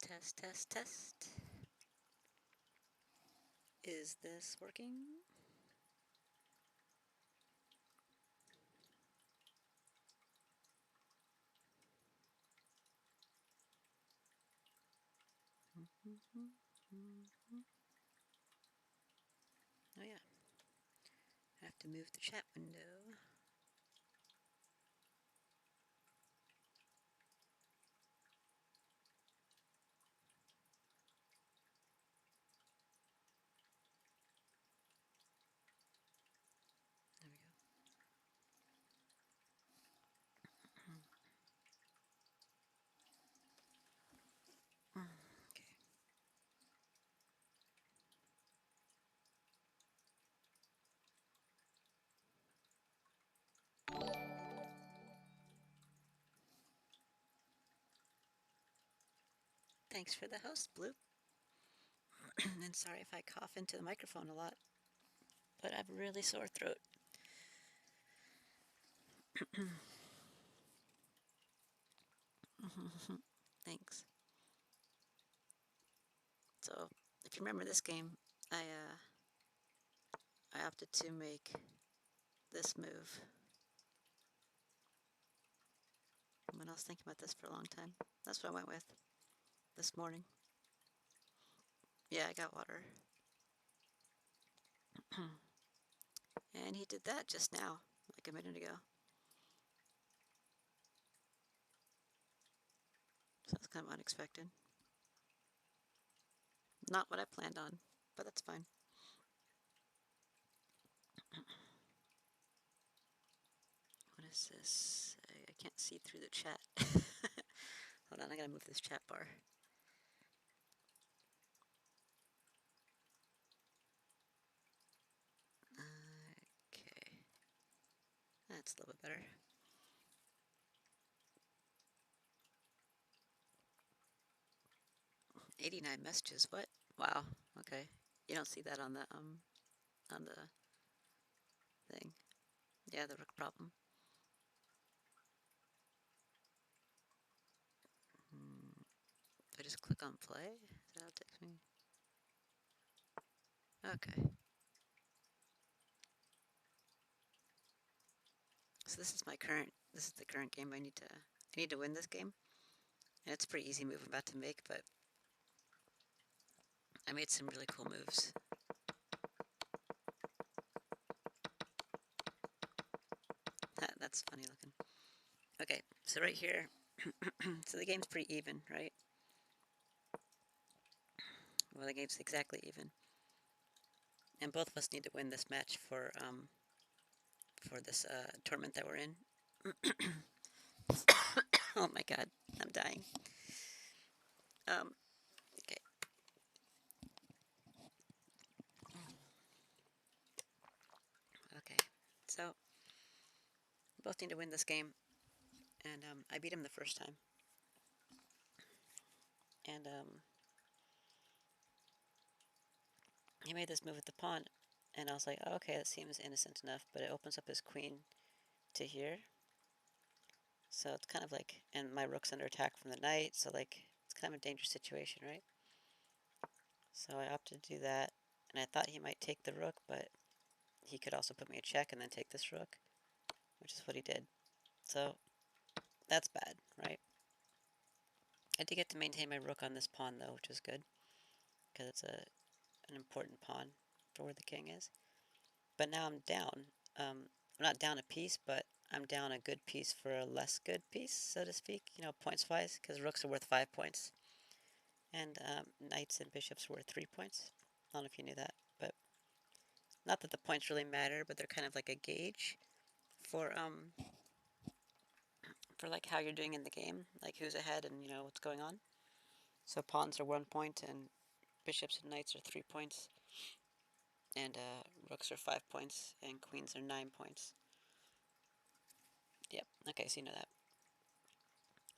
Test, test, test. Is this working? Oh yeah, I have to move the chat window. There we go. Okay. Thanks for the host, Blue. And sorry if I cough into the microphone a lot, but I have a really sore throat. Thanks. So, if you remember this game, I opted to make this move. When I was thinking about this for a long time, that's what I went with this morning. Yeah, I got water. And he did that just now, like a minute ago. So that's kind of unexpected. Not what I planned on, but that's fine. What is this? I can't see through the chat. Hold on, I gotta move this chat bar. Okay. That's a little bit better. 89 messages, what? Wow, okay. You don't see that on the thing. Yeah, the rook problem. If I just click on play, is that how it takes me? Okay. So this is the current game I need to win this game. And it's a pretty easy move I'm about to make, but I made some really cool moves. That's funny looking. Okay, so right here, so the game's pretty even, right? Well, the game's exactly even. And both of us need to win this match for this tournament that we're in. Oh my god, I'm dying. Okay. Okay, so both need to win this game, and I beat him the first time. And he made this move with the pawn, and I was like, oh, okay, that seems innocent enough, but it opens up his queen to here. So it's kind of like, and my rook's under attack from the knight, so like, it's kind of a dangerous situation, right? So I opted to do that, and I thought he might take the rook, but he could also put me a check and then take this rook, which is what he did. So that's bad, right? I did get to maintain my rook on this pawn, though, which is good, because it's an important pawn for where the king is. But now I'm down. I'm not down a piece, but I'm down a good piece for a less good piece, so to speak, you know, points-wise, because rooks are worth 5 points. And knights and bishops are worth 3 points. I don't know if you knew that, but not that the points really matter, but they're kind of like a gauge for like how you're doing in the game, like who's ahead and you know what's going on. So pawns are 1 point, and bishops and knights are 3 points, and rooks are 5 points, and queens are 9 points. Yep. Okay, so you know that.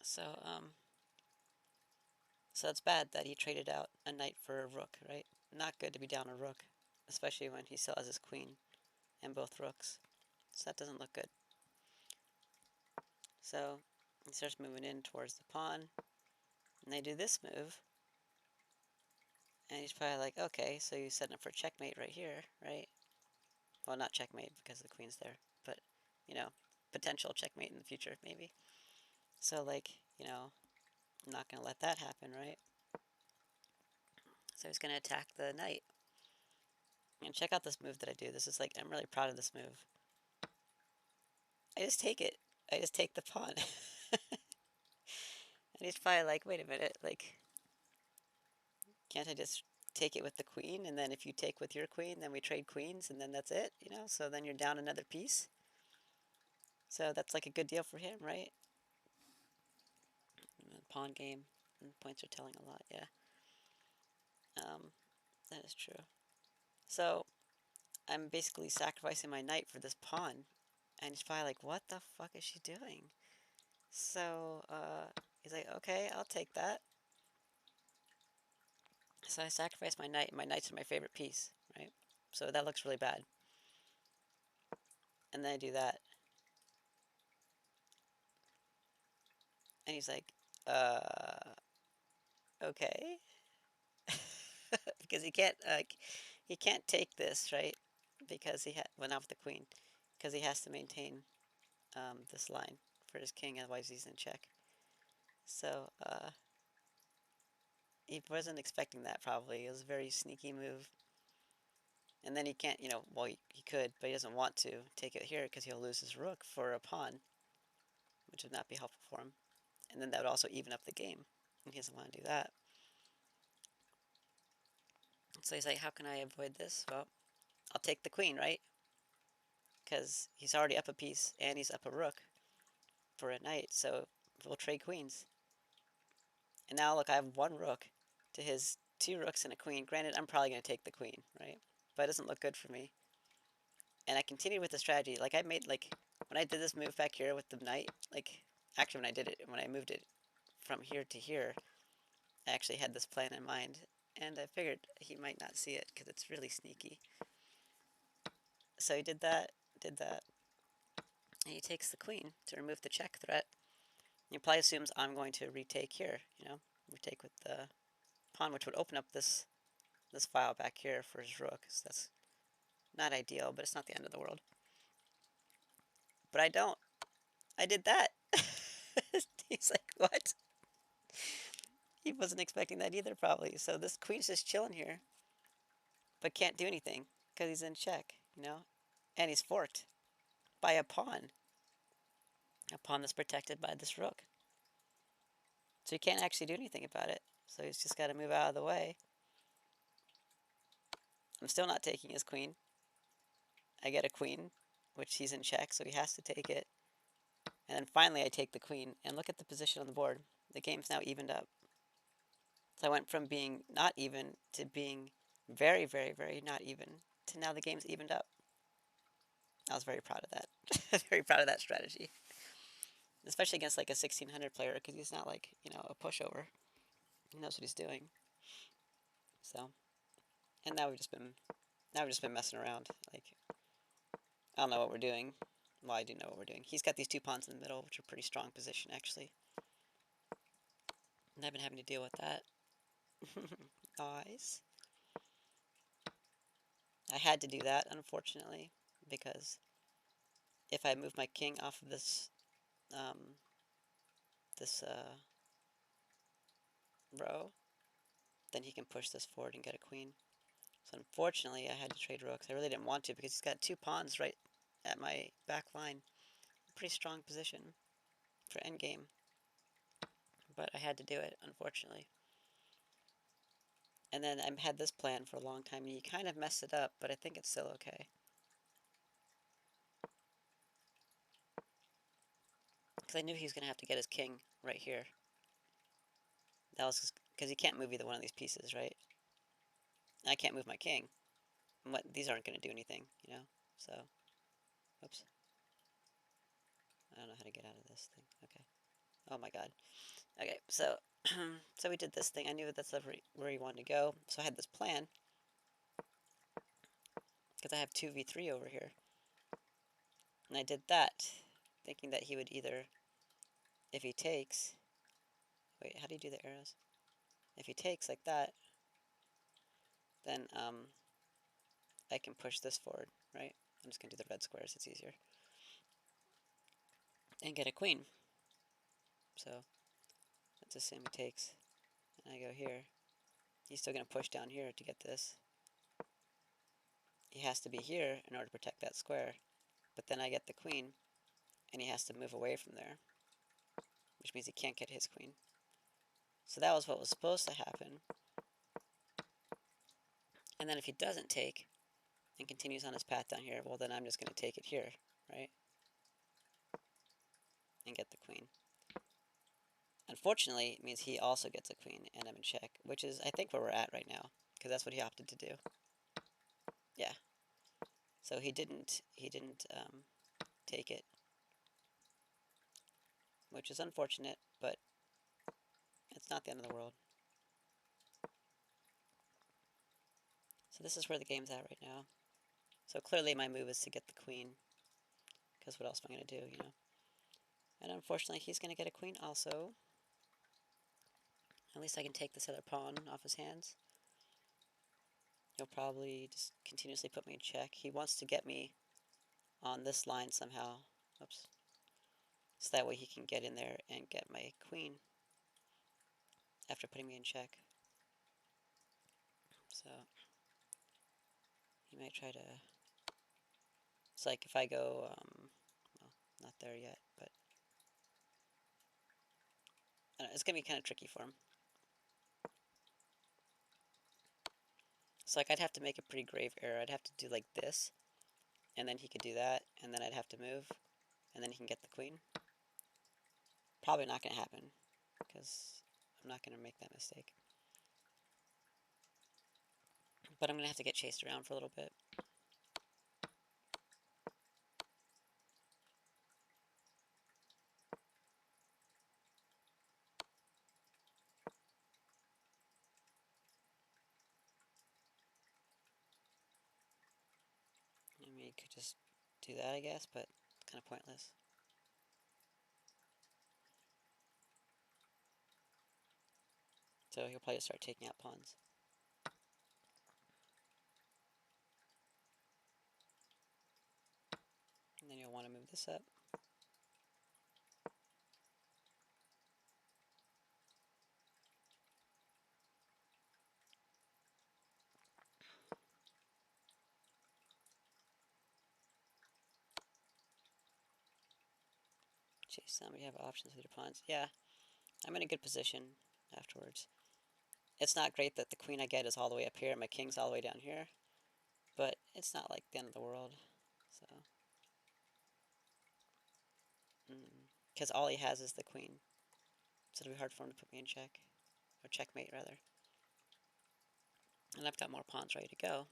So so it's bad that he traded out a knight for a rook, right? Not good to be down a rook, especially when he still has his queen and both rooks. So that doesn't look good. So He starts moving in towards the pawn, and they do this move, and he's probably like, okay, so you're setting up for checkmate right here, right? Well, not checkmate because the queen's there, but, you know, potential checkmate in the future, maybe. So, like, you know, I'm not going to let that happen, right? So he's going to attack the knight. And check out this move that I do. This is like, I'm really proud of this move. I just take it. I just take the pawn. And he's probably like, wait a minute, like, can't I just take it with the queen? And then if you take with your queen, then we trade queens, and then that's it, you know? So then you're down another piece. So that's like a good deal for him, right? Pawn game. Points are telling a lot, yeah. That is true. So I'm basically sacrificing my knight for this pawn. And he's probably like, what the fuck is she doing? So he's like, okay, I'll take that. So I sacrifice my knight. My knight's my favorite piece, right? So that looks really bad. And then I do that. And he's like, okay. Because he can't take this, right? Because went off the queen. Because he has to maintain this line for his king, otherwise he's in check. So he wasn't expecting that, probably. It was a very sneaky move. And then he can't, you know, well, he could, but he doesn't want to take it here because he'll lose his rook for a pawn, which would not be helpful for him. And then that would also even up the game. And he doesn't want to do that. So he's like, how can I avoid this? Well, I'll take the queen, right? Because he's already up a piece and he's up a rook for a knight, so we'll trade queens. And now, look, I have one rook to his two rooks and a queen. Granted, I'm probably going to take the queen, right? But it doesn't look good for me. And I continued with the strategy. Like, I made, like, when I did this move back here with the knight, like, actually when I moved it from here to here, I actually had this plan in mind. And I figured he might not see it because it's really sneaky. So he did that, and he takes the queen to remove the check threat. He probably assumes I'm going to retake here, you know, retake with the pawn, which would open up this file back here for his rook. So that's not ideal, but it's not the end of the world. But I don't. I did that. He's like, what? He wasn't expecting that either, probably. So this queen's just chilling here, but can't do anything because he's in check, you know, and he's forked by a pawn that's protected by this rook. So he can't actually do anything about it. So he's just got to move out of the way. I'm still not taking his queen. I get a queen, which he's in check, so he has to take it. And then finally I take the queen, and look at the position on the board. The game's now evened up. So I went from being not even to being very, very, very not even to now the game's evened up. I was very proud of that. Very proud of that strategy. Especially against like a 1600 player, because he's not like, you know, a pushover. He knows what he's doing. So, and now we've just been messing around. Like, I don't know what we're doing. Well, I do know what we're doing. He's got these two pawns in the middle, which are pretty strong position, actually. And I've been having to deal with that. Nice. I had to do that, unfortunately, because if I move my king off of um, this row, then he can push this forward and get a queen. So unfortunately, I had to trade rooks. I really didn't want to because he's got two pawns right at my back line. Pretty strong position for endgame. But I had to do it, unfortunately. And then I had this plan for a long time, and he kind of messed it up, but I think it's still okay. Because I knew he was going to have to get his king right here. That was because he can't move either one of these pieces, right? I can't move my king. These aren't going to do anything, you know? So, oops. I don't know how to get out of this thing. Okay. Oh my god. Okay, so so we did this thing. I knew that's where he wanted to go. So I had this plan. Because I have 2v3 over here. And I did that, thinking that he would either if he takes... Wait, how do you do the arrows? If he takes like that, then I can push this forward, right? I'm just going to do the red squares, it's easier. And get a queen. So, let's assume he takes. And I go here. He's still going to push down here to get this. He has to be here in order to protect that square. But then I get the queen, and he has to move away from there, which means he can't get his queen. So that was what was supposed to happen. And then if he doesn't take, and continues on his path down here, well then I'm just going to take it here, right? And get the queen. Unfortunately, it means he also gets a queen, and I'm in check, which is, I think, where we're at right now, because that's what he opted to do. Yeah. So he didn't take it, which is unfortunate, but it's not the end of the world. So this is where the game's at right now. So clearly my move is to get the queen, because what else am I going to do, you know? And unfortunately, he's going to get a queen also. At least I can take this other pawn off his hands. He'll probably just continuously put me in check. He wants to get me on this line somehow. Oops. So that way he can get in there and get my queen after putting me in check. So he might try to... It's like if I go, well, not there yet, but I don't know, it's going to be kind of tricky for him. It's like I'd have to make a pretty grave error. I'd have to do like this, and then he could do that, and then I'd have to move, and then he can get the queen. Probably not going to happen, because I'm not going to make that mistake. But I'm going to have to get chased around for a little bit. I mean, you could just do that, I guess, but it's kind of pointless. So he'll probably start taking out pawns. And then you'll want to move this up. Chase them, you have options with your pawns. Yeah, I'm in a good position afterwards. It's not great that the queen I get is all the way up here and my king's all the way down here, but it's not like the end of the world, so... Because all he has is the queen, so it'll be hard for him to put me in check, or checkmate, rather. And I've got more pawns ready to go,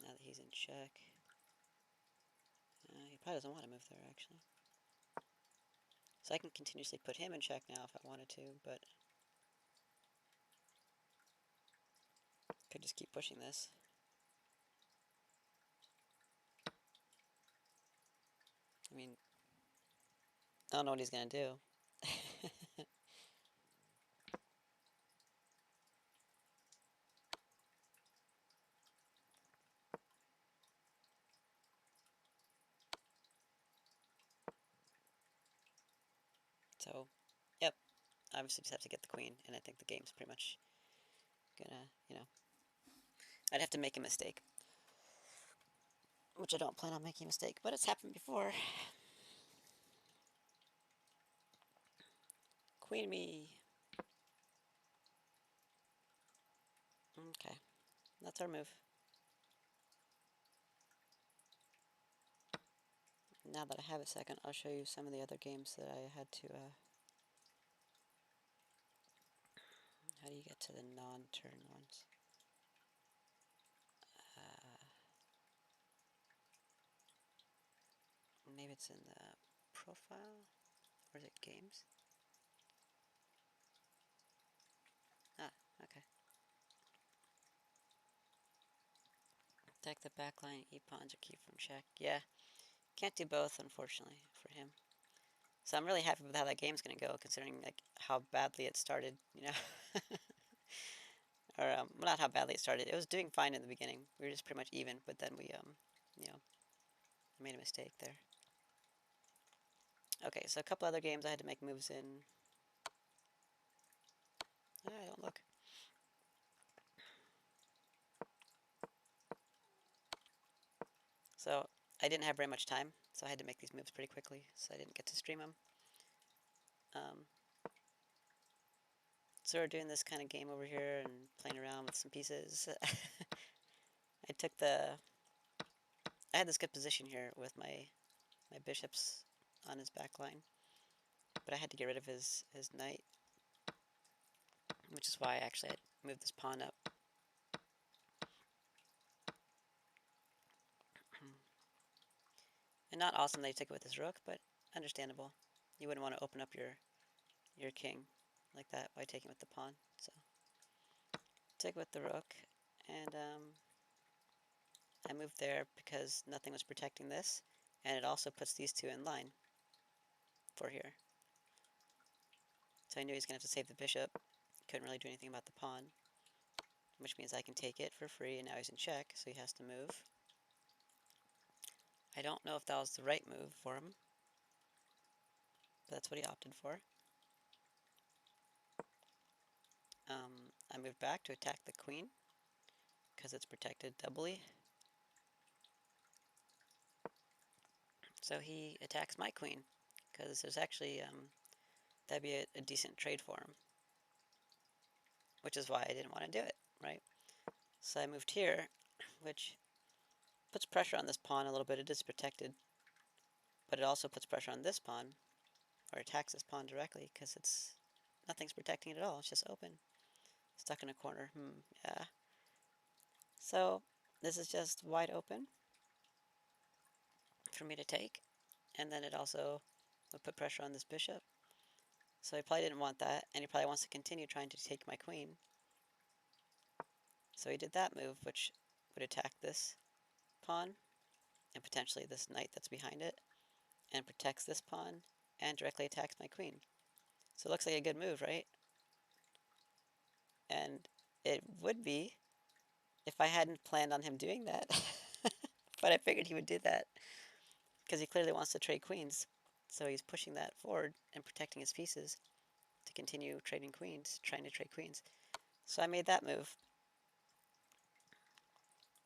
now that he's in check. He probably doesn't want to move there, actually. So I can continuously put him in check now if I wanted to, but... could just keep pushing this. I mean, I don't know what he's gonna do. So, yep, obviously just have to get the queen, and I think the game's pretty much gonna, you know... I'd have to make a mistake. Which I don't plan on making a mistake, but it's happened before. Queen me. Okay, that's our move. Now that I have a second, I'll show you some of the other games that I had to, how do you get to the non-turn ones? Maybe it's in the profile? Or is it games? Ah, okay. Deck the backline, E-pawns are key from check. Yeah, Can't do both, unfortunately, for him. So I'm really happy with how that game's gonna go, considering like how badly it started, you know. Or well, not how badly it started. It was doing fine in the beginning. We were just pretty much even, but then we you know, made a mistake there. Okay, so a couple other games I had to make moves in. I don't look. So I didn't have very much time, so I had to make these moves pretty quickly, so I didn't get to stream them. Um, so we're doing this kind of game over here and playing around with some pieces. I took the... I had this good position here with my bishops on his back line, but I had to get rid of his knight, which is why actually I moved this pawn up. And not awesome that he took it with his rook, but understandable. You wouldn't want to open up your king like that by taking with the pawn. So take with the rook, and I moved there because nothing was protecting this, and it also puts these two in line for here. So I knew he's going to have to save the bishop. Couldn't really do anything about the pawn, which means I can take it for free, and now he's in check, so he has to move. I don't know if that was the right move for him, but that's what he opted for. I moved back to attack the queen, because it's protected doubly. So he attacks my queen, because there's actually, that'd be a decent trade for him, which is why I didn't want to do it, right? So I moved here, which puts pressure on this pawn a little bit. It is protected, but it also puts pressure on this pawn, or attacks this pawn directly, because it's nothing's protecting it at all. It's just open, stuck in a corner. Yeah. So this is just wide open for me to take, and then it also would put pressure on this bishop. So he probably didn't want that, and he probably wants to continue trying to take my queen. So he did that move, which would attack this pawn, and potentially this knight that's behind it, and protects this pawn, and directly attacks my queen. So it looks like a good move, right? And it would be if I hadn't planned on him doing that. But I figured he would do that, because he clearly wants to trade queens. So he's pushing that forward and protecting his pieces to continue trading queens, trying to trade queens. So I made that move,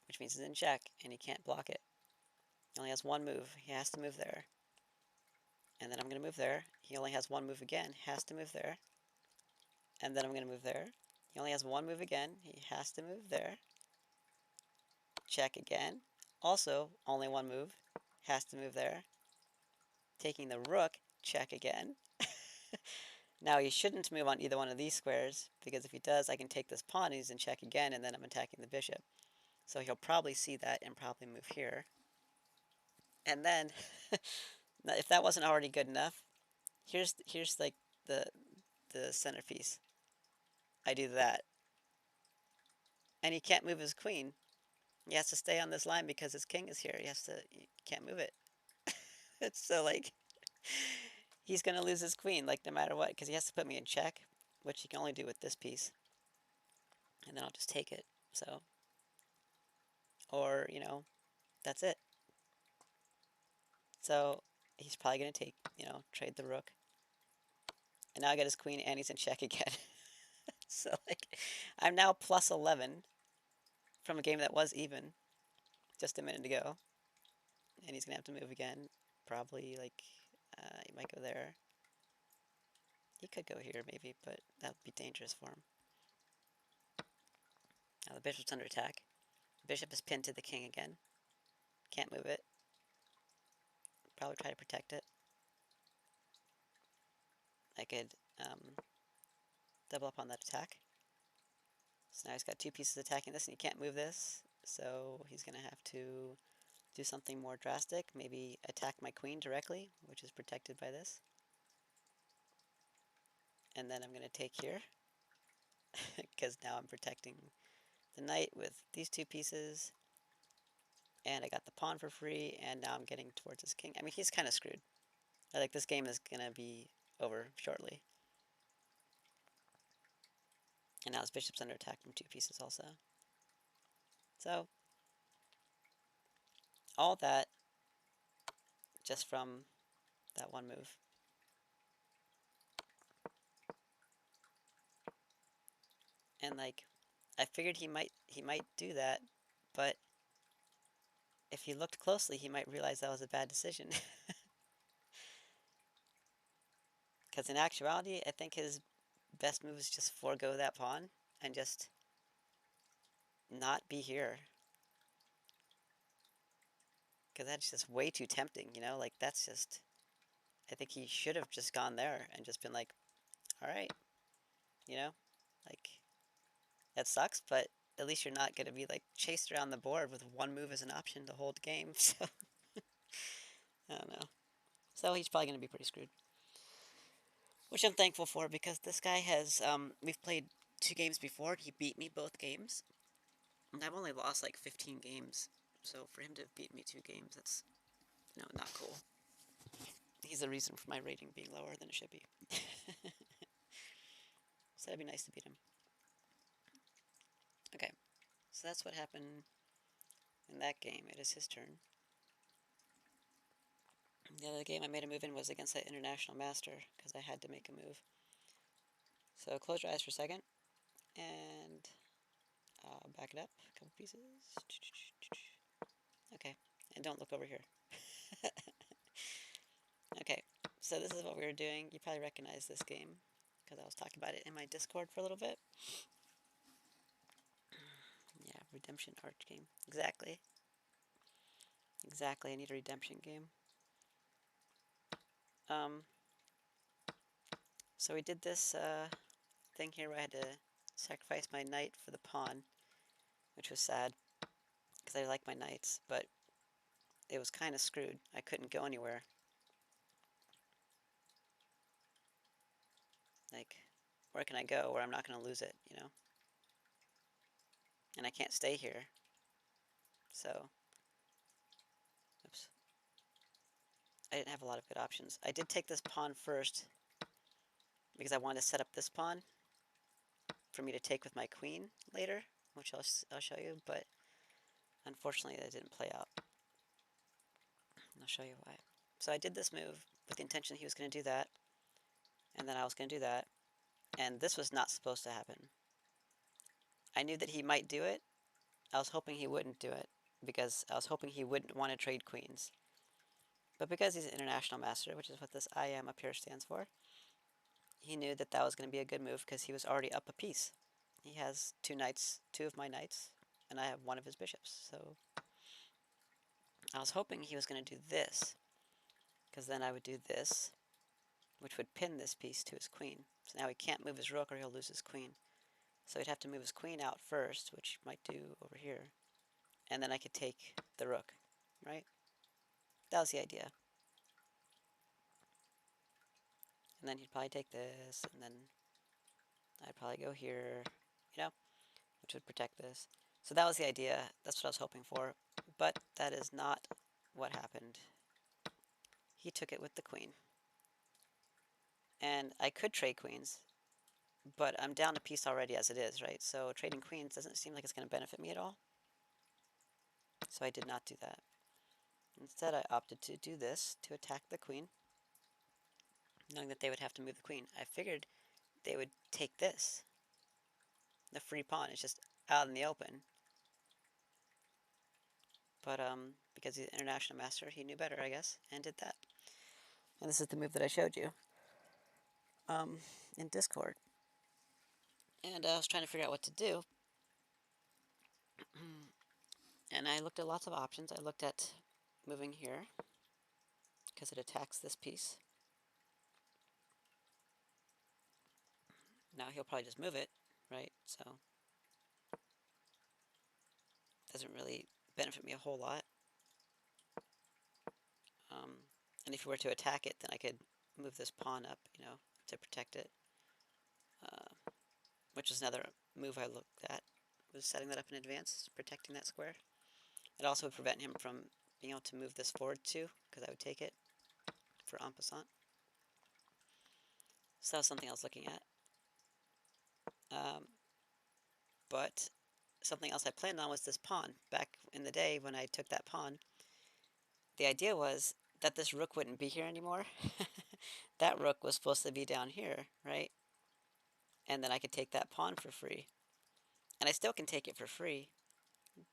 which means he's in check, and he can't block it. He only has one move. He has to move there. And then I'm going to move there. He only has one move again. Has to move there. And then I'm going to move there. He only has one move again. He has to move there. Check again. Also, only one move. Has to move there. Taking the rook. Check again. Now he shouldn't move on either one of these squares, because if he does, I can take this pawn and he's in check again, and then I'm attacking the bishop. So he'll probably see that and probably move here. And then, if that wasn't already good enough, here's like the centerpiece. I do that. And he can't move his queen. He has to stay on this line because his king is here. He can't move it. So, like, he's going to lose his queen, like, no matter what, because he has to put me in check, which he can only do with this piece. And then I'll just take it, so. Or, that's it. So, he's probably going to take, trade the rook. And now I get his queen and he's in check again. So, like, I'm now plus 11 from a game that was even just a minute ago. And he's going to have to move again. Probably, like, he might go there. He could go here, maybe, but that would be dangerous for him. Now the bishop's under attack. The bishop is pinned to the king again. Can't move it. Probably try to protect it. I could double up on that attack. So now he's got two pieces attacking this, and he can't move this. So he's going to have to do something more drastic. Maybe attack my queen directly, which is protected by this. And then I'm going to take here, because now I'm protecting the knight with these two pieces. and I got the pawn for free, and now I'm getting towards his king. I mean, he's kind of screwed. Like, this game is gonna be over shortly. And now his bishop's under attack from 2 pieces also. So, all that just from that one move. And like, I figured he might do that, but if he looked closely, he might realize that was a bad decision. Because in actuality, I think his best move is just forego that pawn and just not be here. Because that's just way too tempting, you know? Like, that's just... I think he should have just gone there and just been like, alright, you know? Like, that sucks, but at least you're not going to be, like, chased around the board with one move as an option the whole game, so... I don't know. So he's probably going to be pretty screwed. Which I'm thankful for, because this guy has, we've played 2 games before, he beat me both games. And I've only lost, like, 15 games. So for him to beat me 2 games, that's, you know, not cool. He's the reason for my rating being lower than it should be. So that'd be nice to beat him. Okay, so that's what happened in that game. It is his turn. The other game I made a move in was against that International Master, because I had to make a move. So close your eyes for a second, and back it up a couple pieces. Okay, and don't look over here. Okay, so this is what we were doing. You probably recognize this game, because I was talking about it in my Discord for a little bit. Yeah, redemption arch game. Exactly. Exactly, I need a redemption game. So we did this thing here where I had to sacrifice my knight for the pawn, which was sad, because I like my knights, but it was kind of screwed. I couldn't go anywhere. Like, where can I go where I'm not going to lose it, you know? And I can't stay here. So, oops. I didn't have a lot of good options. I did take this pawn first, because I wanted to set up this pawn for me to take with my queen later, which I'll show you, but unfortunately that didn't play out. And I'll show you why. So I did this move with the intention he was going to do that, and then I was going to do that, and this was not supposed to happen. I knew that he might do it. I was hoping he wouldn't do it, because I was hoping he wouldn't want to trade queens. But because he's an international master, which is what this IM up here stands for, he knew that that was going to be a good move, because he was already up a piece. He has 2 knights, 2 of my knights, and I have 1 of his bishops, so I was hoping he was going to do this, because then I would do this, which would pin this piece to his queen. So now he can't move his rook or he'll lose his queen. So he'd have to move his queen out first, which might do over here, and then I could take the rook, right? That was the idea. And then he'd probably take this, and then I'd probably go here, you know, which would protect this. So that was the idea. That's what I was hoping for. But that is not what happened. He took it with the queen. And I could trade queens, but I'm down a piece already as it is, right? So trading queens doesn't seem like it's going to benefit me at all. So I did not do that. Instead, I opted to do this to attack the queen, knowing that they would have to move the queen. I figured they would take this. The free pawn is just out in the open. But because he's an international master, he knew better, I guess, and did that. And this is the move that I showed you in Discord. And I was trying to figure out what to do. And I looked at lots of options. I looked at moving here, because it attacks this piece. Now he'll probably just move it, right? So doesn't really benefit me a whole lot. And if he were to attack it, then I could move this pawn up, you know, to protect it. Which is another move I looked at, was setting that up in advance, protecting that square. It also would prevent him from being able to move this forward too, because I would take it for en passant. So that was something I was looking at. But something else I planned on was this pawn. Back in the day when I took that pawn, the idea was that this rook wouldn't be here anymore. That rook was supposed to be down here, right? And then I could take that pawn for free. And I still can take it for free.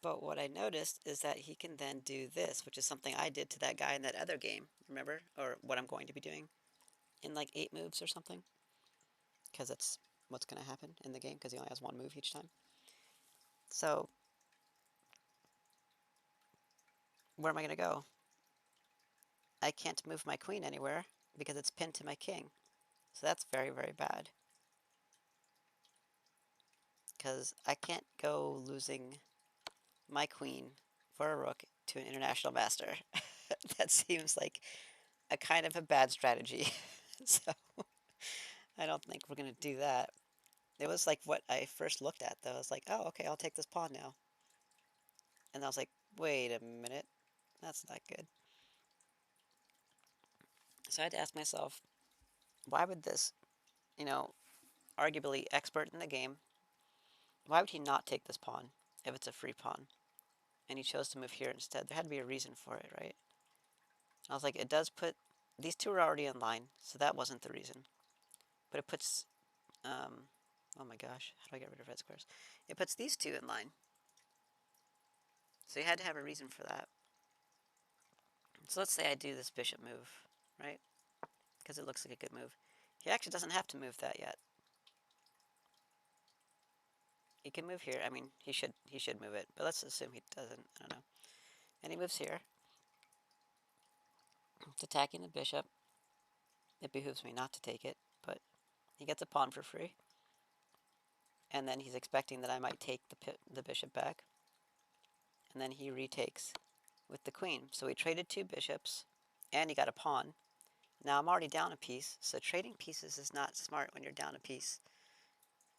But what I noticed is that he can then do this, which is something I did to that guy in that other game, remember? Or what I'm going to be doing in like 8 moves or something. Because that's what's going to happen in the game, because he only has 1 move each time. So, where am I going to go? I can't move my queen anywhere because it's pinned to my king. So that's very, very bad. Because I can't go losing my queen for a rook to an international master. That seems like a kind of a bad strategy. So I don't think we're going to do that. It was like what I first looked at, though. I was like, oh, okay, I'll take this pawn now. And I was like, wait a minute. That's not good. So I had to ask myself, why would this, you know, arguably expert in the game, why would he not take this pawn if it's a free pawn? And he chose to move here instead. There had to be a reason for it, right? I was like, it does put, these two are already in line, so that wasn't the reason. But it puts, oh my gosh, how do I get rid of red squares? It puts these two in line. So you had to have a reason for that. So let's say I do this bishop move, right? Because it looks like a good move. He actually doesn't have to move that yet. He can move here. I mean, he should move it, but let's assume he doesn't. I don't know. And he moves here. It's attacking the bishop. It behooves me not to take it, but he gets a pawn for free. And then he's expecting that I might take the bishop back. And then he retakes with the queen. So we traded 2 bishops, and he got a pawn. Now I'm already down a piece, so trading pieces is not smart when you're down a piece.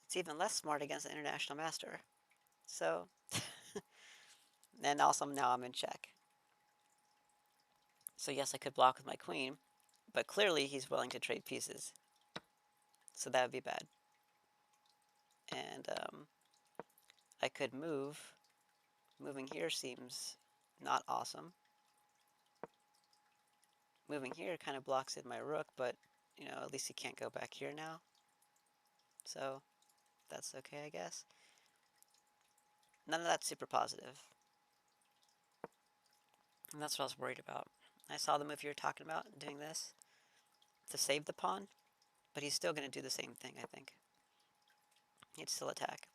It's even less smart against an international master. So, and also now I'm in check. So yes, I could block with my queen, but clearly he's willing to trade pieces. So that would be bad. And I could move. Moving here seems not awesome. Moving here kind of blocks in my rook, but, you know, at least he can't go back here now. So that's okay, I guess. None of that's super positive. And that's what I was worried about. I saw the move you were talking about, doing this, to save the pawn, but he's still going to do the same thing, I think. He'd still attack.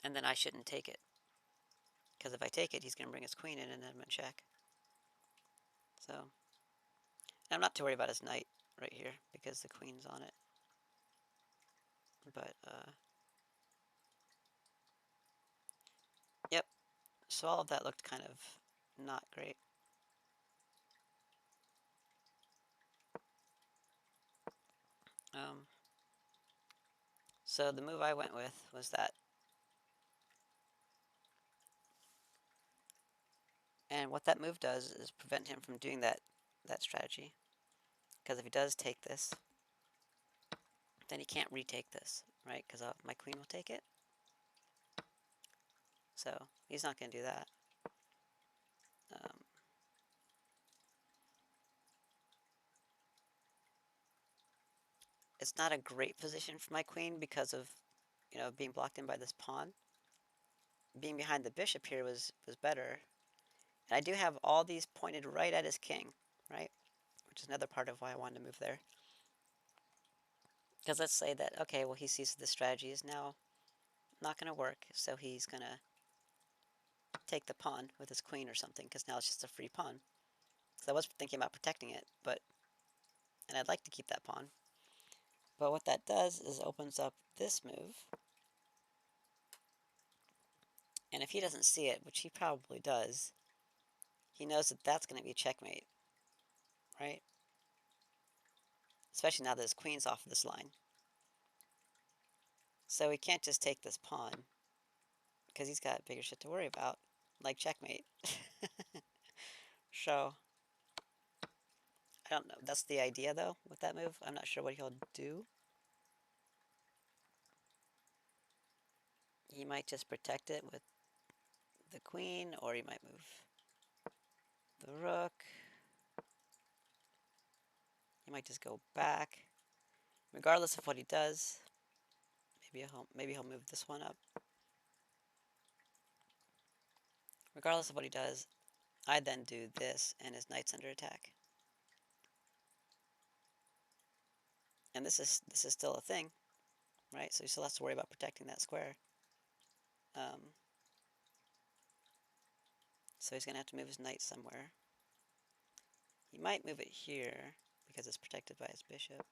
And then I shouldn't take it. Because if I take it, he's going to bring his queen in and then I'm in check. So, I'm not too worried about his knight right here, because the queen's on it. But, yep. So all of that looked kind of not great. So the move I went with was that. And what that move does is prevent him from doing that strategy. Because if he does take this, then he can't retake this, right? Because my queen will take it. So he's not going to do that. It's not a great position for my queen because of, you know, being blocked in by this pawn. Being behind the bishop here was better. And I do have all these pointed right at his king, right? Which is another part of why I wanted to move there. Because let's say that, okay, well, he sees this strategy is now not going to work, so he's going to take the pawn with his queen or something, because now it's just a free pawn. So I was thinking about protecting it, and I'd like to keep that pawn. But what that does is opens up this move. And if he doesn't see it, which he probably does, he knows that that's going to be checkmate, right? Especially now that his queen's off of this line. So he can't just take this pawn, because he's got bigger shit to worry about. like checkmate. So, I don't know. That's the idea, though, with that move. I'm not sure what he'll do. He might just protect it with the queen, or he might move the rook. He might just go back. Regardless of what he does, maybe he'll move this one up. Regardless of what he does, I then do this, and his knight's under attack. And this is still a thing, right? So he still has to worry about protecting that square. So he's gonna have to move his knight somewhere. He might move it here because it's protected by his bishop.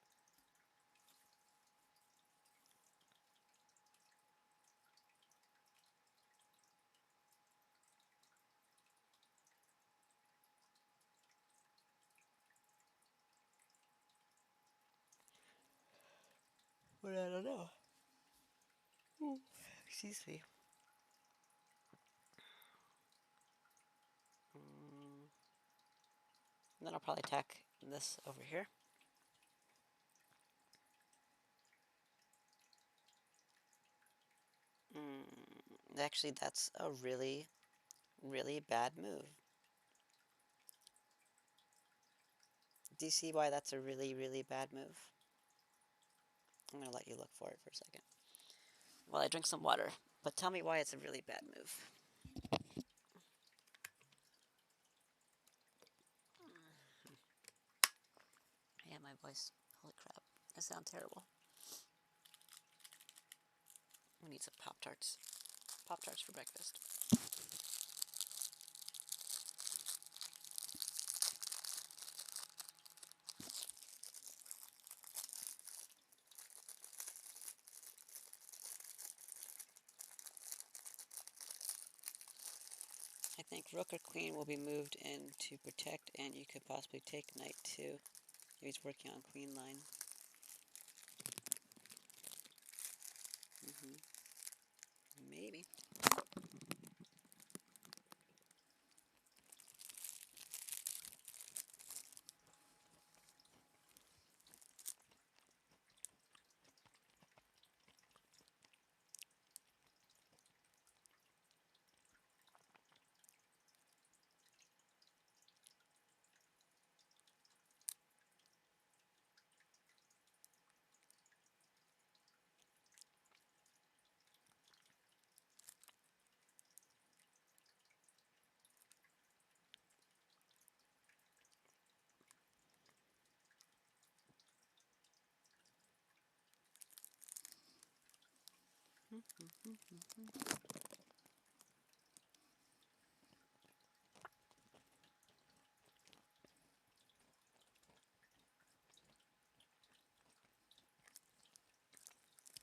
But I don't know. Ooh, excuse me. And then I'll probably attack this over here. Actually, that's a really, really bad move. Do you see why that's a really, really bad move? I'm going to let you look for it for a second while I drink some water. But tell me why it's a really bad move. Yeah, my voice. Holy crap. I sound terrible. We need some Pop-Tarts. Pop-Tarts for breakfast. I think rook or queen will be moved in to protect, and you could possibly take knight too. Maybe he's working on queen line. Maybe.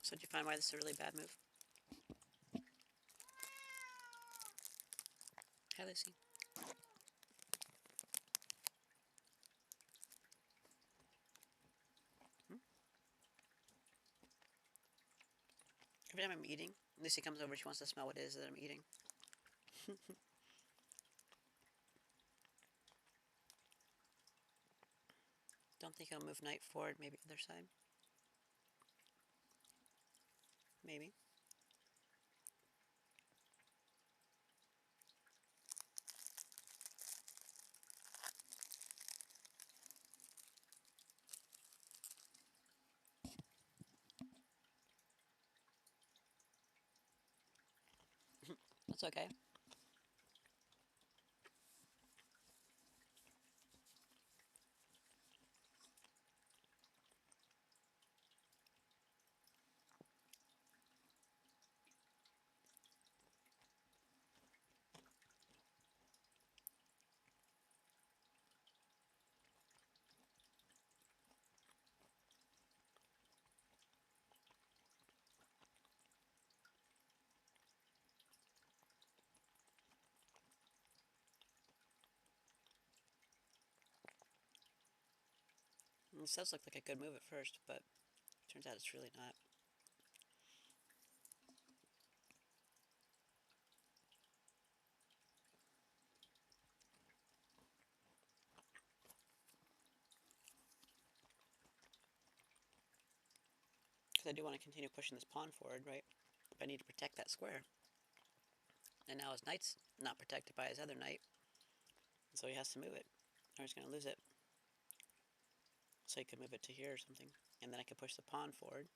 So did you find why this is a really bad move? Hi, Lucy. Every time I'm eating, Lucy comes over, she wants to smell what it is that I'm eating. Don't think he'll move knight forward, maybe other side. Maybe. That's okay. This does look like a good move at first, but turns out it's really not. Because I do want to continue pushing this pawn forward, right? But I need to protect that square. And now his knight's not protected by his other knight. So he has to move it, or he's going to lose it. So he could move it to here or something. And then I could push the pawn forward,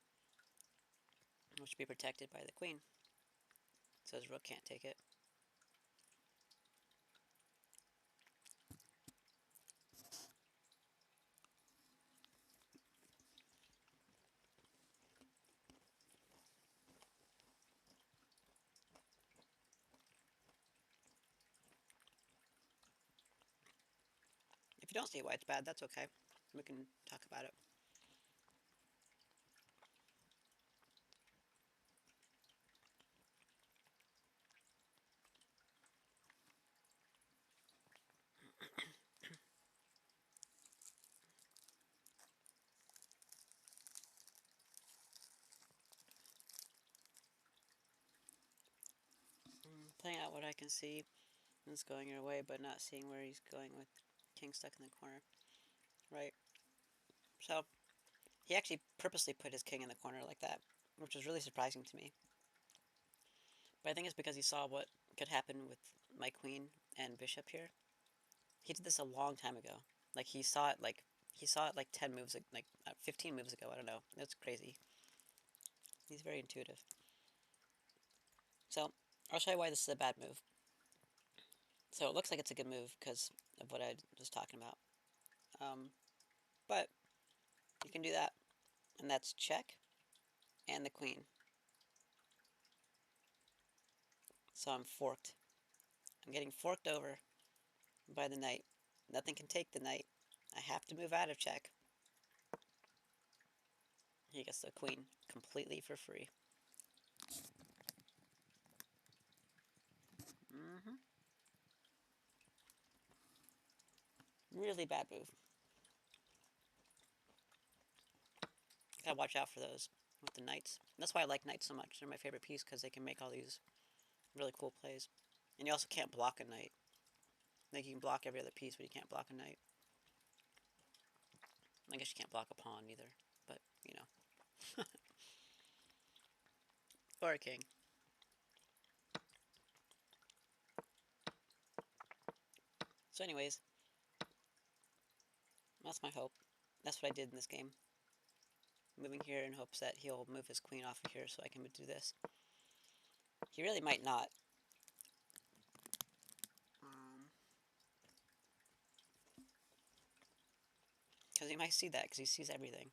which would be protected by the queen. So his rook can't take it. If you don't see why it's bad, that's okay. We can talk about it. Playing out what I can see is going your way, but not seeing where he's going with king stuck in the corner. Right. So, he actually purposely put his king in the corner like that, which was really surprising to me. But I think it's because he saw what could happen with my queen and bishop here. He did this a long time ago. Like, he saw it like 10 moves, like 15 moves ago, I don't know. It's crazy. He's very intuitive. So, I'll show you why this is a bad move. So, it looks like it's a good move because of what I was talking about. But, you can do that. And that's check and the queen. So I'm forked. I'm getting forked over by the knight. Nothing can take the knight. I have to move out of check. He gets the queen completely for free. Really bad move. Gotta watch out for those with the knights. That's why I like knights so much. They're my favorite piece because they can make all these really cool plays. And you also can't block a knight. Like, you can block every other piece, but you can't block a knight. I guess you can't block a pawn either, but, you know. Or a king. So anyways, that's my hope. That's what I did in this game. Moving here in hopes that he'll move his queen off of here so I can do this. He really might not. Because he might see that, because he sees everything.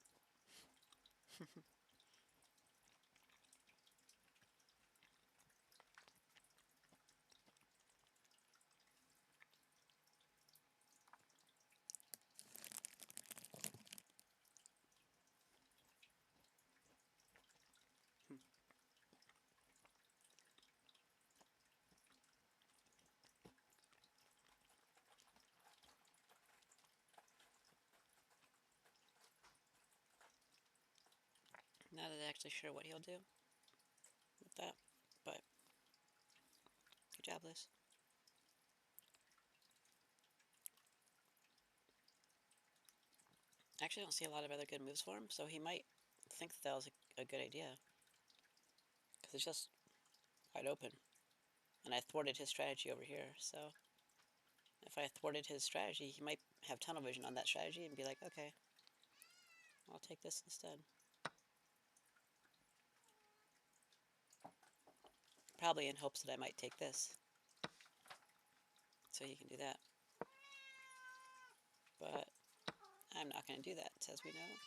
Not actually sure what he'll do with that, but good job, Liz. I actually don't see a lot of other good moves for him, so he might think that was a good idea. Because it's just wide open. And I thwarted his strategy over here, so if I thwarted his strategy, he might have tunnel vision on that strategy and be like, okay, I'll take this instead. Probably in hopes that I might take this. So he can do that. But I'm not going to do that, as we know.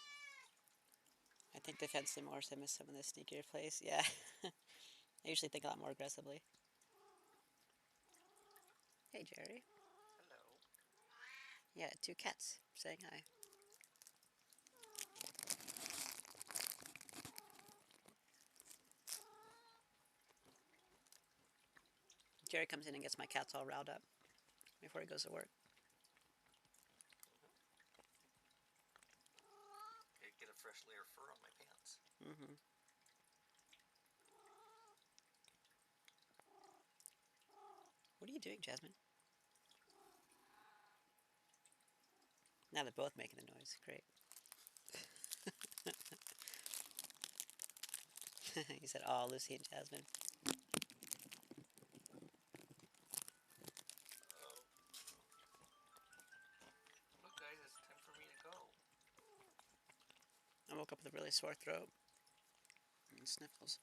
I think defensively more, so I missed some of the sneakier plays. Yeah. I usually think a lot more aggressively. Hey, Jerry. Hello. Yeah, 2 cats saying hi. Jerry comes in and gets my cats all riled up before he goes to work. Get a fresh layer of fur on my pants. What are you doing, Jasmine? Now they're both making the noise. Great. He said, "Oh, Lucy and Jasmine." Oh. Look, guys, it's time for me to go. I woke up with a really sore throat and sniffles.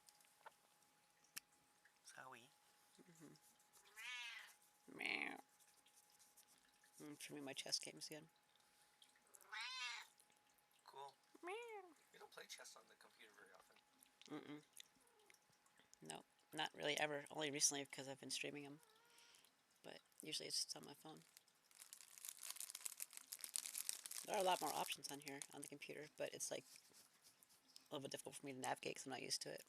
Zowie. Mm-hmm. Meow. For me, my chess games again. Cool. Meow. You don't play chess on the computer very often. Mm-mm. Nope, not really ever. Only recently because I've been streaming them. But usually it's just on my phone. There are a lot more options on here on the computer, but it's like a little bit difficult for me to navigate because I'm not used to it.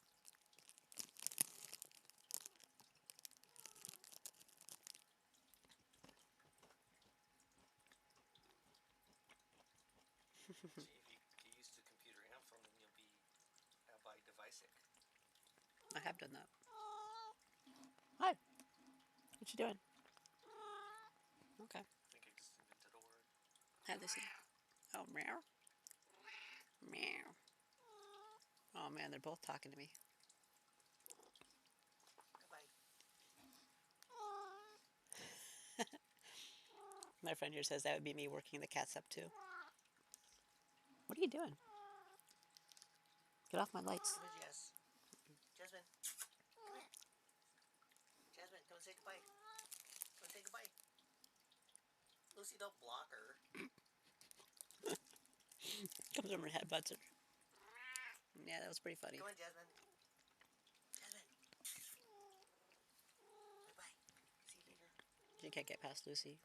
Gee, if you get used to computer and phone, then you'll be by deviceic. I have done that. Hi. What you doing? Okay. I think I just invented a word. Hi, Lucy. Oh, meow. Meow. Oh man, they're both talking to me. Goodbye. My friend here says that would be me working the cats up too. What are you doing? Get off my lights. Come here, Jess. Jasmine. Come here. Jasmine, come and say goodbye. Come and say goodbye. Lucy, don't block her. Comes over and headbutts her. Yeah, that was pretty funny. Come on, Jasmine. Jasmine. Bye-bye. See you later. You can't get past Lucy.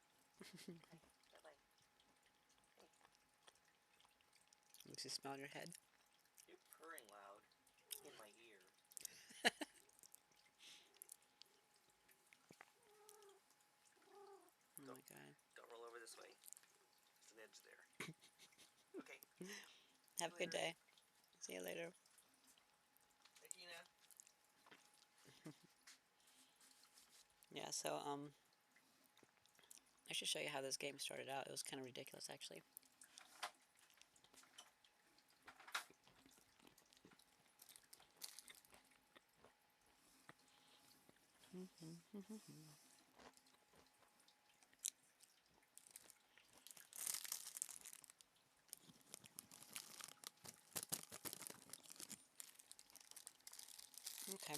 Bye-bye. Hey. Lucy's smelling your head. You're purring loud in my ear. Oh my god. Don't roll over this way. There's an edge there. Okay. Have a good day. See you later. Regina. Yeah, so I should show you how this game started out. It was kind of ridiculous actually. Okay.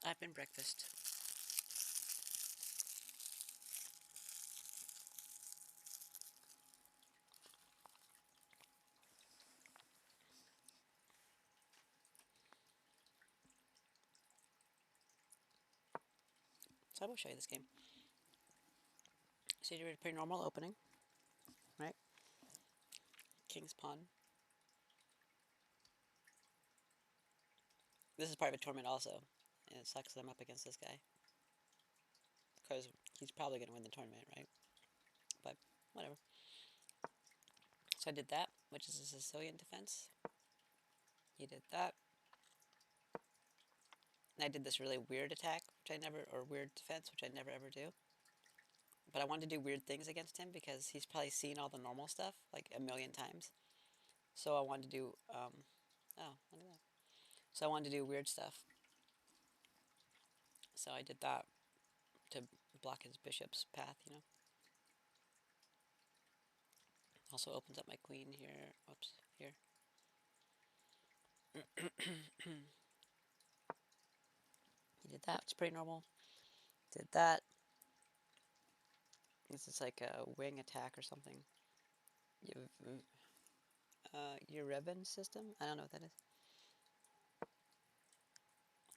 I've been breakfast. So I will show you this game. So you did a pretty normal opening, right? King's Pawn. This is part of a tournament also, and it sucks that I'm up against this guy. Because he's probably going to win the tournament, right? But whatever. So I did that, which is a Sicilian defense. He did that. And I did this really weird attack, which I never, or weird defense, which I never ever do. But I wanted to do weird things against him because he's probably seen all the normal stuff like a million times. So I wanted to do, oh, look at that. So I wanted to do weird stuff. So I did that to block his bishop's path, you know. Also opens up my queen here. Whoops, here. He did that. It's pretty normal. Did that. This is like a wing attack or something. Your Revan system? I don't know what that is.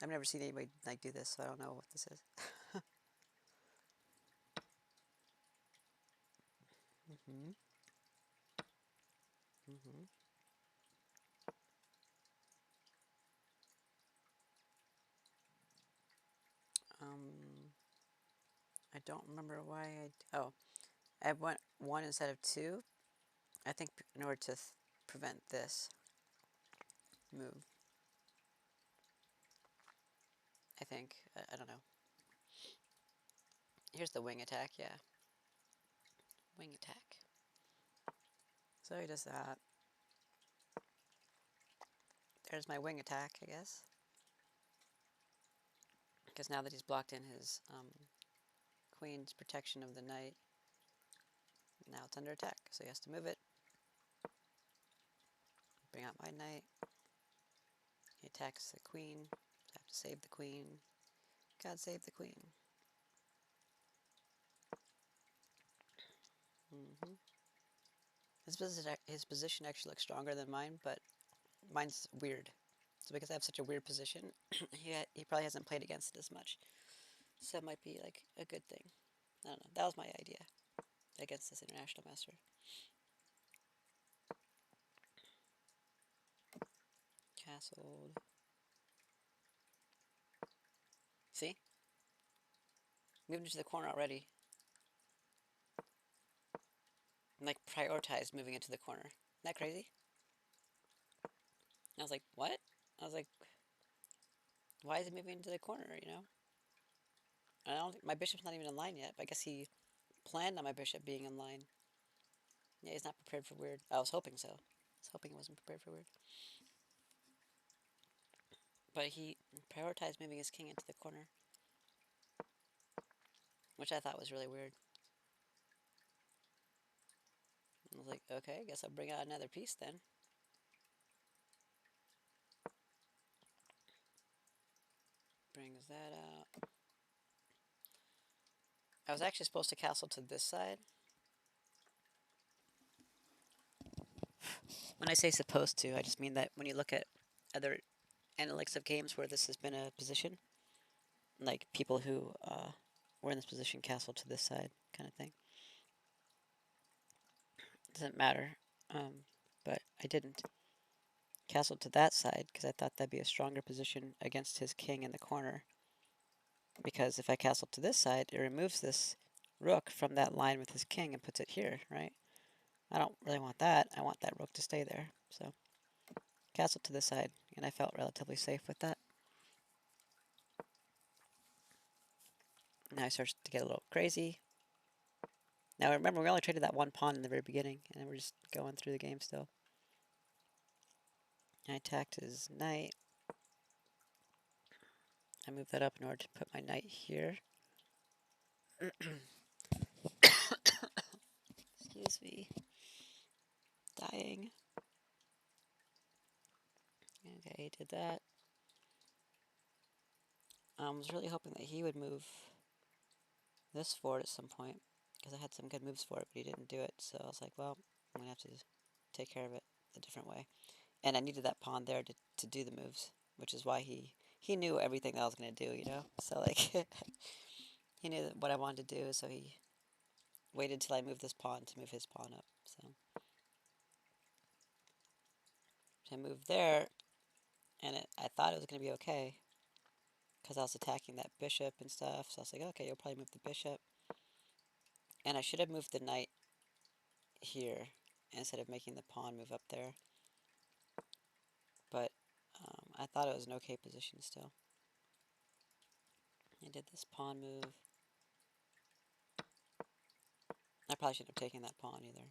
I've never seen anybody like do this, so I don't know what this is. Mhm. Mhm. I don't remember why oh, I went one instead of two. I think in order to prevent this move. I think. I don't know. Here's the wing attack, yeah. Wing attack. So he does that. There's my wing attack, I guess. Because now that he's blocked in his queen's protection of the knight, now it's under attack, so he has to move it. Bring out my knight. He attacks the queen. I have to save the queen. God save the queen. Mm-hmm. His position actually looks stronger than mine, but mine's weird. So because I have such a weird position, he probably hasn't played against it as much. So it might be like a good thing. I don't know. That was my idea against this international master. Castled. See? Moved into the corner already. I'm like prioritized moving into the corner. Isn't that crazy? I was like, what? I was like, why is he moving into the corner, you know? I don't think my bishop's not even in line yet, but I guess he planned on my bishop being in line. Yeah, he's not prepared for weird. I was hoping so. I was hoping he wasn't prepared for weird. But he prioritized moving his king into the corner, which I thought was really weird. I was like, okay, I guess I'll bring out another piece then. Brings that out. I was actually supposed to castle to this side. When I say supposed to, I just mean that when you look at other analytics of games where this has been a position, like people who were in this position castle to this side kind of thing. Doesn't matter, but I didn't castle to that side because I thought that'd be a stronger position against his king in the corner. Because if I castle to this side, it removes this rook from that line with his king and puts it here, right? I don't really want that. I want that rook to stay there. So castle to this side, and I felt relatively safe with that. Now I start to get a little crazy. Now remember, we only traded that one pawn in the very beginning, and we're just going through the game still. I attacked his knight. I moved that up in order to put my knight here. Excuse me. Dying. Okay, he did that. I was really hoping that he would move this forward at some point, because I had some good moves for it, but he didn't do it, so I was like, well, I'm going to have to take care of it a different way. And I needed that pawn there to do the moves, which is why he knew everything that I was going to do, you know? So, like, he knew what I wanted to do, so he waited till I moved this pawn to move his pawn up, so. I moved there, and I thought it was going to be okay, because I was attacking that bishop and stuff, so I was like, okay, you'll probably move the bishop. And I should have moved the knight here, instead of making the pawn move up there. But I thought it was an okay position still. I did this pawn move. I probably shouldn't have taken that pawn either.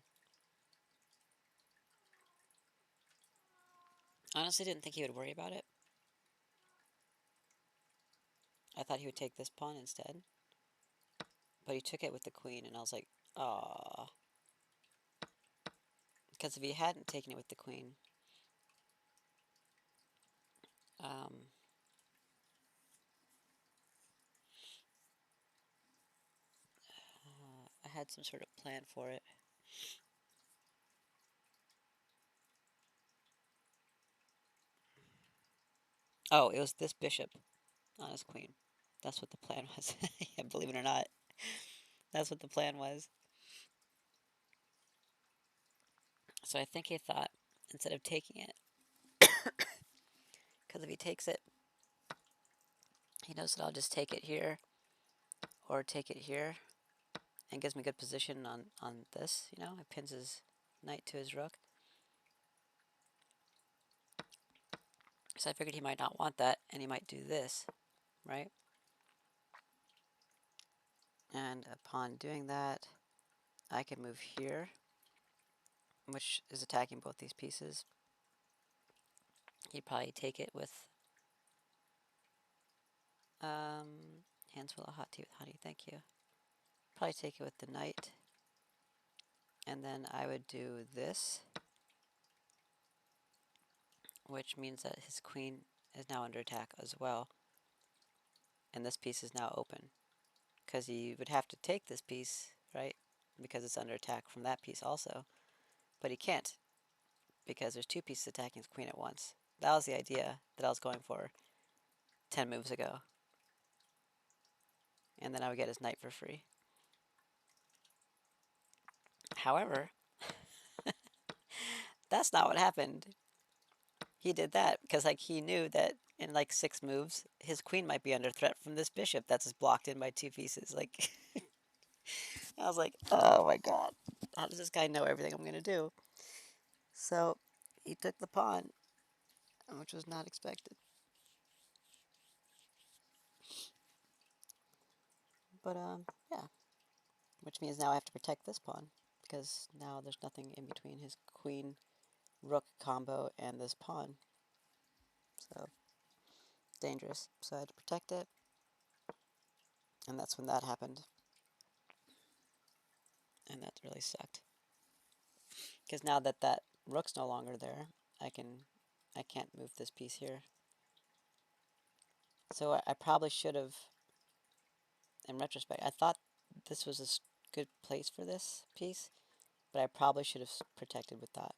Honestly, didn't think he would worry about it. I thought he would take this pawn instead. But he took it with the queen, and I was like, ah. Because if he hadn't taken it with the queen, I had some sort of plan for it. Oh, it was this bishop on his queen. That's what the plan was. Yeah, believe it or not. That's what the plan was. So I think he thought, instead of taking it, because if he takes it, he knows that I'll just take it here, or take it here, and gives me good position on this, you know? It pins his knight to his rook. So I figured he might not want that, and he might do this, right? And upon doing that, I can move here, which is attacking both these pieces. He'd probably take it with hands full of hot tea with honey. Thank you. Probably take it with the knight, and then I would do this, which means that his queen is now under attack as well, and this piece is now open, because he would have to take this piece, right, because it's under attack from that piece also, but he can't, because there's two pieces attacking his queen at once. That was the idea that I was going for 10 moves ago, and then I would get his knight for free. However, that's not what happened. He did that because like he knew that in like 6 moves his queen might be under threat from this bishop that's just blocked in by 2 pieces. Like I was like, oh my god, how does this guy know everything I'm gonna do? So he took the pawn, which was not expected. But yeah, which means now I have to protect this pawn because now there's nothing in between his queen rook combo and this pawn. So dangerous. So I had to protect it, and that's when that happened. And that really sucked. Because now that that rook's no longer there, I can't move this piece here. So I probably should have, in retrospect, I thought this was a good place for this piece, but I probably should have protected with that.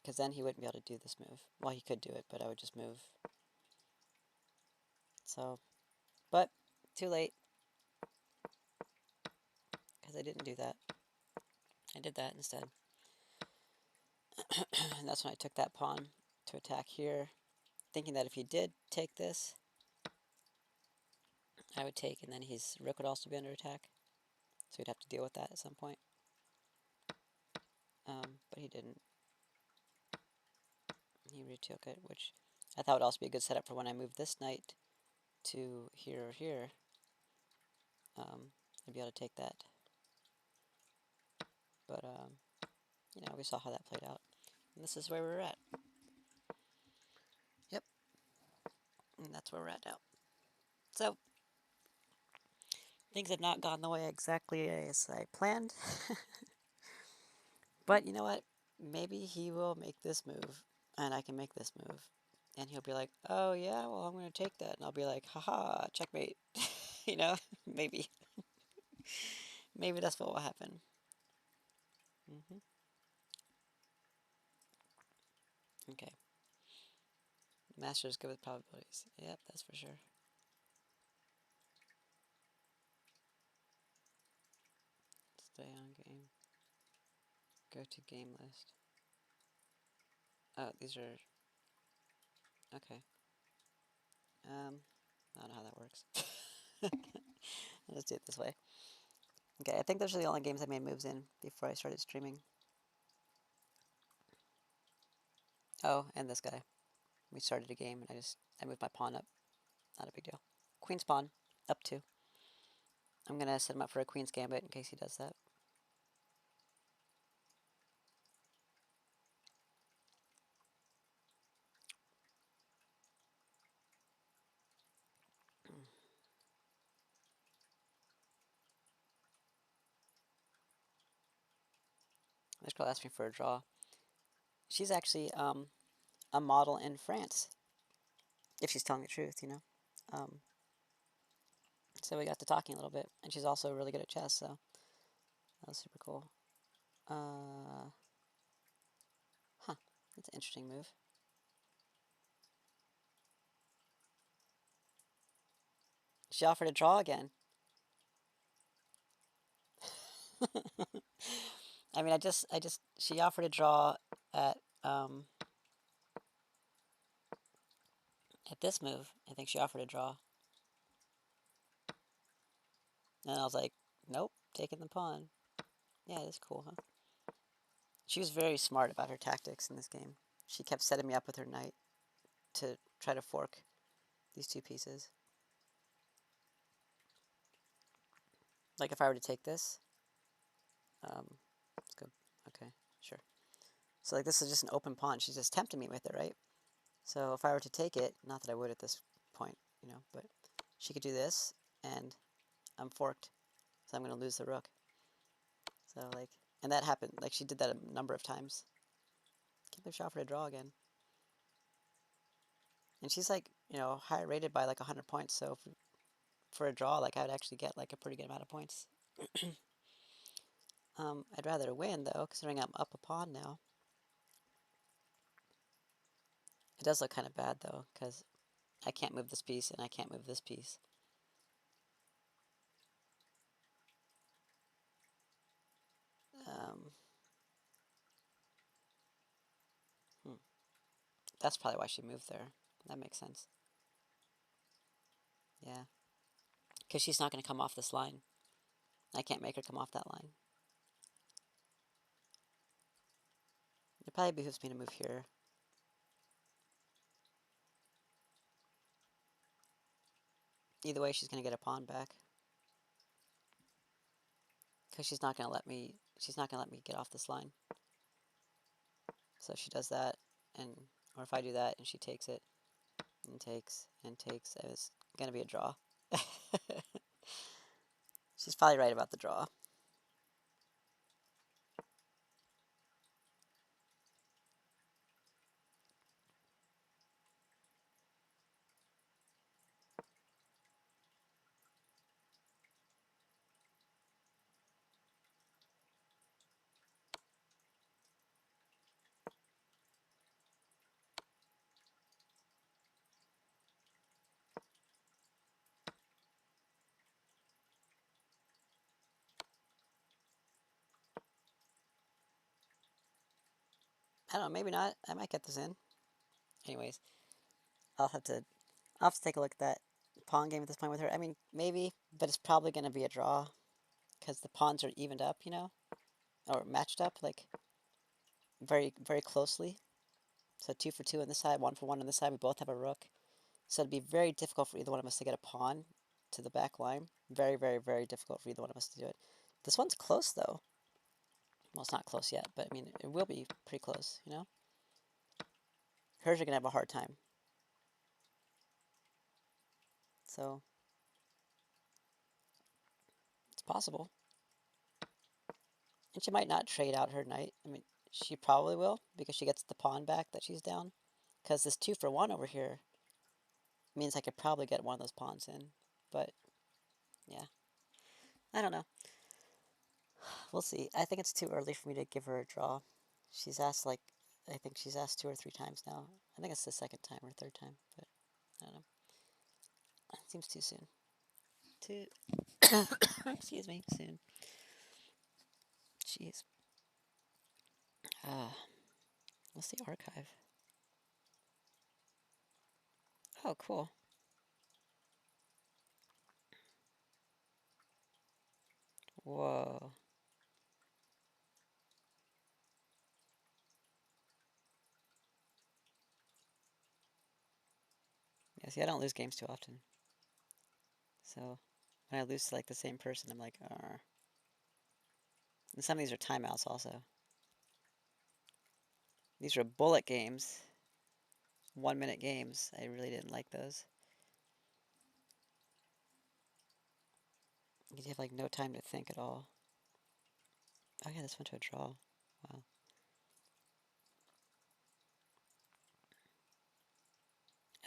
Because then he wouldn't be able to do this move. Well, he could do it, but I would just move. So, but too late. Because I didn't do that. I did that instead. And that's when I took that pawn to attack here, thinking that if he did take this, I would take, and then his rook would also be under attack. So we'd have to deal with that at some point. But he didn't. He retook it, which I thought would also be a good setup for when I move this knight to here or here. I'd be able to take that. But, you know, we saw how that played out. And this is where we're at. Yep. And that's where we're at now. So, things have not gone the way exactly as I planned. But you know what? Maybe he will make this move, and I can make this move. And he'll be like, oh yeah, well I'm going to take that. And I'll be like, haha, checkmate. You know, maybe. Maybe that's what will happen. Okay. Master is good with probabilities. Yep, that's for sure. Stay on game. Go to game list. Oh, these are... Okay. I don't know how that works. I'll just do it this way. Okay, I think those are the only games I made moves in before I started streaming. Oh, and this guy. We started a game, and I moved my pawn up. Not a big deal. Queen's pawn. Up 2. I'm going to set him up for a queen's gambit in case he does that. This girl asked me for a draw. She's actually a model in France. If she's telling the truth, you know. So we got to talking a little bit, and she's also really good at chess, so that was super cool. Huh, that's an interesting move. She offered a draw again. I mean, she offered a draw at this move. I think she offered a draw. And I was like, nope, taking the pawn. Yeah, that's cool, huh? She was very smart about her tactics in this game. She kept setting me up with her knight to try to fork these 2 pieces. Like if I were to take this, let's go. Okay, sure. So like this is just an open pawn. She's just tempting me with it, right? So if I were to take it, not that I would at this point, but she could do this, and I'm forked, so I'm going to lose the rook. So like, and that happened. Like she did that a number of times. Can't believe she offered a draw again. And she's like, higher rated by like 100 points. So for a draw, like I would actually get like a pretty good amount of points. I'd rather win though, considering I'm up a pawn now. It does look kind of bad though, because I can't move this piece and I can't move this piece. Um, That's probably why she moved there. That makes sense. Yeah. Because she's not going to come off this line. I can't make her come off that line. It probably behooves me to move here. Either way, she's going to get a pawn back. Because she's not going to let me get off this line. So if she does that, or if I do that and she takes it, and takes, it's going to be a draw. She's probably right about the draw. I don't know, maybe not. I might get this in. Anyways, I'll have to take a look at that pawn game at this point with her. I mean, maybe, but it's probably going to be a draw because the pawns are evened up, or matched up, like very, very closely. So 2 for 2 on this side, 1 for 1 on this side. We both have a rook. So it'd be very difficult for either one of us to get a pawn to the back line. Very, very, very difficult for either one of us to do it. This one's close, though. Well, it's not close yet, but I mean, it will be pretty close, Hers are going to have a hard time. So, it's possible. And she might not trade out her knight. I mean, she probably will, because she gets the pawn back that she's down. Because this 2 for 1 over here means I could probably get one of those pawns in. But, yeah. I don't know. We'll see. I think it's too early for me to give her a draw. She's asked, I think she's asked 2 or 3 times now. I think it's the second time or third time, but I don't know. It seems too soon. Excuse me, soon. Jeez. Let's see archive. Oh, cool. Whoa. Yeah, see, I don't lose games too often. So, when I lose to, the same person, I'm like, Arr. And some of these are timeouts also. These are bullet games. 1-minute games. I really didn't like those. You have, no time to think at all. Oh, yeah, this went to a draw. Wow.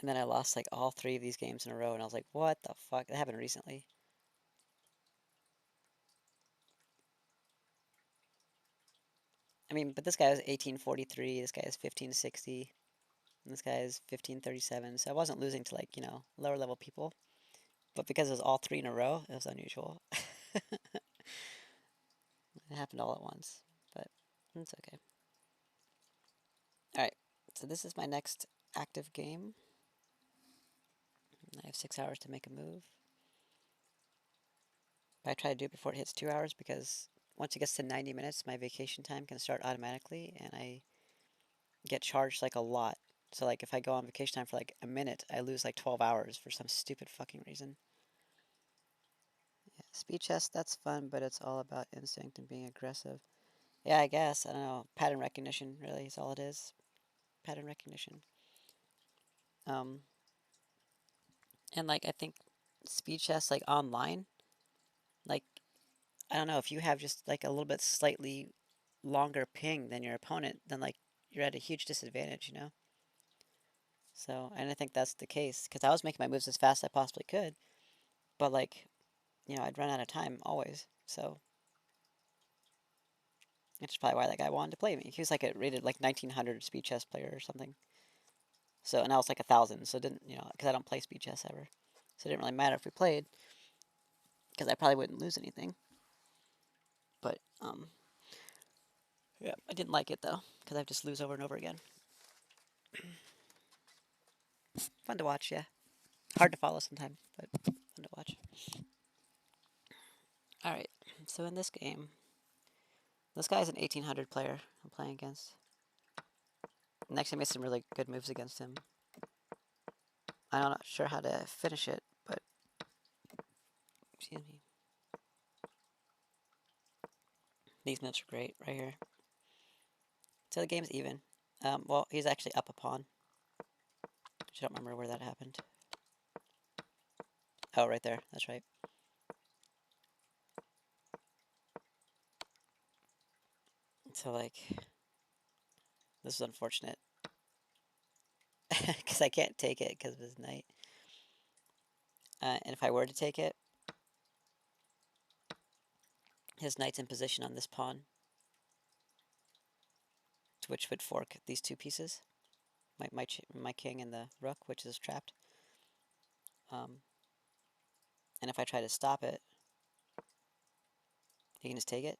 And then I lost, all 3 of these games in a row, and I was like, what the fuck? That happened recently. I mean, but this guy was 1843, this guy is 1560, and this guy is 1537, so I wasn't losing to, lower level people. But because it was all 3 in a row, it was unusual. It happened all at once, but it's okay. Alright, so this is my next active game. I have 6 hours to make a move. But I try to do it before it hits 2 hours because once it gets to 90 minutes, my vacation time can start automatically, and I get charged a lot. So if I go on vacation time for a minute, I lose 12 hours for some stupid fucking reason. Yeah, speed chess, that's fun, but it's all about instinct and being aggressive. Yeah, I guess. I don't know. Pattern recognition really is all it is. Pattern recognition. Um, and like I think speed chess like online, like I don't know if you have just like a little bit slightly longer ping than your opponent, then like you're at a huge disadvantage, you know. So, and I think that's the case because I was making my moves as fast as I possibly could, but like I'd run out of time always. So that's probably why that guy wanted to play me. He was like a rated like 1900 speed chess player or something. So and I was like 1,000. So it didn't because I don't play speed chess ever. So it didn't really matter if we played because I probably wouldn't lose anything. But yeah, I didn't like it though because I just lose over and over again. Fun to watch, yeah. Hard to follow sometimes, but fun to watch. All right. So in this game, this guy's an 1800 player I'm playing against. Next, I made some really good moves against him. I'm not sure how to finish it, but excuse me. These moves are great right here. So the game's even. Well, he's actually up a pawn. I don't remember where that happened. Oh, right there. That's right. So, like, this is unfortunate. Because I can't take it because of his knight. And if I were to take it, his knight's in position on this pawn, which would fork these two pieces. My king and the rook, which is trapped. Um, and if I try to stop it, he can just take it.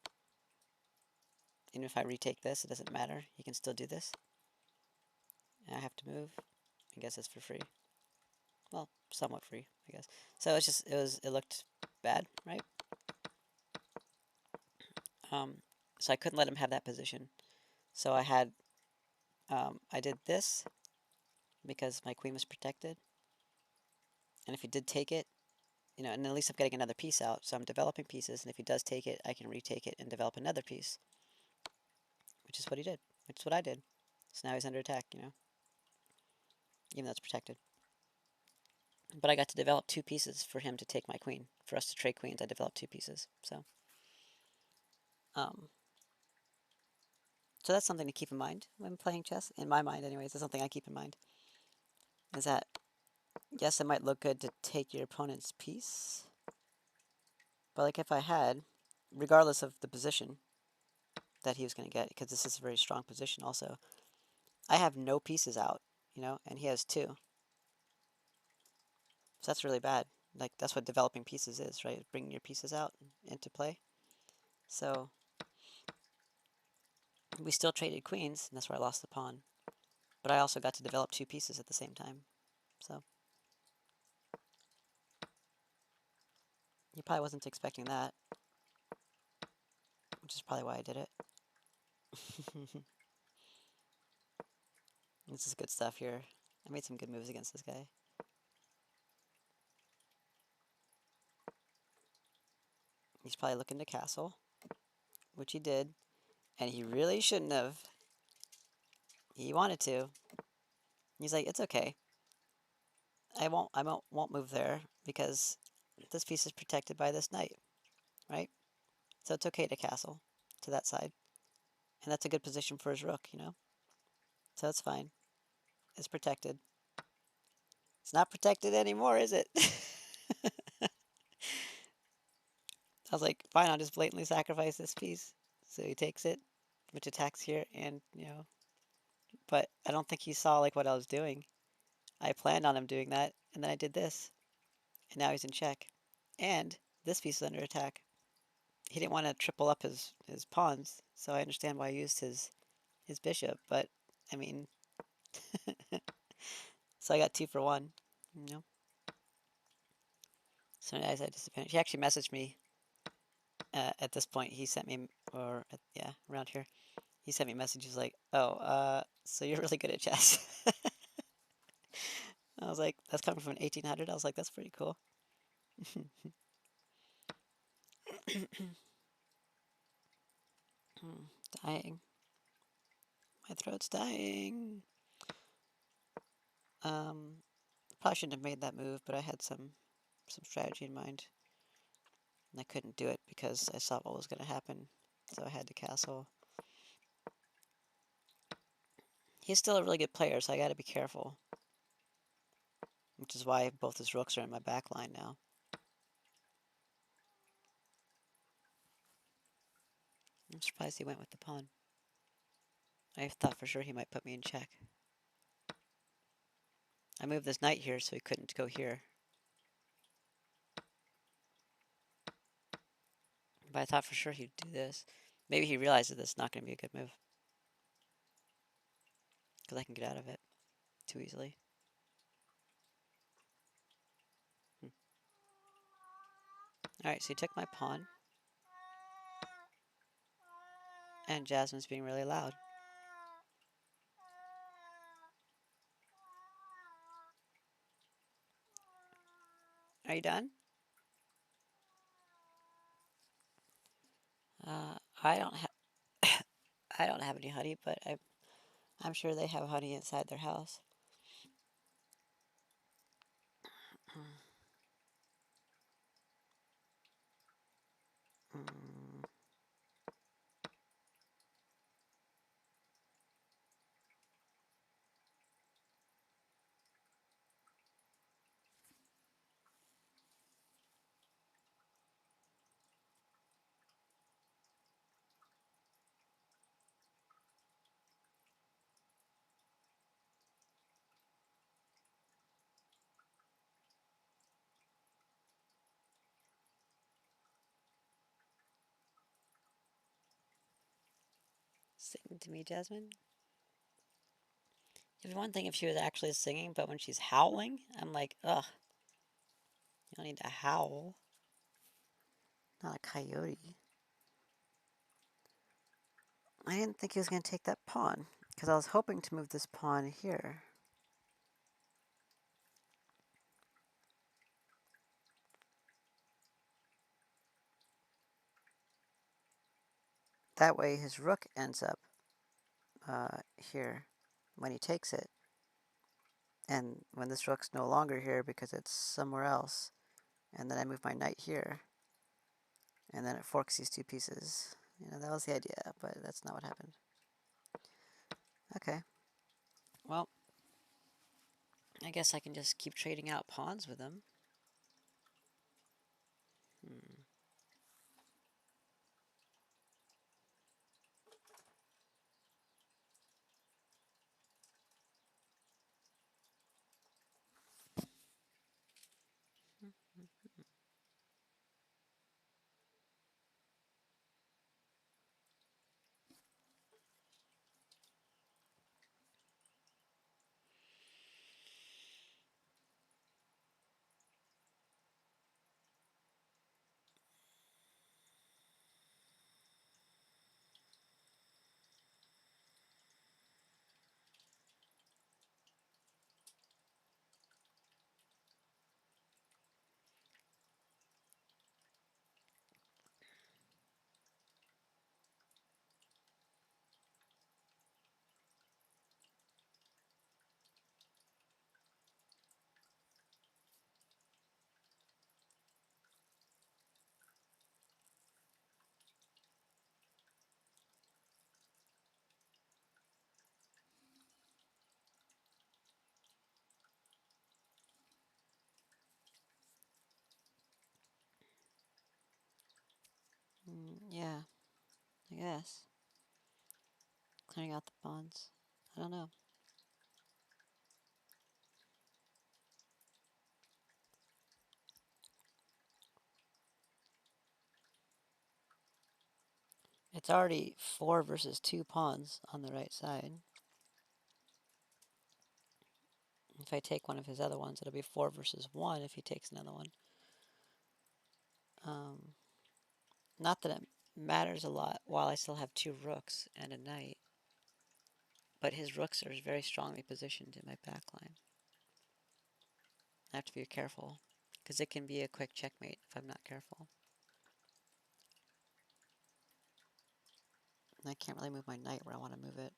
Even if I retake this, it doesn't matter. He can still do this. And I have to move. I guess it's for free. Well, somewhat free, I guess. So it looked bad, right? So I couldn't let him have that position. So I did this because my queen was protected. And if he did take it, and at least I'm getting another piece out. So I'm developing pieces, and if he does take it, I can retake it and develop another piece, which is what he did. Which is what I did. So now he's under attack, even though it's protected. But I got to develop two pieces for him to take my queen. For us to trade queens, I developed two pieces. Um, so that's something to keep in mind when playing chess. In my mind, anyways, it's something I keep in mind. Is that, yes, it might look good to take your opponent's piece. But like if I had, regardless of the position that he was going to get, because this is a very strong position also, I have no pieces out, and he has two. So that's really bad. Like, that's what developing pieces is, right? Bringing your pieces out into play. So we still traded queens, and that's where I lost the pawn. But I also got to develop two pieces at the same time. So he probably wasn't expecting that, which is probably why I did it. This is good stuff here. I made some good moves against this guy. He's probably looking to castle, which he did, and he really shouldn't have. He wanted to. He's like, it's okay. I won't move there because this piece is protected by this knight, right? So it's okay to castle to that side. And that's a good position for his rook. So it's fine. It's protected. It's not protected anymore, is it? I was like, fine, I'll just blatantly sacrifice this piece. So he takes it, which attacks here, and. But I don't think he saw like what I was doing. I planned on him doing that, and then I did this, and now he's in check. And this piece is under attack. He didn't want to triple up his pawns, so I understand why he used his bishop. But I mean, so I got 2 for 1. You know. So as I disadvantage, he actually messaged me at this point. He sent me, yeah, around here. He sent me a message. He was like, "Oh, so you're really good at chess." I was like, "That's coming from an 1800." I was like, "That's pretty cool." Dying. My throat's dying. Probably shouldn't have made that move, but I had some strategy in mind. And I couldn't do it because I saw what was going to happen. So I had to castle. He's still a really good player, so I gotta be careful. Which is why both his rooks are in my back line now. I'm surprised he went with the pawn. I thought for sure he might put me in check. I moved this knight here so he couldn't go here. But I thought for sure he'd do this. Maybe he realized that this is not going to be a good move. Because I can get out of it too easily. Alright, so he took my pawn. And Jasmine's being really loud. Are you done? I don't have I don't have any honey, but I'm sure they have honey inside their house. Mm. Sing to me, Jasmine. It'd be one thing if she was actually singing, but when she's howling, I'm like, ugh. You don't need to howl. Not a coyote. I didn't think he was going to take that pawn, because I was hoping to move this pawn here. That way his rook ends up here when he takes it. And when this rook's no longer here because it's somewhere else, and then I move my knight here, and then it forks these two pieces. You know, that was the idea, but that's not what happened. Okay. Well, I guess I can just keep trading out pawns with him. Yeah, I guess. Clearing out the pawns. I don't know. It's already 4 versus 2 pawns on the right side. If I take one of his other ones, it'll be 4 versus 1 if he takes another one. Not that it matters a lot while I still have 2 rooks and a knight. But his rooks are very strongly positioned in my backline. I have to be careful, because it can be a quick checkmate if I'm not careful. And I can't really move my knight where I want to move it.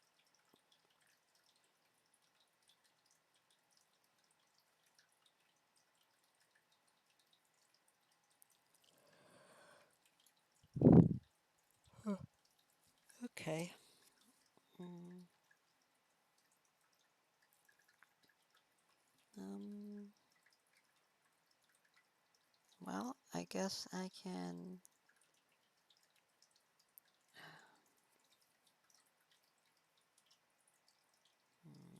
Okay. Mm. Um, well, I guess I can... Hmm.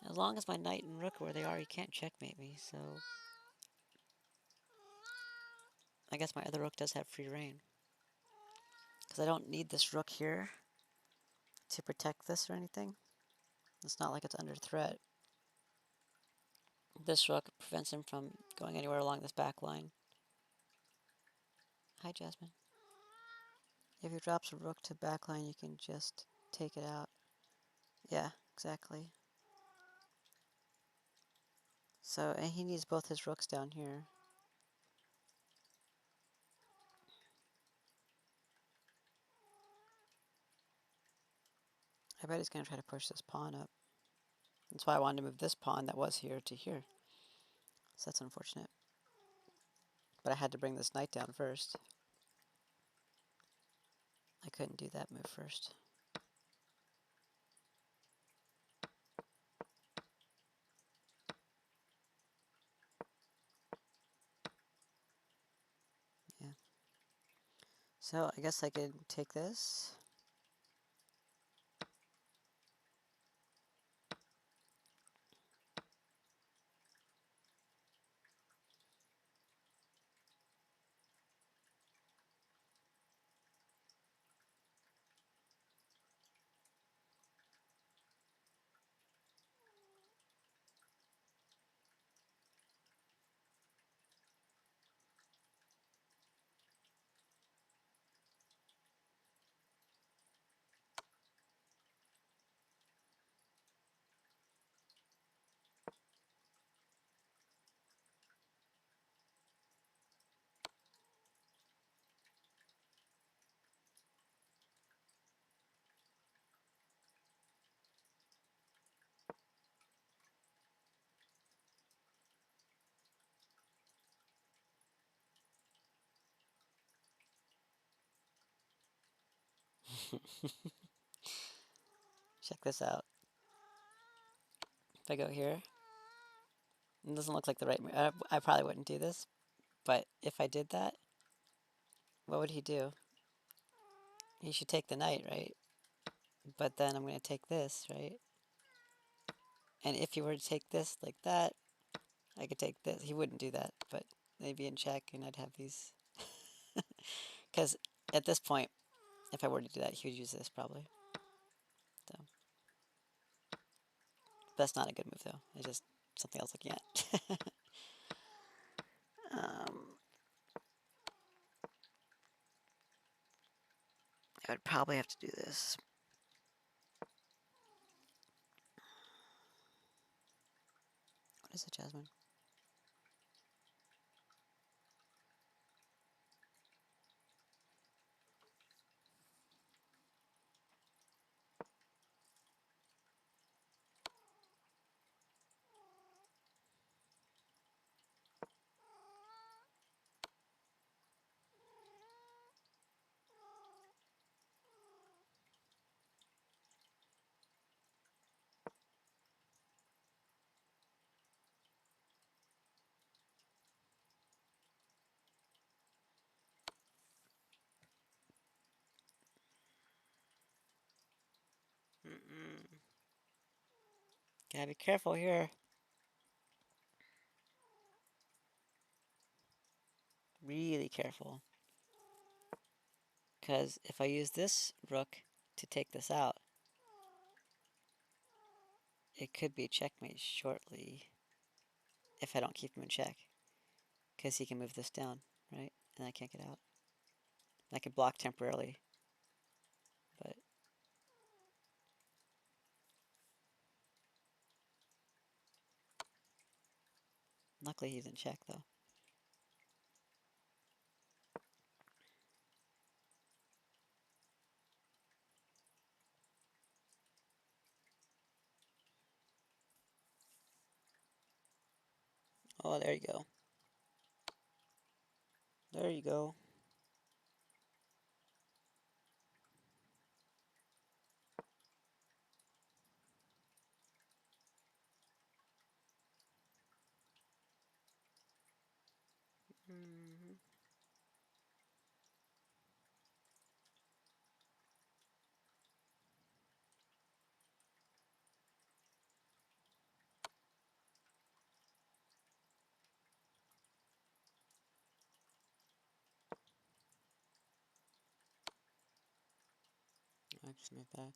As long as my knight and rook are where they are, he can't checkmate me, so... I guess my other rook does have free reign. Because I don't need this rook here to protect this or anything. It's not like it's under threat. This rook prevents him from going anywhere along this back line. Hi, Jasmine. If he drops a rook to backline, you can just take it out. Yeah, exactly. So, and he needs both his rooks down here. I bet he's going to try to push this pawn up. That's why I wanted to move this pawn that was here to here. So that's unfortunate. But I had to bring this knight down first. I couldn't do that move first. Yeah. So I guess I could take this. Check this out. If I go here, it doesn't look like the right move. I probably wouldn't do this, but if I did that, what would he do? He should take the knight, right? But then I'm going to take this, right? And if he were to take this like that, I could take this. He wouldn't do that, but they'd be in check and I'd have these. Because at this point, if I were to do that, he would use this probably. So that's not a good move though. It's just something else looking at. I would probably have to do this. What is it, Jasmine? Mm-mm. Gotta be careful here. Really careful. Because if I use this rook to take this out, it could be checkmate shortly if I don't keep him in check. Because he can move this down, right? And I can't get out. I can block temporarily, but luckily he's in check though. Oh, there you go. There you go. Hmm. I just moved back.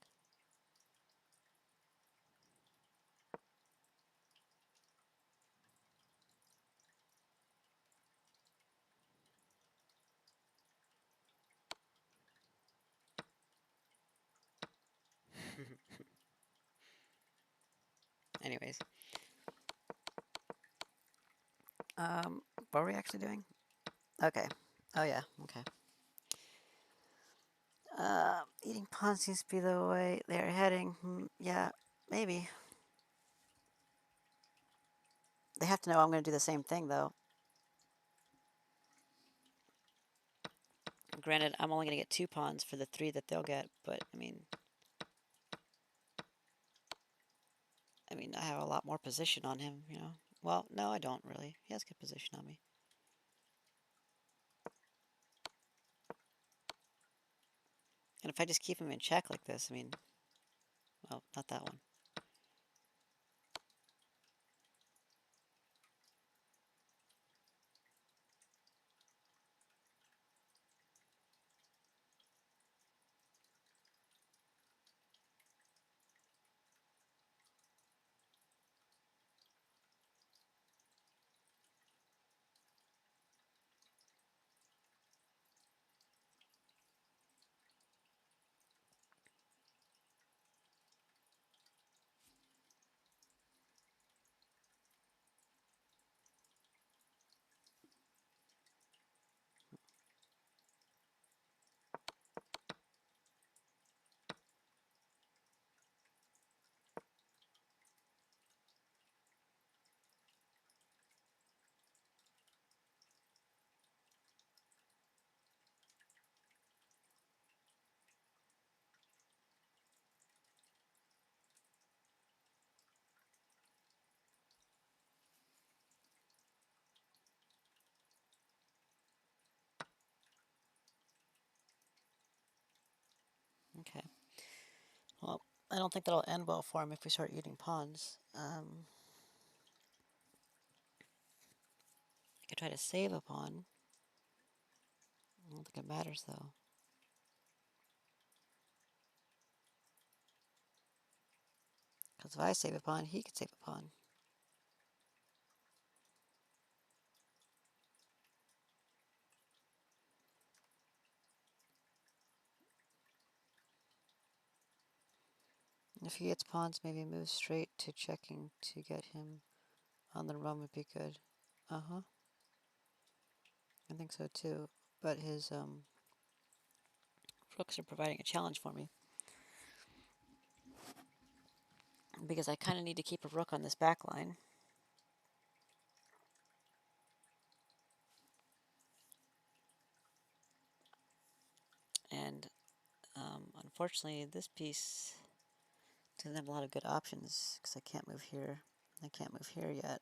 Anyways, what were we actually doing? Okay. Oh yeah. Okay. Eating pawns seems to be the way they're heading. Yeah, maybe. They have to know I'm going to do the same thing, though. Granted, I'm only going to get 2 pawns for the 3 that they'll get, but I have a lot more position on him, you know. Well, no, I don't really. He has good position on me. And if I just keep him in check like this, well, not that one. Okay. Well, I don't think that'll end well for him if we start eating pawns. I could try to save a pawn. I don't think it matters, though. Because if I save a pawn, he could save a pawn. If he gets pawns, maybe move straight to checking to get him on the run would be good. Uh-huh. I think so too. But his rooks are providing a challenge for me. Because I kind of need to keep a rook on this back line. And unfortunately, this piece doesn't have a lot of good options because I can't move here. I can't move here yet.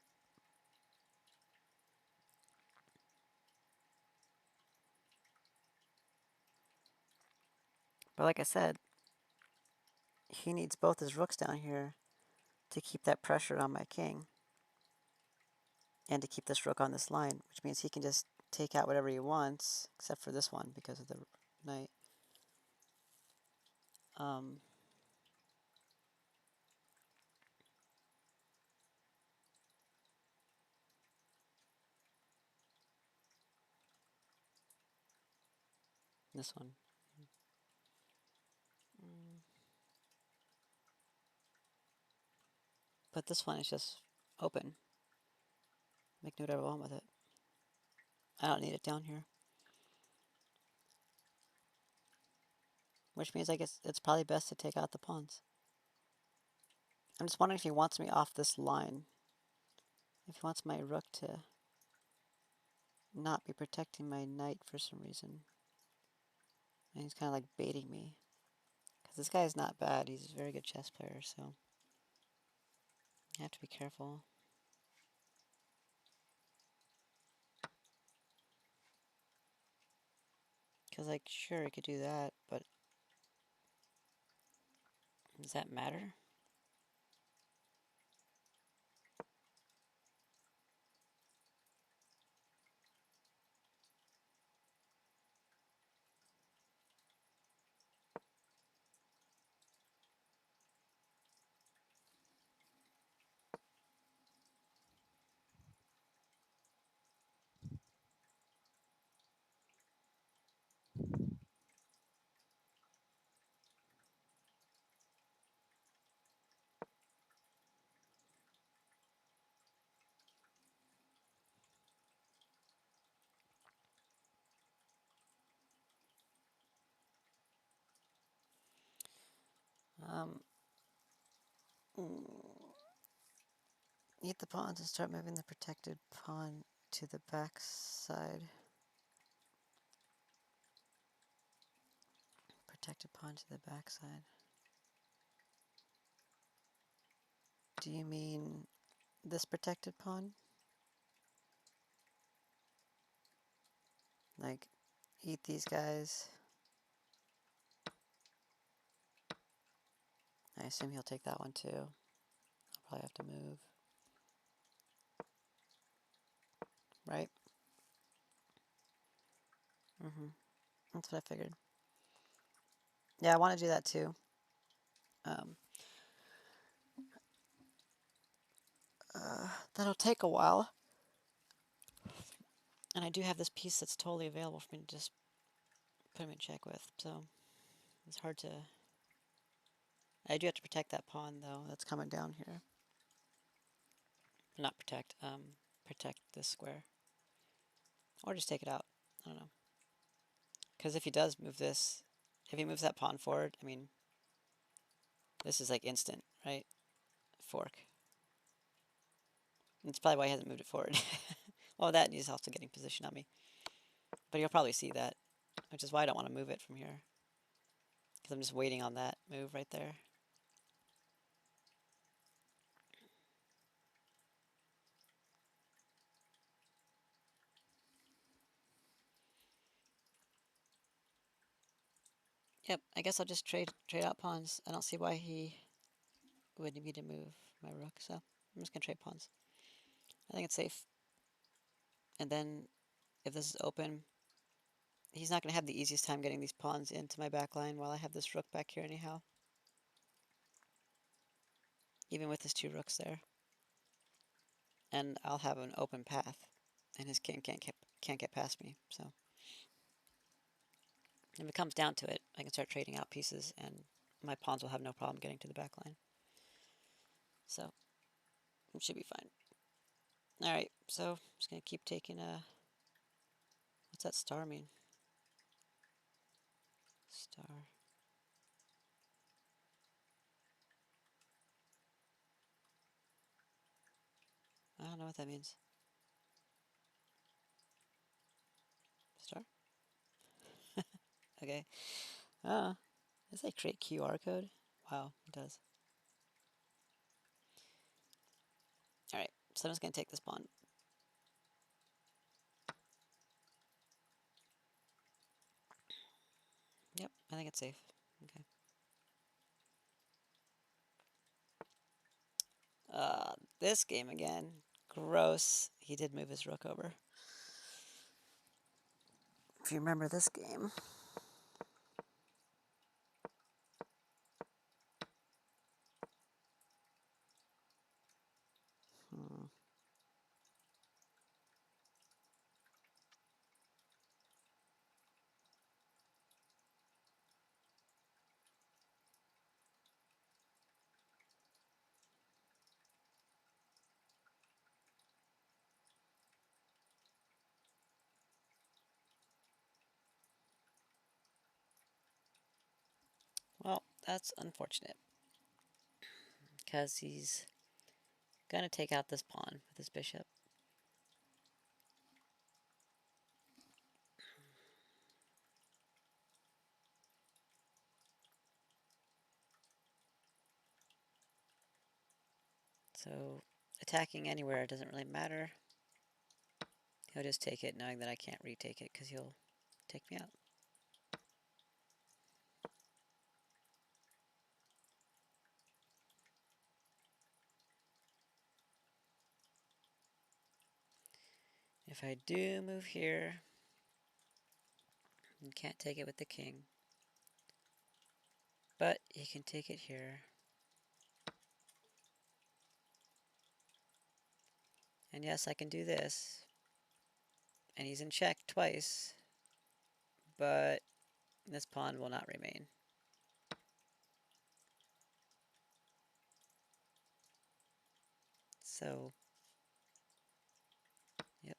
But like I said, he needs both his rooks down here to keep that pressure on my king and to keep this rook on this line, which means he can just take out whatever he wants, except for this one because of the knight. Um, this one. But this one is just open. Make do whatever I want with it. I don't need it down here. Which means I guess it's probably best to take out the pawns. I'm just wondering if he wants me off this line. If he wants my rook to not be protecting my knight for some reason. And he's kind of like baiting me. Because this guy is not bad. He's a very good chess player, so you have to be careful. Because, like, sure, he could do that, but does that matter? Um, Eat the pawns and start moving the protected pawn to the back side. Protected pawn to the back side. Do you mean this protected pawn? Like, eat these guys. I assume he'll take that one too. I'll probably have to move. Right? That's what I figured. Yeah, I want to do that too. That'll take a while. And I do have this piece that's totally available for me to just put him in check with, so it's hard to... I do have to protect that pawn, though, that's coming down here. Not protect, protect this square. Or just take it out. I don't know. Because if he does move this, if he moves that pawn forward, I mean, this is like instant, right? Fork. That's probably why he hasn't moved it forward. Well, that and he's also getting position on me. But you'll probably see that, which is why I don't want to move it from here. Because I'm just waiting on that move right there. Yep, I guess I'll just trade out pawns. I don't see why he would need me to move my rook, so I'm just going to trade pawns. I think it's safe. And then, if this is open, he's not going to have the easiest time getting these pawns into my back line while I have this rook back here anyhow. Even with his two rooks there. And I'll have an open path, and his king can't get past me, so... If it comes down to it, I can start trading out pieces, and my pawns will have no problem getting to the back line. So, it should be fine. Alright, so I'm just going to keep taking a... What's that star mean? Star. I don't know what that means. Star? Okay. Does that create QR code? Wow, it does. Alright, so I'm just going to take this pawn. Yep, I think it's safe. Okay. This game again. Gross. He did move his rook over. If you remember this game. Well, that's unfortunate. Because he's gonna take out this pawn with his bishop. So attacking anywhere doesn't really matter. He'll just take it knowing that I can't retake it because he'll take me out. If I do move here, you can't take it with the king. But he can take it here. And yes, I can do this. And he's in check twice. But this pawn will not remain. So, yep.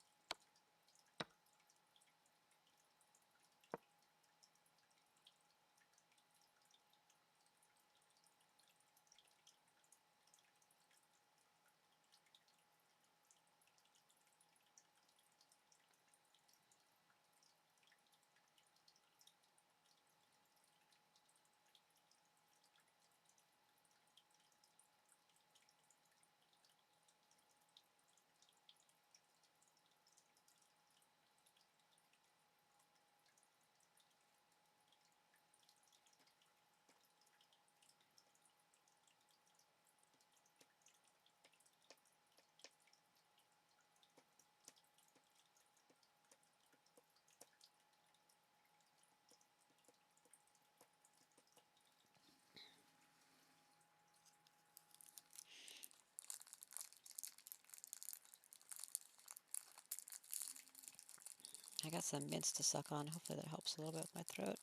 I got some mints to suck on. Hopefully that helps a little bit with my throat.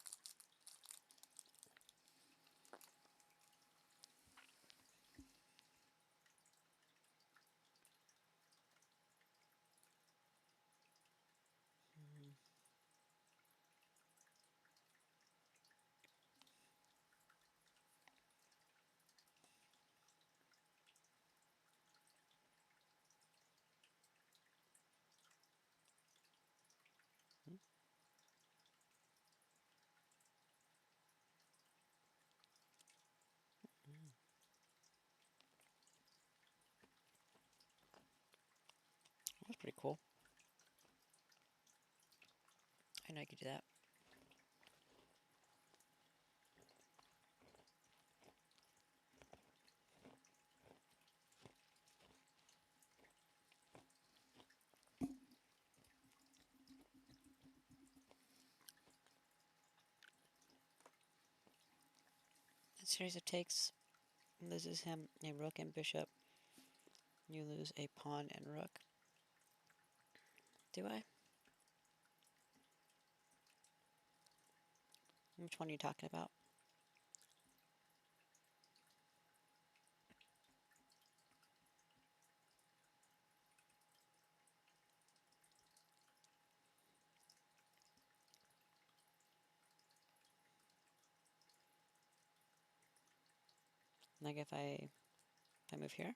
That's pretty cool. I know I could do that. A series of takes loses him a rook and bishop. You lose a pawn and rook. Do I? Which one are you talking about? Like if I move here?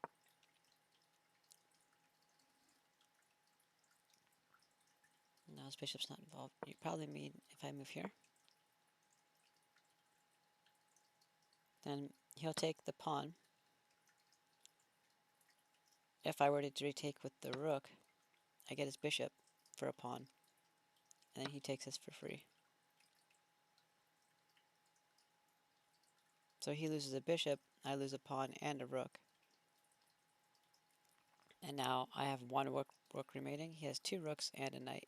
No, his bishop's not involved. You probably mean if I move here. Then he'll take the pawn. If I were to retake with the rook, I get his bishop for a pawn. And then he takes this for free. So he loses a bishop, I lose a pawn and a rook. And now I have one rook remaining. He has two rooks and a knight.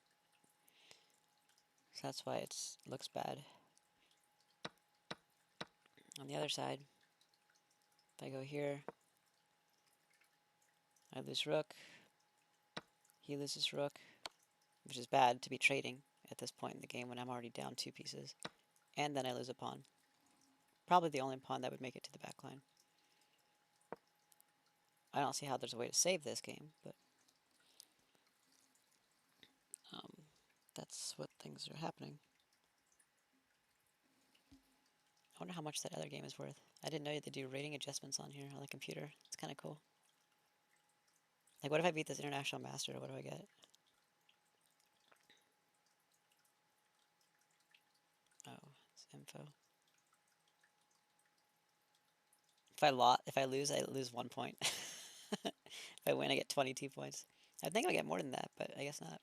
So that's why it looks bad. On the other side, if I go here, I lose rook, he loses rook, which is bad to be trading at this point in the game when I'm already down two pieces. And then I lose a pawn. Probably the only pawn that would make it to the back line. I don't see how there's a way to save this game, but that's what things are happening. I wonder how much that other game is worth. I didn't know they do rating adjustments on here on the computer. It's kind of cool. Like, what if I beat this international master? What do I get? Oh, it's info. If I lose, I lose 1 point. If I win, I get 22 points. I think I get more than that, but I guess not.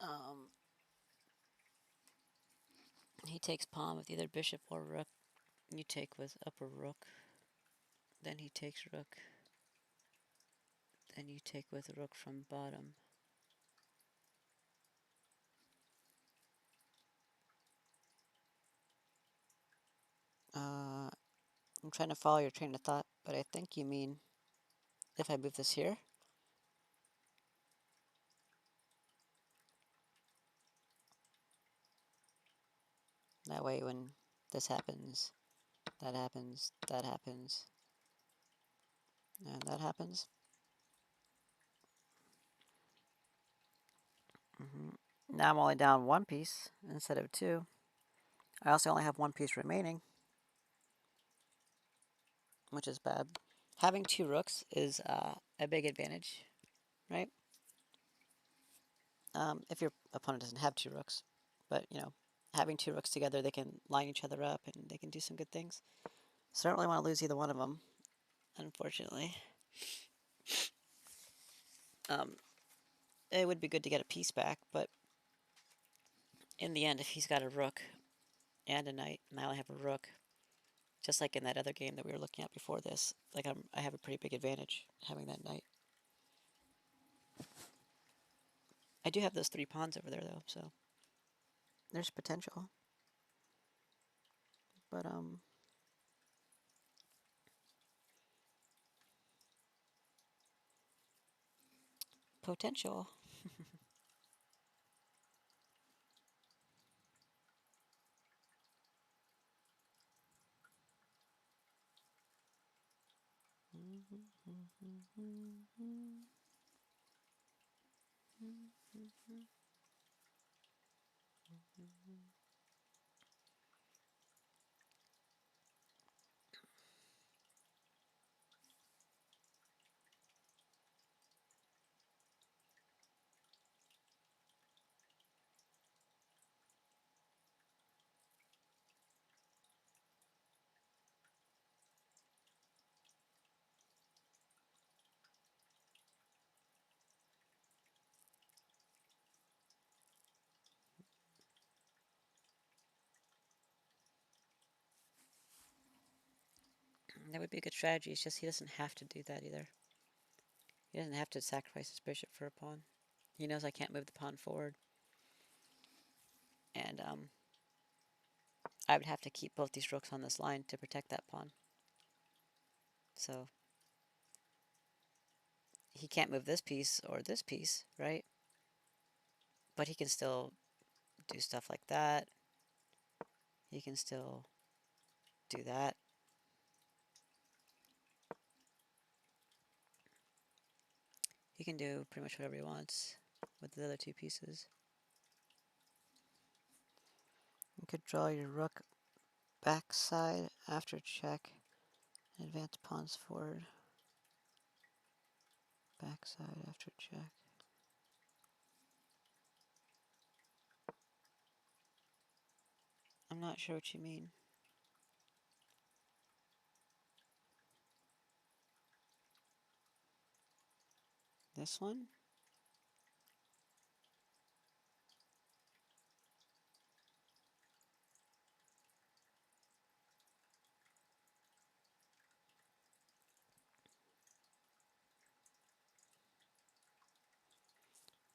Um, he takes pawn with either bishop or rook. You take with upper rook. Then he takes rook. Then you take with rook from bottom. I'm trying to follow your train of thought, but I think you mean if I move this here. That way when this happens, that happens, that happens, and that happens. Now I'm only down one piece instead of two. I also only have one piece remaining, which is bad. Having two rooks is a big advantage, right? If your opponent doesn't have two rooks, but you know, having two rooks together, they can line each other up and they can do some good things. So I don't really want to lose either one of them, unfortunately. It would be good to get a piece back, but in the end, if he's got a rook and a knight, and I only have a rook, just like in that other game that we were looking at before this, like I have a pretty big advantage having that knight. I do have those three pawns over there though, so there's potential. But potential. That would be a good strategy. It's just he doesn't have to do that either. He doesn't have to sacrifice his bishop for a pawn. He knows I can't move the pawn forward, and I would have to keep both these rooks on this line to protect that pawn. So he can't move this piece or this piece, right? But he can still do stuff like that. He can still do that. He can do pretty much whatever he wants with the other two pieces. You could draw your rook backside after check. Advance pawns forward. Backside after check. I'm not sure what you mean. This one?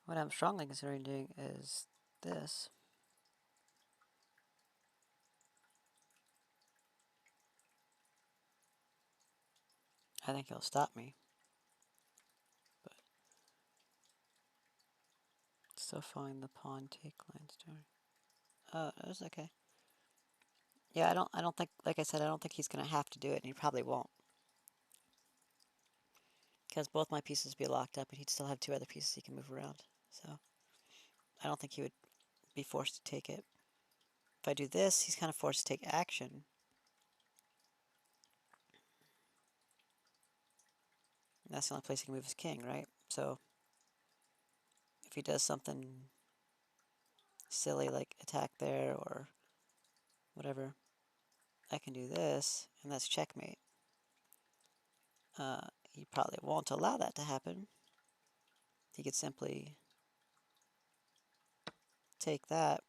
What I'm strongly considering doing is this. I think he'll stop me. But still following the pawn take lines turn. Oh, that's okay. Yeah, I don't think, like I said, I don't think he's gonna have to do it, and he probably won't. Because both my pieces will be locked up, and he'd still have two other pieces he can move around. So I don't think he would be forced to take it. If I do this, he's kind of forced to take action. And that's the only place he can move his king, right? So if he does something silly like attack there or whatever, I can do this, and that's checkmate. He probably won't allow that to happen. He could simply take that.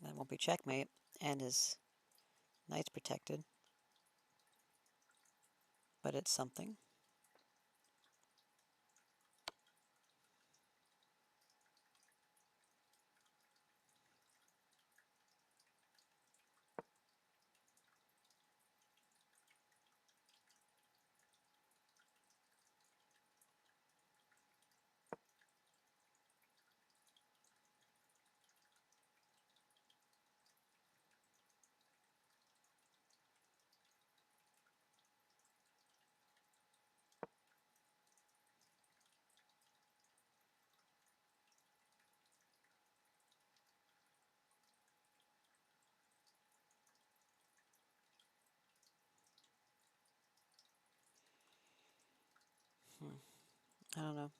That won't be checkmate, and his knight's protected. But it's something. I don't know.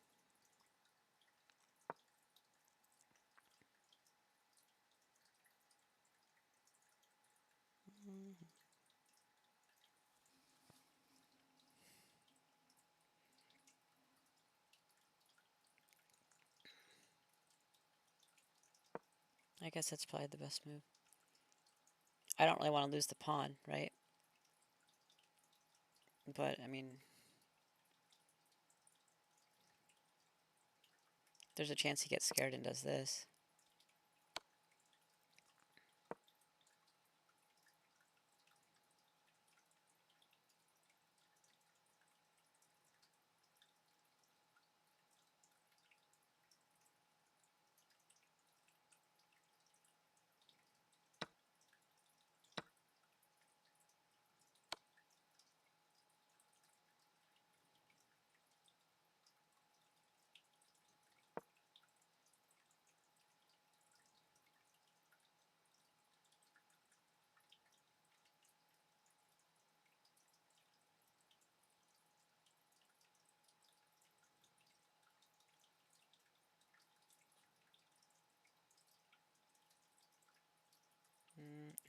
I guess that's probably the best move. I don't really want to lose the pawn, right? But, I mean, there's a chance he gets scared and does this.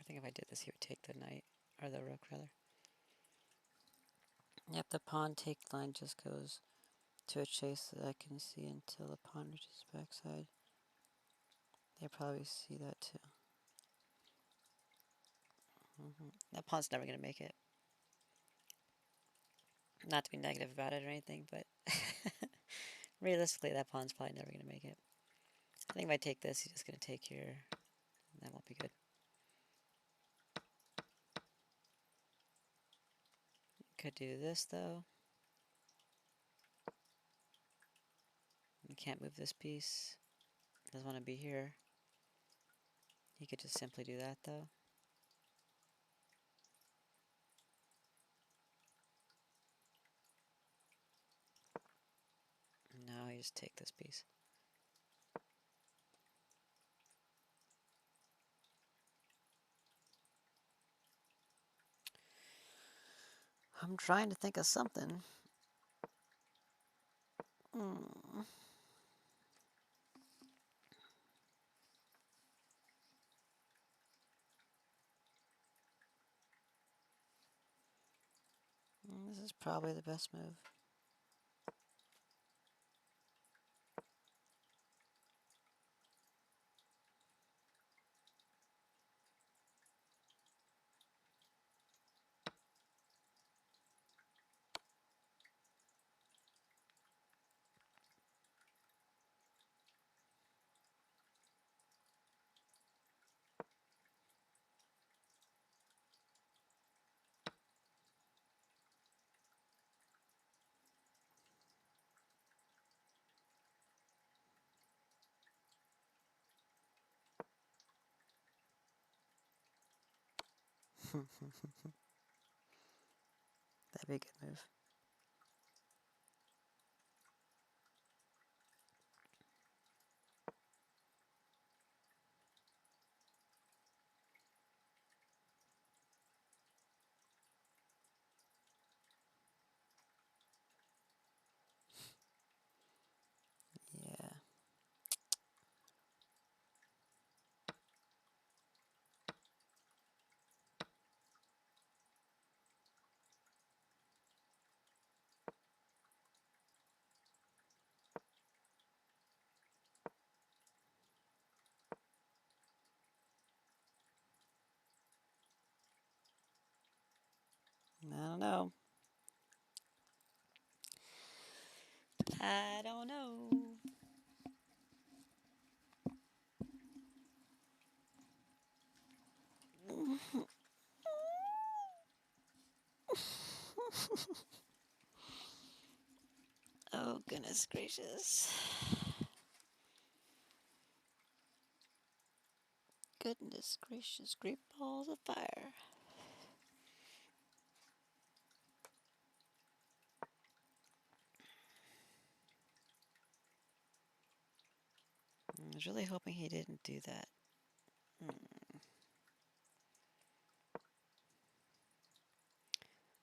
I think if I did this, he would take the knight, or the rook, rather. Yep, the pawn take line just goes to a chase that I can see until the pawn reaches backside. They probably see that too. That pawn's never going to make it. Not to be negative about it or anything, but realistically, that pawn's probably never going to make it. I think if I take this, he's just going to take here. That won't be good. Could do this, though. You can't move this piece. Doesn't want to be here. He could just simply do that, though. Now you just take this piece. I'm trying to think of something. This is probably the best move. That'd be a good move. don't know. I don't know. Oh, goodness gracious. Goodness gracious, great balls of fire. I was really hoping he didn't do that. I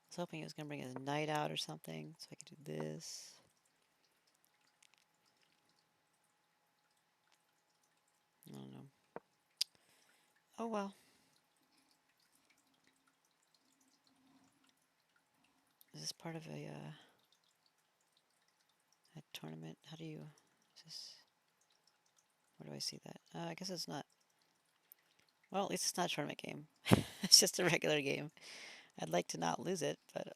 was hoping he was going to bring his knight out or something so I could do this. I don't know. Oh well. Is this part of a tournament? How do you... Is this... Where do I see that? I guess it's not. Well, at least it's not a tournament game. It's just a regular game. I'd like to not lose it, but,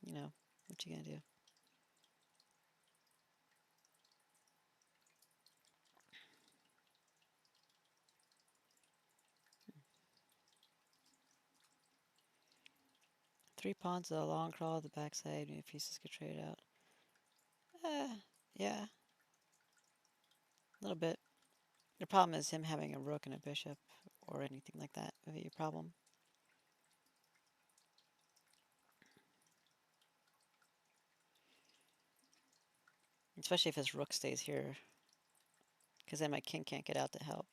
you know, what you gonna do? Three pawns, a long crawl at the backside, new pieces get traded out. Yeah. A little bit. The problem is him having a rook and a bishop or anything like that would be a problem. Especially if his rook stays here. Because then my king can't get out to help.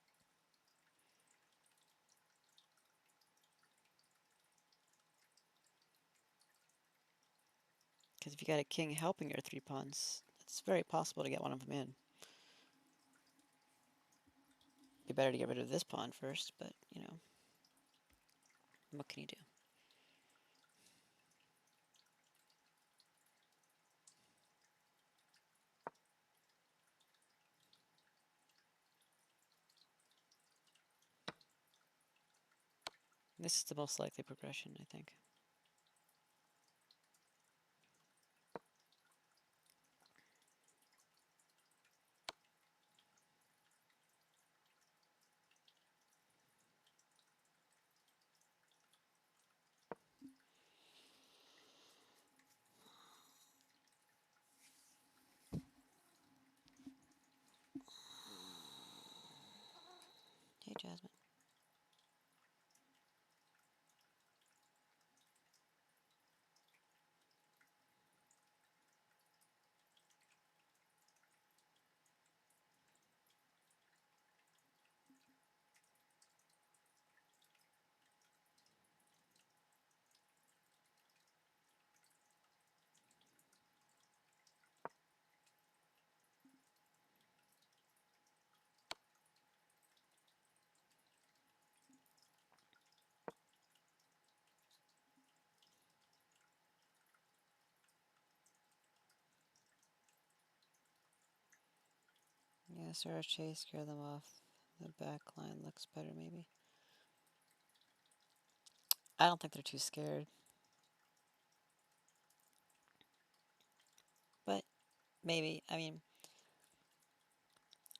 Because if you got a king helping your three pawns, it's very possible to get one of them in. Be better to get rid of this pawn first, but, you know, what can you do? This is the most likely progression, I think. Hey, Jasmine. Yeah, Sarah Chase, scare them off. The back line looks better, maybe. I don't think they're too scared. But maybe. I mean,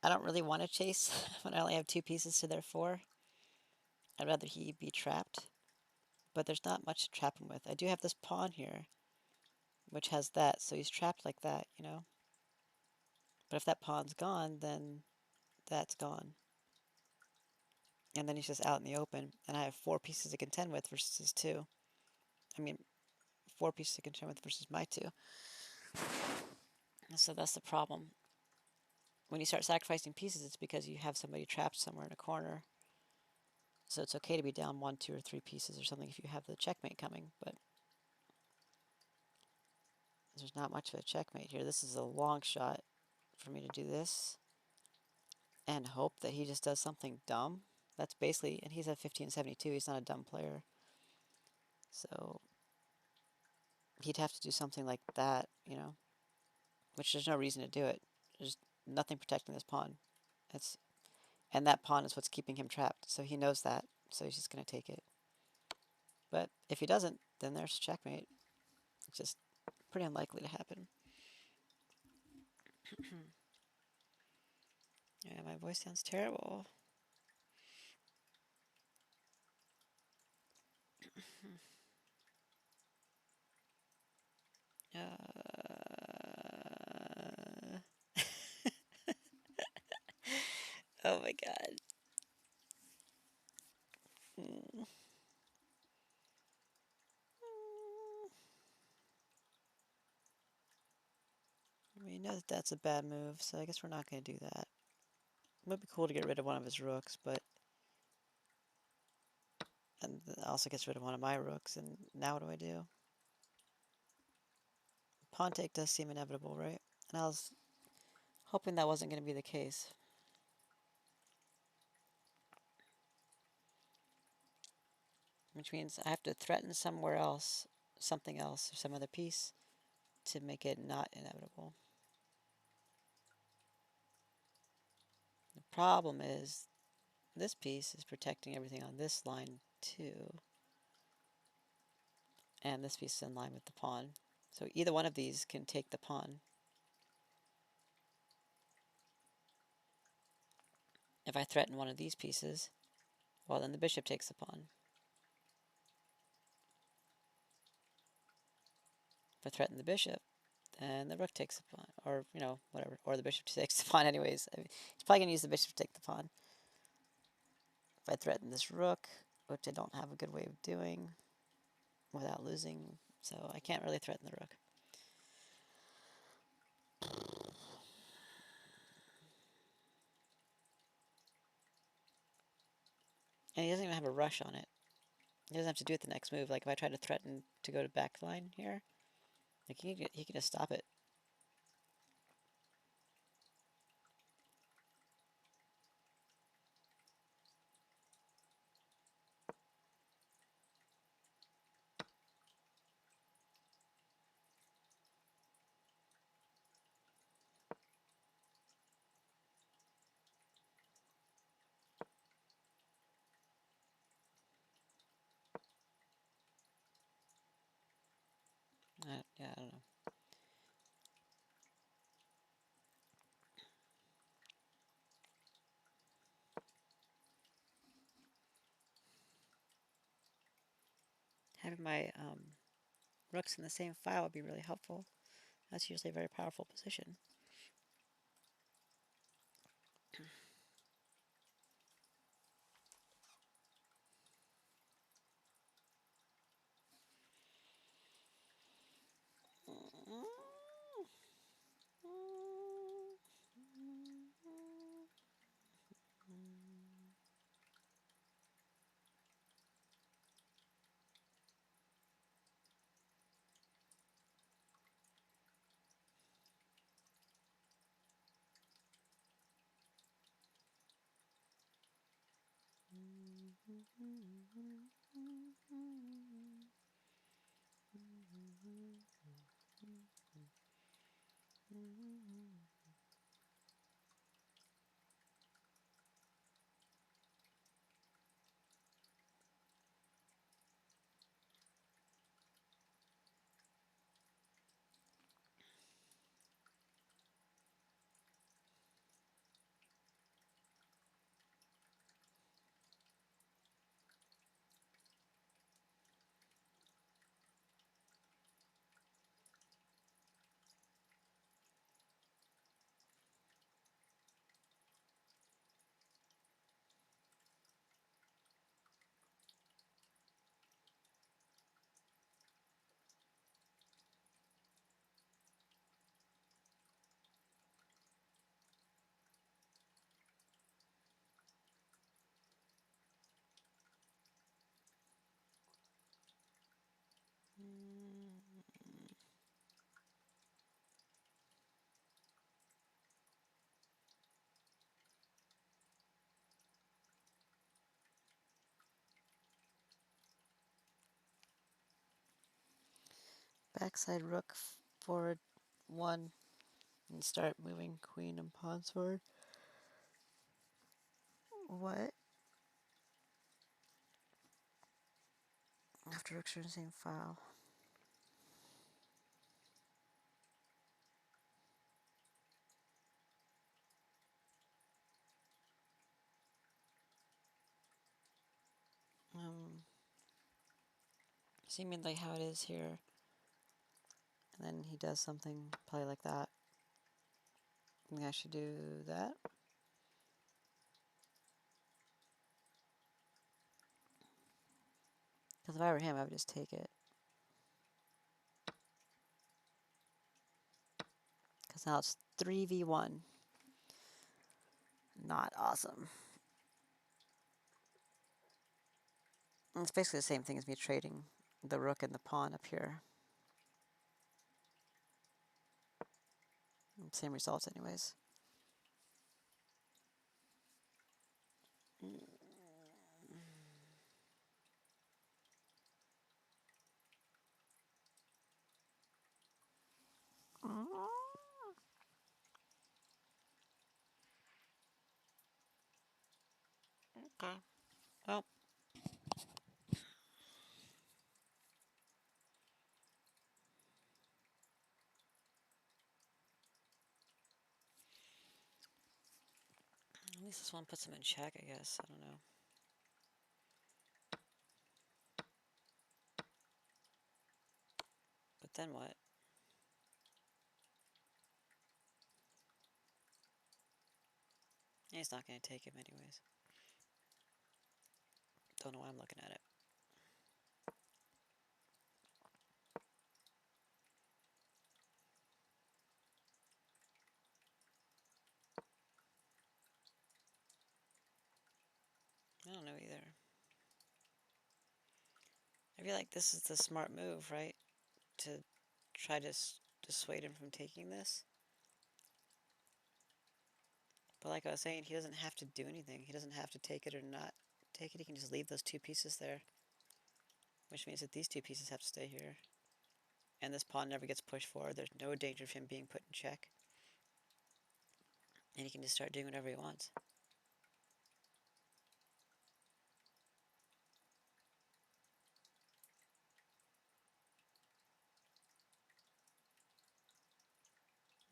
I don't really want to chase when I only have two pieces to their four. I'd rather he be trapped. But there's not much to trap him with. I do have this pawn here, which has that, so he's trapped like that, you know? But if that pawn's gone, then that's gone. And then he's just out in the open, and I have four pieces to contend with versus his two. I mean, four pieces to contend with versus my two. So that's the problem. When you start sacrificing pieces, it's because you have somebody trapped somewhere in a corner. So it's okay to be down one, two, or three pieces or something if you have the checkmate coming, but there's not much of a checkmate here. This is a long shot for me to do this and hope that he just does something dumb. That's basically, and he's at 1572, he's not a dumb player. So he'd have to do something like that, you know, which there's no reason to do it. There's nothing protecting this pawn. And that pawn is what's keeping him trapped. So he knows that, so he's just going to take it. But if he doesn't, then there's checkmate. It's just pretty unlikely to happen. Yeah, my voice sounds terrible. Oh my god. Mm. We know that that's a bad move, so I guess we're not going to do that. It would be cool to get rid of one of his rooks, but... And also gets rid of one of my rooks, and now what do I do? Pawn take does seem inevitable, right? And I was hoping that wasn't going to be the case. Which means I have to threaten somewhere else, something else, or some other piece to make it not inevitable. The problem is this piece is protecting everything on this line too. And this piece is in line with the pawn. So either one of these can take the pawn. If I threaten one of these pieces, well, then the bishop takes the pawn. If I threaten the bishop, then the rook takes the pawn. Or, you know, whatever. Or the bishop takes the pawn anyways. I mean, he's probably going to use the bishop to take the pawn. If I threaten this rook, which I don't have a good way of doing without losing, so I can't really threaten the rook. And he doesn't even have a rush on it. He doesn't have to do it the next move. Like if I try to threaten to go to backline here, like he can just stop it. Yeah, I don't know. Having my rooks in the same file would be really helpful. That's usually a very powerful position. Backside rook forward 1 and start moving queen and pawns forward. What? After extracting file. Seeming like how it is here. And then he does something probably like that. I think I should do that. Because if I were him, I would just take it. Because now it's 3v1. Not awesome. And it's basically the same thing as me trading the rook and the pawn up here. Same results anyways. Okay. Well. At least this one puts him in check, I guess. I don't know. But then what? He's not going to take him anyways. Don't know why I'm looking at it. I don't know either. I feel like this is the smart move, right? To try to dissuade him from taking this. But like I was saying, he doesn't have to do anything. He doesn't have to take it or not take it. He can just leave those two pieces there. Which means that these two pieces have to stay here. And this pawn never gets pushed forward. There's no danger of him being put in check. And he can just start doing whatever he wants.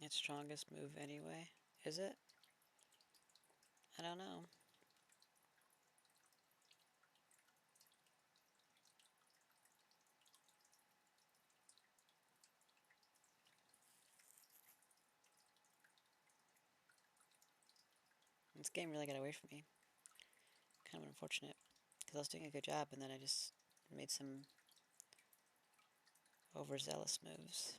Its strongest move anyway, is it? I don't know. This game really got away from me. Kind of unfortunate. Because I was doing a good job and then I just made some overzealous moves.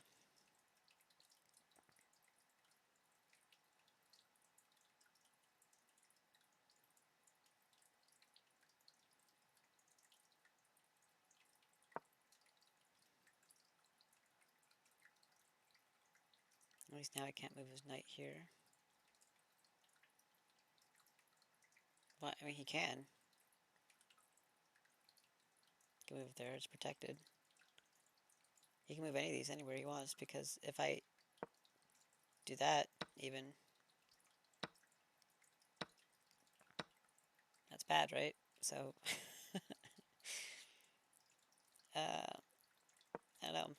At least now I can't move his knight here. Well, I mean, he can. He can move there, it's protected. He can move any of these anywhere he wants, because if I do that, even, that's bad, right? So, I don't know.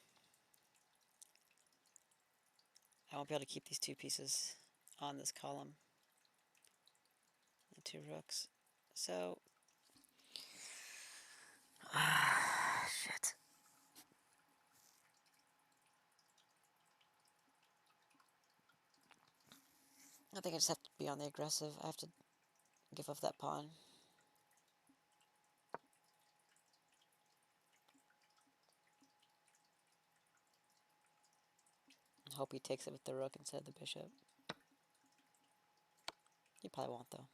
I won't be able to keep these two pieces on this column. The two rooks. So, shit. I think I just have to be on the aggressive. I have to give up that pawn. Hope he takes it with the rook instead of the bishop. He probably won't, though.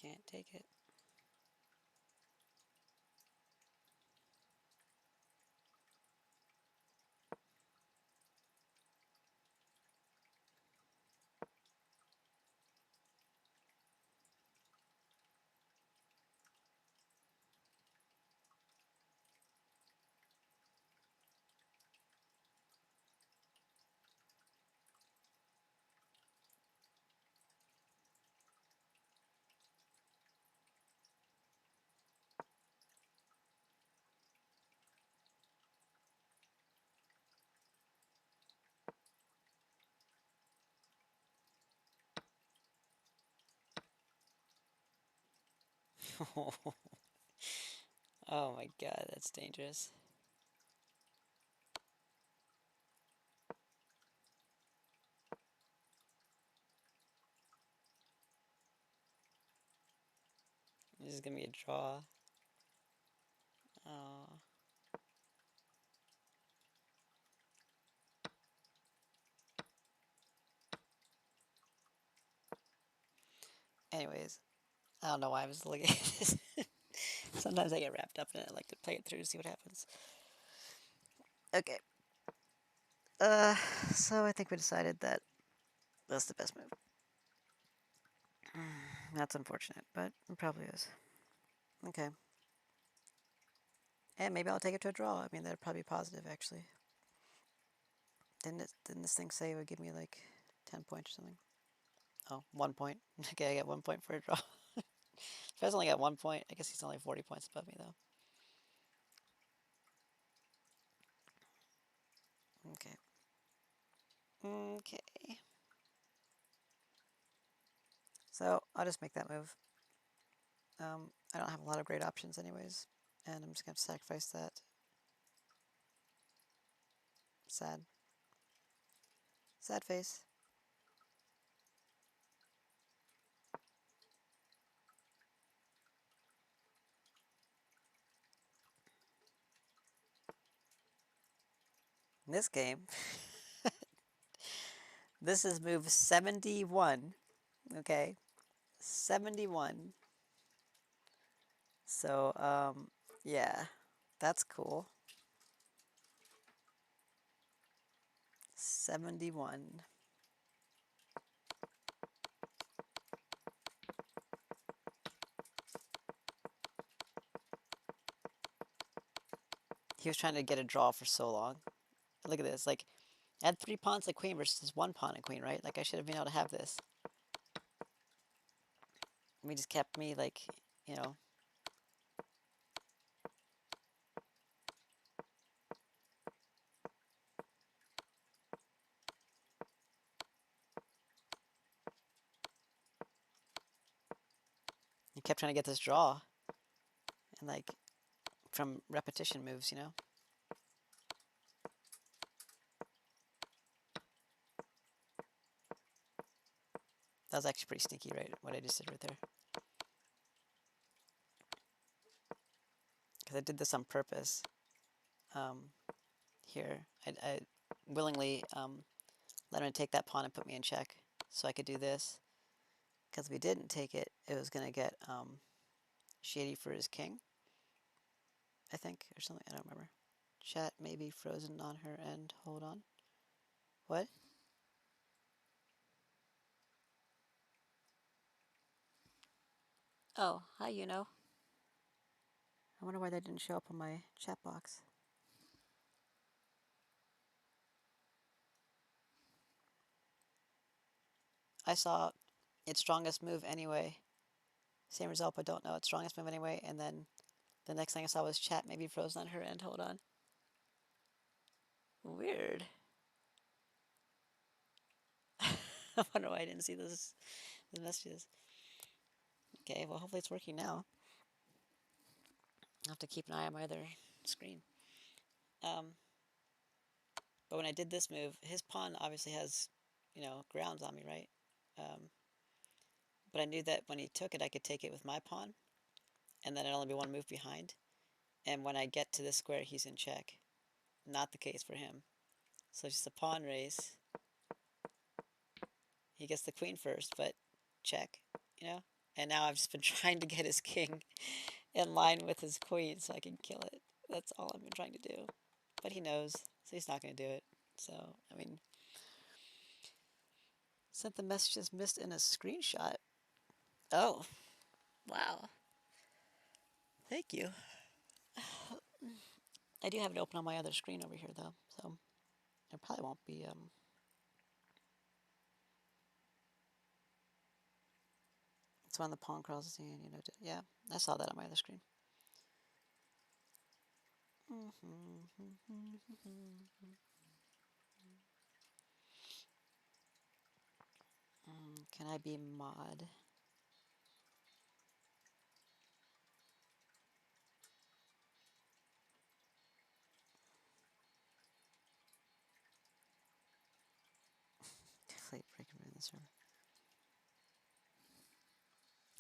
Can't take it. Oh my god, that's dangerous. This is gonna be a draw. Oh. Anyways, I don't know why I was looking at this. Sometimes I get wrapped up in it. I like to play it through to see what happens. Okay. Uh, so I think we decided that that's the best move. That's unfortunate, but it probably is. Okay. And maybe I'll take it to a draw. I mean, that'd probably be positive, actually. Didn't this thing say it would give me like 10 points or something? Oh, 1 point. Okay, I get 1 point for a draw. If I was only got 1 point, I guess he's only 40 points above me, though. Okay. Okay. So I'll just make that move. I don't have a lot of great options anyways, and I'm just going to sacrifice that. Sad. Sad face. In this game, this is move 71. Okay. 71. So, yeah, that's cool. 71. He was trying to get a draw for so long. Look at this. Like, I had 3 pawns and queen versus 1 pawn and queen, right? Like, I should have been able to have this. He just kept me, like, you know. He kept trying to get this draw. And, like, from repetition moves, you know. That was actually pretty sneaky, right? What I just did right there. Because I did this on purpose. Here, I willingly let him take that pawn and put me in check, so I could do this. Because if we didn't take it, it was gonna get shady for his king, I think, or something. I don't remember. Chat may be frozen on her end. Hold on. What? Oh, hi, you know. I wonder why that didn't show up on my chat box. I saw its strongest move anyway. Same result, but don't know its strongest move anyway. And then the next thing I saw was chat maybe frozen on her end. Hold on. Weird. I wonder why I didn't see those messages. Okay, well, hopefully it's working now. I'll have to keep an eye on my other screen. But when I did this move, his pawn obviously has, you know, grounds on me, right? But I knew that when he took it, I could take it with my pawn, and then I'd only be one move behind. And when I get to this square, he's in check. Not the case for him. So just a pawn race. He gets the queen first, but check, you know? And now I've just been trying to get his king in line with his queen so I can kill it. That's all I've been trying to do. But he knows, so he's not going to do it. So, I mean, sent the messages missed in a screenshot. Oh, wow. Thank you. I do have it open on my other screen over here, though, so it probably won't be. It's when the pawn crosses in, you know. Yeah, I saw that on my other screen. Can I be mod? Definitely breaking in the server.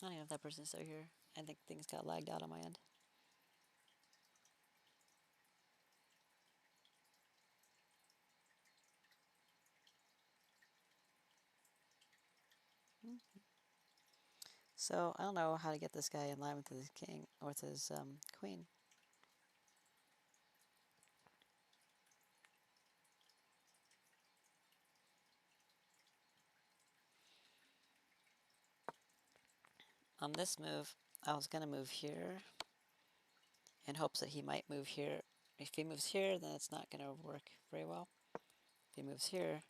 I don't even know if that person's still here. I think things got lagged out on my end. So I don't know how to get this guy in line with his king or with his queen. On this move, I was gonna move here in hopes that he might move here. If he moves here, then it's not gonna work very well. If he moves here,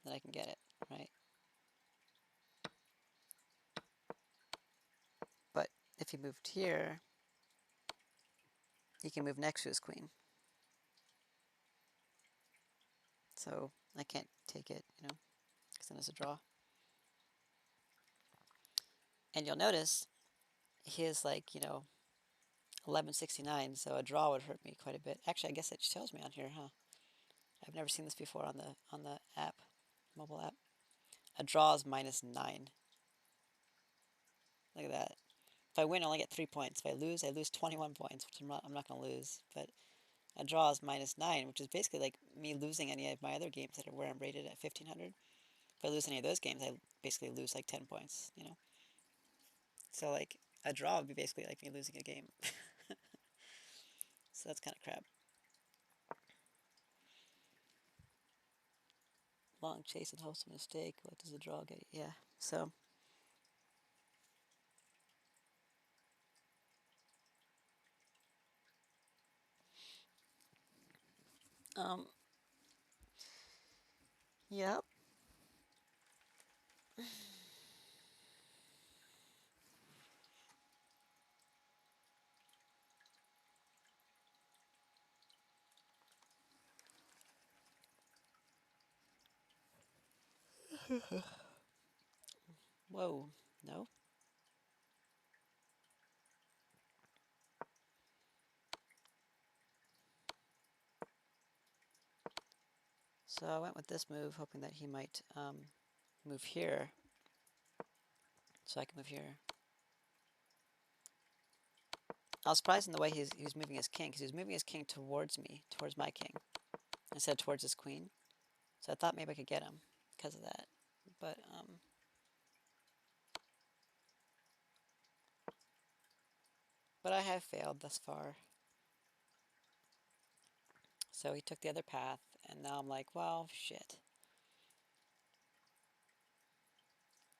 then I can get it, right? But if he moved here, he can move next to his queen. So I can't take it, you know, because then it's a draw. And you'll notice he is like, you know, 1169, so a draw would hurt me quite a bit. Actually, I guess it tells me on here, huh? I've never seen this before on the app, mobile app. A draw is -9. Look at that. If I win, I only get 3 points. If I lose 21 points, which I'm not going to lose. But a draw is -9, which is basically like me losing any of my other games that are where I'm rated at 1500. If I lose any of those games, I basically lose like 10 points, you know? So, like, a draw would be basically like me losing a game. So that's kind of crap. Long chase and hopes of a mistake. What does a draw get? Yeah. So, um, yep. Whoa. No. So I went with this move, hoping that he might move here, so I can move here. I was surprised in the way he was moving his king, because he was moving his king towards me, towards my king, instead of towards his queen. So I thought maybe I could get him because of that. But I have failed thus far. So he took the other path, and now I'm like, well, shit.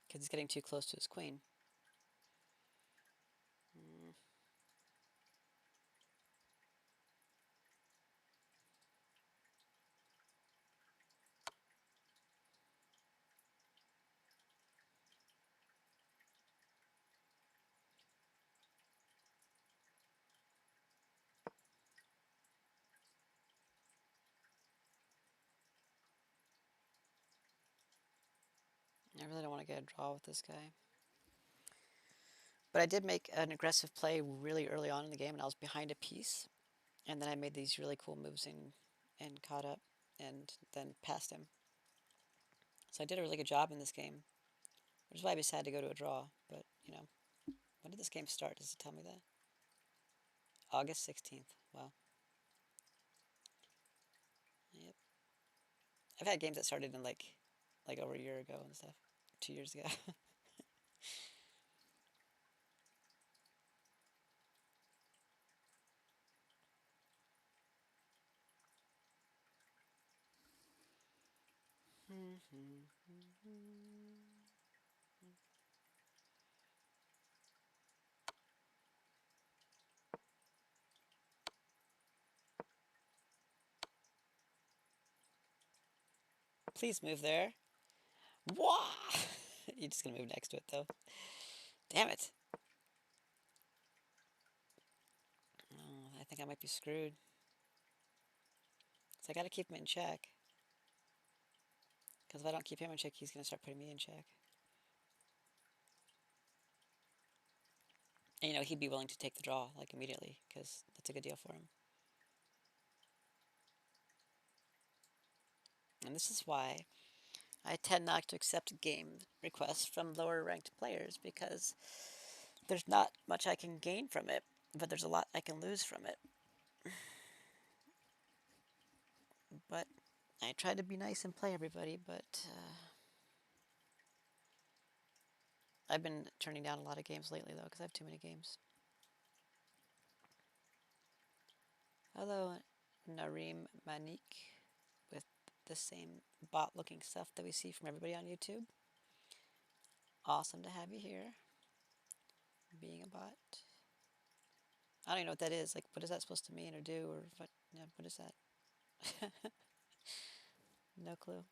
Because he's getting too close to his queen. I really don't want to get a draw with this guy. But I did make an aggressive play really early on in the game, and I was behind a piece. And then I made these really cool moves and caught up and then passed him. So I did a really good job in this game, which is why I decided to go to a draw. But, you know, when did this game start? Does it tell me that? August 16th. Wow. Yep. I've had games that started in like over a year ago and stuff. 2 years ago. Please move there. Wah! You're just gonna move next to it though. Damn it. Oh, I think I might be screwed. So I gotta keep him in check. Because if I don't keep him in check, he's gonna start putting me in check. And he'd be willing to take the draw, like, immediately, because that's a good deal for him. And this is why I tend not to accept game requests from lower ranked players, because there's not much I can gain from it, but there's a lot I can lose from it. But I try to be nice and play everybody, but I've been turning down a lot of games lately, though, because I have too many games. Hello, Nareem Manik, with the same bot-looking stuff that we see from everybody on YouTube. Awesome to have you here. Being a bot. I don't even know what that is. Like, what is that supposed to mean or do, or what is that? No clue.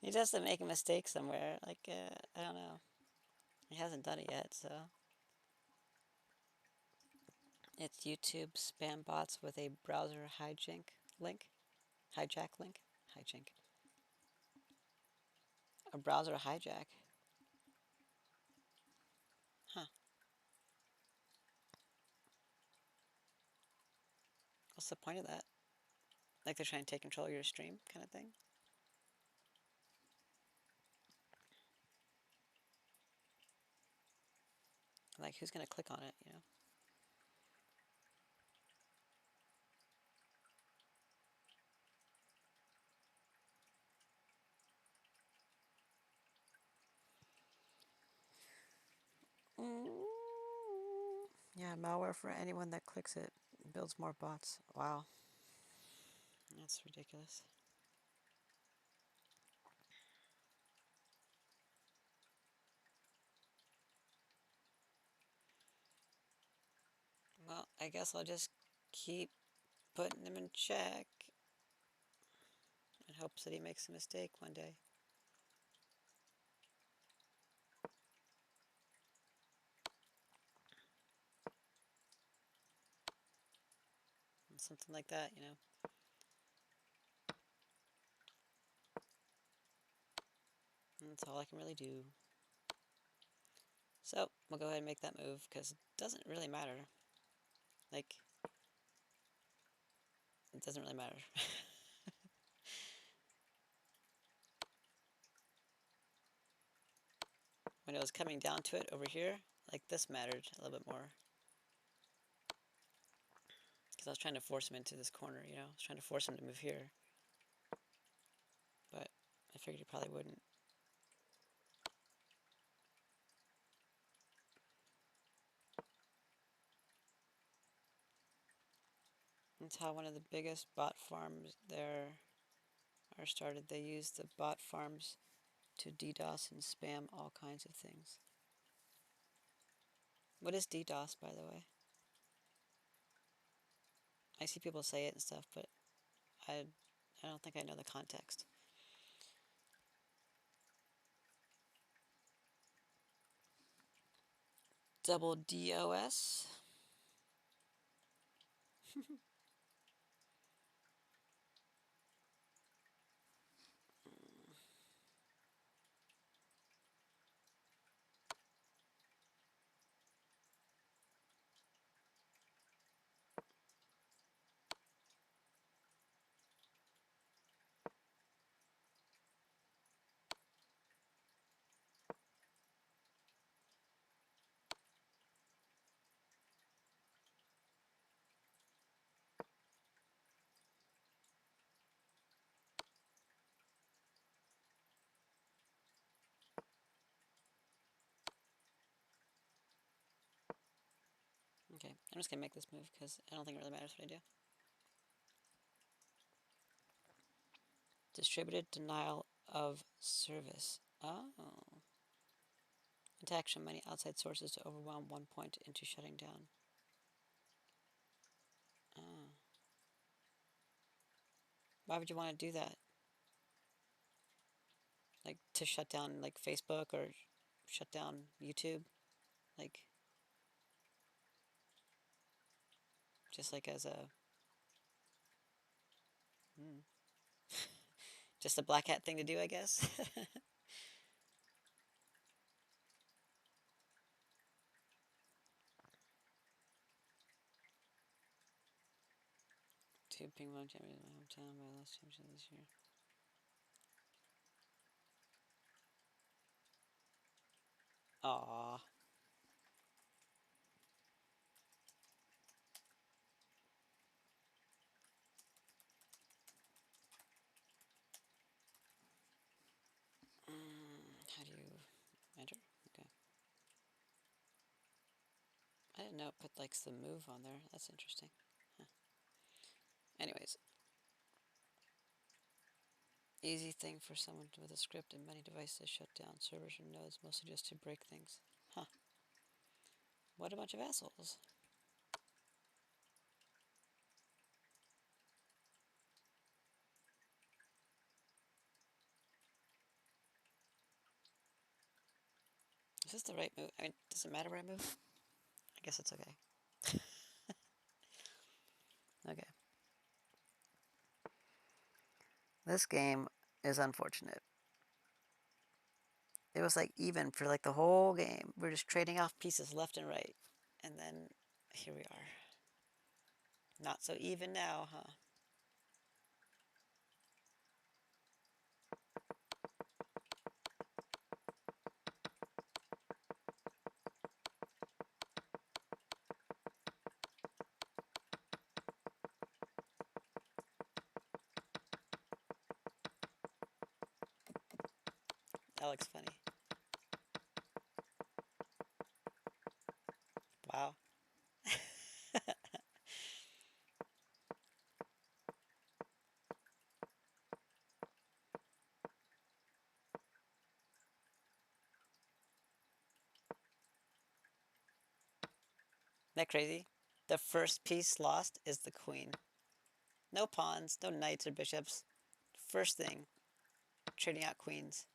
He just to make a mistake somewhere. Like, I don't know. He hasn't done it yet, so. It's YouTube spam bots with a browser hijack link. Hijack link? Hijack. A browser hijack. Huh. What's the point of that? Like they're trying to take control of your stream kind of thing? Like, who's going to click on it? Yeah, malware for anyone that clicks it builds more bots. Wow. That's ridiculous. Well, I guess I'll just keep putting him in check and hopes that he makes a mistake one day. Something like that. And that's all I can really do. So, we'll go ahead and make that move, because it doesn't really matter. Like, it doesn't really matter. When it was coming down to it over here, like, this mattered a little bit more. Because I was trying to force him into this corner, I was trying to force him to move here. But I figured he probably wouldn't. That's how one of the biggest bot farms there are started. They use the bot farms to DDoS and spam all kinds of things. What is DDoS, by the way? I see people say it and stuff, but I don't think I know the context. Double DOS? Okay, I'm just gonna make this move because I don't think it really matters what I do. Distributed denial of service. Oh. Attack from many outside sources to overwhelm one point into shutting down. Oh. Why would you want to do that? Like to shut down like Facebook or shut down YouTube? Like just like as a just a black hat thing to do, I guess. Two ping pong champions in my hometown by the last championship this year. Aww. How do you enter? Okay. I didn't know it put like the move on there. That's interesting. Huh. Anyways. Easy thing for someone with a script and many devices shut down servers or nodes, mostly just to break things. Huh. What a bunch of assholes. Is this the right move? I mean, does it matter where I move? I guess it's okay. Okay. This game is unfortunate. It was like even for like the whole game. We're just trading off pieces left and right. And then here we are. Not so even now, huh? That looks funny. Wow. Isn't that crazy? The first piece lost is the queen. No pawns, no knights or bishops. First thing, trading out queens.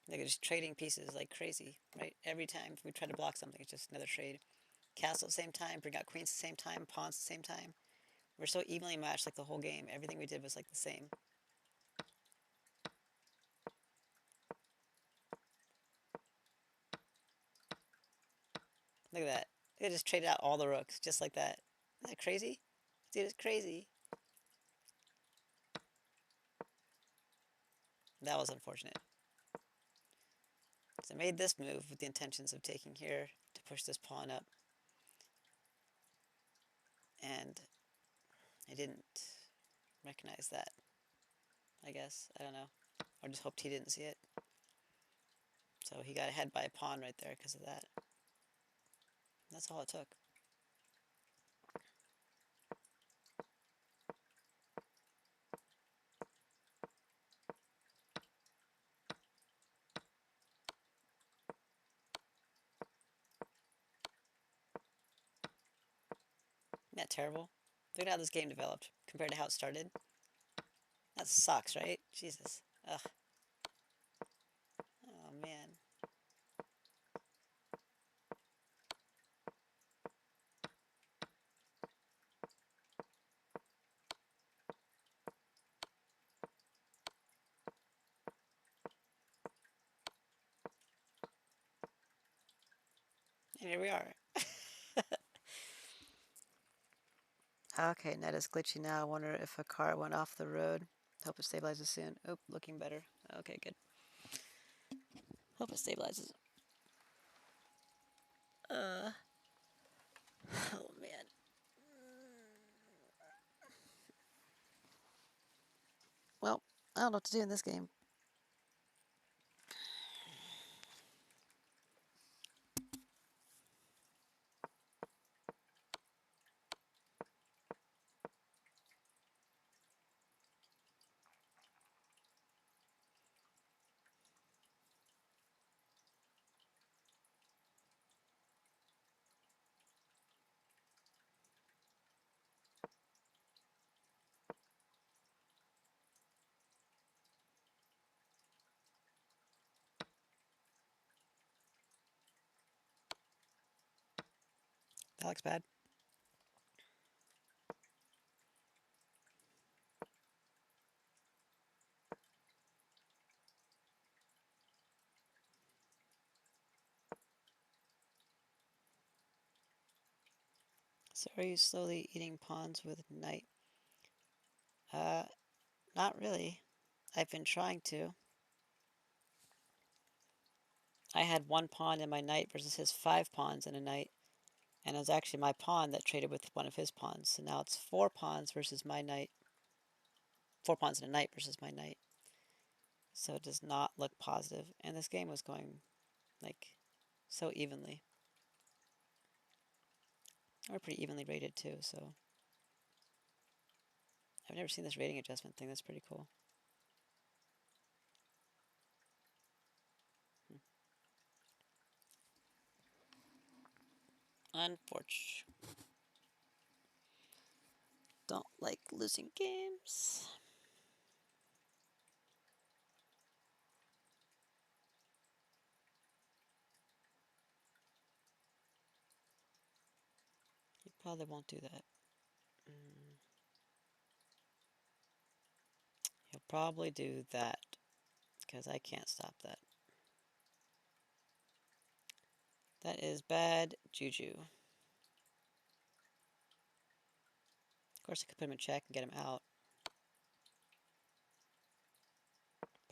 Like just trading pieces like crazy, right? Every time we try to block something, it's just another trade. Castle at the same time, bring out queens at the same time, pawns at the same time. We're so evenly matched like the whole game. Everything we did was like the same. Look at that. They just traded out all the rooks just like that. Isn't that crazy? Dude, it's crazy. That was unfortunate. So I made this move with the intentions of taking here to push this pawn up. And I didn't recognize that, I guess. I don't know. Or just hoped he didn't see it. So he got ahead by a pawn right there because of that. That's all it took. Isn't that terrible? Look at how this game developed compared to how it started. That sucks, right? Jesus. Ugh. Oh, man. And here we are. Okay, net is glitchy now. I wonder if a car went off the road. Hope it stabilizes soon. Oh, looking better. Okay, good. Hope it stabilizes. Oh man. Well, I don't know what to do in this game. That looks bad. So are you slowly eating pawns with knight? Uh, not really. I've been trying to. I had one pawn in my knight versus his 5 pawns in a knight. And it was actually my pawn that traded with one of his pawns. So now it's 4 pawns versus my knight. 4 pawns in a knight versus my knight. So it does not look positive. And this game was going, like, so evenly. We're pretty evenly rated, too, so... I've never seen this rating adjustment thing. That's pretty cool. Unfortunate. Don't like losing games. You probably won't do that. He'll probably do that, because I can't stop that. That is bad juju. Of course, I could put him in check and get him out.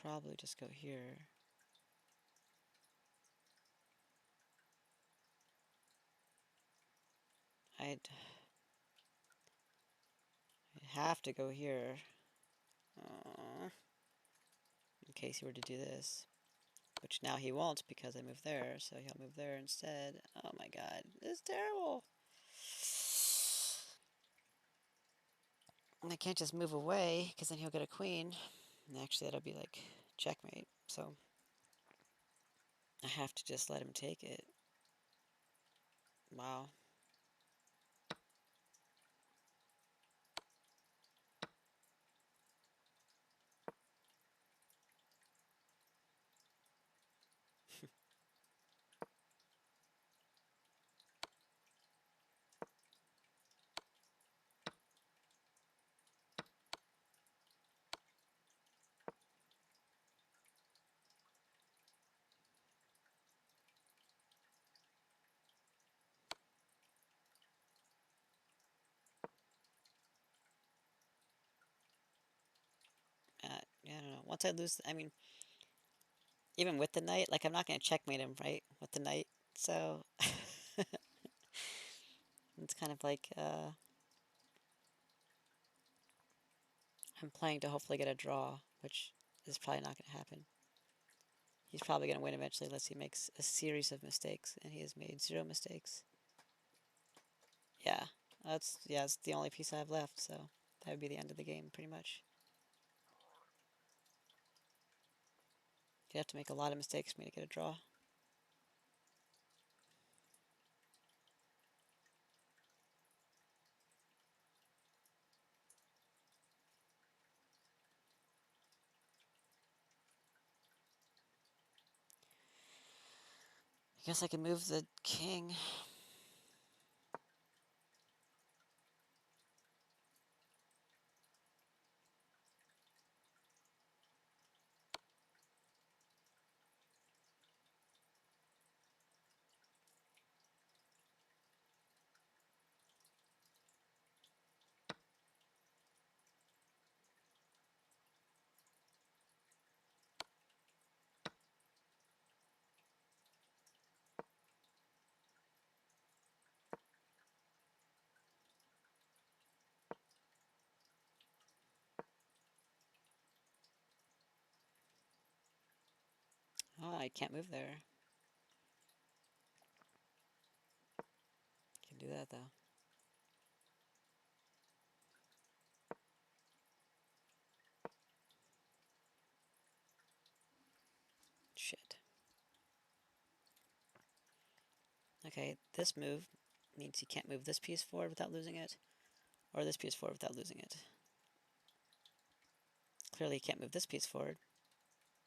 Probably just go here. I'd have to go here. In case he were to do this. Which now he won't because I moved there, so he'll move there instead. Oh my god, this is terrible. And I can't just move away, because then he'll get a queen. And actually, that'll be like checkmate, so I have to just let him take it. Wow. Yeah, I don't know. Once I lose, I mean, even with the knight, like, I'm not going to checkmate him, right? With the knight, so... it's kind of like, I'm playing to hopefully get a draw, which is probably not going to happen. He's probably going to win eventually unless he makes a series of mistakes, and he has made 0 mistakes. Yeah, it's the only piece I have left, so that would be the end of the game, pretty much. You'd have to make a lot of mistakes for me to get a draw. guess I can move the king. Oh, I can't move there. Can do that though. Shit. Okay, this move means he can't move this piece forward without losing it, or this piece forward without losing it. Clearly he can't move this piece forward,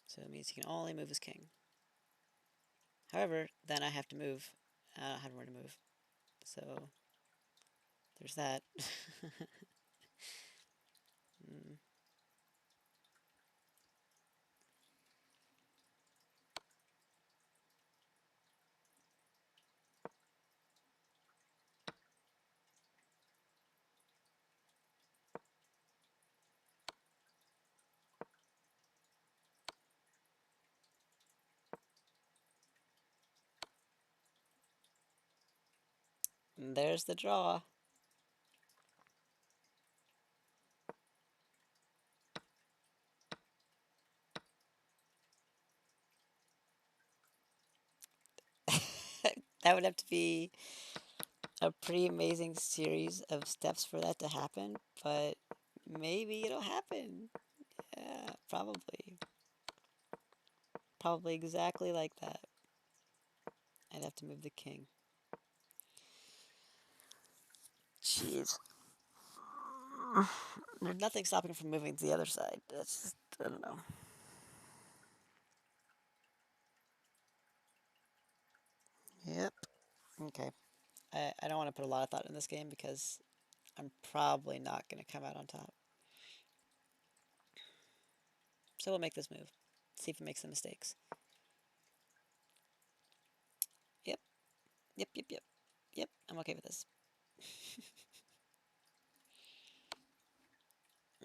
so it means he can only move his king. However, then I have to move. I don't have nowhere to move. So, there's that. mm. And there's the draw. That would have to be a pretty amazing series of steps for that to happen, but maybe it'll happen. Yeah, probably. Probably exactly like that. I'd have to move the king. Jeez. There's nothing stopping from moving to the other side. That's just, I don't know. Yep. Okay. I don't want to put a lot of thought in this game because I'm probably not going to come out on top. So we'll make this move. See if it makes some mistakes. Yep. Yep, yep, yep. Yep, I'm okay with this.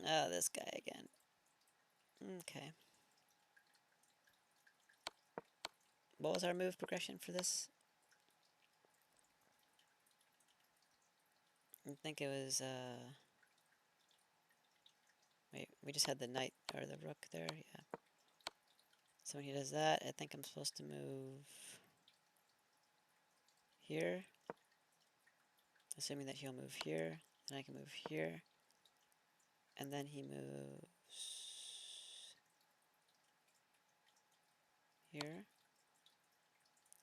Oh, this guy again. Okay. What was our move progression for this? I think it was, wait, we just had the knight, or the rook there, yeah. So when he does that, I think I'm supposed to move here. Assuming that he'll move here, and I can move here. And then he moves here.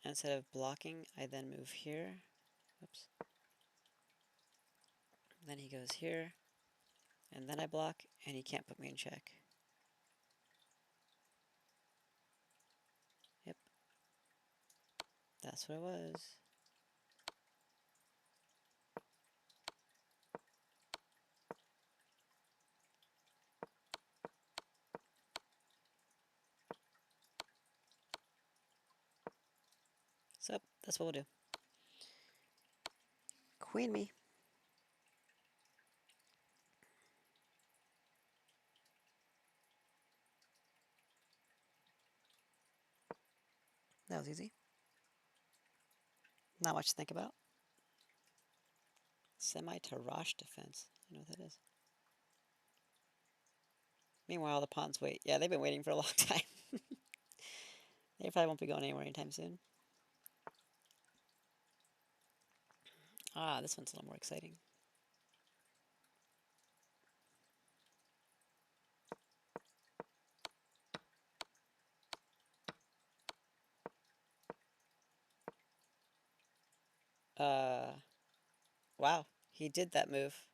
Instead of blocking, I then move here. Oops. Then he goes here, and then I block, and he can't put me in check. Yep. That's what it was. So, that's what we'll do. Queen me. That was easy. Not much to think about. Semi-Tarrasch defense. I know what that is. Meanwhile, the pawns wait. Yeah, they've been waiting for a long time. They probably won't be going anywhere anytime soon. Ah, this one's a little more exciting. Wow, he did that move.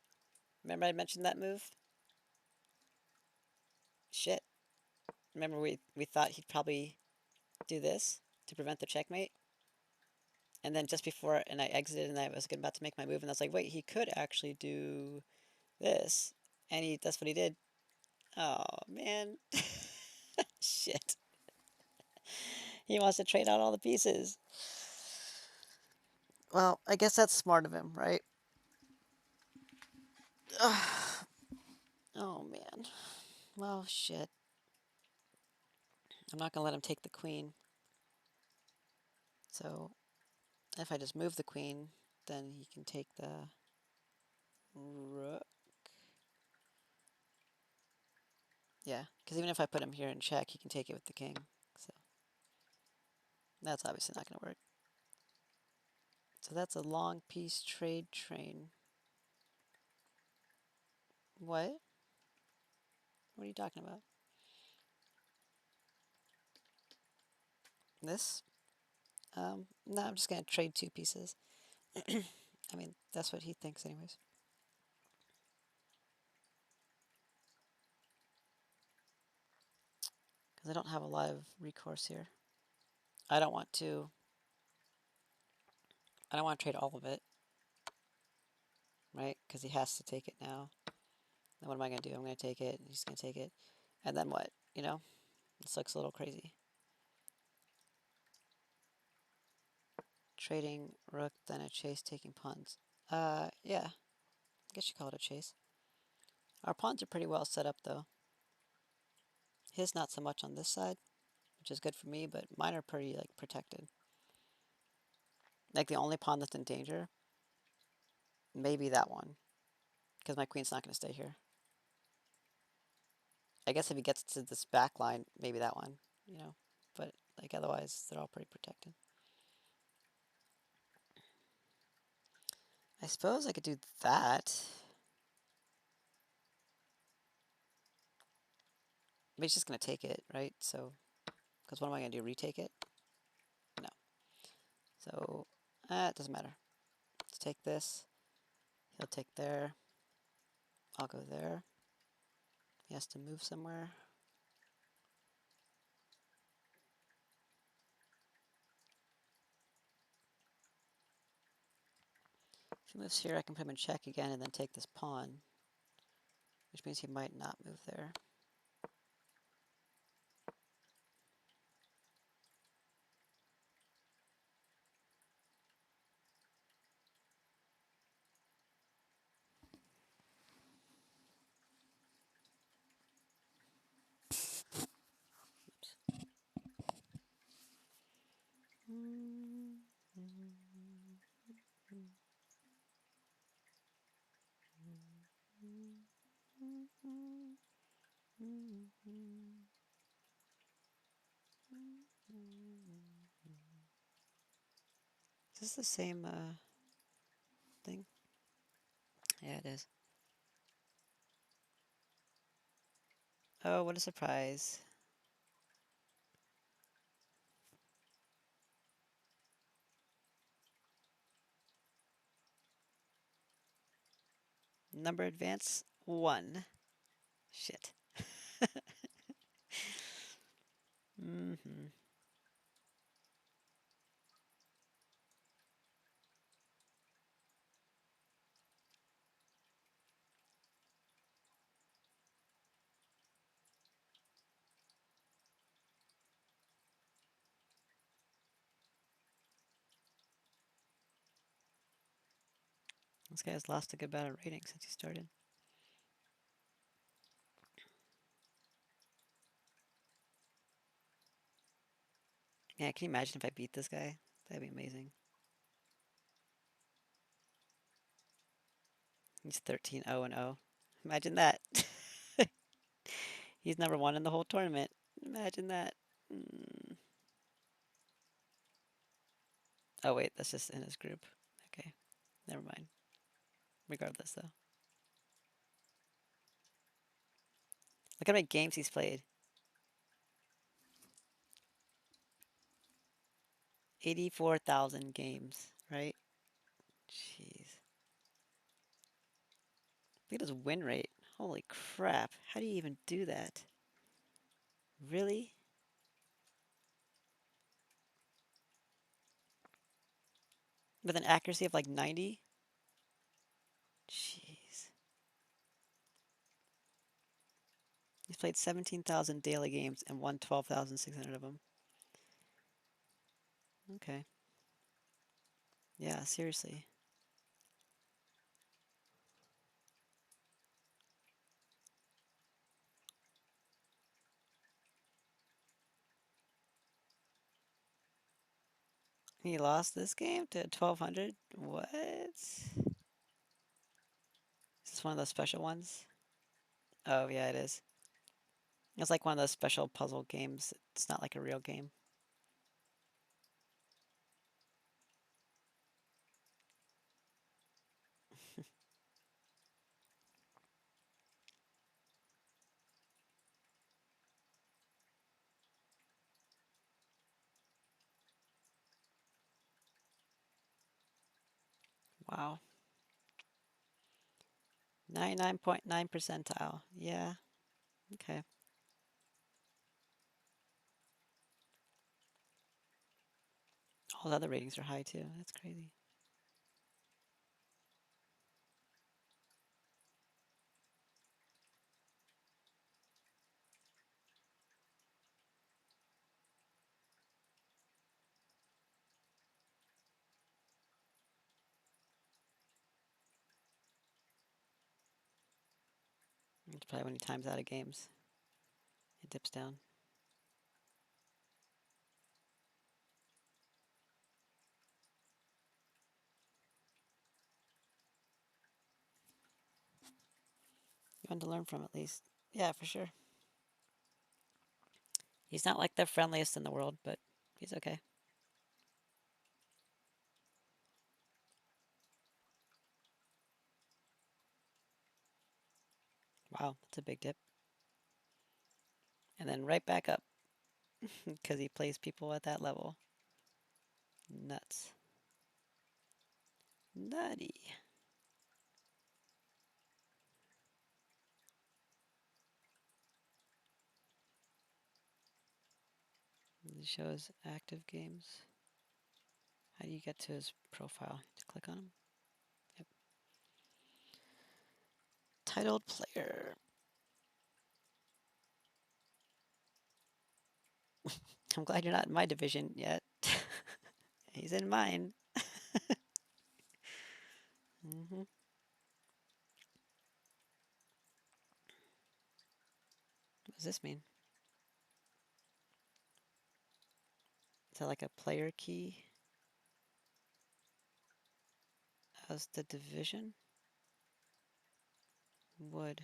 Remember I mentioned that move? Shit. Remember we thought he'd probably do this to prevent the checkmate? And then just before, and I exited and I was about to make my move, and I was like, wait, he could actually do this. And that's what he did. Oh, man. Shit. He wants to trade out all the pieces. Well, I guess that's smart of him, right? Oh, man. Well, shit. I'm not going to let him take the queen. So, if I just move the queen, then he can take the rook. Yeah, because even if I put him here in check, he can take it with the king. So, that's obviously not going to work. So that's a long piece trade train. What? What are you talking about? This? No, I'm just going to trade 2 pieces. I mean, that's what he thinks anyways. Because I don't have a lot of recourse here. I don't want to trade all of it, right? Because he has to take it now. Then what am I going to do? I'm going to take it, and he's going to take it. And then what? You know? This looks a little crazy. Trading rook, then a chase, taking pawns. Yeah. I guess you call it a chase. Our pawns are pretty well set up, though. His not so much on this side, which is good for me, but mine are pretty, like, protected. Like, the only pawn that's in danger, maybe that one. Because my queen's not going to stay here. I guess if he gets to this back line, maybe that one, you know. But, like, otherwise, they're all pretty protected. I suppose I could do that. But he's just going to take it, right? So, because what am I going to do? Retake it? No. So, it doesn't matter. Let's take this. He'll take there. I'll go there. He has to move somewhere. If he moves here, I can put him in check again and then take this pawn, which means he might not move there. Is this the same thing? Yeah, it is. Oh, what a surprise. Number advance 1. Shit. Mm-hmm. This guy has lost a good amount of rating since he started. Yeah, can you imagine if I beat this guy? That'd be amazing. He's 13-0-0. Imagine that. He's number 1 in the whole tournament. Imagine that. Mm. Oh wait, that's just in his group. Okay, never mind. Regardless, though. Look how many games he's played. 84,000 games, right? Jeez. Look at his win rate. Holy crap. How do you even do that? Really? With an accuracy of like 90? Jeez. He's played 17,000 daily games and won 12,600 of them. Okay. Yeah, seriously. He lost this game to 1,200? What? Is this one of those special ones? Oh, yeah, it is. It's like one of those special puzzle games. It's not like a real game. Wow. 99.9 percentile. Yeah. Okay. All the other ratings are high too. That's crazy. It's probably when he times out of games. It dips down. You want to learn from at least. Yeah, for sure. He's not like the friendliest in the world, but he's okay. Wow, that's a big dip. And then right back up because he plays people at that level. Nuts. Nutty. It shows active games. How do you get to his profile? Just click on him. Yep. Titled player. I'm glad you're not in my division yet. He's in mine. What does this mean? Is that like a player key as the division? Wood.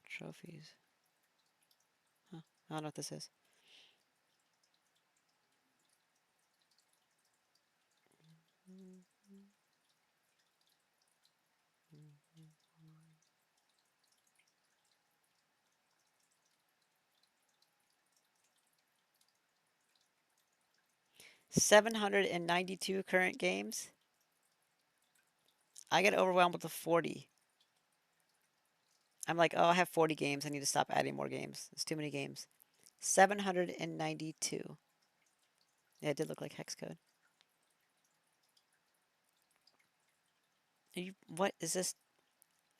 Trophies. Huh. I don't know what this is. $792 current games. I get overwhelmed with the 40. I'm like, oh, I have 40 games. I need to stop adding more games. It's too many games. 792. Yeah, it did look like hex code. What is this?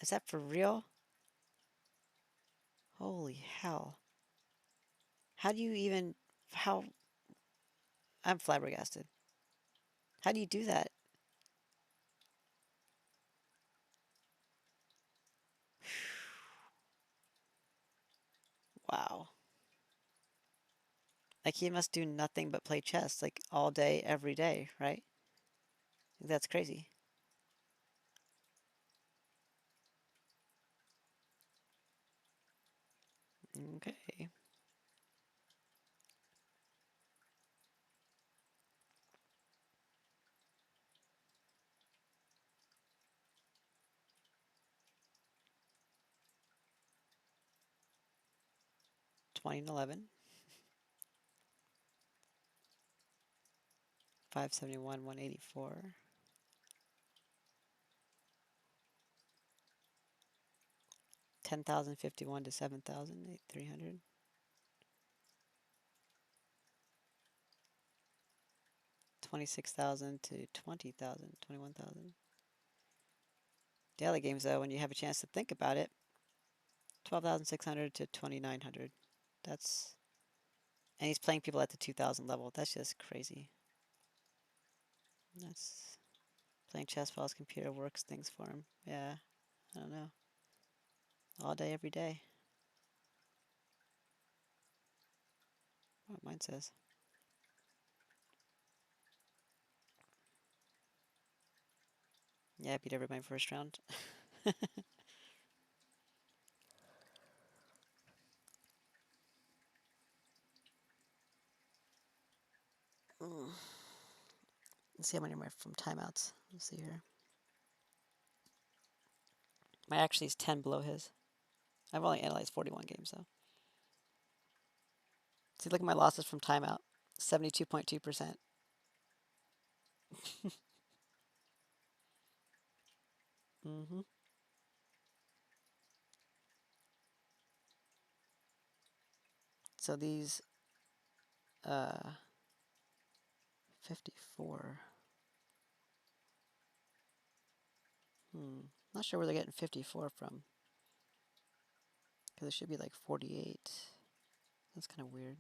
Is that for real? Holy hell. How do you even, how, I'm flabbergasted. How do you do that? Wow. Like he must do nothing but play chess like all day, every day, right? That's crazy. Okay. $20.11. 571, 184. 10,051 to 7,300. 26,000 to 20,000, 21,000. Daily games, though, when you have a chance to think about it, 12,600 to 2,900. That's. And he's playing people at the 2,000 level. That's just crazy. That's. Playing chess while his computer works things for him. Yeah, I don't know. All day, every day. What mine says. Yeah, I beat everybody first round. Mm. Let's see how many more from timeouts. Let's see here. My actually is 10 below his. I've only analyzed 41 games, though. See, look at my losses from timeout. 72.2%. Mm-hmm. So these, 54. Not sure where they're getting 54 from. Because it should be like 48. That's kind of weird.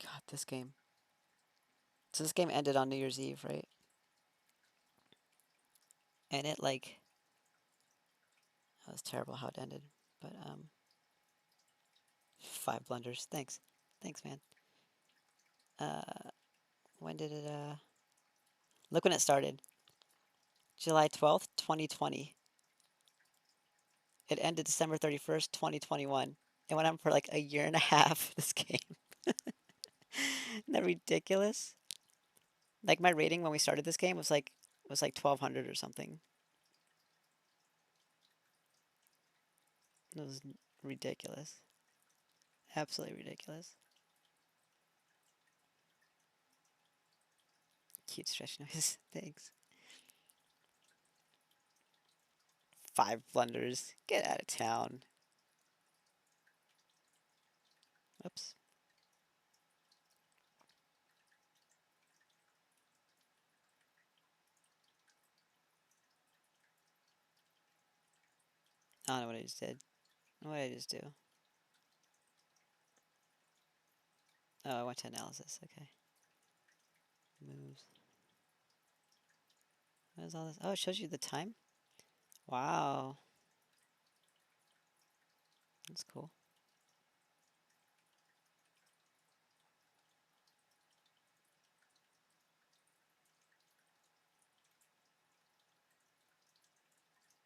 God, this game. So this game ended on New Year's Eve, right? And it like, that was terrible how it ended. But 5 blunders. Thanks, man. When did it? Look when it started. July 12th, 2020. It ended December 31st, 2021. It went on for like a year and a half. This game. Isn't that ridiculous? Like my rating when we started this game was like 1,200 or something. It was ridiculous. Absolutely ridiculous. Cute stretch noise. Thanks. 5 blunders. Get out of town. Oops. I don't know what I just did. What did I just do? Oh, I went to analysis. Okay. Moves. What is all this? Oh, it shows you the time? Wow. That's cool.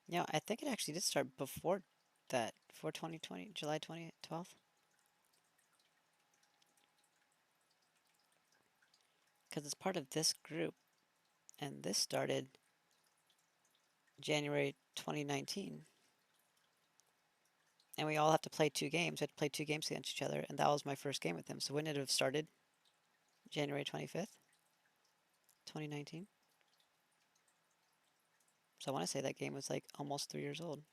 Yeah, I think it actually did start before that, before 2020, July 20th, 12th. Because it's part of this group, and this started January 2019. And we all have to play 2 games. We had to play 2 games against each other, and that was my first game with him. So wouldn't it have started January 25th, 2019? So I want to say that game was like almost 3 years old.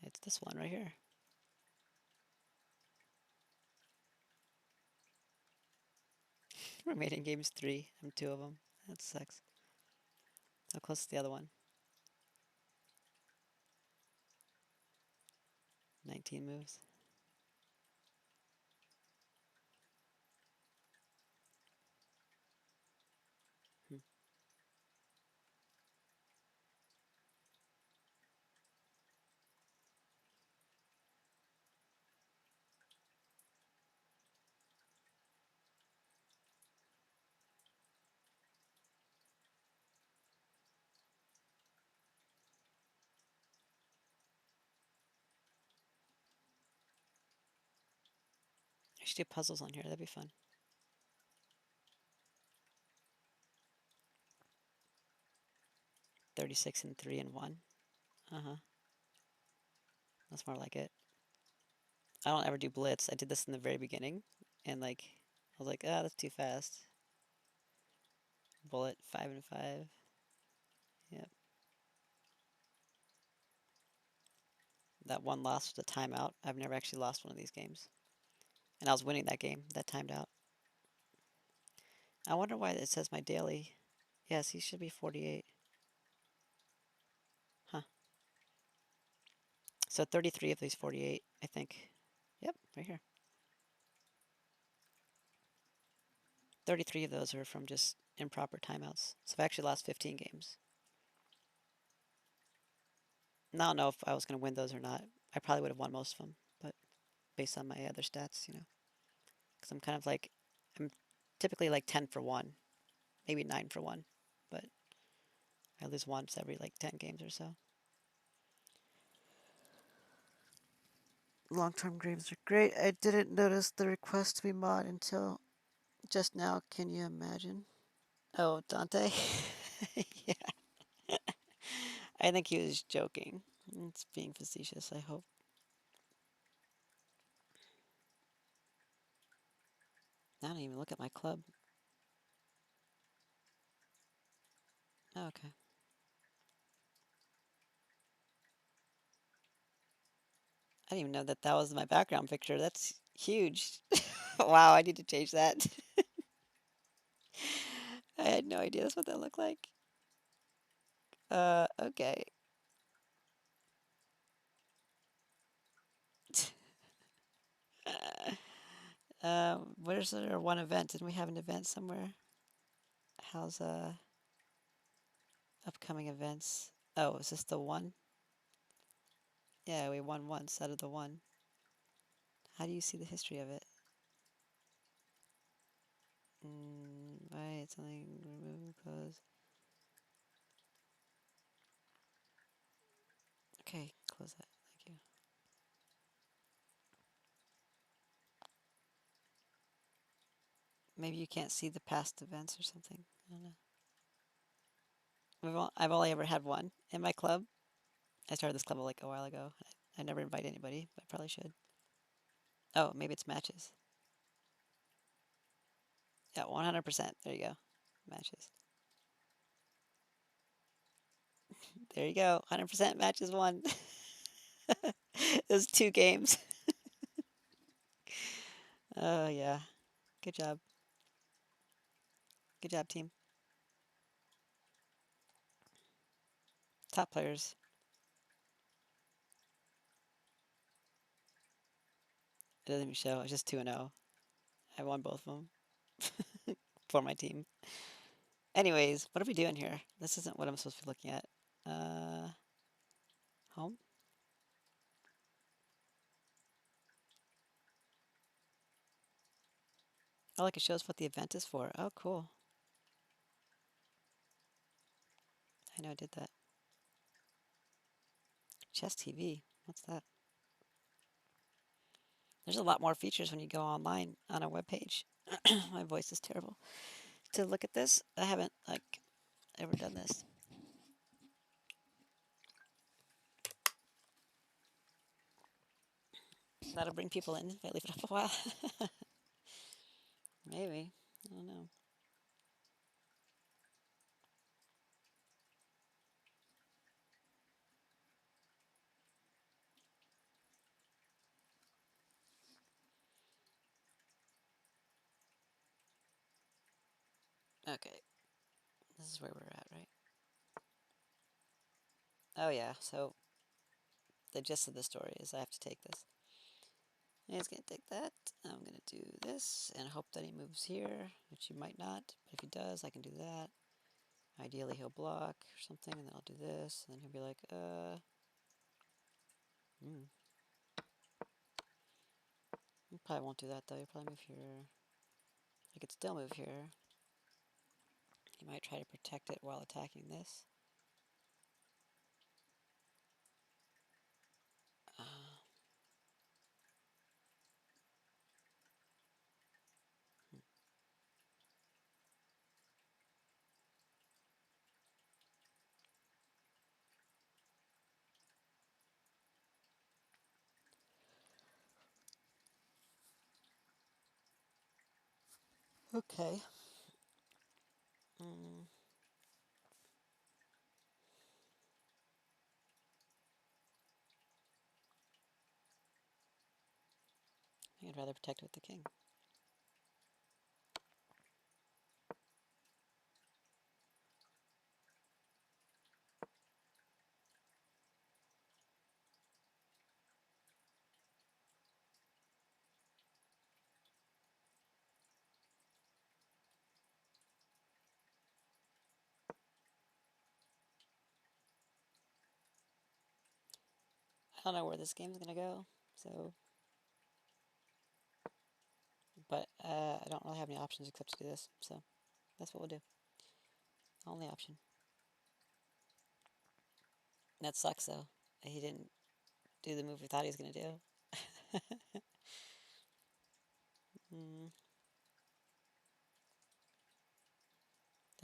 It's this one right here. Remaining games 3. I'm 2 of them. That sucks. How close is the other one? 19 moves. Hmm. I should do puzzles on here. That'd be fun. 36 and 3 and 1. Uh-huh. That's more like it. I don't ever do blitz. I did this in the very beginning, and like, I was like, ah, that's too fast. Bullet, 5 and 5. Yep. That one loss was a timeout. I've never actually lost one of these games. And I was winning that game. That timed out. I wonder why it says my daily. Yes, he should be 48. Huh. So 33 of these 48, I think. Yep, right here. 33 of those are from just improper timeouts. So I've actually lost 15 games. And I don't know if I was going to win those or not. I probably would have won most of them, but based on my other stats, you know. Because I'm kind of like, I'm typically like 10 for 1, maybe 9 for 1, but I lose once every like 10 games or so. Long-term games are great. I didn't notice the request to be mod until just now. Can you imagine? Oh, Dante? Yeah. I think he was joking. It's being facetious, I hope. I don't even look at my club. Oh, okay. I didn't even know that that was my background picture. That's huge. Wow, I need to change that. I had no idea that's what that looked like. Okay. Where's our one event? Didn't we have an event somewhere? How's upcoming events? Oh, is this the one? Yeah, we won once out of the one. How do you see the history of it? Right, something remove and close. Okay, close that. Thank you. Maybe you can't see the past events or something. I don't know. I've only ever had one in my club. I started this club like a while ago. I never invite anybody, but I probably should. Oh, maybe it's matches. Yeah, 100%. There you go. Matches. There you go. 100% matches won. It was 2 games. Oh, yeah. Good job. Good job, team. Top players. It doesn't even show. It's just 2-0. I won both of them for my team. Anyways, what are we doing here? This isn't what I'm supposed to be looking at. Home? Oh, like it shows what the event is for. Oh, cool. I know I did that. Chess TV. What's that? There's a lot more features when you go online on a web page. My voice is terrible. To look at this, I haven't like ever done this. That'll bring people in if I leave it up a while. Maybe. I don't know. Okay. This is where we're at, right? Oh yeah, so the gist of the story is I have to take this. He's going to take that. I'm going to do this and hope that he moves here, which he might not. But if he does, I can do that. Ideally, he'll block or something, and then I'll do this. And then he'll be like, He probably won't do that, though. He'll probably move here. I could still move here. He might try to protect it while attacking this. Uh, okay. I'm rather protect it with the king. I don't know where this game's gonna go, so... But I don't really have any options except to do this, so that's what we'll do. Only option. That sucks, though. He didn't do the move we thought he was gonna do.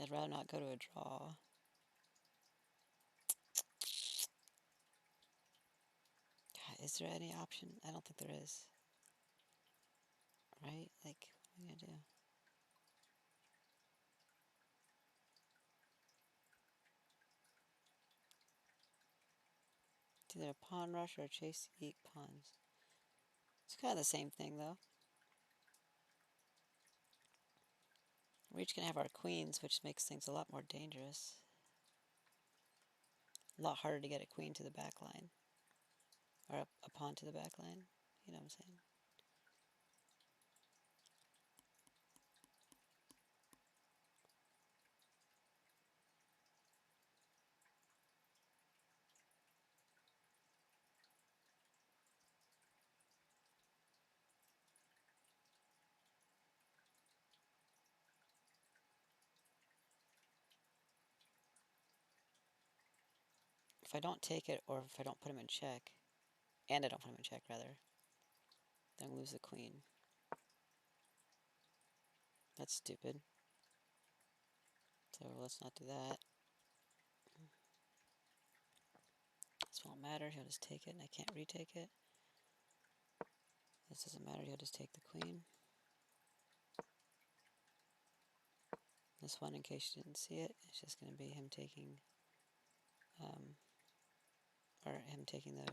I'd rather not go to a draw. God, is there any option? I don't think there is. Right? Like, what are you gonna do? It's either a pawn rush or a chase to eat pawns. It's kind of the same thing, though. We're each gonna have our queens, which makes things a lot more dangerous. A lot harder to get a queen to the back line. Or a pawn to the back line. You know what I'm saying? If I don't take it, or if I don't put him in check, and I don't put him in check, rather, then I lose the queen. That's stupid. So let's not do that. This won't matter, he'll just take it, and I can't retake it. This doesn't matter, he'll just take the queen. This one, in case you didn't see it, it's just going to be him taking, or him taking the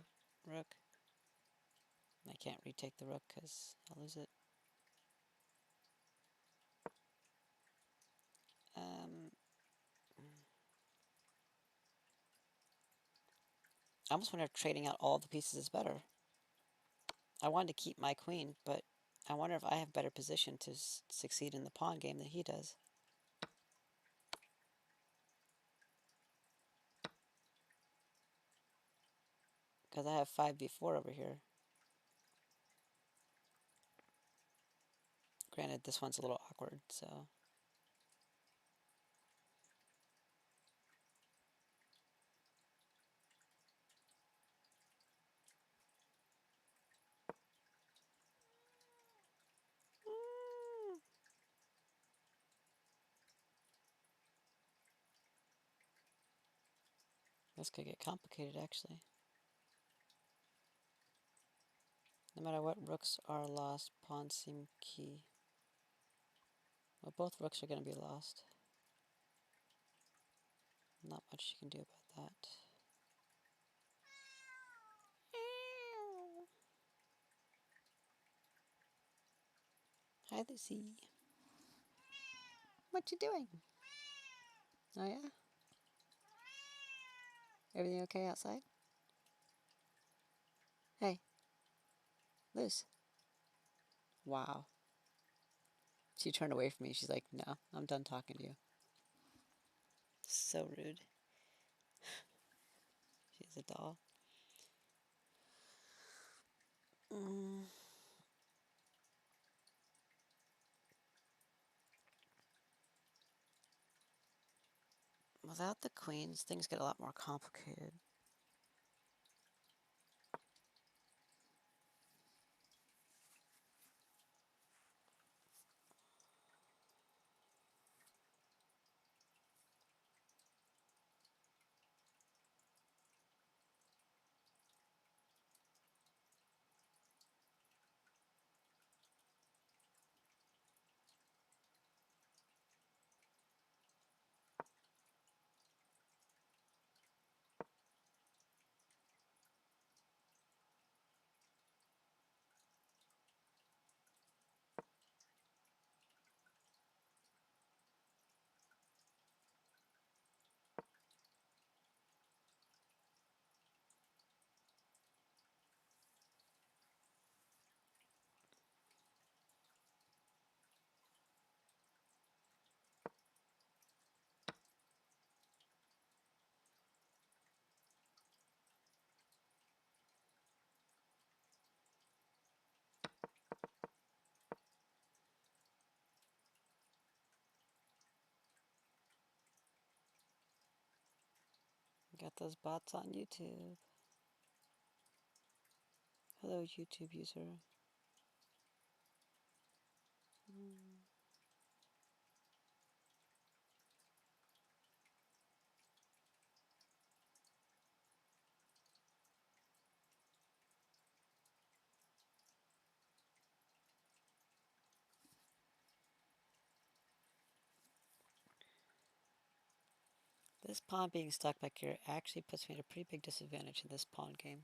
rook. I can't retake the rook because I'll lose it. I almost wonder if trading out all the pieces is better. I wanted to keep my queen, but I wonder if I have better position to succeed in the pawn game than he does. Because I have 5b4 over here. Granted, this one's a little awkward, so... This could get complicated, actually. No matter what, rooks are lost. Pawns seem key. Well, both rooks are going to be lost. Not much you can do about that. Hi, Lucy. What you doing? Oh, yeah? Everything okay outside? Hey. Luce. Wow. She turned away from me. She's like, no, I'm done talking to you. So rude. She's a doll. Without the queens, things get a lot more complicated. Got those bots on YouTube. Hello, YouTube user. This pawn being stuck back here actually puts me at a pretty big disadvantage in this pawn game.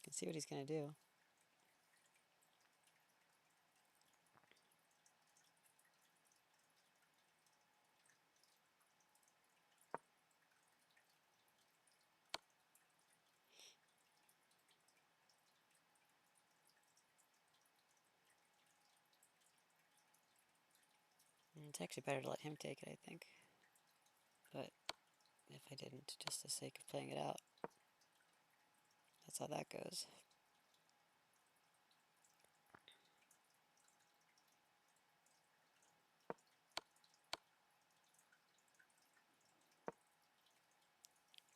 Can see what he's going to do. It's actually better to let him take it, I think. But if I didn't, just for the sake of playing it out, that's how that goes.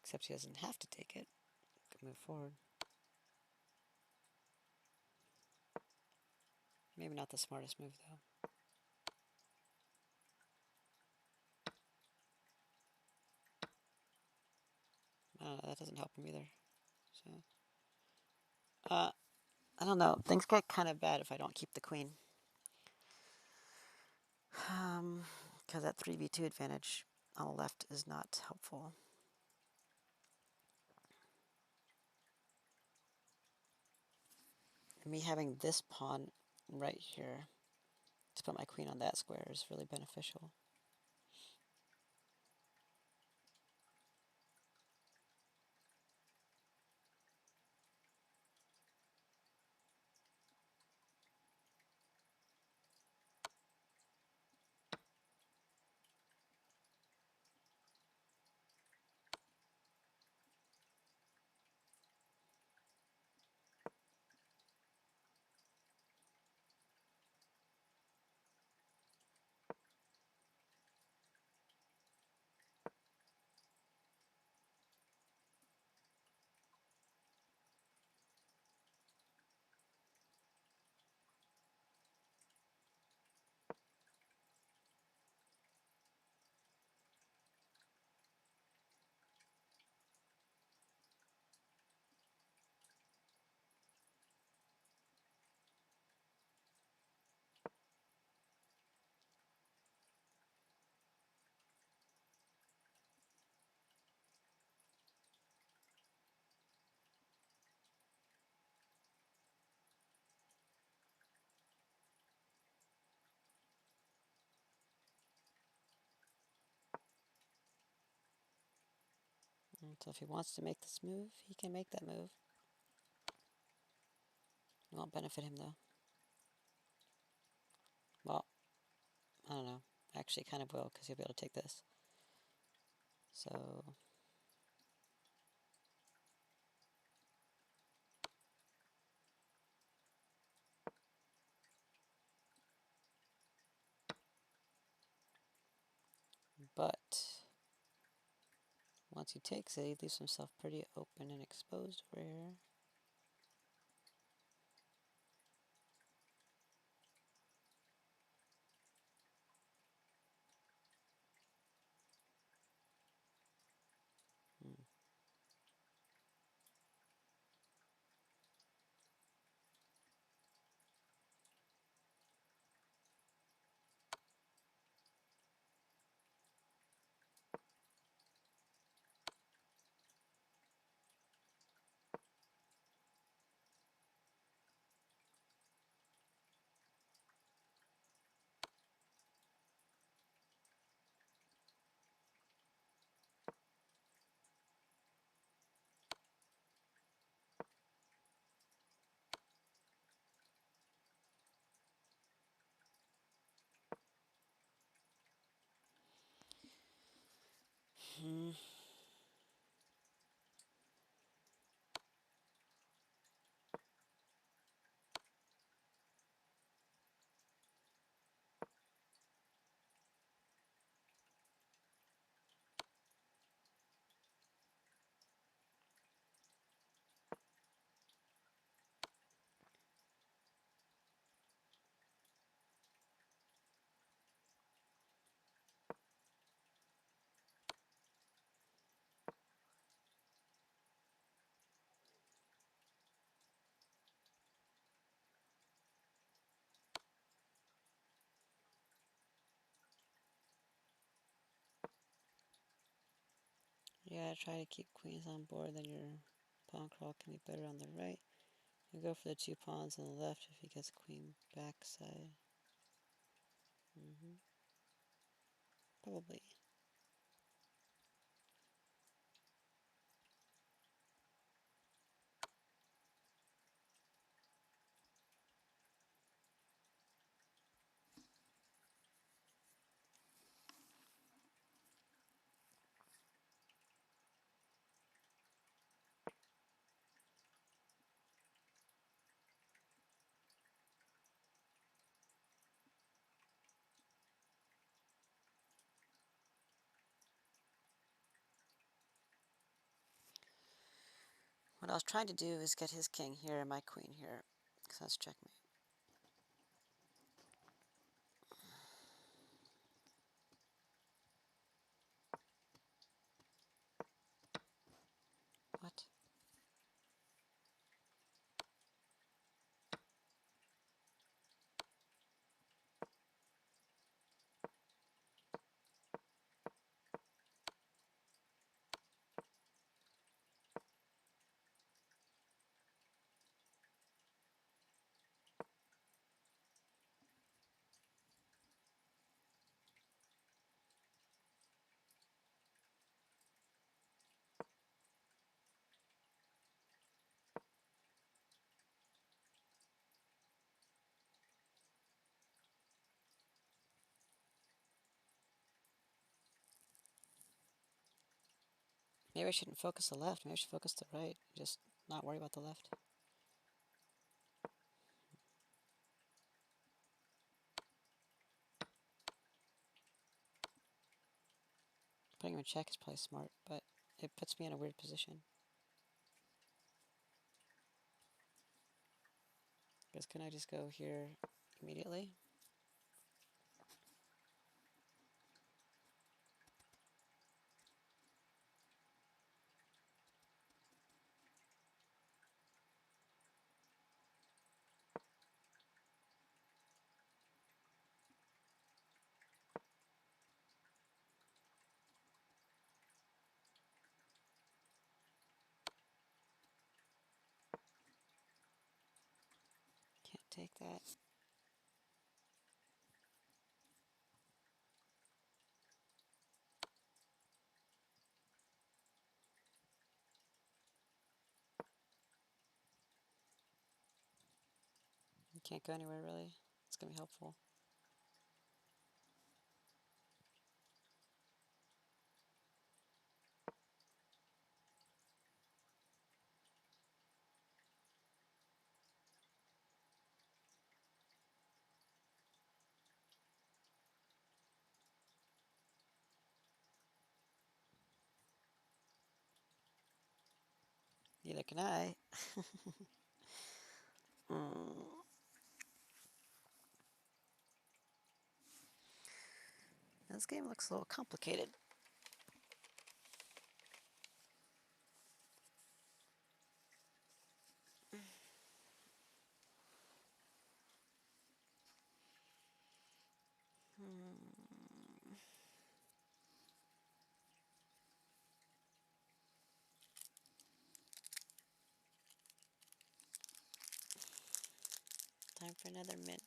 Except he doesn't have to take it. He can move forward. Maybe not the smartest move, though. I don't know, that doesn't help him either. So, I don't know. Things get kind of bad if I don't keep the queen. Because that 3v2 advantage on the left is not helpful. Me having this pawn right here to put my queen on that square is really beneficial. And so if he wants to make this move, he can make that move. It won't benefit him, though. Well, I don't know. Actually, kind of will, because he'll be able to take this. So, but once he takes it, he leaves himself pretty open and exposed over here. Yeah, try to keep queens on board, then your pawn crawl can be better on the right. You go for the 2 pawns on the left if he gets queen backside. Probably. What I was trying to do is get his king here and my queen here, because that's checkmate. What? Maybe I shouldn't focus the left. Maybe I should focus the right. Just not worry about the left. Putting him in check is probably smart, but it puts me in a weird position. Because can I just go here immediately? Can't take that. You can't go anywhere really. It's going to be helpful. Neither can I. This game looks a little complicated. Time for another mint.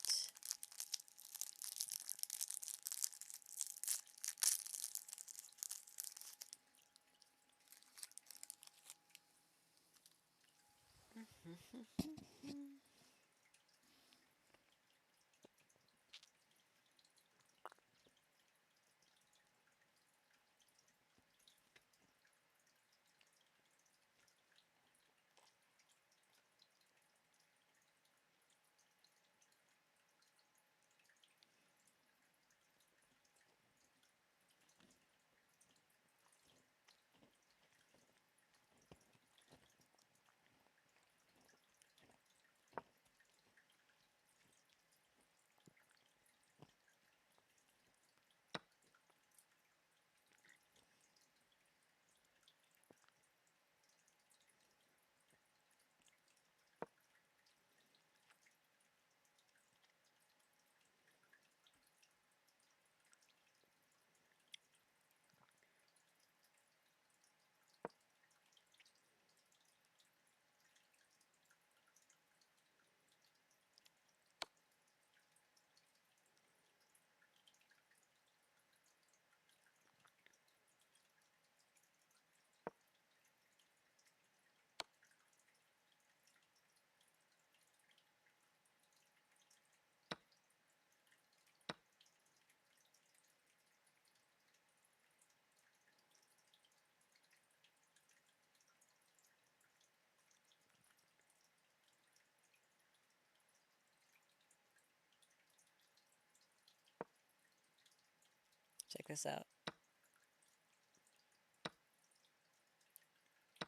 Check this out.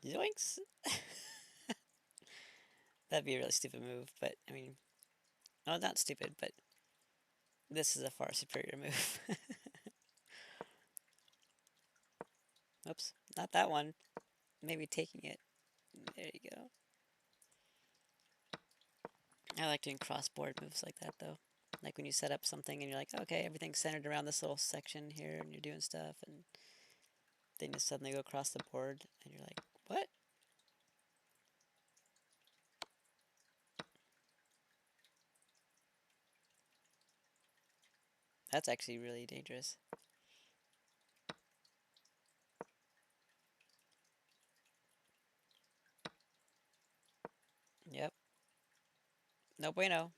Yoinks! That'd be a really stupid move, but I mean, no, not stupid, but this is a far superior move. Oops, not that one. Maybe taking it. There you go. I like doing cross-board moves like that, though. Like when you set up something and you're like, okay, everything's centered around this little section here, and you're doing stuff, and then you suddenly go across the board, and you're like, what? That's actually really dangerous. Yep. No bueno.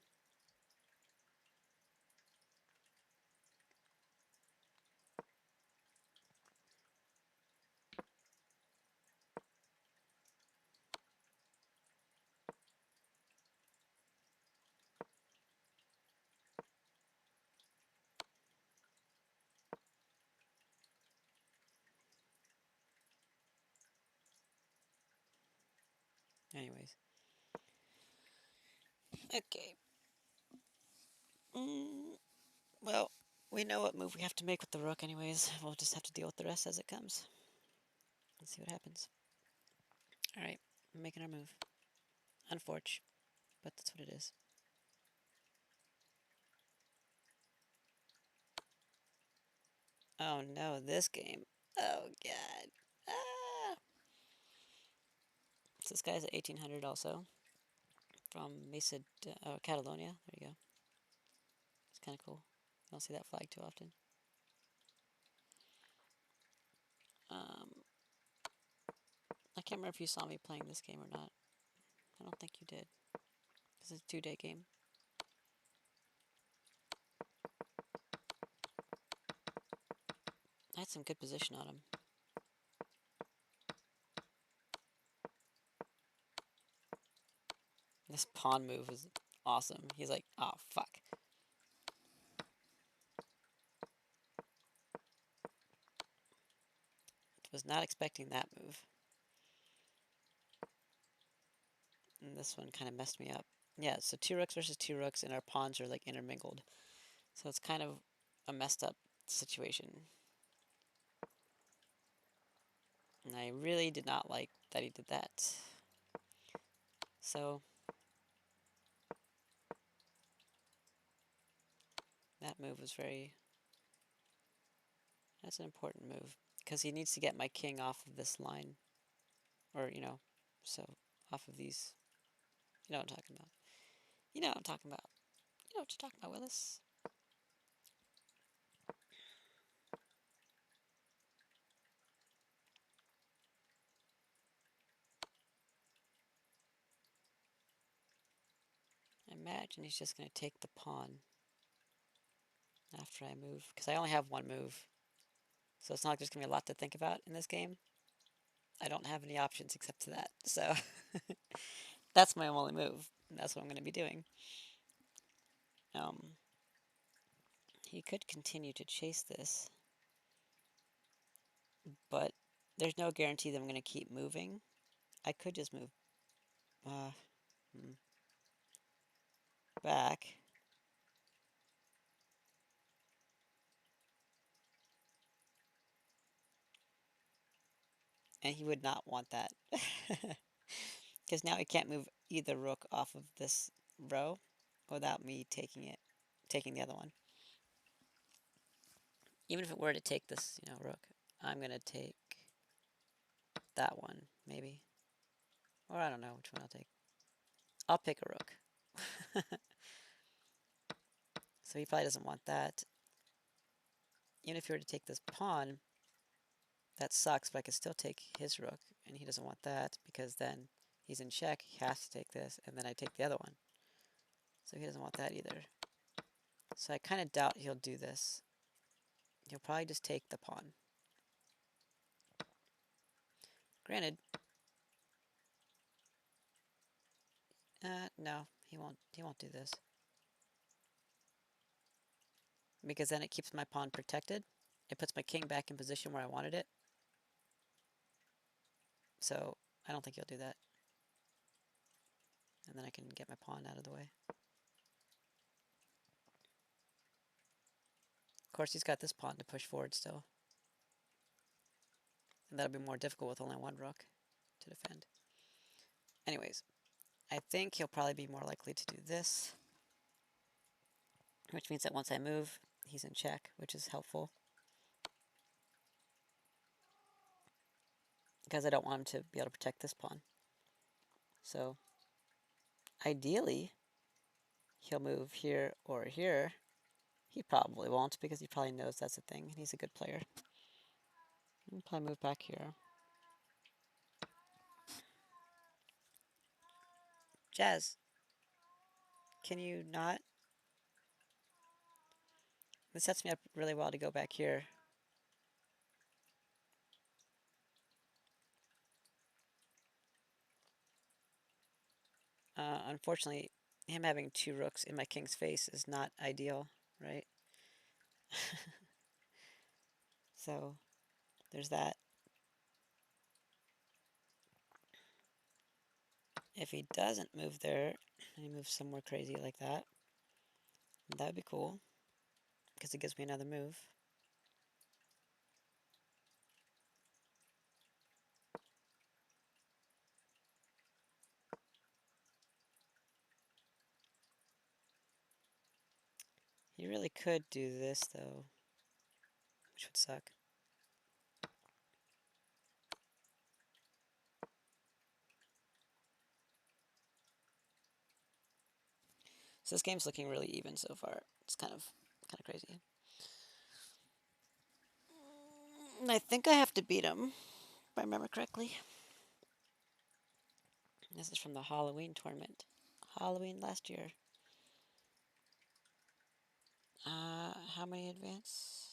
Anyways. Okay. Well, we know what move we have to make with the rook anyways. We'll just have to deal with the rest as it comes. Let's see what happens. Alright, we're making our move. Unfortunate, but that's what it is. Oh no, this game. Oh god. Ah! So this guy's at 1800 also. From Mesa, Catalonia. There you go. It's kind of cool. You don't see that flag too often. I can't remember if you saw me playing this game or not. I don't think you did. This is a 2-day game. I had some good position on him. This pawn move was awesome. He's like, oh, fuck. Was not expecting that move. And this one kind of messed me up. Yeah, so 2 rooks versus 2 rooks, and our pawns are like intermingled. So it's kind of a messed up situation. And I really did not like that he did that. So that move was very... That's an important move. Because he needs to get my king off of this line. Or, you know, so off of these... You know what I'm talking about. You know what I'm talking about. You know what you're talking about, Willis. I imagine he's just going to take the pawn after I move. Because I only have one move. So it's not like there's going to be a lot to think about in this game. I don't have any options except to that. So that's my only move. And that's what I'm going to be doing. He could continue to chase this. But there's no guarantee that I'm going to keep moving. I could just move back. And he would not want that. Because now he can't move either rook off of this row without me taking the other one. Even if it were to take this, rook, I'm going to take that one, maybe. Or I don't know which one I'll take. I'll pick a rook. So he probably doesn't want that. Even if he were to take this pawn, that sucks, but I could still take his rook, and he doesn't want that, because then he's in check, he has to take this, and then I take the other one. So he doesn't want that either. So I kind of doubt he'll do this. He'll probably just take the pawn. Granted, no, he won't do this. Because then it keeps my pawn protected, it puts my king back in position where I wanted it. So I don't think he'll do that. And then I can get my pawn out of the way. Of course, he's got this pawn to push forward still. And that'll be more difficult with only one rook to defend. Anyways, I think he'll probably be more likely to do this. Which means that once I move, he's in check, which is helpful. Because I don't want him to be able to protect this pawn. So, ideally, he'll move here or here. He probably won't because he probably knows that's a thing and he's a good player. He'll probably move back here. Jazz, can you not? This sets me up really well to go back here. Unfortunately, him having two rooks in my king's face is not ideal, right? So, there's that. If he doesn't move there, and he moves somewhere crazy like that, that would be cool, because it gives me another move. He really could do this, though, which would suck. So this game's looking really even so far. It's kind of crazy. I think I have to beat him, if I remember correctly. This is from the Halloween tournament. Halloween last year. How many advance?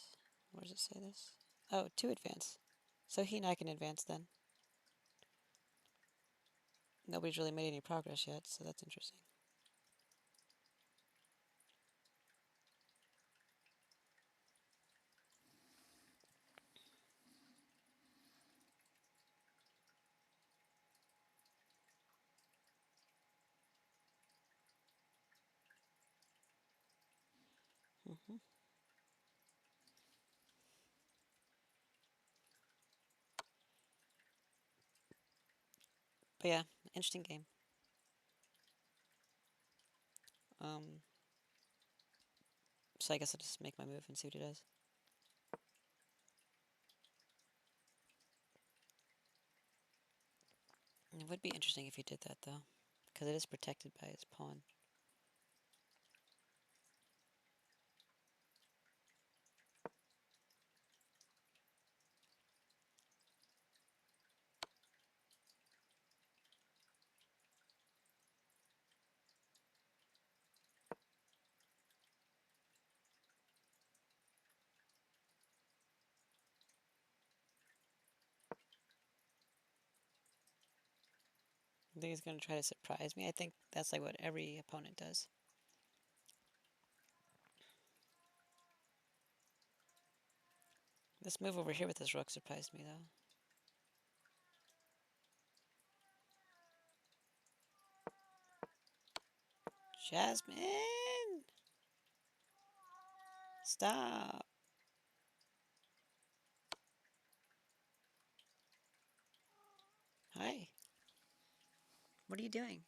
Where does it say this? Oh, 2 advance. So he and I can advance then. Nobody's really made any progress yet, so that's interesting. Mm-hmm. But yeah, interesting game. So I guess I'll just make my move and see what he does. It would be interesting if he did that, though, because it is protected by his pawn. I think he's going to try to surprise me. I think that's like what every opponent does. This move over here with this rook surprised me, though. Jasmine! Stop! Hi. What are you doing?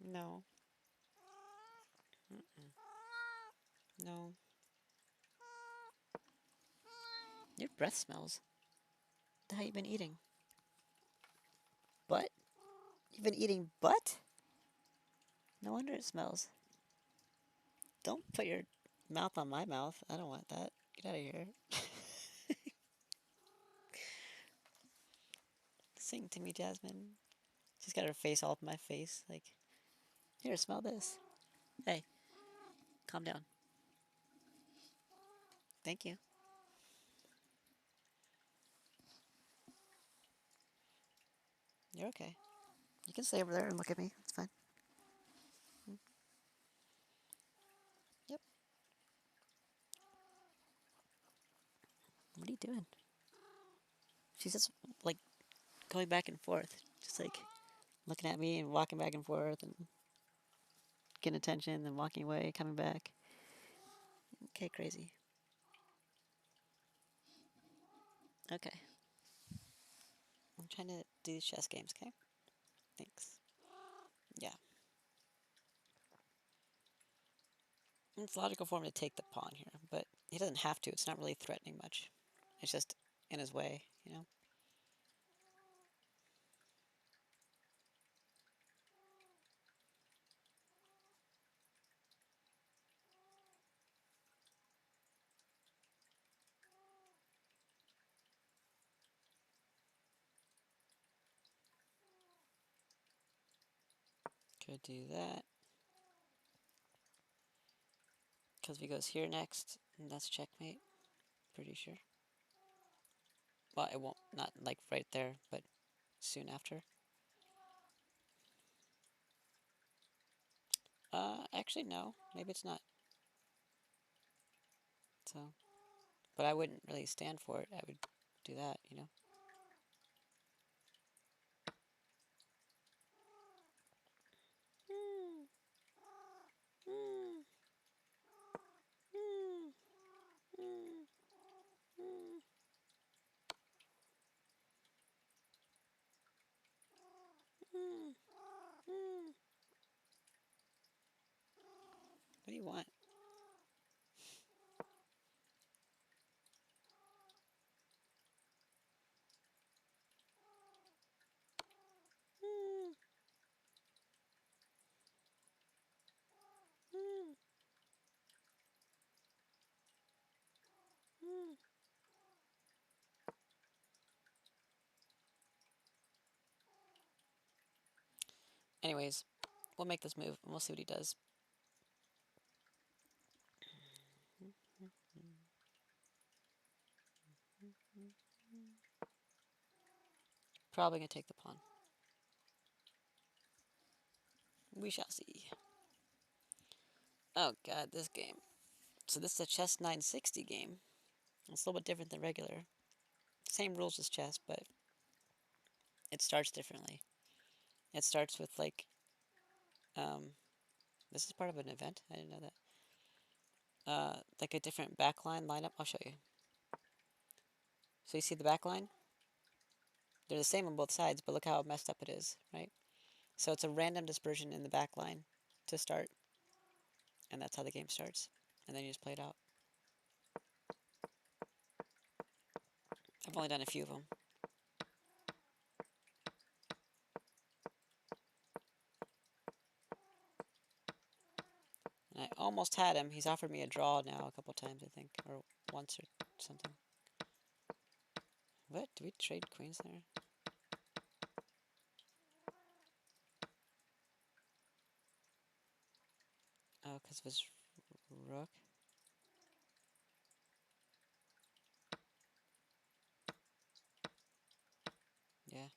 No. Mm-mm. No. Your breath smells. What the hell you been eating? Butt? You've been eating butt? No wonder it smells. Don't put your mouth on my mouth. I don't want that. Get out of here. Sing to me, Jasmine. She's got her face all up my face. Like, here, smell this. Hey, calm down. Thank you. You're okay. You can stay over there and look at me. It's fine. Yep. doing? She's just like going back and forth, just like looking at me and walking back and forth and getting attention, then walking away, coming back. Okay, crazy. Okay. I'm trying to do these chess games, okay? Thanks. Yeah. It's logical for him to take the pawn here, but he doesn't have to. It's not really threatening much. It's just in his way, you know? Could do that. Because if he goes here next, that's checkmate. Pretty sure. Well, it won't, not like right there, but soon after. Actually, no. Maybe it's not. So, but I wouldn't really stand for it. I would do that, you know? What do you want? Anyways, we'll make this move and we'll see what he does. Probably gonna take the pawn. We shall see. Oh god, this game. So this is a chess 960 game. It's a little bit different than regular. Same rules as chess, but it starts differently. It starts with like, this is part of an event. I didn't know that. Like a different backline lineup. I'll show you. So you see the backline? They're the same on both sides, but look how messed up it is, right? So it's a random dispersion in the backline to start, and that's how the game starts. And then you just play it out. I've only done a few of them. And I almost had him. He's offered me a draw now a couple times, I think, or once or something. What? Do we trade queens there? Oh, because of his rook? Yeah.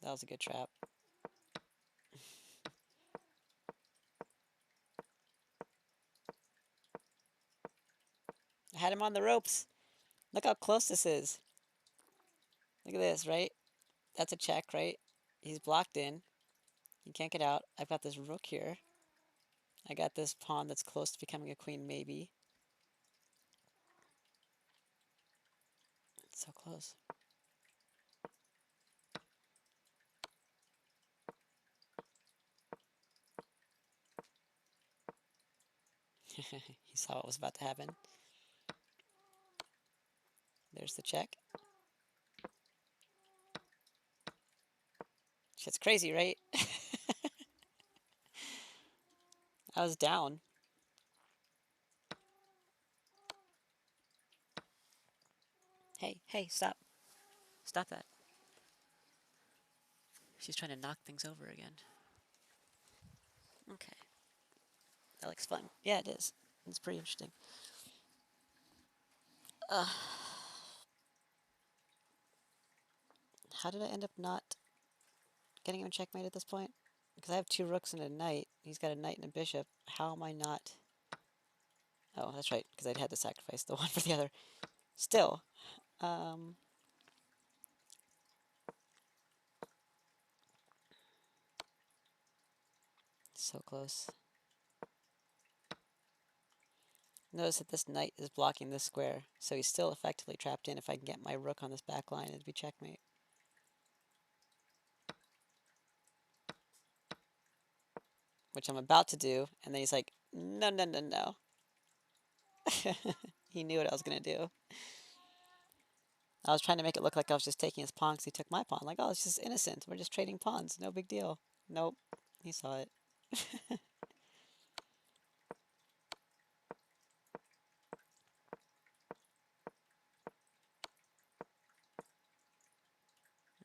That was a good trap. I had him on the ropes. Look how close this is. Look at this, right? That's a check, right? He's blocked in. He can't get out. I've got this rook here. I got this pawn that's close to becoming a queen, maybe. It's so close. He saw what was about to happen. There's the check. Shit's crazy, right? I was down. Hey, hey, stop. Stop that. She's trying to knock things over again. Okay. That looks fun. Yeah, it is. It's pretty interesting. How did I end up not getting him checkmate at this point? Because I have 2 rooks and a knight. He's got a knight and a bishop. How am I not... Oh, that's right, because I'd had to sacrifice the one for the other. Still. So close. Notice that this knight is blocking this square, so he's still effectively trapped in. If I can get my rook on this back line, it'd be checkmate. Which I'm about to do, and then he's like, no, no, no, no. He knew what I was going to do. I was trying to make it look like I was just taking his pawn because he took my pawn. Like, oh, it's just innocent. We're just trading pawns. No big deal. Nope. He saw it.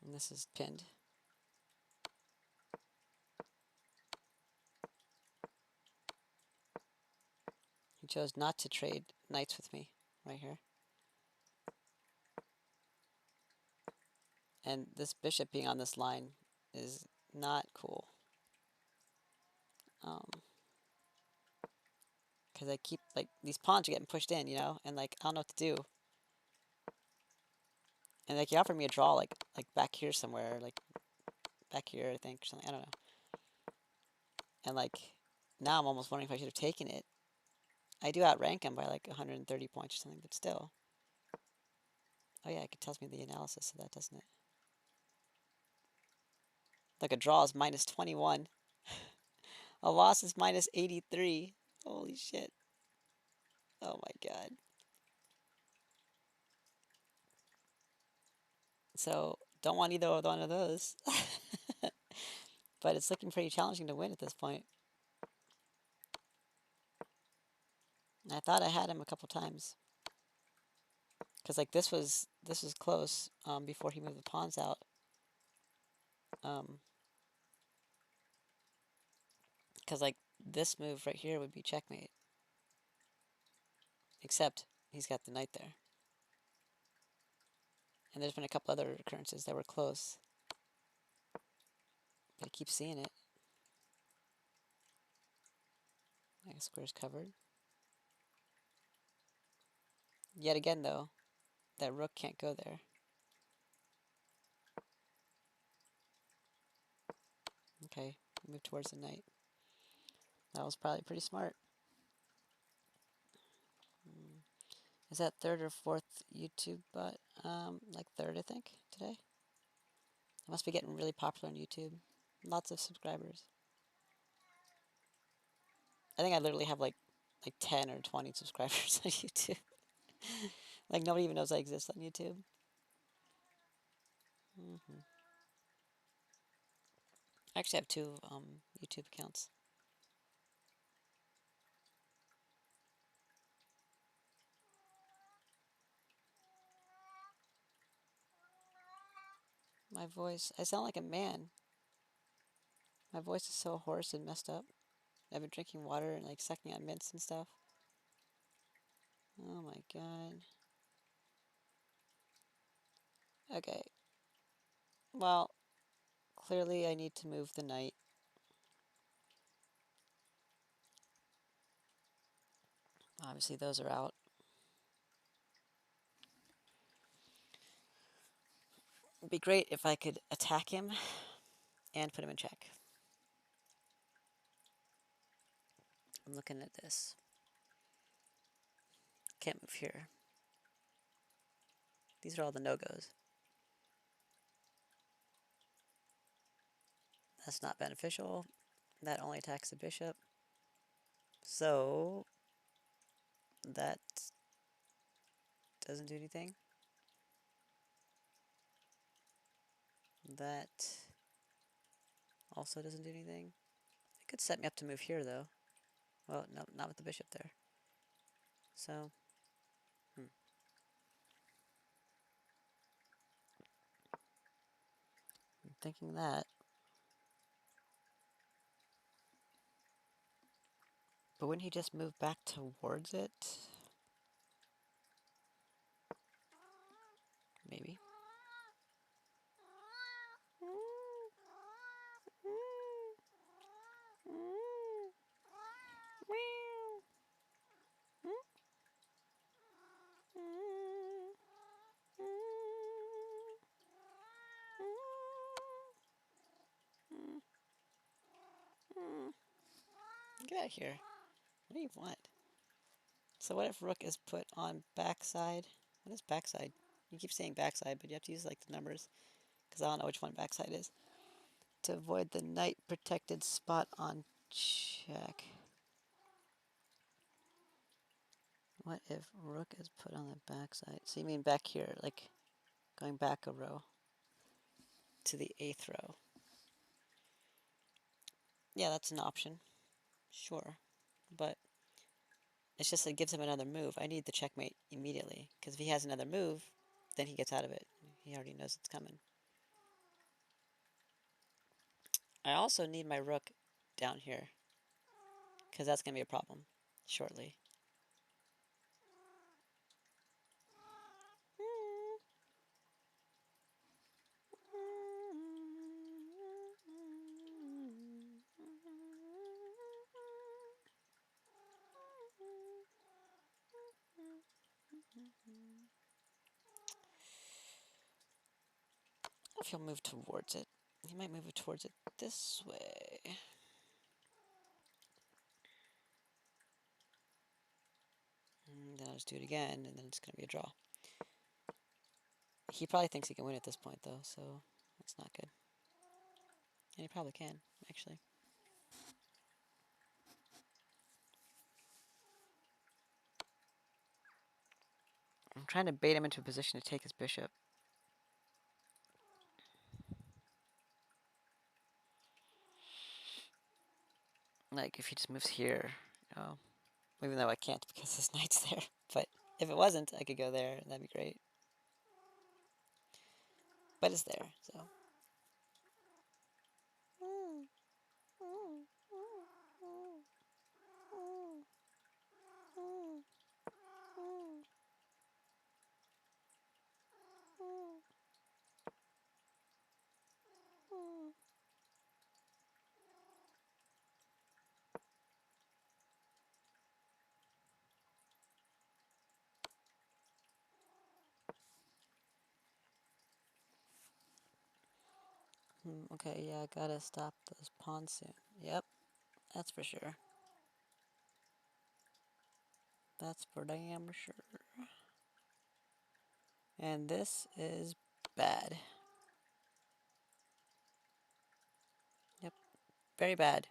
And this is pinned. He chose not to trade knights with me right here. And this bishop being on this line is not cool. Because I keep, like, these pawns are getting pushed in, you know? And, like, I don't know what to do. And, like, he offered me a draw, like back here somewhere. Like, back here, I think, or something. I don't know. And, like, now I'm almost wondering if I should have taken it. I do outrank him by, like, 130 points or something, but still. Oh, yeah, it tells me the analysis of that, doesn't it? Like, a draw is minus 21. A loss is minus 83. Holy shit. Oh, my God. So, don't want either one of those. But it's looking pretty challenging to win at this point. And I thought I had him a couple times. Because, like, this was close before he moved the pawns out. Because, like, this move right here would be checkmate. Except he's got the knight there. And there's been a couple other occurrences that were close. But I keep seeing it. My square's covered. Yet again, though, that rook can't go there. Okay, move towards the knight. That was probably pretty smart. Is that 3rd or 4th YouTube bot? Like 3rd, I think, today. I must be getting really popular on YouTube. Lots of subscribers. I think I literally have like 10 or 20 subscribers on YouTube. Like, nobody even knows I exist on YouTube. I actually have 2 YouTube accounts. My voice, I sound like a man. My voice is so hoarse and messed up. I've been drinking water and like sucking on mints and stuff. Oh my God. Okay. Well, clearly I need to move the knight. Obviously those are out. It'd be great if I could attack him and put him in check. I'm looking at this. Can't move here. These are all the no-goes. That's not beneficial. That only attacks the bishop. So that doesn't do anything. That also doesn't do anything. It could set me up to move here, though. Well, no, not with the bishop there. So, I'm thinking that. But wouldn't he just move back towards it? Maybe. Get out of here. What do you want? So what if rook is put on backside? What is backside? You keep saying backside, but you have to use like the numbers, because I don't know which one backside is. To avoid the knight protected spot on check. What if rook is put on the backside? So you mean back here, like going back a row to the 8th row. Yeah, that's an option. Sure. But it's just it gives him another move. I need the checkmate immediately, because if he has another move, then he gets out of it. He already knows it's coming. I also need my rook down here, because that's going to be a problem shortly. If he'll move towards it. He might move it towards it this way. And then I'll just do it again, and then it's going to be a draw. He probably thinks he can win at this point, though, so that's not good. And he probably can, actually. I'm trying to bait him into a position to take his bishop. Like, if he just moves here, you know, even though I can't because his knight's there. But if it wasn't, I could go there, and that'd be great. But it's there, so. Okay, yeah, I gotta stop those pawns soon. Yep, that's for sure. That's for damn sure. And this is bad. Yep, very bad.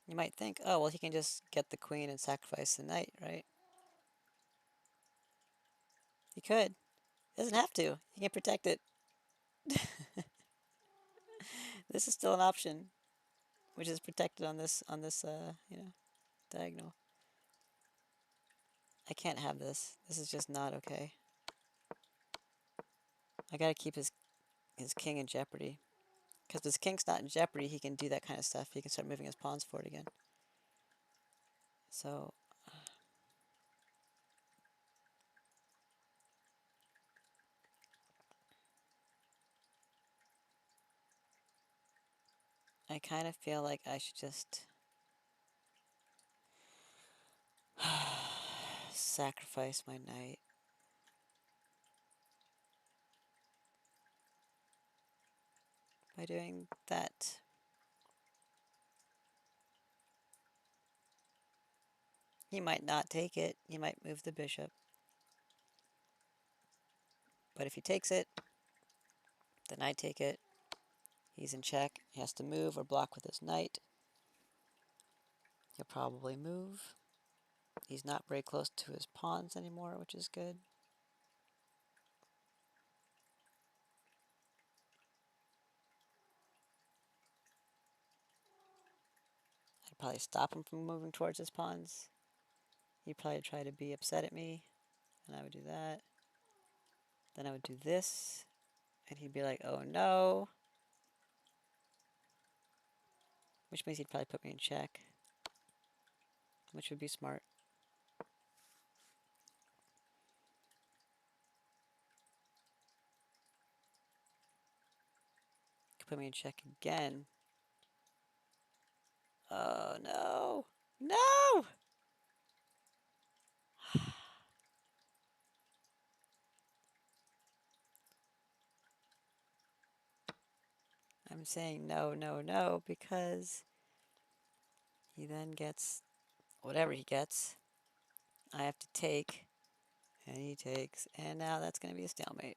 You might think, oh, well, he can just get the queen and sacrifice the knight, right? He could. Doesn't have to. He can protect it. This is still an option, which is protected on this diagonal. I can't have this. This is just not okay. I gotta keep his king in jeopardy. Because if his king's not in jeopardy, he can do that kind of stuff. He can start moving his pawns forward again. So... I kind of feel like I should just... sacrifice my knight. By doing that. He might not take it. He might move the bishop. But if he takes it, then I take it. He's in check. He has to move or block with his knight. He'll probably move. He's not very close to his pawns anymore, which is good. I'd probably stop him from moving towards his pawns. He'd probably try to be upset at me, and I would do that. Then I would do this, and he'd be like, oh no. Which means he'd probably put me in check, which would be smart. Could put me in check again. Oh no. No! I'm saying no, no, no, because he then gets whatever he gets. I have to take, and he takes, and now that's going to be a stalemate.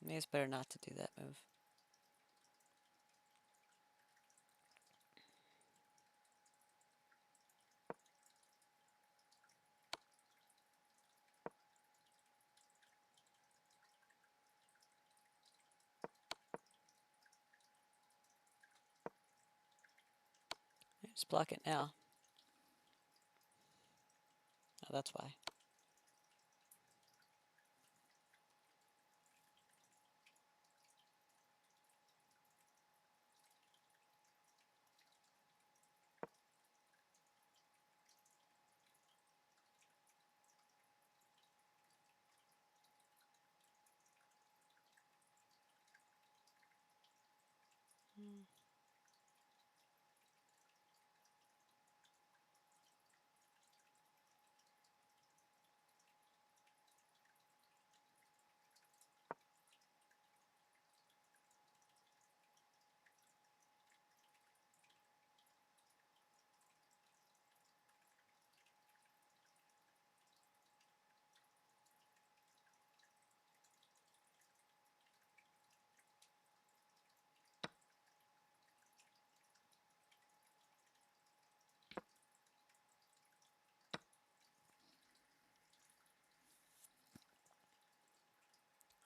Maybe it's better not to do that move. Just block it now. Oh, that's why.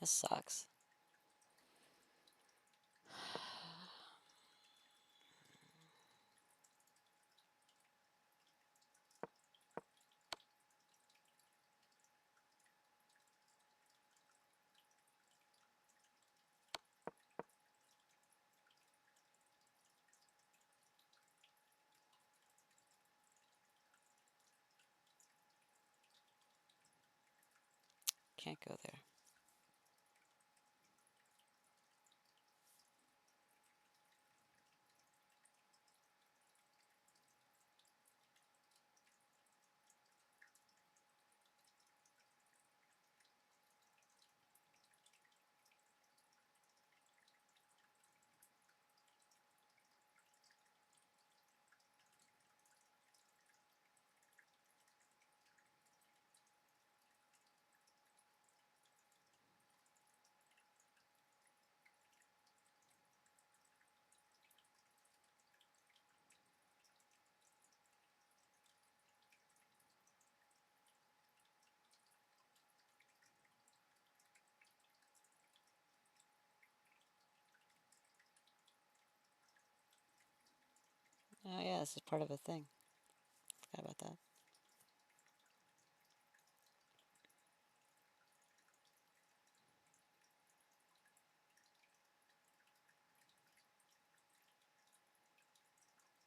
This sucks. Can't go there. Oh yeah, this is part of a thing. Forgot about that.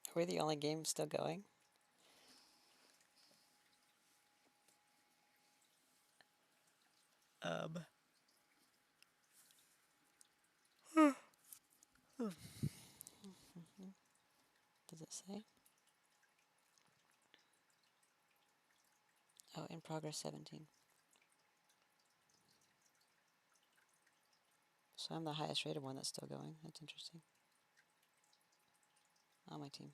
Are we the only game still going? Um. Does it say? Oh, in progress 17. So I'm the highest rated one that's still going. That's interesting. On my team.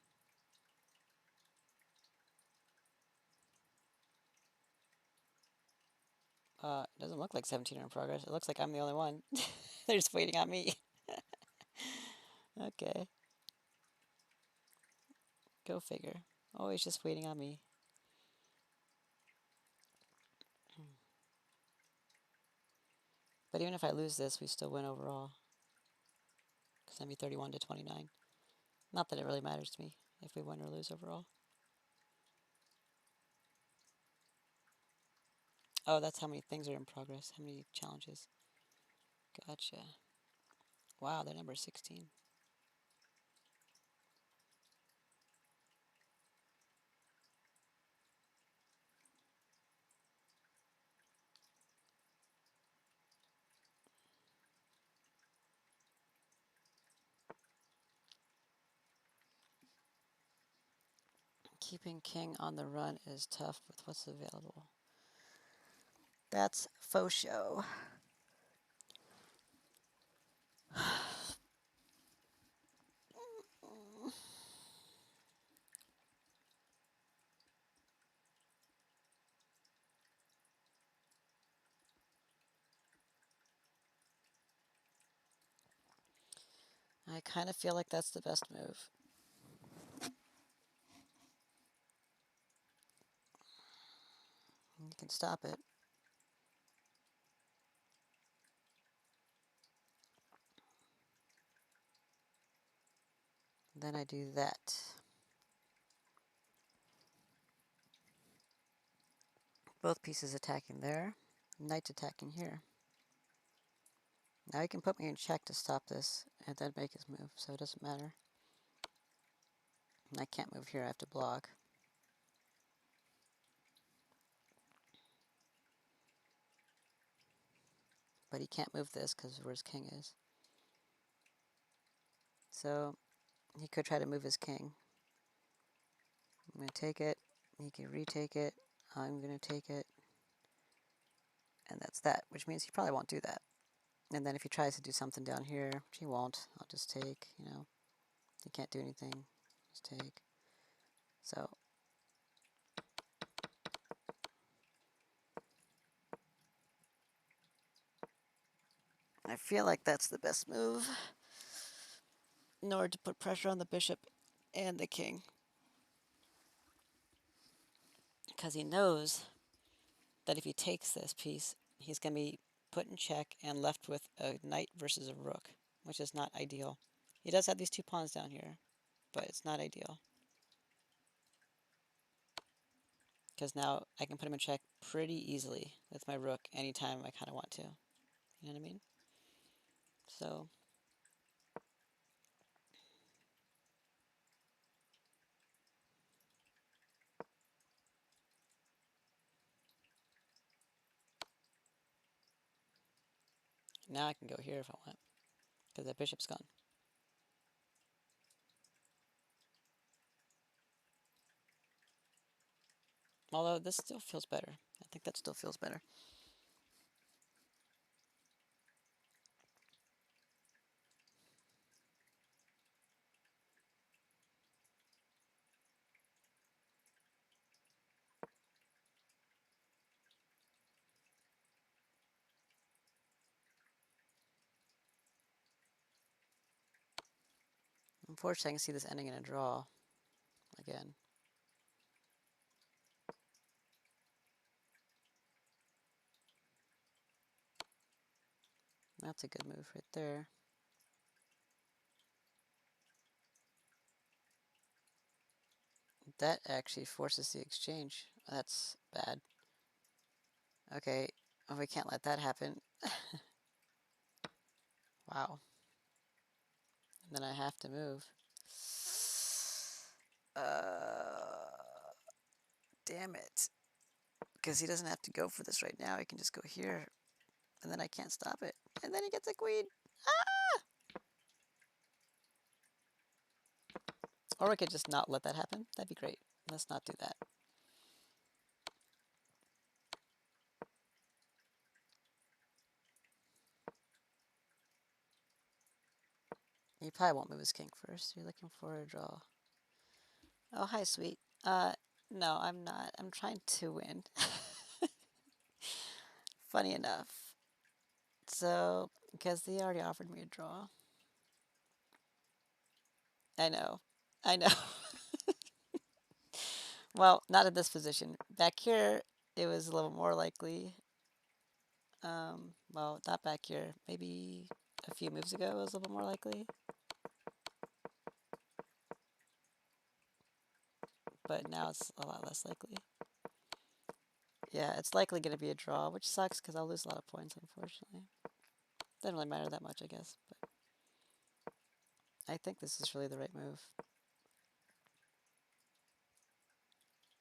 It doesn't look like 17 are in progress. It looks like I'm the only one. They're just waiting on me. Okay. Go figure. Always just waiting on me. But even if I lose this, we still win overall. Because I'm 31 to 29. Not that it really matters to me if we win or lose overall. Oh, that's how many things are in progress. How many challenges. Gotcha. Wow, they're number 16. keeping king on the run is tough with what's available. That's faux show. I kind of feel like that's the best move. You can stop it. Then I do that. Both pieces attacking there. Knight's attacking here. Now he can put me in check to stop this and then make his move, so it doesn't matter. And I can't move here, I have to block. But he can't move this because of where his king is. So he could try to move his king. I'm going to take it. He can retake it. I'm going to take it. And that's that, which means he probably won't do that. And then if he tries to do something down here, which he won't, I'll just take, you know. He can't do anything. Just take. So I feel like that's the best move in order to put pressure on the bishop and the king. Because he knows that if he takes this piece, he's going to be put in check and left with a knight versus a rook, which is not ideal. He does have these two pawns down here, but it's not ideal. Because now I can put him in check pretty easily with my rook anytime I kind of want to. You know what I mean? So now I can go here if I want, because that bishop's gone. Although this still feels better. I think that still feels better. Unfortunately, I can see this ending in a draw again. That's a good move right there. That actually forces the exchange. That's bad. Okay, well, we can't let that happen. Wow. And then I have to move. Damn it. Because he doesn't have to go for this right now. He can just go here. And then I can't stop it. And then he gets a queen. Ah! Or we could just not let that happen. That'd be great. Let's not do that. You probably won't move his king first. You're looking for a draw. Oh, hi, sweet. No, I'm not. I'm trying to win. Funny enough. So, because they already offered me a draw. I know. I know. Well, not in this position. Back here, it was a little more likely. Well, not back here. Maybe a few moves ago it was a little more likely. But now it's a lot less likely. Yeah, it's likely going to be a draw, which sucks because I'll lose a lot of points, unfortunately. Doesn't really matter that much, I guess. But I think this is really the right move.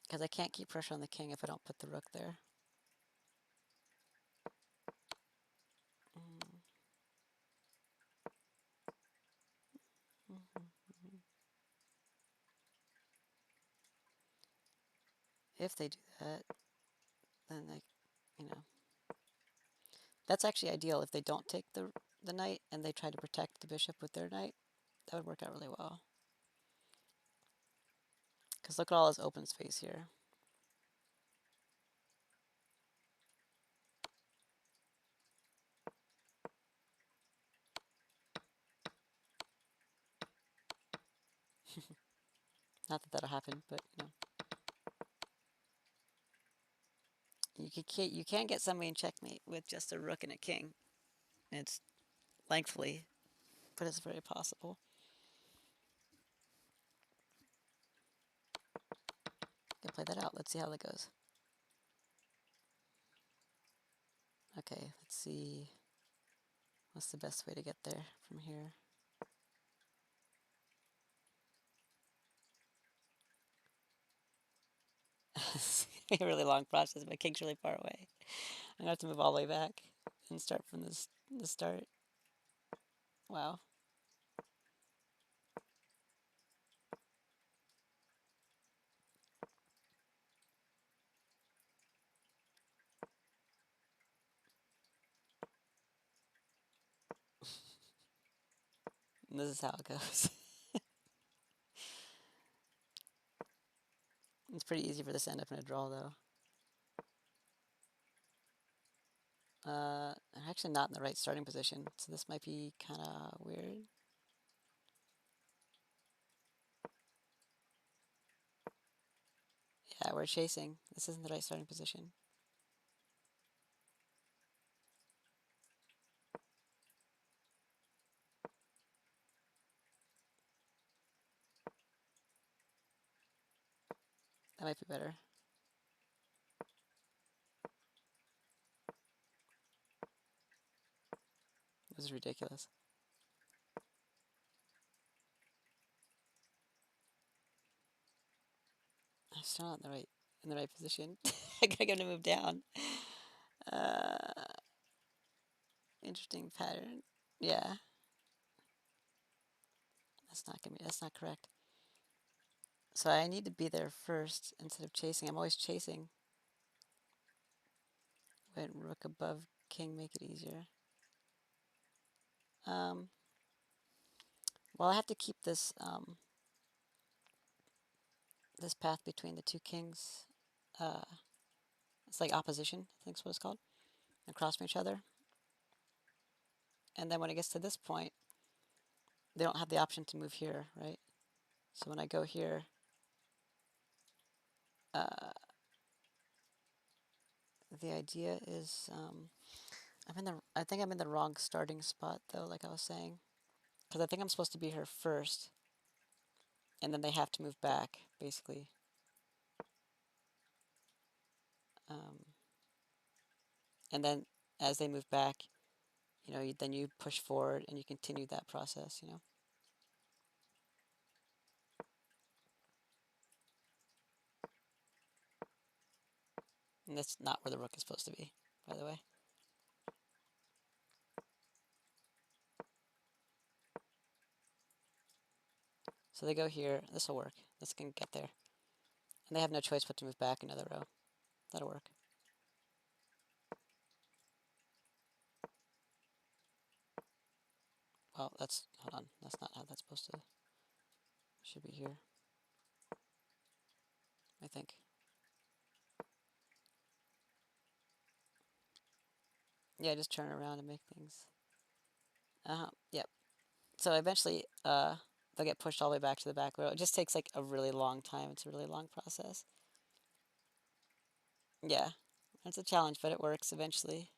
Because I can't keep pressure on the king if I don't put the rook there. if they do that, then they, you know, that's actually ideal. If they don't take the knight and they try to protect the bishop with their knight, that would work out really well. Because look at all this open space here. Not that that'll happen, but you know. You can get somebody in checkmate with just a rook and a king. It's thankfully, but it's very possible. Can play that out. Let's see how that goes. Okay, let's see. What's the best way to get there from here? It's a really long process. My king's really far away. I'm gonna have to move all the way back and start from the start. Wow. And this is how it goes. It's pretty easy for this to end up in a draw, though. I'm actually not in the right starting position, so this might be kind of weird. Yeah, we're chasing. This isn't the right starting position. That might be better. This is ridiculous. I'm still not in the right position. I gotta get him to move down. Uh, Interesting pattern. Yeah. That's not correct. So I need to be there first instead of chasing. I'm always chasing. When rook above king make it easier. Well, I have to keep this path between the two kings. It's like opposition, I think is what it's called. Across from each other. And then when it gets to this point, they don't have the option to move here, right? So when I go here, the idea is I think I'm in the wrong starting spot though, like I was saying, because I think I'm supposed to be here first, and then they have to move back basically. And then as they move back, you know, then you push forward and you continue that process, you know. And that's not where the rook is supposed to be, by the way. So they go here. This will work. This can get there. And they have no choice but to move back another row. That'll work. Well, hold on. That's not how that's supposed to, should be here. I think. Yeah, just turn around and make things. Yep. So eventually, they'll get pushed all the way back to the back row. It just takes like a really long time. It's a really long process. Yeah, it's a challenge, but it works eventually.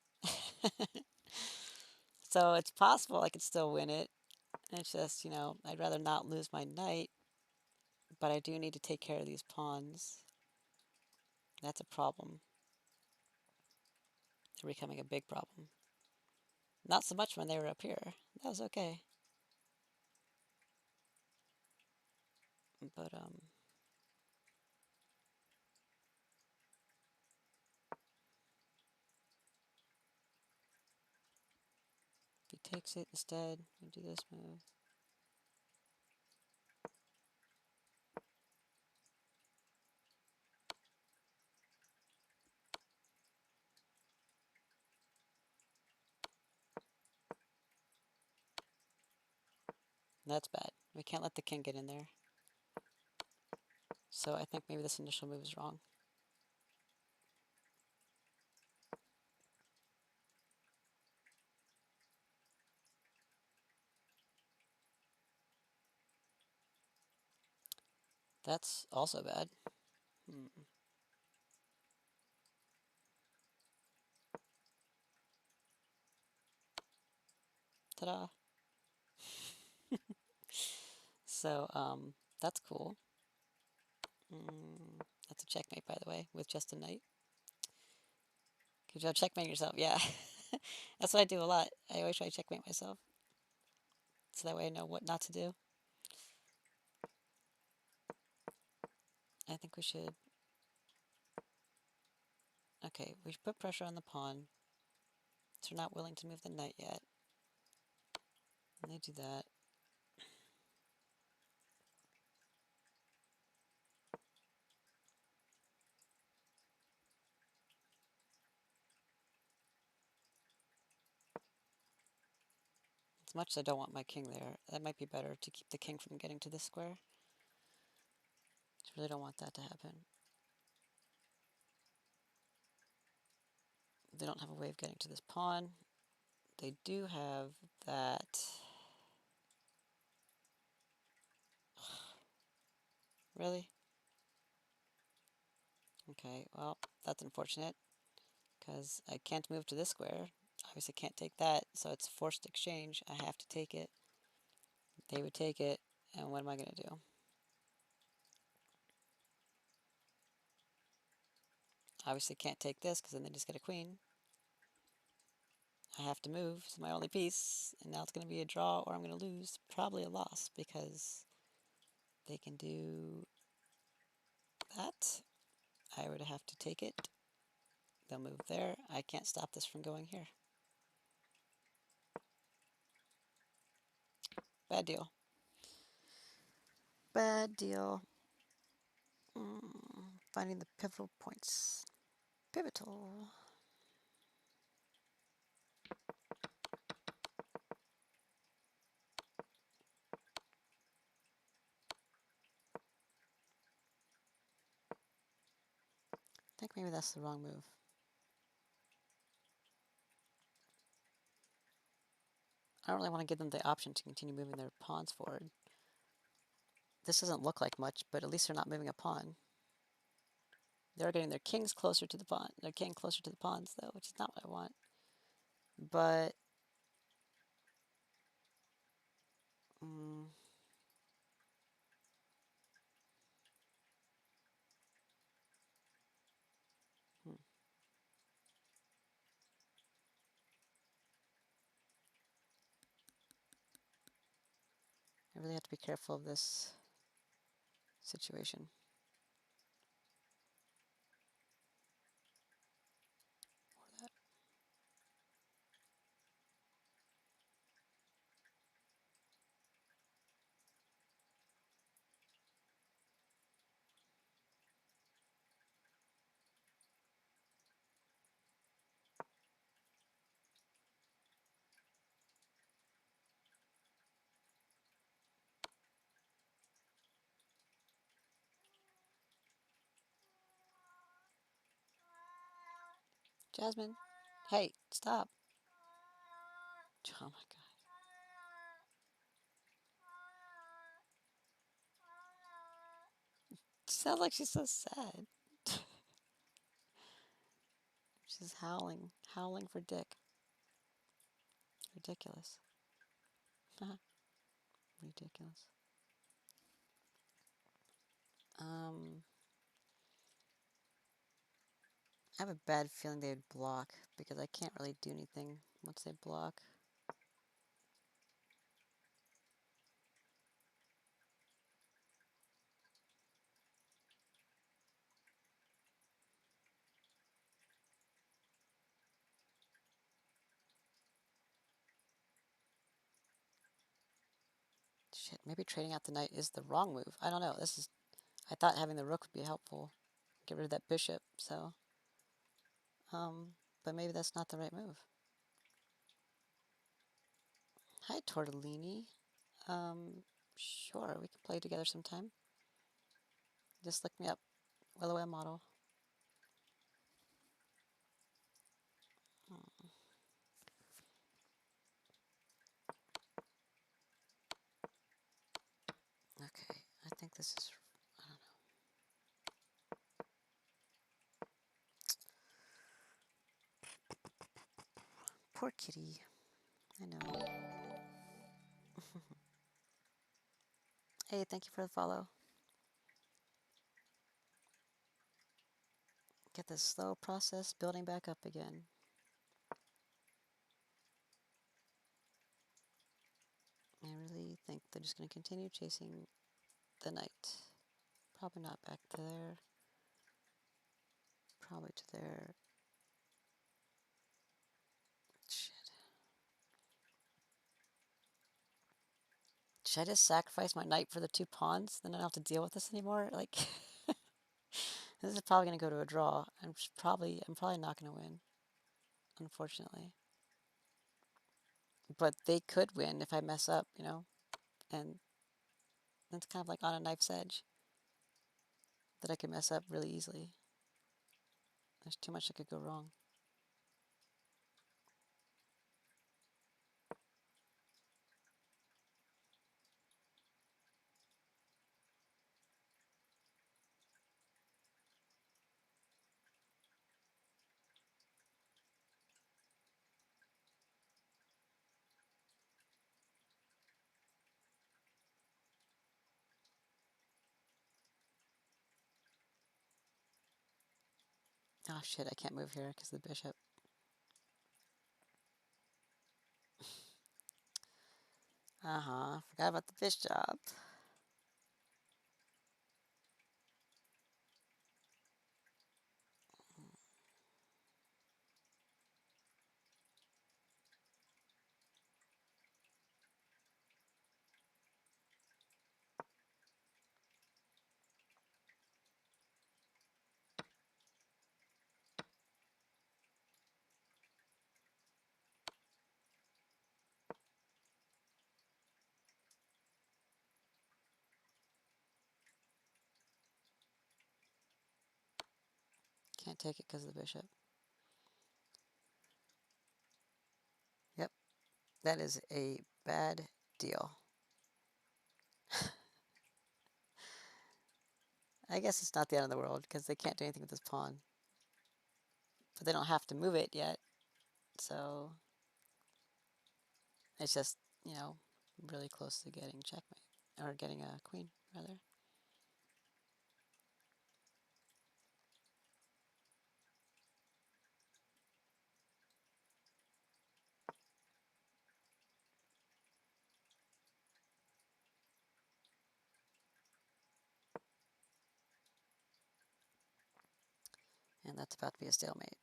So it's possible I could still win it. It's just, you know, I'd rather not lose my knight, but I do need to take care of these pawns. That's a problem. They're becoming a big problem. Not so much when they were up here. That was okay. But, if he takes it instead, we do this move. That's bad. We can't let the king get in there. So I think maybe this initial move is wrong. That's also bad. Ta-da! So, that's cool. That's a checkmate, by the way, with just a knight. Good job checkmating yourself. Yeah. That's what I do a lot. I always try to checkmate myself. So that way I know what not to do. I think we should... Okay, we should put pressure on the pawn. So we're not willing to move the knight yet. And they do that. As much as I don't want my king there, that might be better to keep the king from getting to this square. I really don't want that to happen. They don't have a way of getting to this pawn. They do have that... Really? Okay, well, that's unfortunate, because I can't move to this square. Obviously can't take that, so it's forced exchange. I have to take it. They would take it, and what am I going to do? Obviously can't take this, because then they just get a queen. I have to move, it's my only piece, and now it's going to be a draw, or I'm going to lose. Probably a loss, because they can do that. I would have to take it. They'll move there. I can't stop this from going here. Bad deal. Bad deal. Finding the pivotal points. Pivotal. I think maybe that's the wrong move. I don't really want to give them the option to continue moving their pawns forward. This doesn't look like much, but at least they're not moving a pawn. They're getting their kings closer to the pawn. Their king closer to the pawns, though, which is not what I want. But... I really have to be careful of this situation. Or that. Jasmine, hey, stop. Oh my god. She sounds like she's so sad. She's howling. Howling for Dick. Ridiculous. Ridiculous. I have a bad feeling they would block, because I can't really do anything once they block. Shit, maybe trading out the knight is the wrong move. I don't know. I thought having the rook would be helpful. Get rid of that bishop, so... but maybe that's not the right move. Hi, Tortellini. Sure, we can play together sometime. Just look me up, WillowM model. Okay, I think this is, I don't know. Poor kitty. I know. Hey, thank you for the follow. Get this slow process building back up again. I really think they're just going to continue chasing the knight. Probably not back to there. Probably to there. Shit. Should I just sacrifice my knight for the 2 pawns? Then I don't have to deal with this anymore? Like, this is probably going to go to a draw. I'm probably not going to win, unfortunately. But they could win if I mess up, you know? And it's kind of like on a knife's edge that I could mess up really easily. There's too much that could go wrong. Oh shit, I can't move here because of the bishop. Forgot about the bishop. Can't take it because of the bishop. Yep, that is a bad deal. I guess it's not the end of the world because they can't do anything with this pawn. But they don't have to move it yet. So it's just, you know, really close to getting checkmate. Or getting a queen, rather. And that's about to be a stalemate.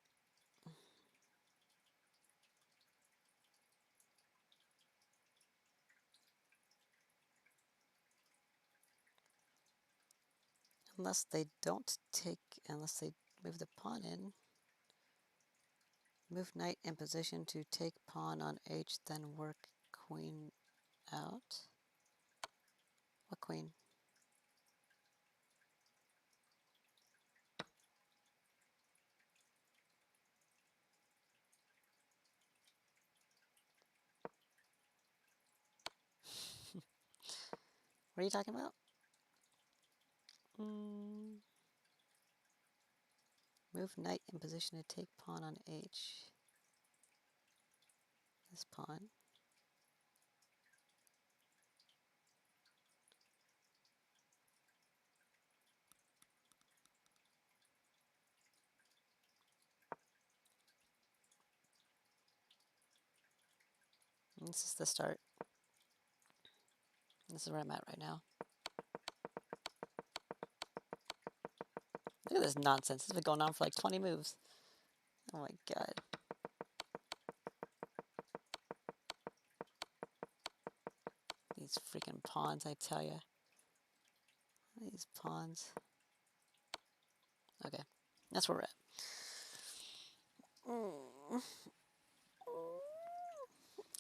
Unless they don't take, unless they move the pawn in. Move knight in position to take pawn on h, then work queen out. What queen? What are you talking about? Move knight in position to take pawn on h. This pawn. And this is the start. This is where I'm at right now. Look at this nonsense. This has been going on for like 20 moves. Oh my god. These freaking pawns, I tell ya. These pawns. Okay, that's where we're at.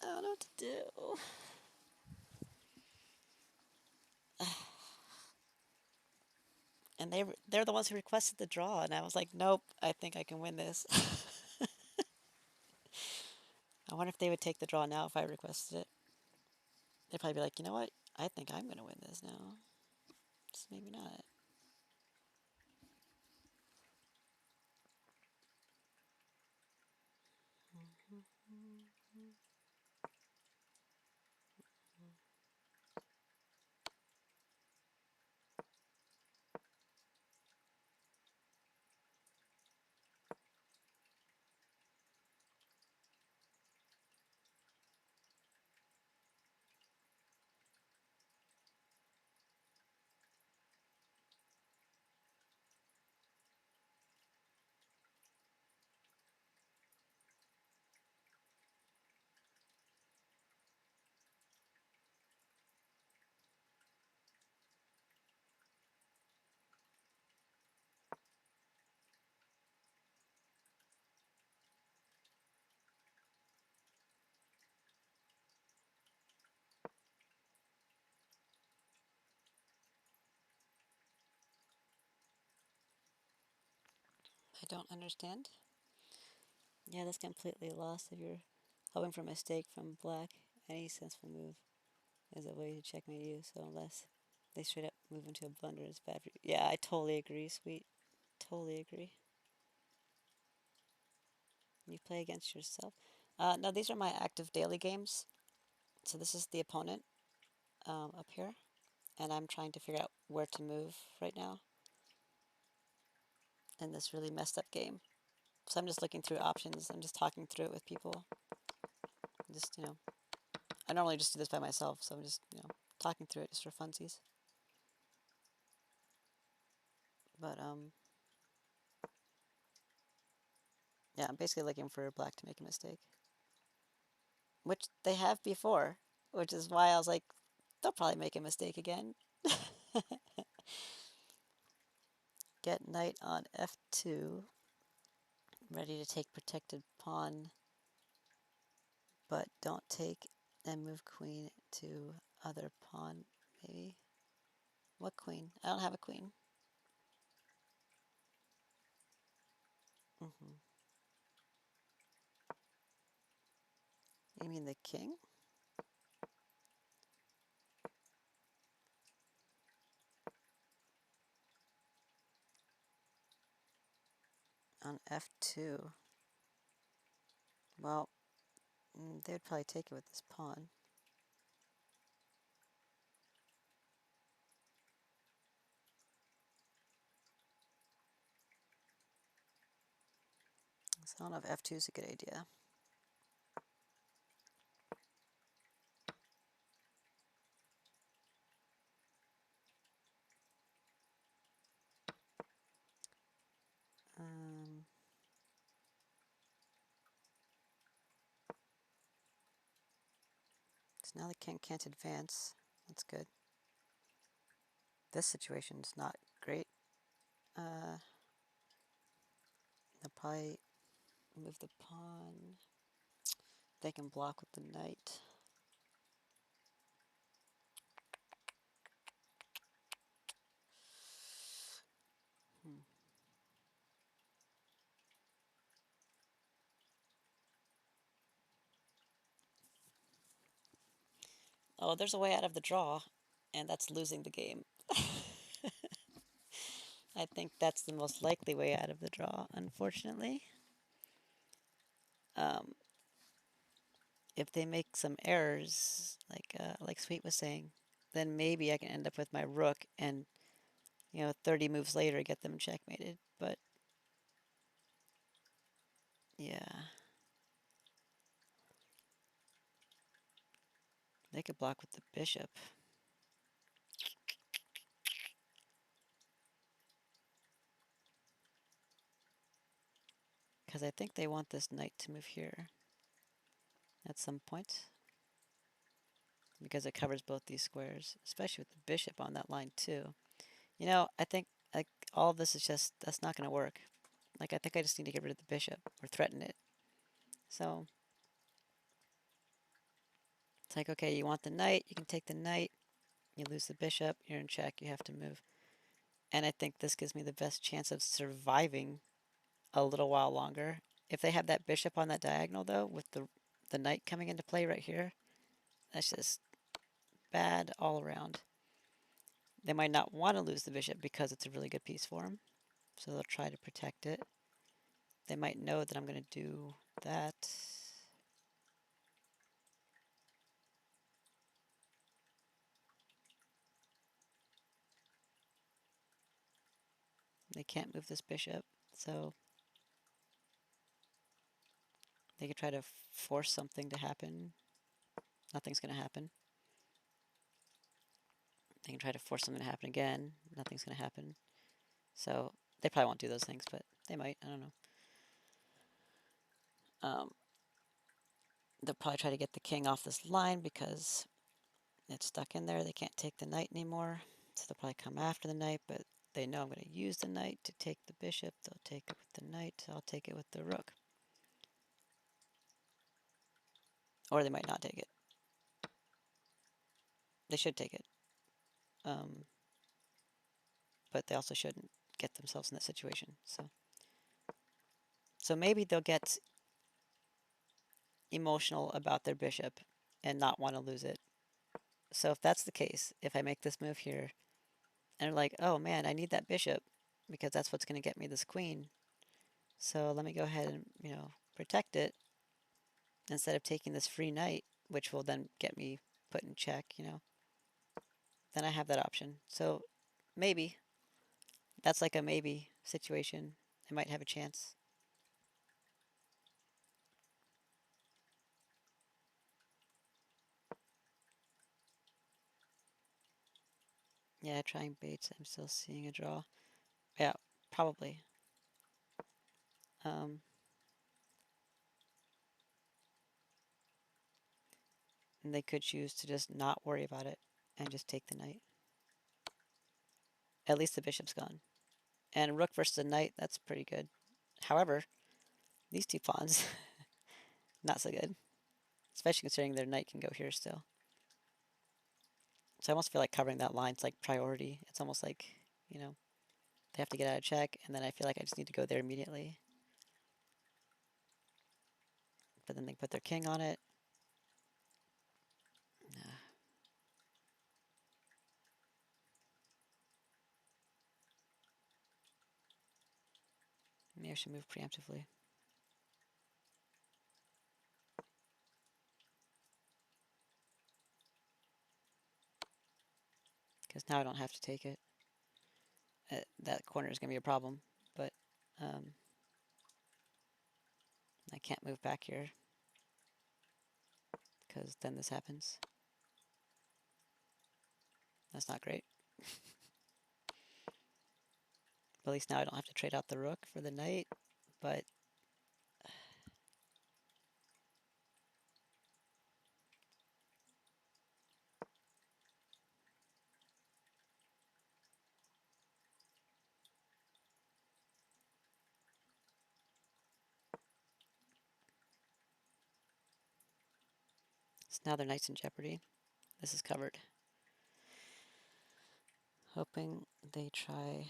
I don't know what to do. And they're the ones who requested the draw, and I was like, nope, I think I can win this. I wonder if they would take the draw now if I requested it. They'd probably be like, you know what? I think I'm gonna win this now. Just maybe not. I don't understand. Yeah, that's completely lost. If you're hoping for a mistake from black, any sensible move is a way to checkmate you. So unless they straight up move into a blunder, it's bad for you. Yeah, I totally agree, sweet. Totally agree. You play against yourself. No, these are my active daily games. So this is the opponent up here, and I'm trying to figure out where to move right now in this really messed up game. So I'm just looking through options. I'm just talking through it with people. Just, I normally just do this by myself, so I'm just, talking through it just for funsies. But, yeah, I'm basically looking for black to make a mistake. Which they have before, which is why I was like, they'll probably make a mistake again. Get knight on f2. Ready to take protected pawn, but don't take and move queen to other pawn, maybe. What queen? I don't have a queen. Hmm. You mean the king? On f2. Well, they would probably take it with this pawn. So I don't know if f2 is a good idea. So now the king can't advance. That's good. This situation is not great. They'll probably move the pawn. They can block with the knight. Oh, there's a way out of the draw, and that's losing the game. I think that's the most likely way out of the draw, unfortunately. Um, if they make some errors, like Sweet was saying, then maybe I can end up with my rook and 30 moves later get them checkmated. But yeah, they could block with the bishop. Because I think they want this knight to move here at some point. Because it covers both these squares, especially with the bishop on that line too. I think like all of this is just, that's not going to work. Like, I think I just need to get rid of the bishop or threaten it. So it's like, okay, you want the knight, you can take the knight. You lose the bishop, you're in check, you have to move. And I think this gives me the best chance of surviving a little while longer. If they have that bishop on that diagonal, though, with the knight coming into play right here, that's just bad all around. They might not want to lose the bishop because it's a really good piece for them, so they'll try to protect it. They might know that I'm going to do that. They can't move this bishop, so they could try to force something to happen. Nothing's going to happen. They can try to force something to happen again. Nothing's going to happen. So they probably won't do those things, but they might. I don't know. They'll probably try to get the king off this line because it's stuck in there. They can't take the knight anymore. So they'll probably come after the knight, but they know I'm going to use the knight to take the bishop. They'll take it with the knight. I'll take it with the rook. Or they might not take it. They should take it. But they also shouldn't get themselves in that situation. So maybe they'll get emotional about their bishop and not want to lose it. So if that's the case, if I make this move here, and they're like, oh man, I need that bishop because that's what's going to get me this queen. So let me go ahead and, protect it instead of taking this free knight, which will then get me put in check, Then I have that option. So maybe. That's like a maybe situation. I might have a chance. Yeah, trying baits. I'm still seeing a draw. Yeah, probably. And they could choose to just not worry about it and just take the knight. At least the bishop's gone. And rook versus a knight, that's pretty good. However, these two pawns, not so good. Especially considering their knight can go here still. So I almost feel like covering that line's like priority. It's almost like, they have to get out of check, and then I feel like I just need to go there immediately. But then they put their king on it. Maybe I should move preemptively. Because now I don't have to take it. That corner is going to be a problem, but I can't move back here because then this happens. That's not great. But at least now I don't have to trade out the rook for the knight, but so now their knight's in jeopardy. This is covered. Hoping they try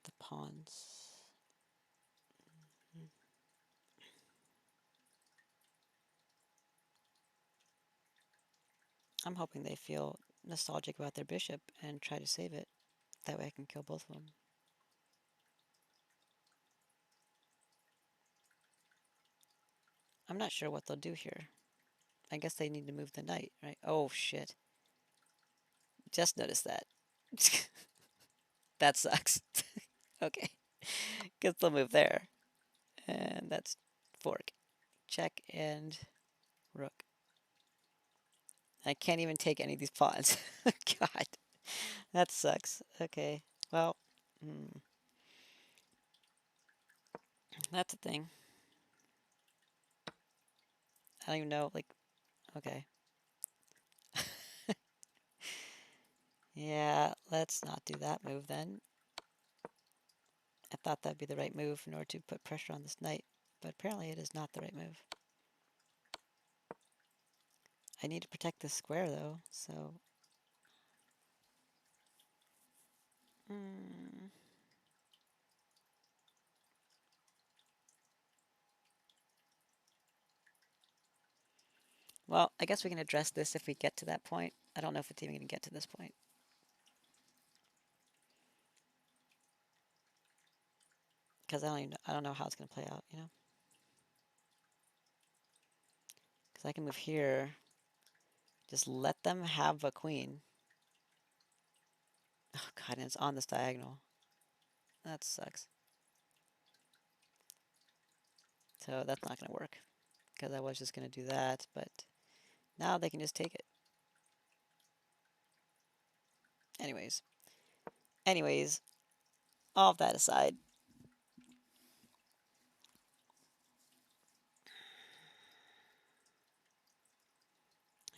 the pawns. I'm hoping they feel nostalgic about their bishop and try to save it. That way I can kill both of them. I'm not sure what they'll do here. I guess they need to move the knight, right? Oh, shit. Just noticed that. That sucks. Okay. Guess they'll move there. And that's fork. Check and rook. I can't even take any of these pawns. God. That sucks. Okay. Well, that's a thing. I don't even know, like, okay. Yeah, let's not do that move then. I thought that'd be the right move in order to put pressure on this knight, but apparently it is not the right move. I need to protect this square though, so... Well, I guess we can address this if we get to that point. I don't know if it's even going to get to this point. Because I don't know how it's going to play out, you know? Because I can move here. Just let them have a queen. Oh, God, and it's on this diagonal. That sucks. So that's not going to work. Because I was just going to do that, but now they can just take it. Anyways, all of that aside,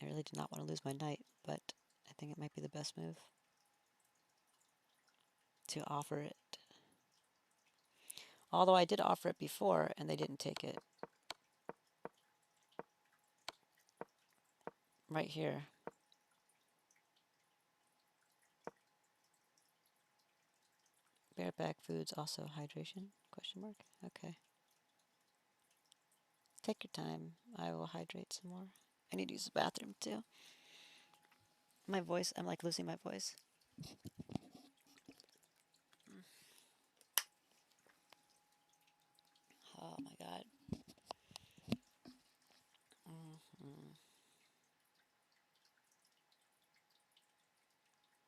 I really did not want to lose my knight, but I think it might be the best move to offer it. Although I did offer it before and they didn't take it. Right here. Bareback foods also hydration? Question mark. Okay. Take your time. I will hydrate some more. I need to use the bathroom too. My voice, I'm like losing my voice. Oh my god.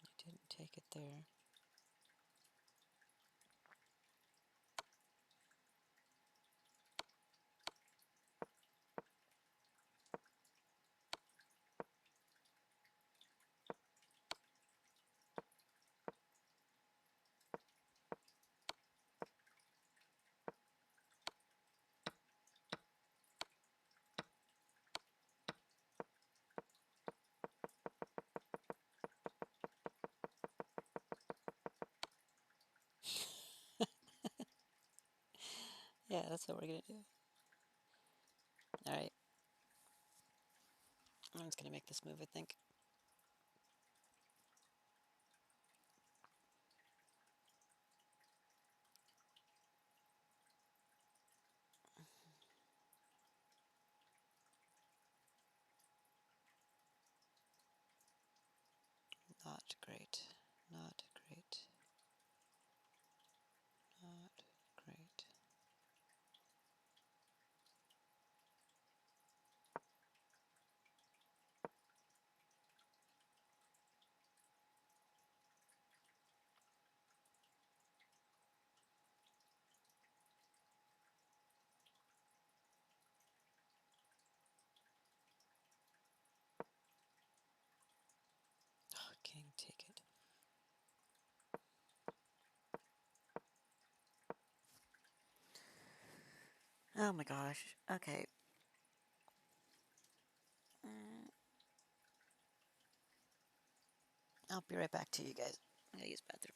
You didn't take it there. Yeah, that's what we're gonna do. Alright. I'm just gonna make this move, I think. Not great. Not great. Not great. Oh, king, take it. Oh my gosh. Okay. I'll be right back to you guys. I'm gonna use the bathroom.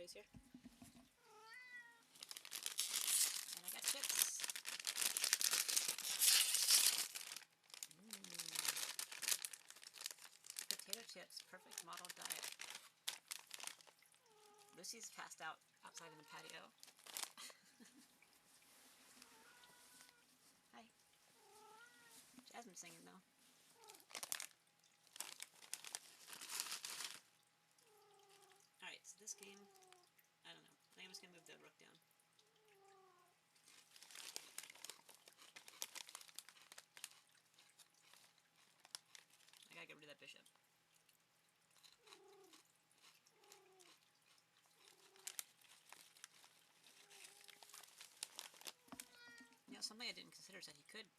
toys here. And I got chips. Potato chips, perfect model diet. Lucy's passed out outside in the patio. Hi. Jasmine's singing though. Alright, so this game, I don't know. I think I'm just gonna move the rook down. I gotta get rid of that bishop. You know, something I didn't consider is that he could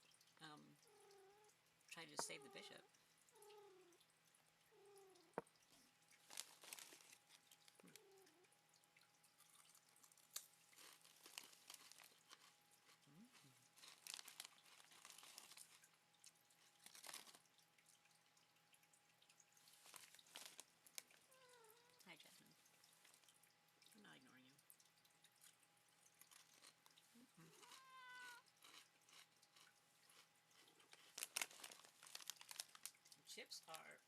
try to just save the bishop. Hi, Jasmine. I'm not ignoring you. Chips are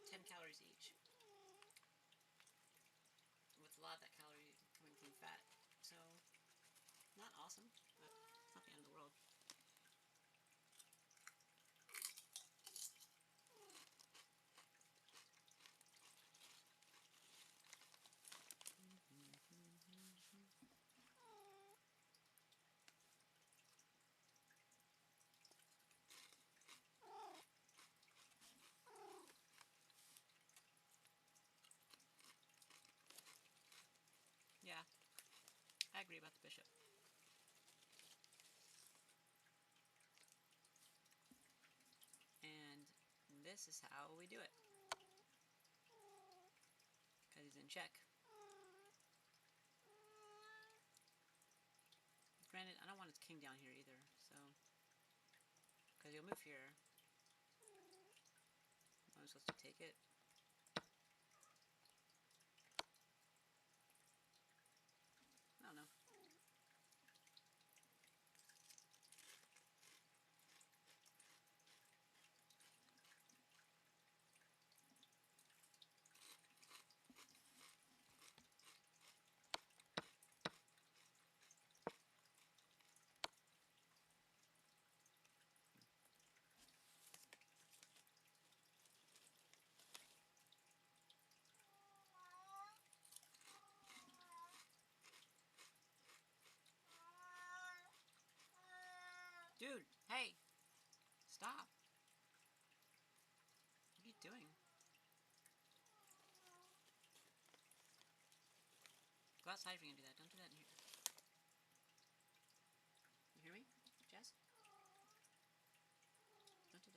10 calories each, with a lot of that calorie coming from fat. So, not awesome, but it's not the end of the world. Yeah, I agree about the bishop. And this is how we do it. Because he's in check. Granted, I don't want his king down here either, so... Because he'll move here. I'm supposed to take it. I don't know. Dude, hey! Stop! What are you doing? Go outside if you're gonna do that. Don't do that in here. You hear me, Jess? Don't do that. Thank you.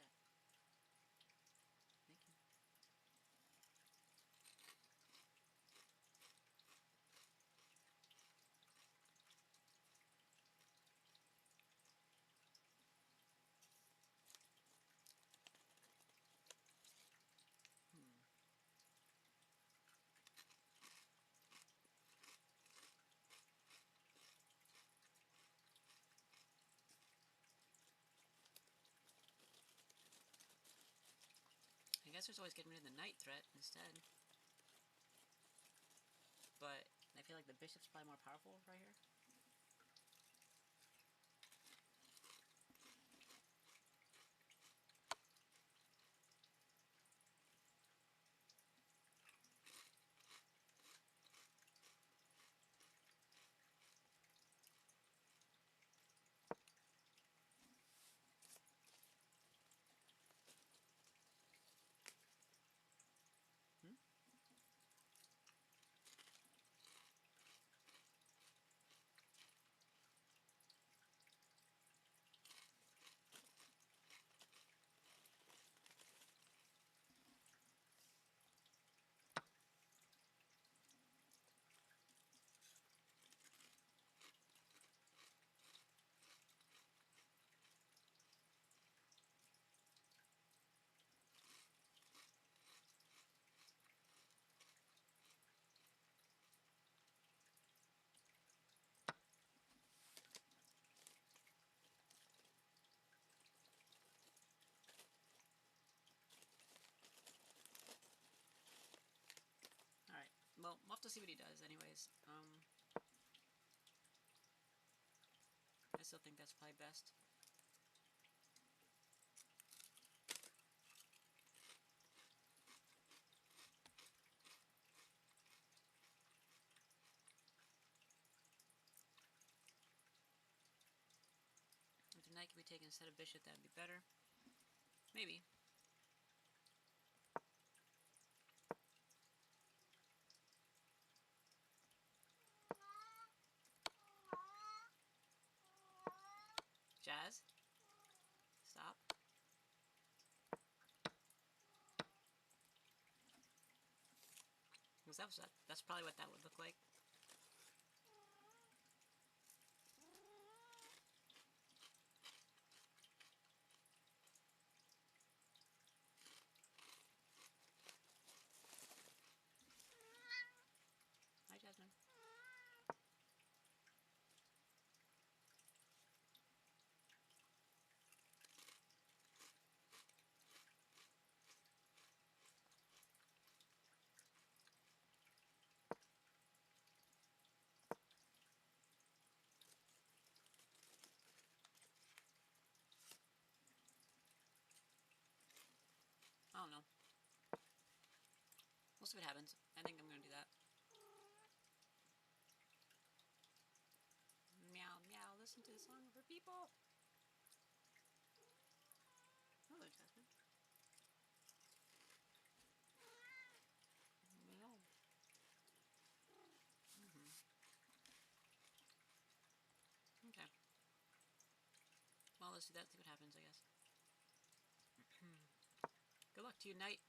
I guess there's always getting rid of the knight threat instead. But I feel like the bishop's probably more powerful right here. see what he does anyways. I still think that's probably best. If the knight could be taken instead of bishop, that would be better. Maybe. Jazz? Stop. Because that's probably what that would look like. Hi, Jasmine. I don't know. We'll see what happens. I think I'm going to do that. Meow, meow. Listen to the song for people. Hello, Jasmine. Meow. Okay. Well, let's do that. See what happens, I guess. Good luck to you, knight.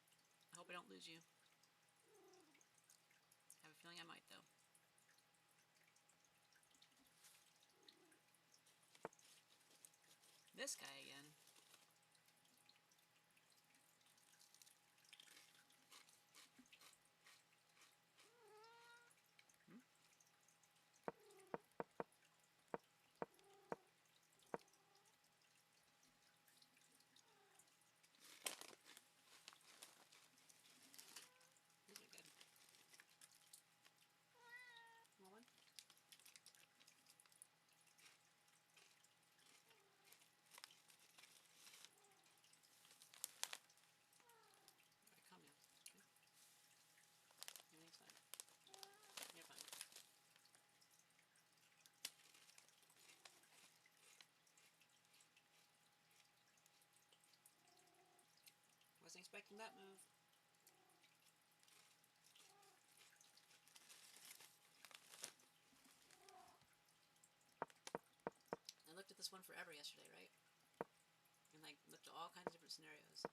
I hope I don't lose you. I have a feeling I might, though. This guy again. Hmm? These are good. Want one? Alright, calm down. Okay. Everything's fine. You're fine. Wasn't expecting that move. I looked at this one forever yesterday, right? And like looked at all kinds of different scenarios.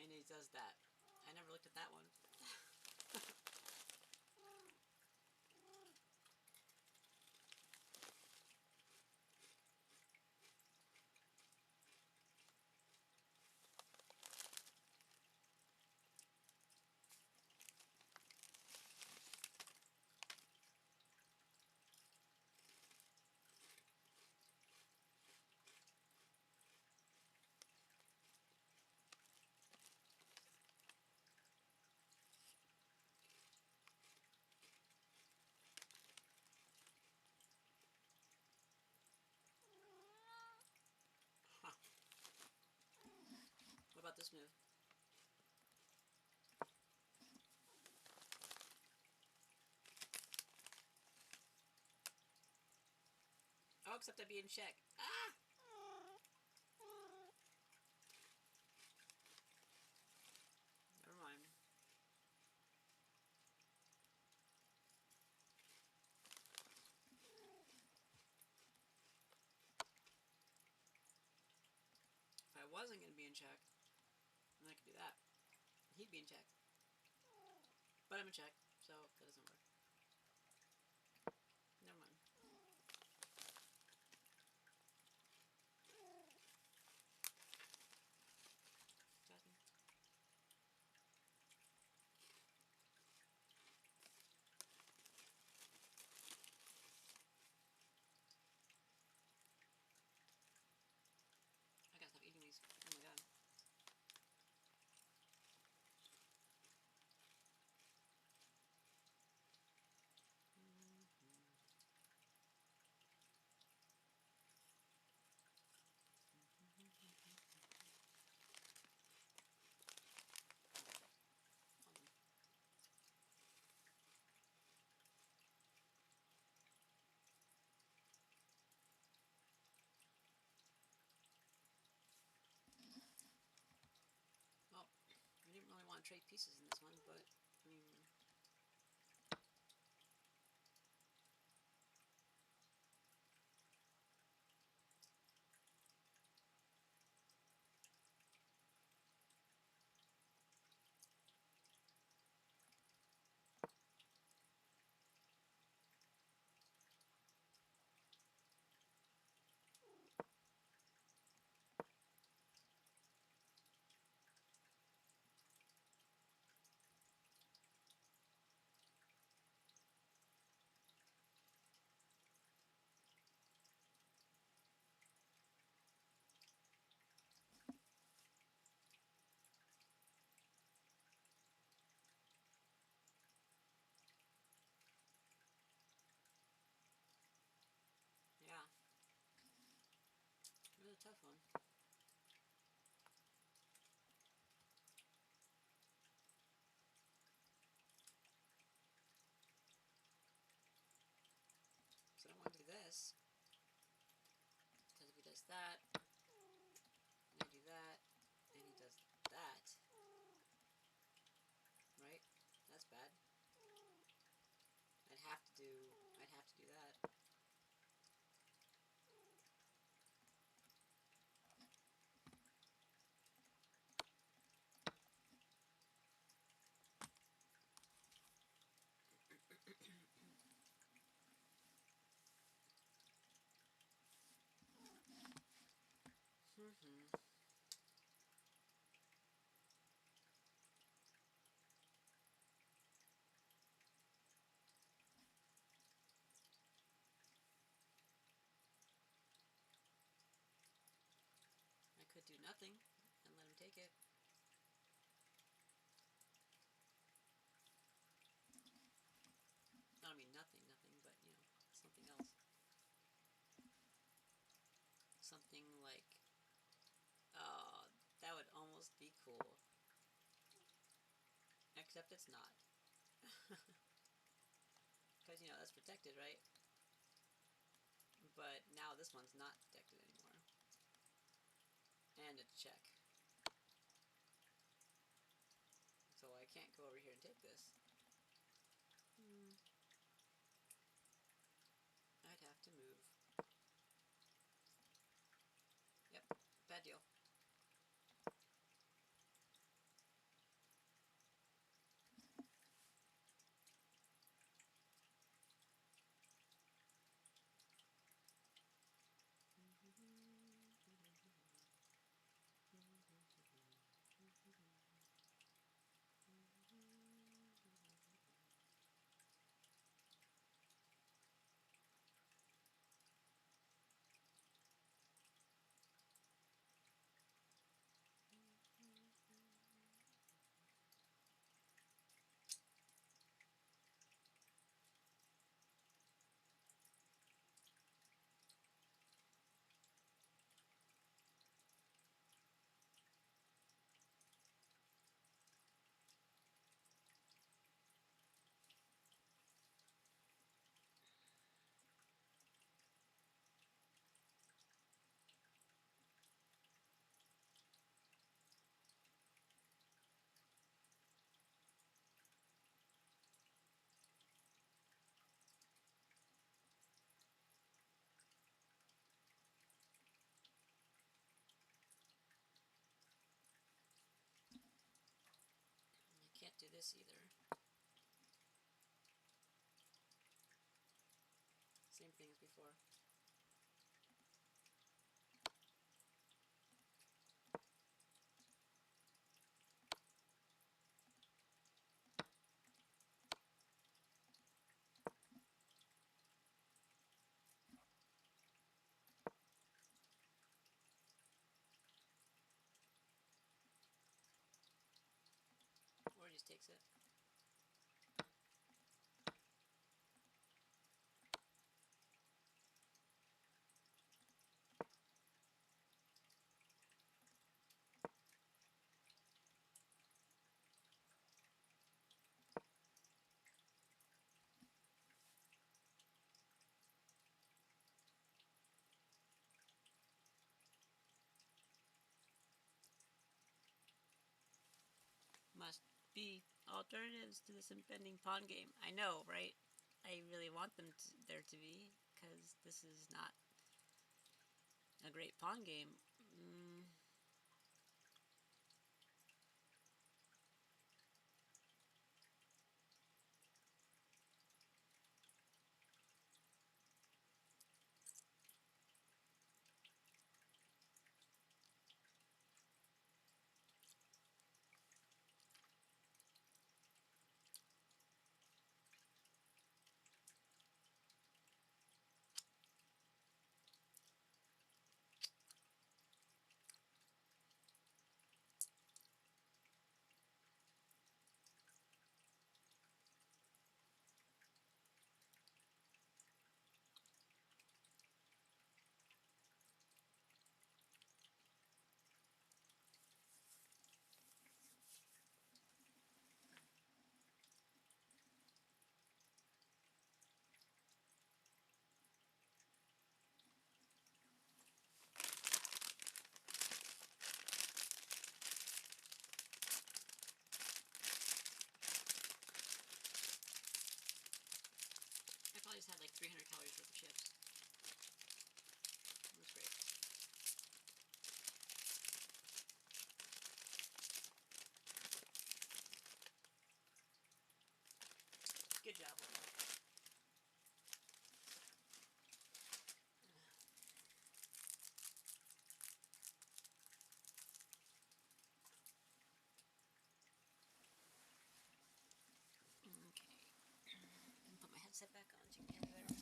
And he does that. I never looked at that one. Huh. What about this move? Oh, except I'd be in check. Ah! Never mind. If I wasn't going to be in check, then I could do that. He'd be in check. But I'm in check, so that doesn't work. Never mind. Jasmine. I gotta stop eating these. Oh my god. don't trade pieces in this one, but I mean. Yeah. It was a tough one. So I don't want to do this. Because if he does that, and I do that, and he does that, right? That's bad. I'd have to do that. Mm-hmm. I could do nothing and let him take it. I don't mean nothing, but you know, something else. Something like, oh, that would almost be cool. Except it's not. Because, you know, that's protected, right? But now this one's not protected anymore. And it's check. So I can't go over here and take this. I'd have to move. Yep, bad deal. I can't do this either. Same thing as before. Or he just takes it. Must be alternatives to this impending pawn game. I know, right? I really want there to be, because this is not a great pawn game. I probably just had like 300 calories worth of chips. That's great. Good job, Lolo. Okay. Put my headset back on so you can hear me better.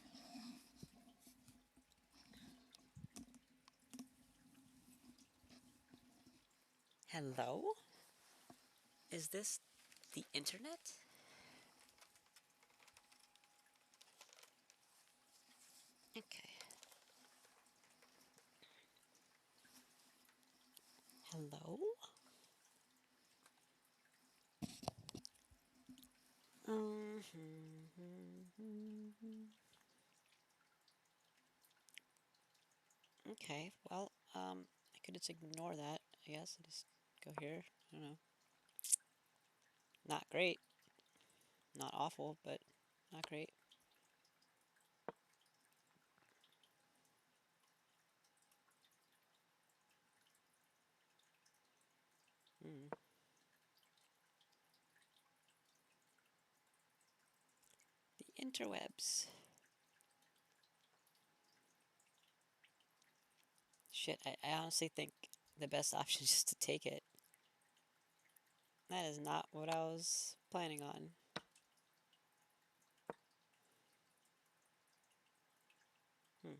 Hello? Is this the internet? Okay. Hello? Okay, well, I could just ignore that, I guess, and just go here. I don't know. Not great. Not awful, but not great. Hmm. The interwebs. Shit, I honestly think the best option is just to take it. That is not what I was planning on. Hmm.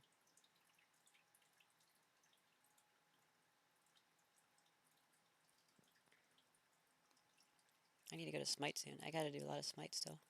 I need to go to Smite soon. I gotta do a lot of Smite still.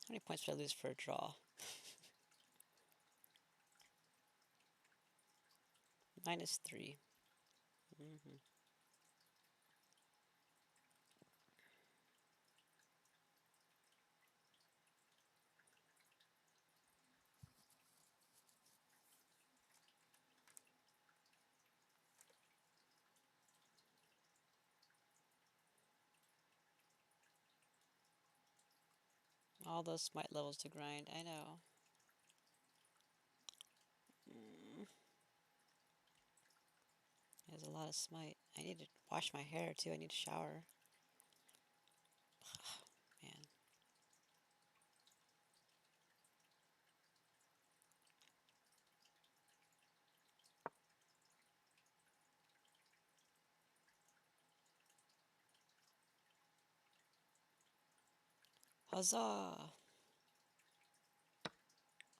How many points did I lose for a draw? -3. All those Smite levels to grind, I know. There's a lot of Smite. I need to wash my hair too. I need to shower. Man. Huzzah!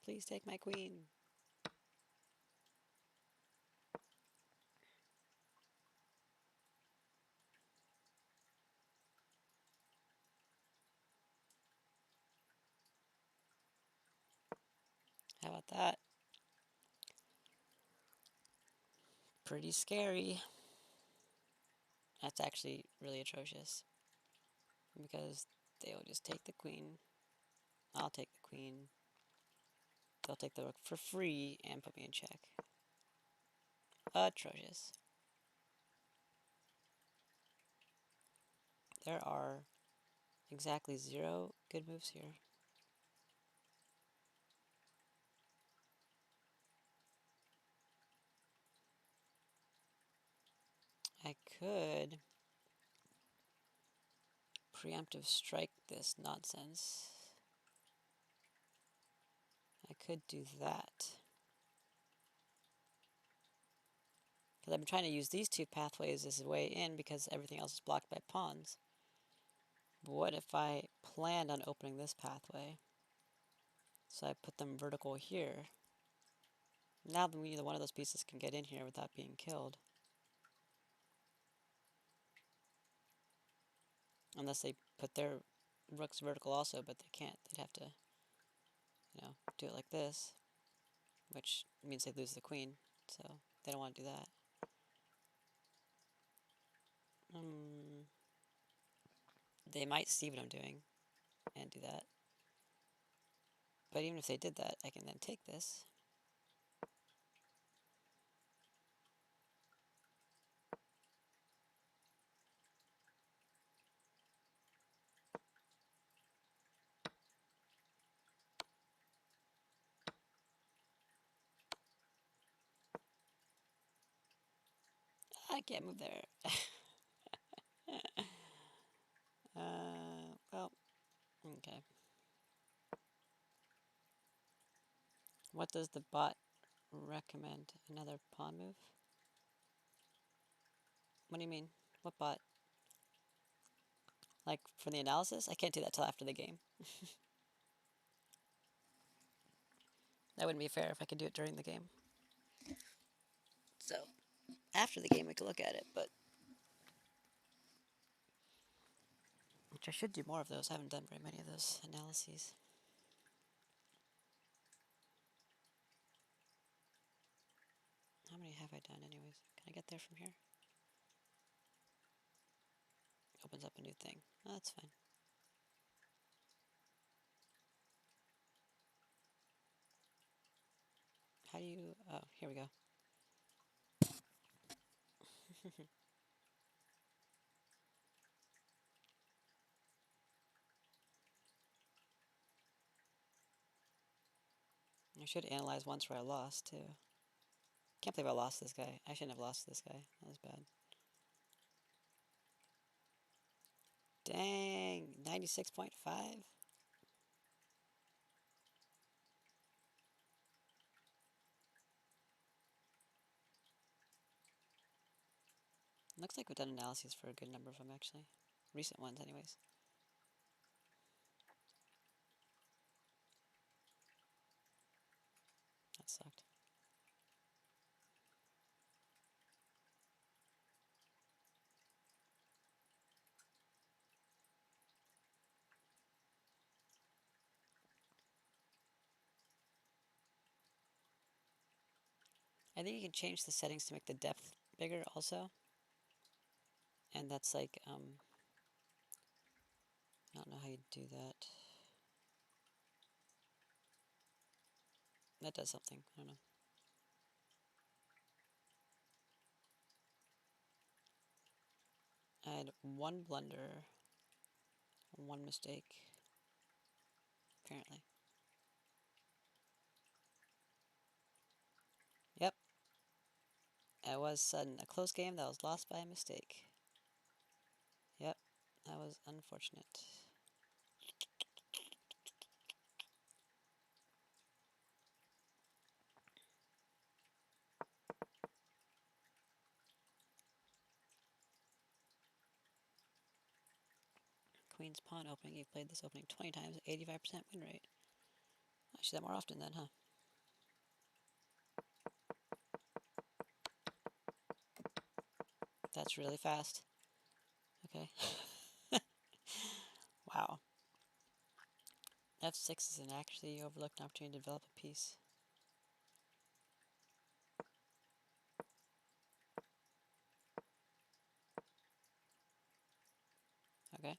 Please take my queen. How about that? Pretty scary. That's actually really atrocious. Because they'll just take the queen. I'll take the queen. They'll take the rook for free and put me in check. Atrocious. There are exactly 0 good moves here. I could preemptive strike this nonsense. I could do that. Because I've been trying to use these 2 pathways as a way in because everything else is blocked by pawns. But what if I planned on opening this pathway? So I put them vertical here. Now then neither one of those pieces can get in here without being killed. Unless they put their rooks vertical also, but they can't. They'd have to, do it like this. Which means they lose the queen. So they don't want to do that. They might see what I'm doing and do that. But even if they did that, I can then take this. I can't move there. Well, okay. What does the bot recommend? Another pawn move? What do you mean? What bot? Like, for the analysis? I can't do that till after the game. That wouldn't be fair if I could do it during the game. So, after the game we could look at it, but... Which I should do more of those. I haven't done very many of those analyses. How many have I done anyways? Can I get there from here? Opens up a new thing. Oh, that's fine. How do you... Oh, here we go. I should analyze once where I lost, too. Can't believe I lost this guy. I shouldn't have lost this guy. That was bad. Dang, 96.5? Looks like we've done analyses for a good number of them, actually. Recent ones, anyways. That sucked. I think you can change the settings to make the depth bigger also. And that's like, I don't know how you do that. That does something, I don't know. I had 1 blunder, 1 mistake, apparently. Yep. It was sudden. A close game that was lost by a mistake. Yep, that was unfortunate. queen's pawn opening. You've played this opening 20 times, 85% win rate. I should do that more often then, huh? That's really fast. Okay. Wow. F6 is an actually overlooked opportunity to develop a piece. Okay.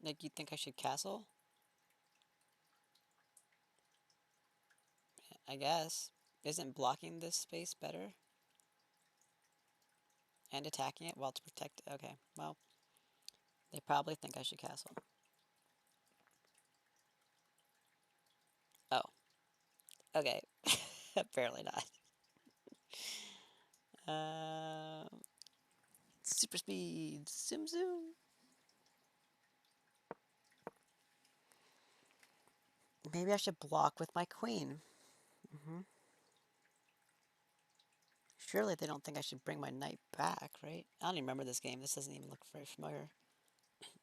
Like, you think I should castle? I guess. Isn't blocking this space better? And attacking it while it's protected? Okay, well, they probably think I should castle. Oh. Okay. Apparently not. Super speed. Zoom zoom. Maybe I should block with my queen. Surely they don't think I should bring my knight back, right? I don't even remember this game. This doesn't even look very familiar.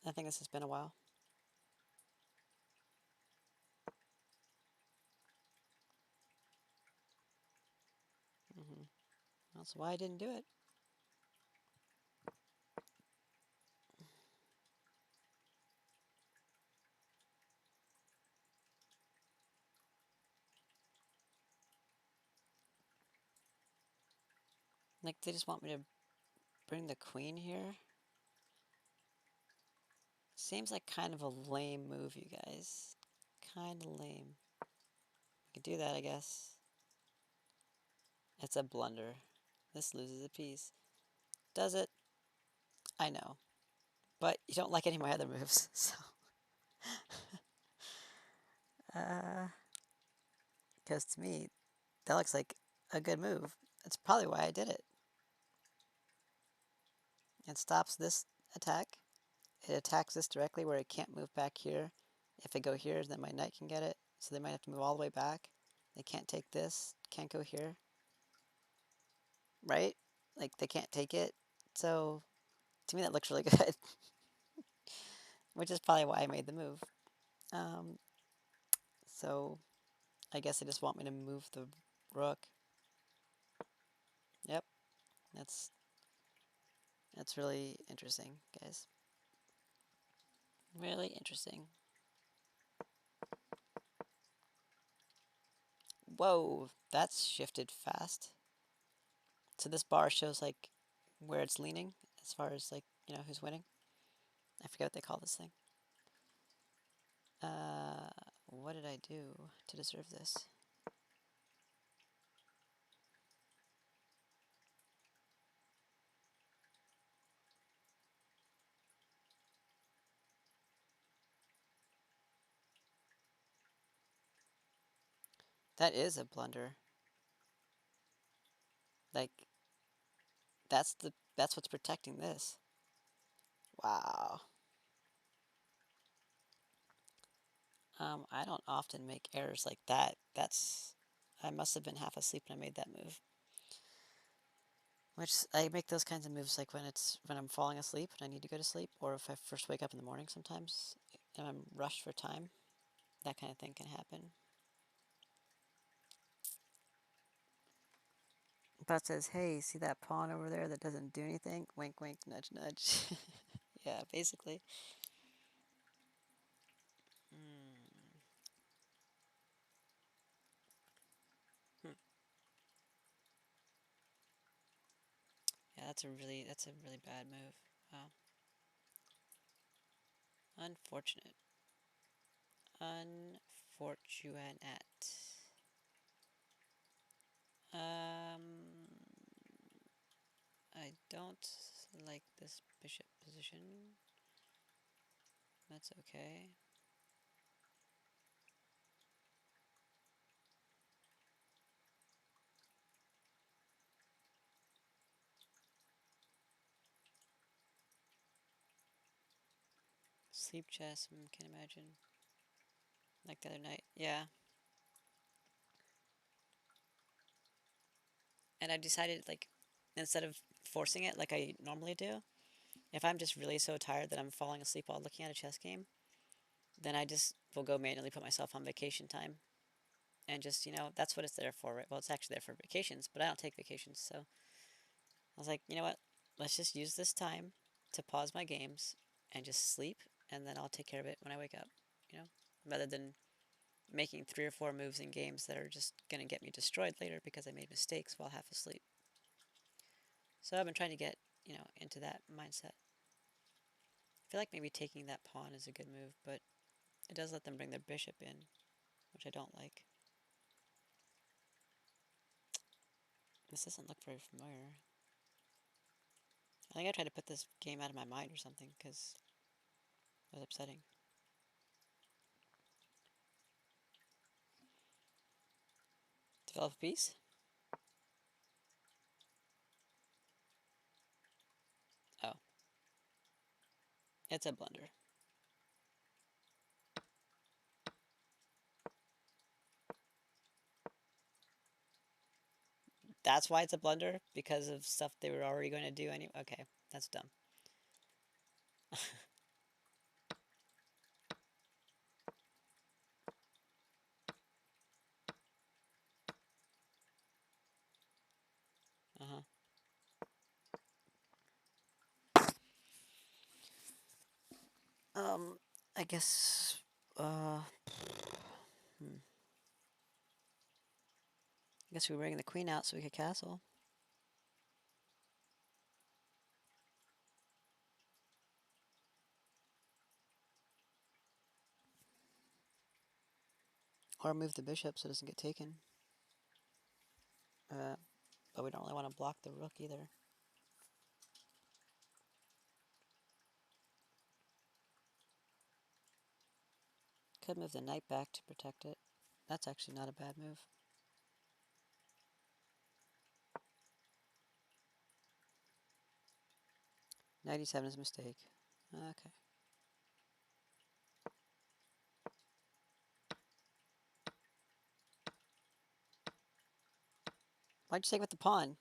I think this has been a while. That's why I didn't do it. Like, they just want me to bring the queen here? Seems like kind of a lame move, you guys. Kind of lame. I could do that, I guess. It's a blunder. This loses a piece. Does it? I know. But you don't like any of my other moves, so... Because to me, that looks like a good move. That's probably why I did it. It stops this attack. It attacks this directly where it can't move back here. If I go here, then my knight can get it. So they might have to move all the way back. They can't take this. Can't go here. Right? Like, they can't take it. So, to me, that looks really good. Which is probably why I made the move. So, I guess they just want me to move the rook. Yep. That's really interesting, guys. Really interesting. Whoa, that's shifted fast. So this bar shows like where it's leaning as far as like, who's winning. I forget what they call this thing. What did I do to deserve this? That is a blunder. Like, that's what's protecting this. Wow. I don't often make errors like that. I must have been half asleep when I made that move. Which I make those kinds of moves like when I'm falling asleep and I need to go to sleep, or if I first wake up in the morning sometimes and I'm rushed for time. That kind of thing can happen. But says, hey, see that pawn over there that doesn't do anything? Wink, wink, nudge, nudge. Yeah, basically. Hmm. Hmm. Yeah, that's a really bad move. Wow. Unfortunate. Unfortunate. Um, I don't like this bishop position. That's okay. Sleep chess, can imagine. Like the other night. Yeah. And I decided, like, instead of forcing it like I normally do, if I'm just really so tired that I'm falling asleep while looking at a chess game, then I just will go manually put myself on vacation time. And just, that's what it's there for, right? Well, it's actually there for vacations, but I don't take vacations, so I was like, you know what? Let's just use this time to pause my games and just sleep, and then I'll take care of it when I wake up, you know? Rather than making 3 or 4 moves in games that are just going to get me destroyed later because I made mistakes while half asleep. So I've been trying to get, into that mindset. I feel like maybe taking that pawn is a good move, but it does let them bring their bishop in, which I don't like. This doesn't look very familiar. I think I tried to put this game out of my mind or something because it was upsetting. Develop a piece? Oh. It's a blunder. That's why it's a blunder? Because of stuff they were already going to do anyway? Okay, that's dumb. Uh-huh. I guess, I guess we bring the queen out so we could castle. Or move the bishop so it doesn't get taken. Uh, but we don't really want to block the rook either. Could move the knight back to protect it. That's actually not a bad move. Knight e7 is a mistake. Okay. Why'd you take with the pawn?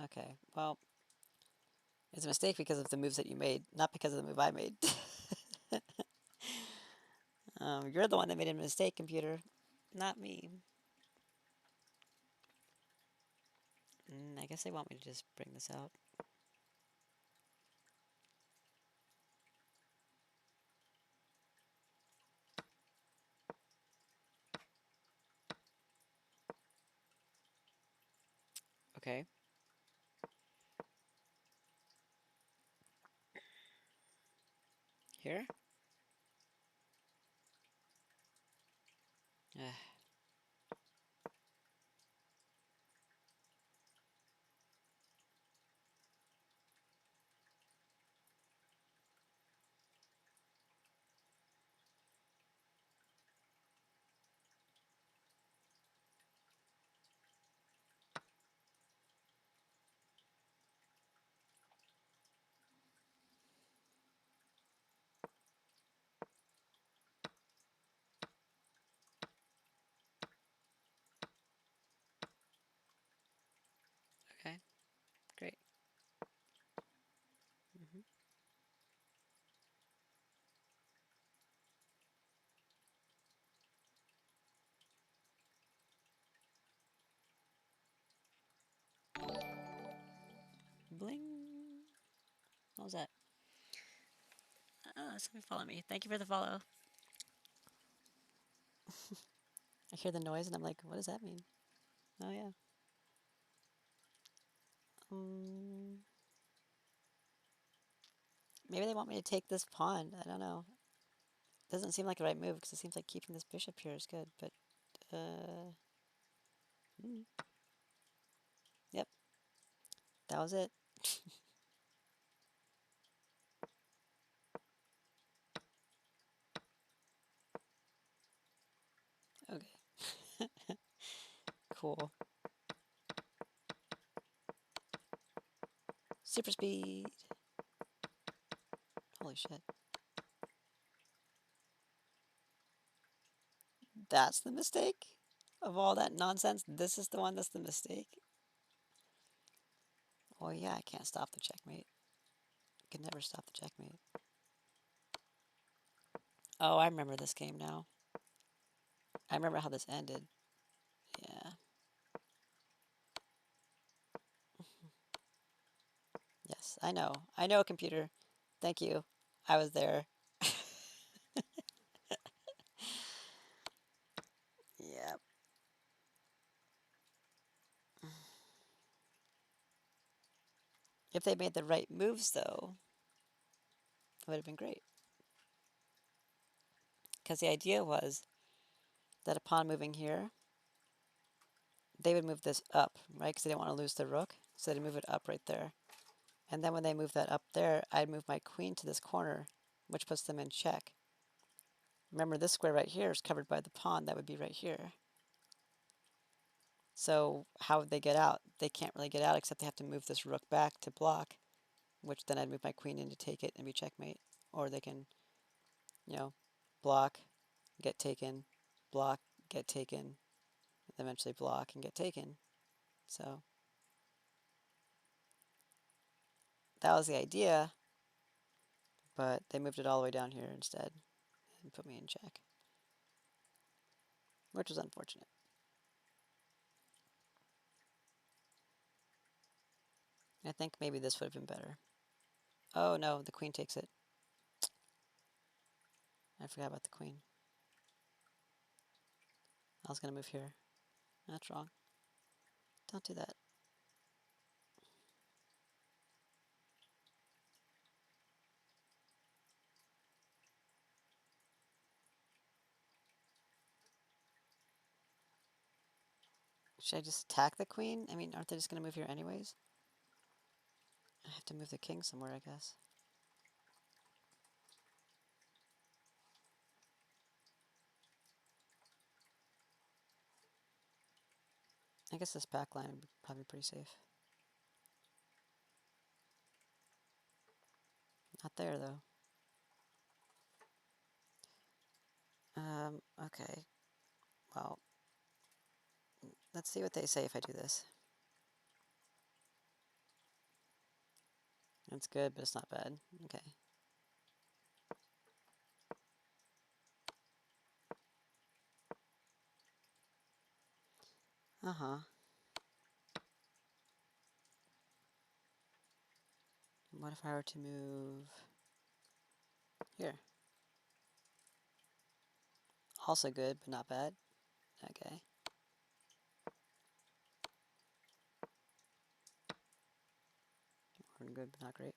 Okay, well, it's a mistake because of the moves that you made, not because of the move I made. You're the one that made a mistake, computer, not me. I guess they want me to just bring this out. Okay. Here? Okay, great. Hmm. Bling. What was that? Somebody follow me. Thank you for the follow. I hear the noise and I'm like, what does that mean? Oh, yeah. Um, Maybe they want me to take this pawn. I don't know. Doesn't seem like the right move because it seems like keeping this bishop here is good, but, uh... Yep, that was it. Okay. Cool. Super speed. Holy shit. That's the mistake? Of all that nonsense, this is the one that's the mistake? Oh yeah, I can't stop the checkmate. I can never stop the checkmate. Oh, I remember this game now. I remember how this ended. Yeah. Yes, I know. I know, computer. Thank you. I was there. Yep. If they made the right moves, though, it would have been great. Because the idea was that upon moving here, they would move this up, right? Because they didn't want to lose the rook. So they'd move it up right there. And then when they move that up there, I'd move my queen to this corner, which puts them in check. Remember, this square right here is covered by the pawn. That would be right here. So how would they get out? They can't really get out except they have to move this rook back to block, which then I'd move my queen in to take it and be checkmate. Or they can, block, get taken, block, get taken, eventually block and get taken. So that was the idea, but they moved it all the way down here instead and put me in check, which was unfortunate. I think maybe this would have been better. Oh no, the queen takes it. I forgot about the queen. I was going to move here. That's wrong. Don't do that. Should I just attack the queen? I mean, aren't they just going to move here anyways? I have to move the king somewhere, I guess. I guess this back line would be probably pretty safe. Not there, though. Okay. Well, let's see what they say if I do this. It's good, but it's not bad. Okay. Uh-huh. What if I were to move here? Also good, but not bad. Okay. Or good, but not great.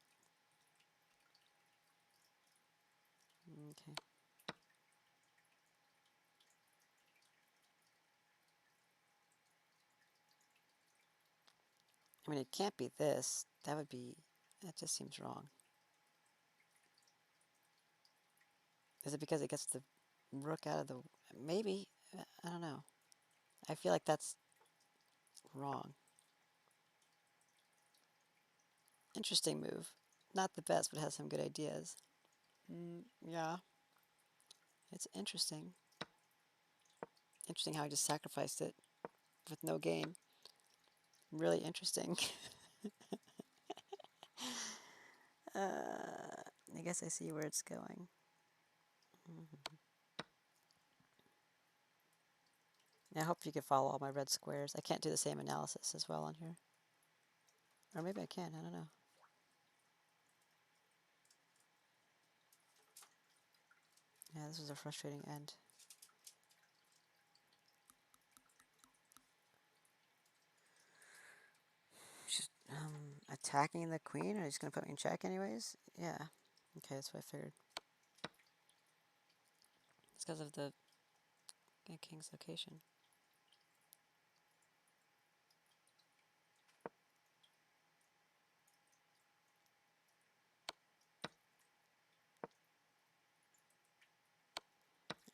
Okay. I mean, it can't be this. That just seems wrong. Is it because it gets the rook out of the... Maybe. I don't know. I feel like that's wrong. Interesting move. Not the best, but has some good ideas. Yeah. It's interesting. Interesting how I just sacrificed it with no gain. Really interesting. I guess I see where it's going. I hope you can follow all my red squares. I can't do the same analysis as well on here. Or maybe I can, I don't know. Yeah, this was a frustrating end. Just attacking the queen, or he's gonna put me in check anyways? Yeah. Okay, that's what I figured. It's because of the king's location.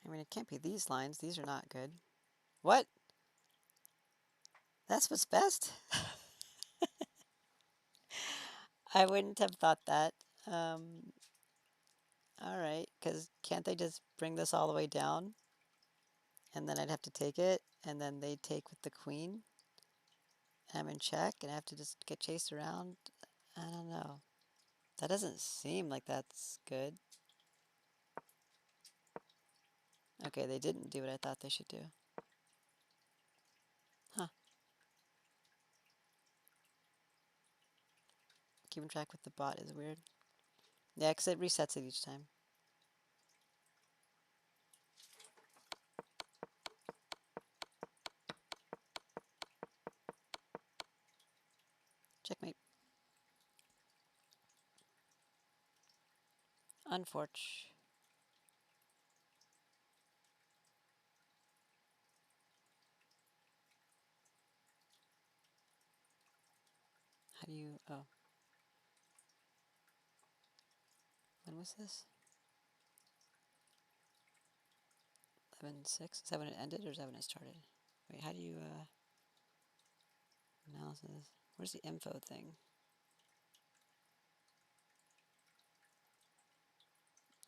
I mean, it can't be these lines. These are not good. What? That's what's best? I wouldn't have thought that. Alright, because can't they just bring this all the way down? And then I'd have to take it, and then they take with the queen? and I'm in check and I have to just get chased around. I don't know. That doesn't seem like that's good. Okay, they didn't do what I thought they should do. Huh. Keeping track with the bot is weird. Yeah, because it resets it each time. Checkmate. Unfortunate. How do you... Oh. When was this? 11:06? Is that when it ended or is that when it started? Wait, how do you... Analysis. Where's the info thing?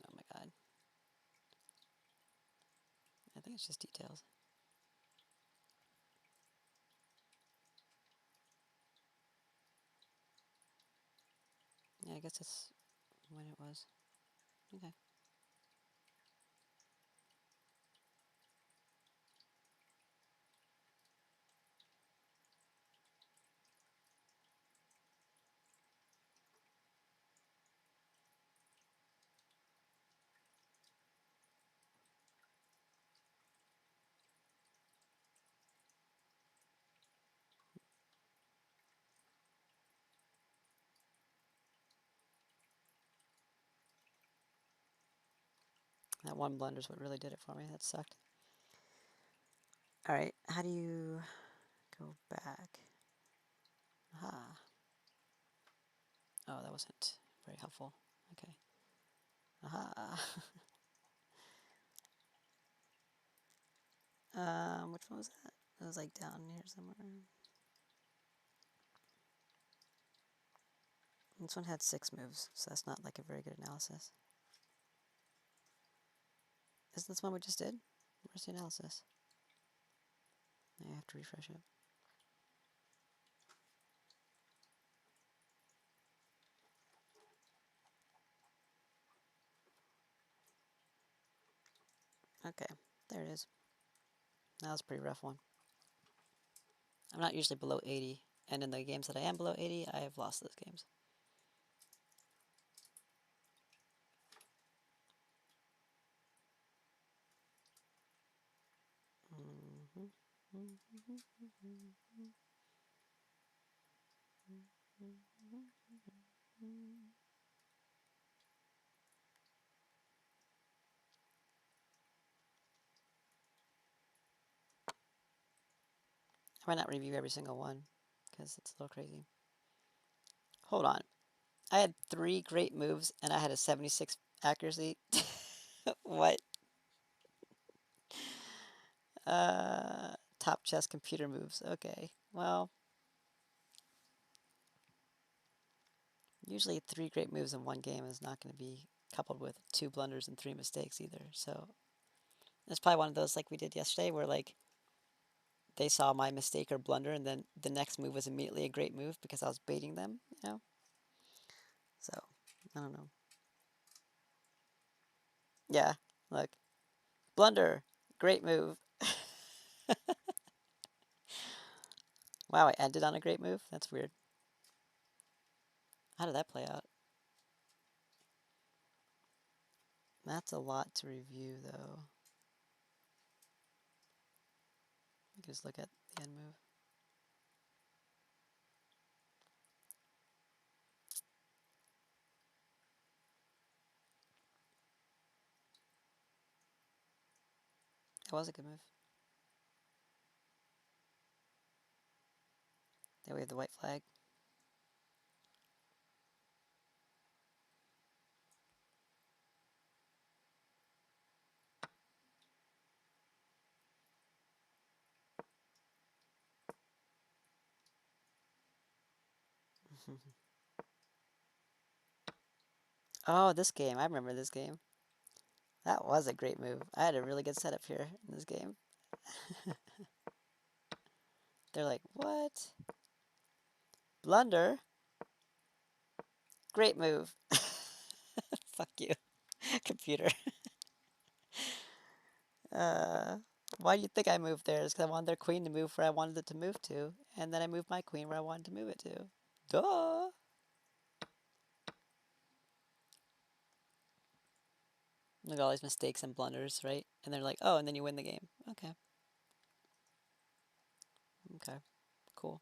Oh my god. I think it's just details. Yeah, I guess that's when it was. Okay. That one blunder's what really did it for me. That sucked. Alright, how do you go back? Aha. Oh, that wasn't very helpful. Okay. Aha. Which one was that? It was like down here somewhere. This one had 6 moves, so that's not like a very good analysis. Isn't this one we just did? Where's the analysis? I have to refresh it. Okay, there it is. That was a pretty rough one. I'm not usually below 80, and in the games that I am below 80, I have lost those games. I might not review every single one, because it's a little crazy. Hold on. I had 3 great moves, and I had a 76 accuracy. What? Top chess computer moves. Okay, well... Usually 3 great moves in one game is not going to be coupled with 2 blunders and 3 mistakes either. So it's probably one of those like we did yesterday where like they saw my mistake or blunder and then the next move was immediately a great move because I was baiting them, you know? So, I don't know. Yeah, look. Blunder. Great move. Wow, I ended on a great move? That's weird. How did that play out? That's a lot to review, though. You can just look at the end move. That was a good move. There we have the white flag. Oh, this game. I remember this game. That was a great move. I had a really good setup here in this game. They're like, what? Blunder. Great move. Fuck you, computer. Uh, why do you think I moved there? It's because I wanted their queen to move where I wanted it to move to, and then I moved my queen where I wanted to move it to. Duh! Look at all these mistakes and blunders, right? And they're like, oh, and then you win the game. Okay. Okay. Cool.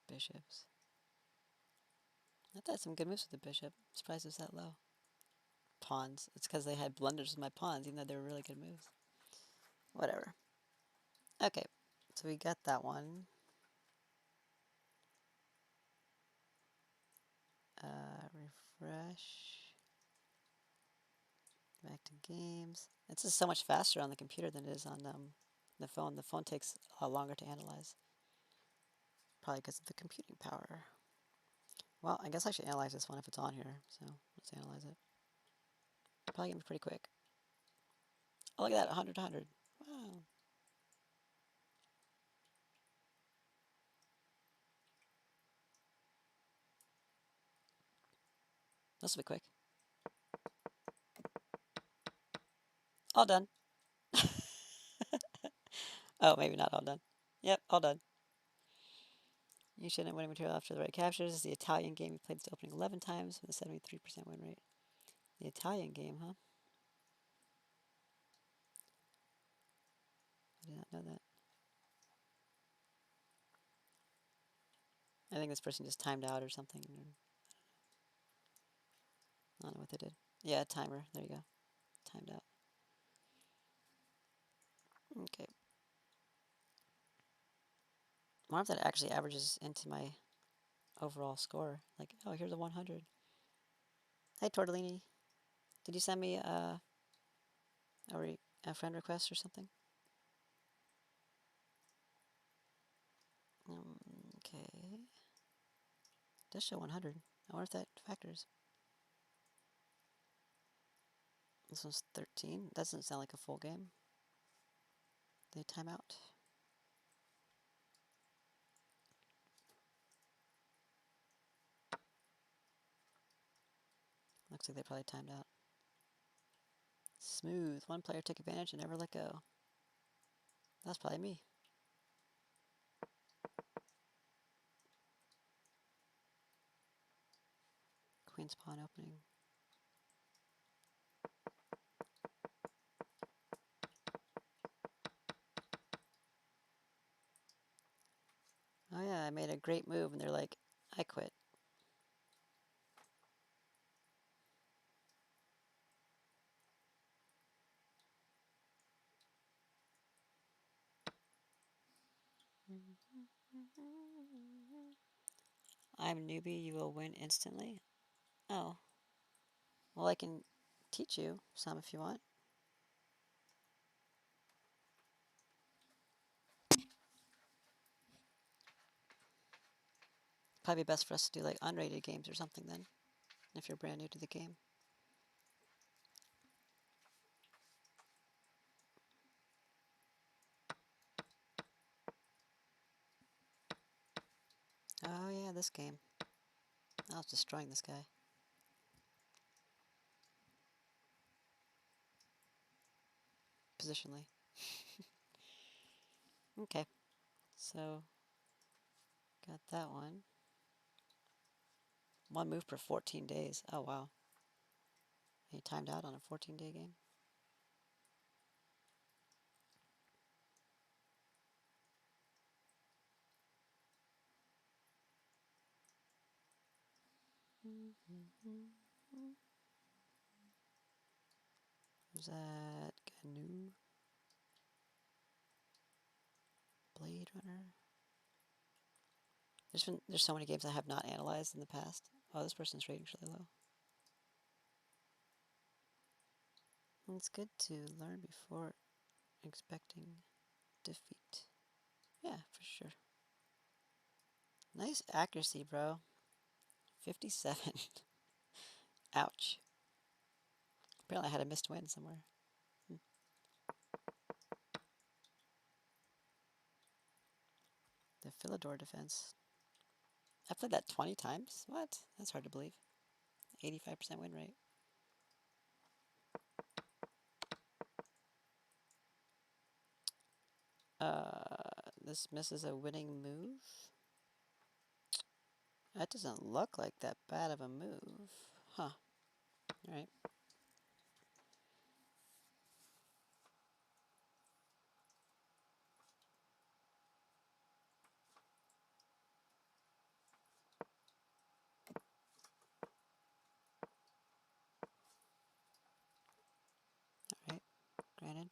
Bishops. I thought some good moves with the bishop. I'm surprised it was that low. Pawns. It's because they had blunders with my pawns, even though they were really good moves. Whatever. Okay. So we got that one. Refresh. Back to games. It's just so much faster on the computer than it is on the phone. The phone takes a lot longer to analyze. Probably because of the computing power. Well, I guess I should analyze this one if it's on here. So let's analyze it. Probably gonna be pretty quick. Oh, look at that, 100 to 100. Wow. This will be quick. All done. Oh, maybe not all done. Yep, all done. You shouldn't win material after the right captures. This is the Italian game. You played this opening 11 times with a 73% win rate. The Italian game, huh? I did not know that. I think this person just timed out or something. I don't know what they did. Yeah, timer. There you go. Timed out. Okay. I wonder if that actually averages into my overall score. Like, oh, here's a 100. Hey, Tortellini. Did you send me a friend request or something? Okay. It does show 100. I wonder if that factors. This one's 13. That doesn't sound like a full game. They time out. Looks like they probably timed out. Smooth. One player took advantage and never let go. That's probably me. Queen's pawn opening. Oh yeah, I made a great move and they're like, I quit. I'm a newbie, you will win instantly. Oh. Well, I can teach you some if you want. Probably best for us to do like unrated games or something then, if you're brand new to the game. Oh yeah, this game. I was destroying this guy. Positionally. Okay. So, got that one. One move per 14 days. Oh wow. He timed out on a 14-day game. Who's that? Gnu? Blade Runner? There's so many games I have not analyzed in the past. Oh, this person's rating's really low. It's good to learn before expecting defeat. Yeah, for sure. Nice accuracy, bro. 57. Ouch. Apparently I had a missed win somewhere. The Philidor defense. I played that 20 times? What? That's hard to believe. 85% win rate. This misses a winning move? That doesn't look like that bad of a move. Huh. Alright. Alright. Granted.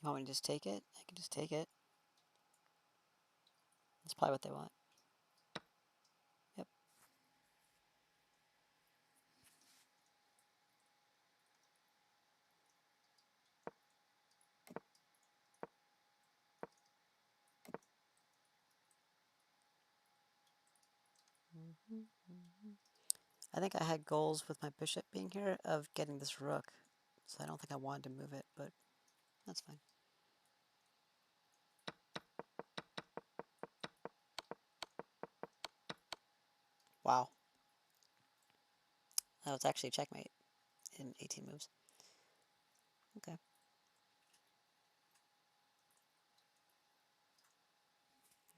You want me to just take it? I can just take it. That's probably what they want. Yep. I think I had goals with my bishop being here of getting this rook. So I don't think I wanted to move it, but that's fine. Wow. That was actually a checkmate in 18 moves. Okay. I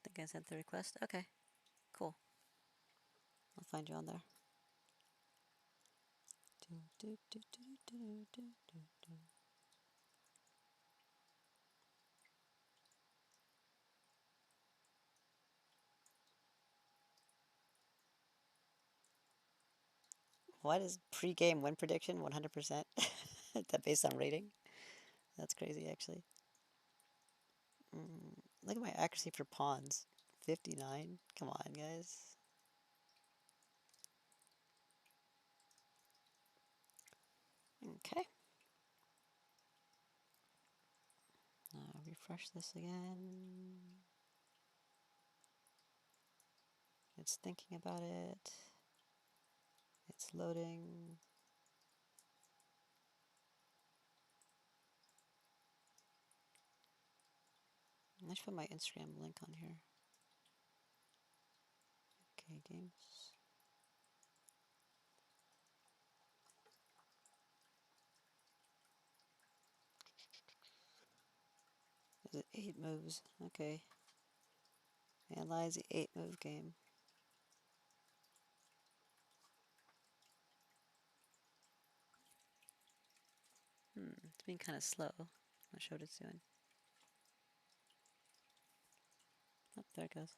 think I sent the request. Okay. Cool. I'll find you on there. What is pre-game win prediction? 100%? That based on rating? That's crazy, actually. Look at my accuracy for pawns. 59? Come on, guys. Okay. Refresh this again. It's thinking about it. It's loading. I should put my Instagram link on here. Okay, games. Is it 8 moves? Okay. Analyze the 8-move game. It's being kind of slow. Not sure what it's doing. Oh, there it goes.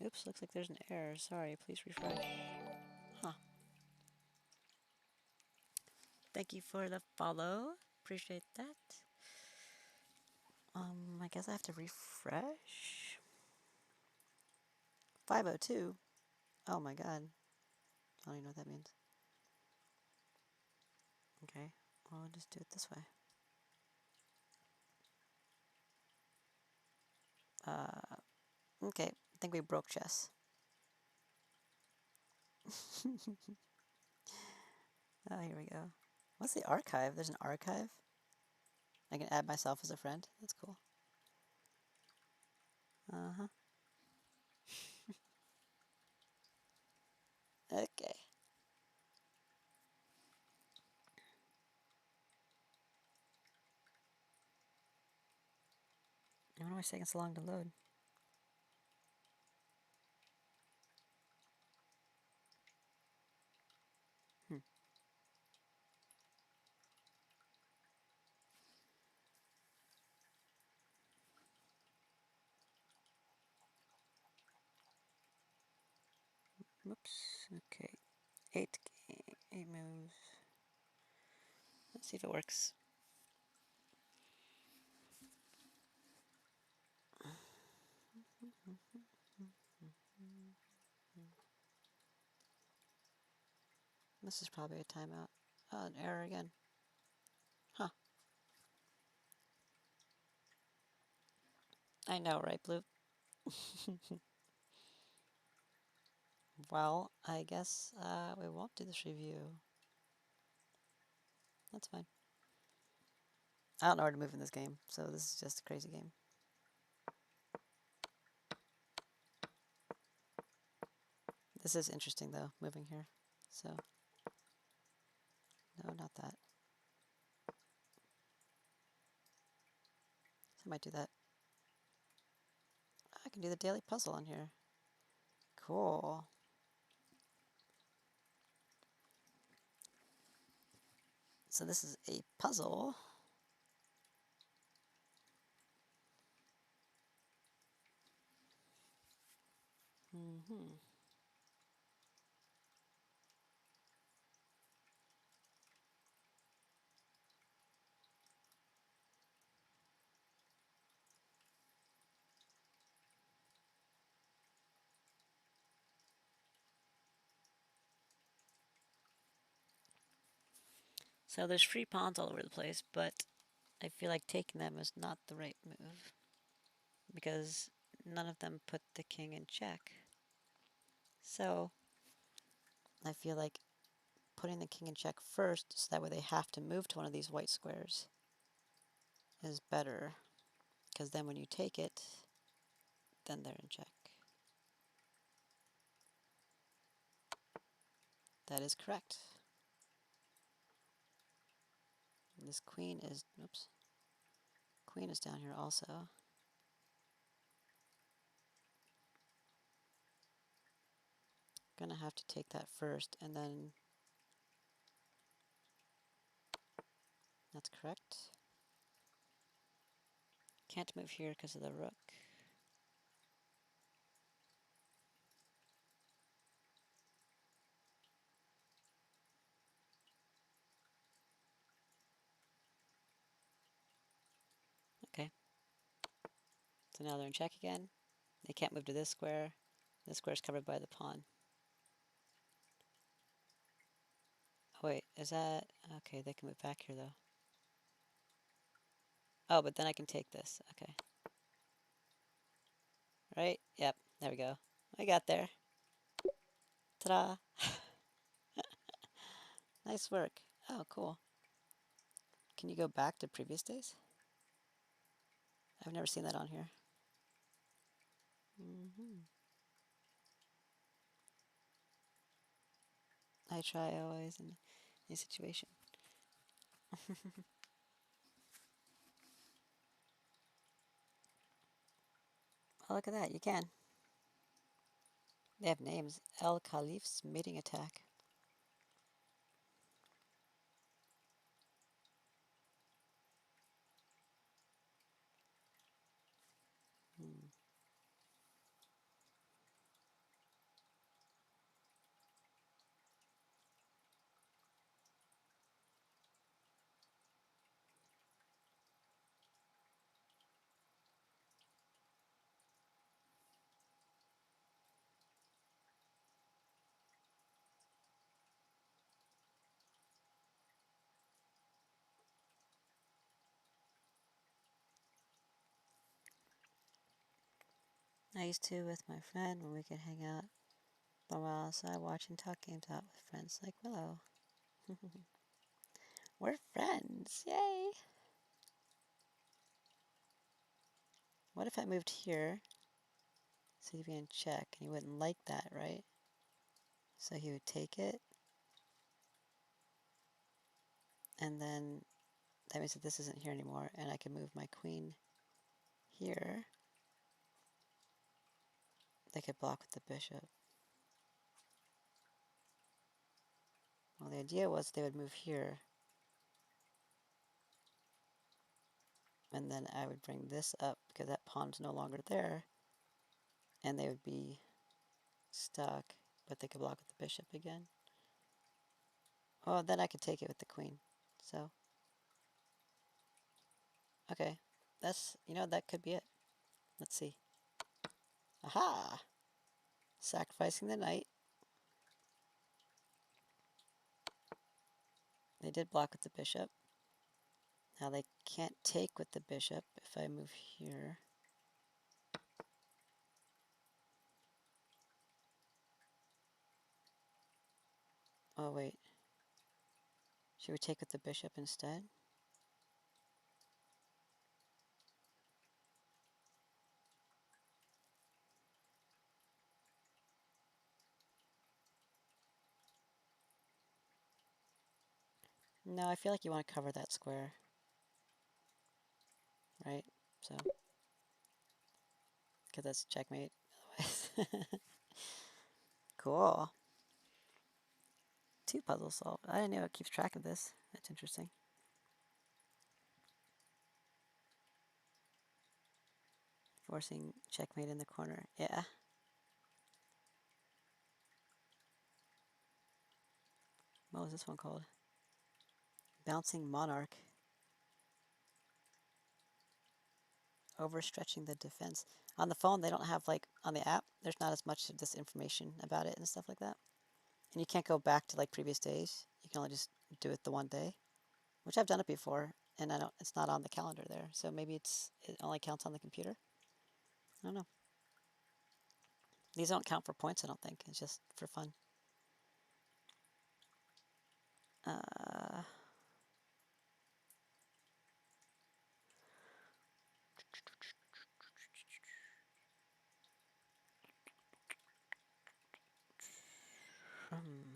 Oops, looks like there's an error. Sorry, please refresh. Huh. Thank you for the follow. Appreciate that. I guess I have to refresh. 502. Oh my god. I don't even know what that means. Okay, well, I'll just do it this way. Okay, I think we broke chess. Oh, here we go. What's the archive? There's an archive? I can add myself as a friend? That's cool. Uh-huh. Okay. I wonder why it's taking so long to load. Whoops. Okay. 8 moves. Let's see if it works. This is probably a timeout. Oh, an error again. Huh. I know, right, Blue? Well, I guess we won't do this review. That's fine. I don't know where to move in this game, so this is just a crazy game. This is interesting, though, moving here. So, no, not that. So I might do that. I can do the daily puzzle on here. Cool. So this is a puzzle. Mm-hmm. So there's free pawns all over the place, but I feel like taking them is not the right move because none of them put the king in check. So I feel like putting the king in check first so that way they have to move to one of these white squares is better because then when you take it, then they're in check. That is correct. This queen is, oops, queen is down here also. Gonna have to take that first and then, that's correct. Can't move here because of the rook. Okay. So now they're in check again. They can't move to this square. This square is covered by the pawn. Oh wait, is that... Okay, they can move back here though. Oh, but then I can take this. Okay. Right? Yep, there we go. I got there. Ta-da! Nice work. Oh, cool. Can you go back to previous days? I've never seen that on here. I try always in any situation. Oh, look at that. You can. They have names. El Khalif's mating attack. I used to with my friend when we could hang out for a while, so I watch and talk games out with friends like Willow. We're friends! Yay! What if I moved here so he'd be in check and he wouldn't like that, right? So he would take it, and then that means that this isn't here anymore, and I can move my queen here. They could block with the bishop. Well, the idea was they would move here, and then I would bring this up because that pawn's no longer there, and they would be stuck, but they could block with the bishop again. Oh, then I could take it with the queen. So, okay, that's, that could be it. Let's see. Aha! Sacrificing the knight. They did block with the bishop. Now they can't take with the bishop if I move here. Oh, wait. Should we take with the bishop instead? No, I feel like you want to cover that square. Right? So, because that's checkmate. Cool. 2 puzzles solved. I didn't know it keeps track of this. That's interesting. Forcing checkmate in the corner. Yeah. What was this one called? Bouncing Monarch. Overstretching the defense. On the phone, they don't have, like, on the app, there's not as much of this information about it and stuff like that. And you can't go back to, like, previous days. You can only just do it the one day, which I've done it before, and it's not on the calendar there. So maybe it only counts on the computer. I don't know. These don't count for points, I don't think. It's just for fun. Uh, hmm.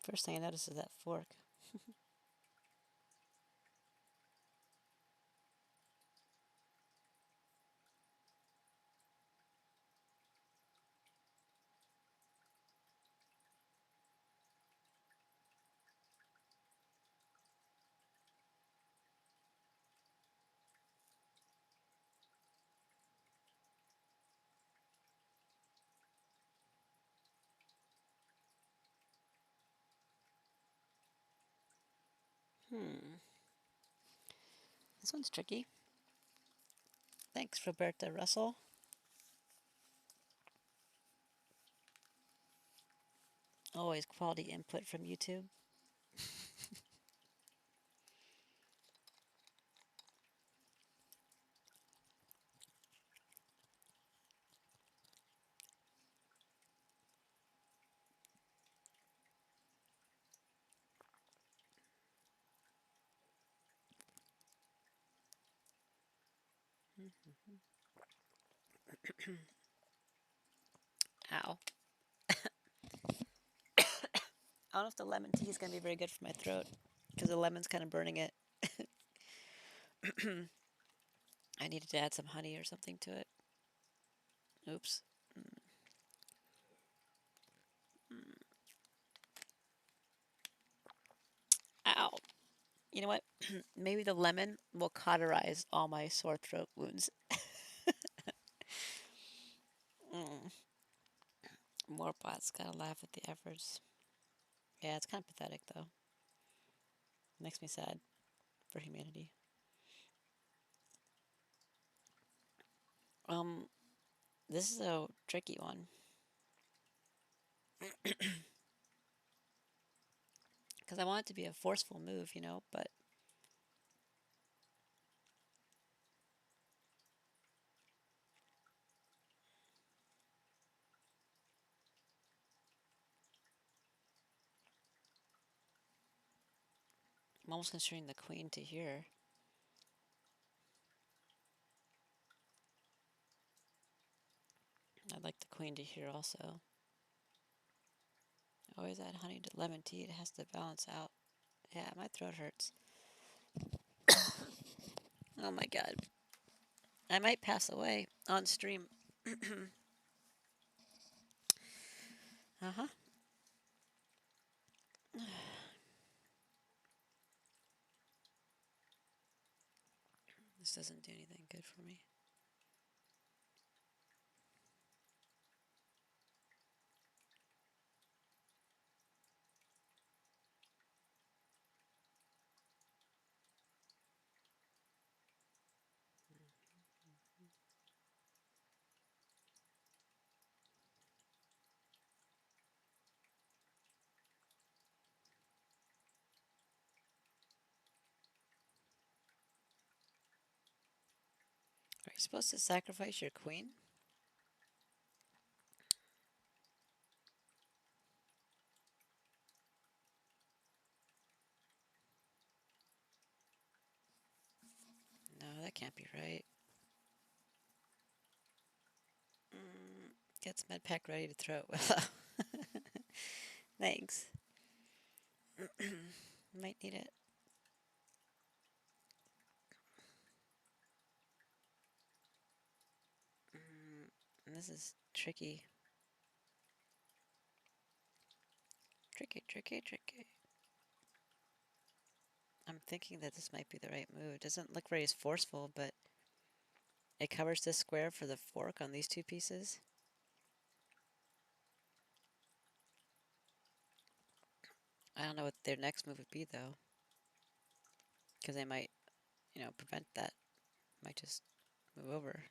First thing I notice is that fork. This one's tricky. Thanks, Roberta Russell. Always quality input from YouTube. Ow. I don't know if the lemon tea is going to be very good for my throat because the lemon's kind of burning it. I needed to add some honey or something to it. Oops. Ow. You know what? Maybe the lemon will cauterize all my sore throat wounds. More bots gotta laugh at the efforts. Yeah, it's kind of pathetic though. Makes me sad for humanity. This is a tricky one. Because I want it to be a forceful move, you know, but I'm almost considering the queen to here. I'd like the queen to here also. Always add honey to lemon tea. It has to balance out. Yeah, my throat hurts. Oh my god. I might pass away on stream. Uh-huh. This doesn't do anything good for me. Are you supposed to sacrifice your queen? No, that can't be right. Gets med pack ready to throw. Thanks. Might need it. This is tricky. Tricky, tricky, tricky. I'm thinking that this might be the right move. It doesn't look very forceful, but it covers this square for the fork on these two pieces. I don't know what their next move would be, though. Because they might, prevent that. Might just move over.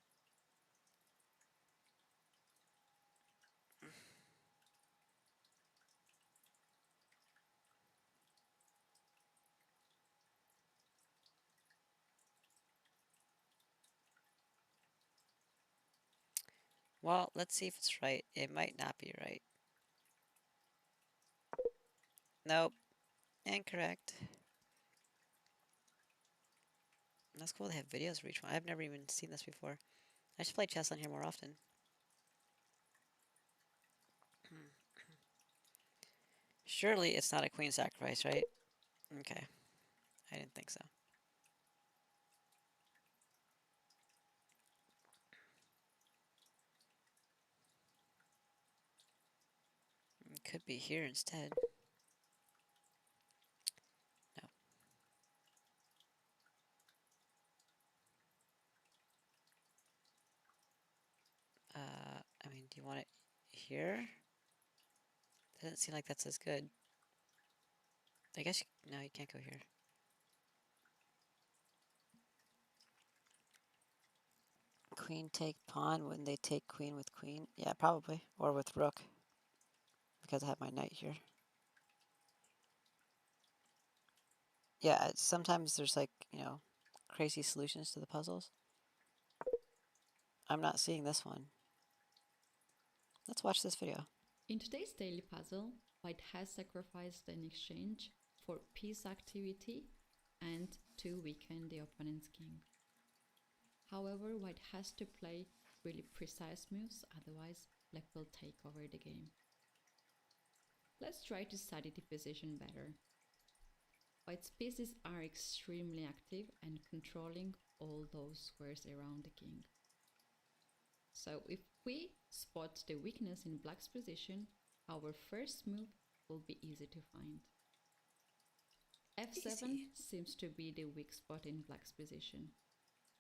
Well, let's see if it's right. It might not be right. Nope. Incorrect. That's cool. They have videos for each one. I've never even seen this before. I should play chess on here more often. Surely it's not a queen sacrifice, right? Okay. I didn't think so. It could be here instead. No. I mean, do you want it here? Doesn't seem like that's as good. I guess, no, you can't go here. Queen take pawn, wouldn't they take queen with queen? Yeah, probably. Or with rook. Because I have my knight here. Yeah, sometimes there's like, crazy solutions to the puzzles. I'm not seeing this one. Let's watch this video. In today's daily puzzle, White has sacrificed in exchange for piece activity and to weaken the opponent's king. However, White has to play really precise moves, otherwise Black will take over the game. Let's try to study the position better. White's pieces are extremely active and controlling all those squares around the king. So if we spot the weakness in Black's position, our first move will be easy to find. F7 seems to be the weak spot in Black's position.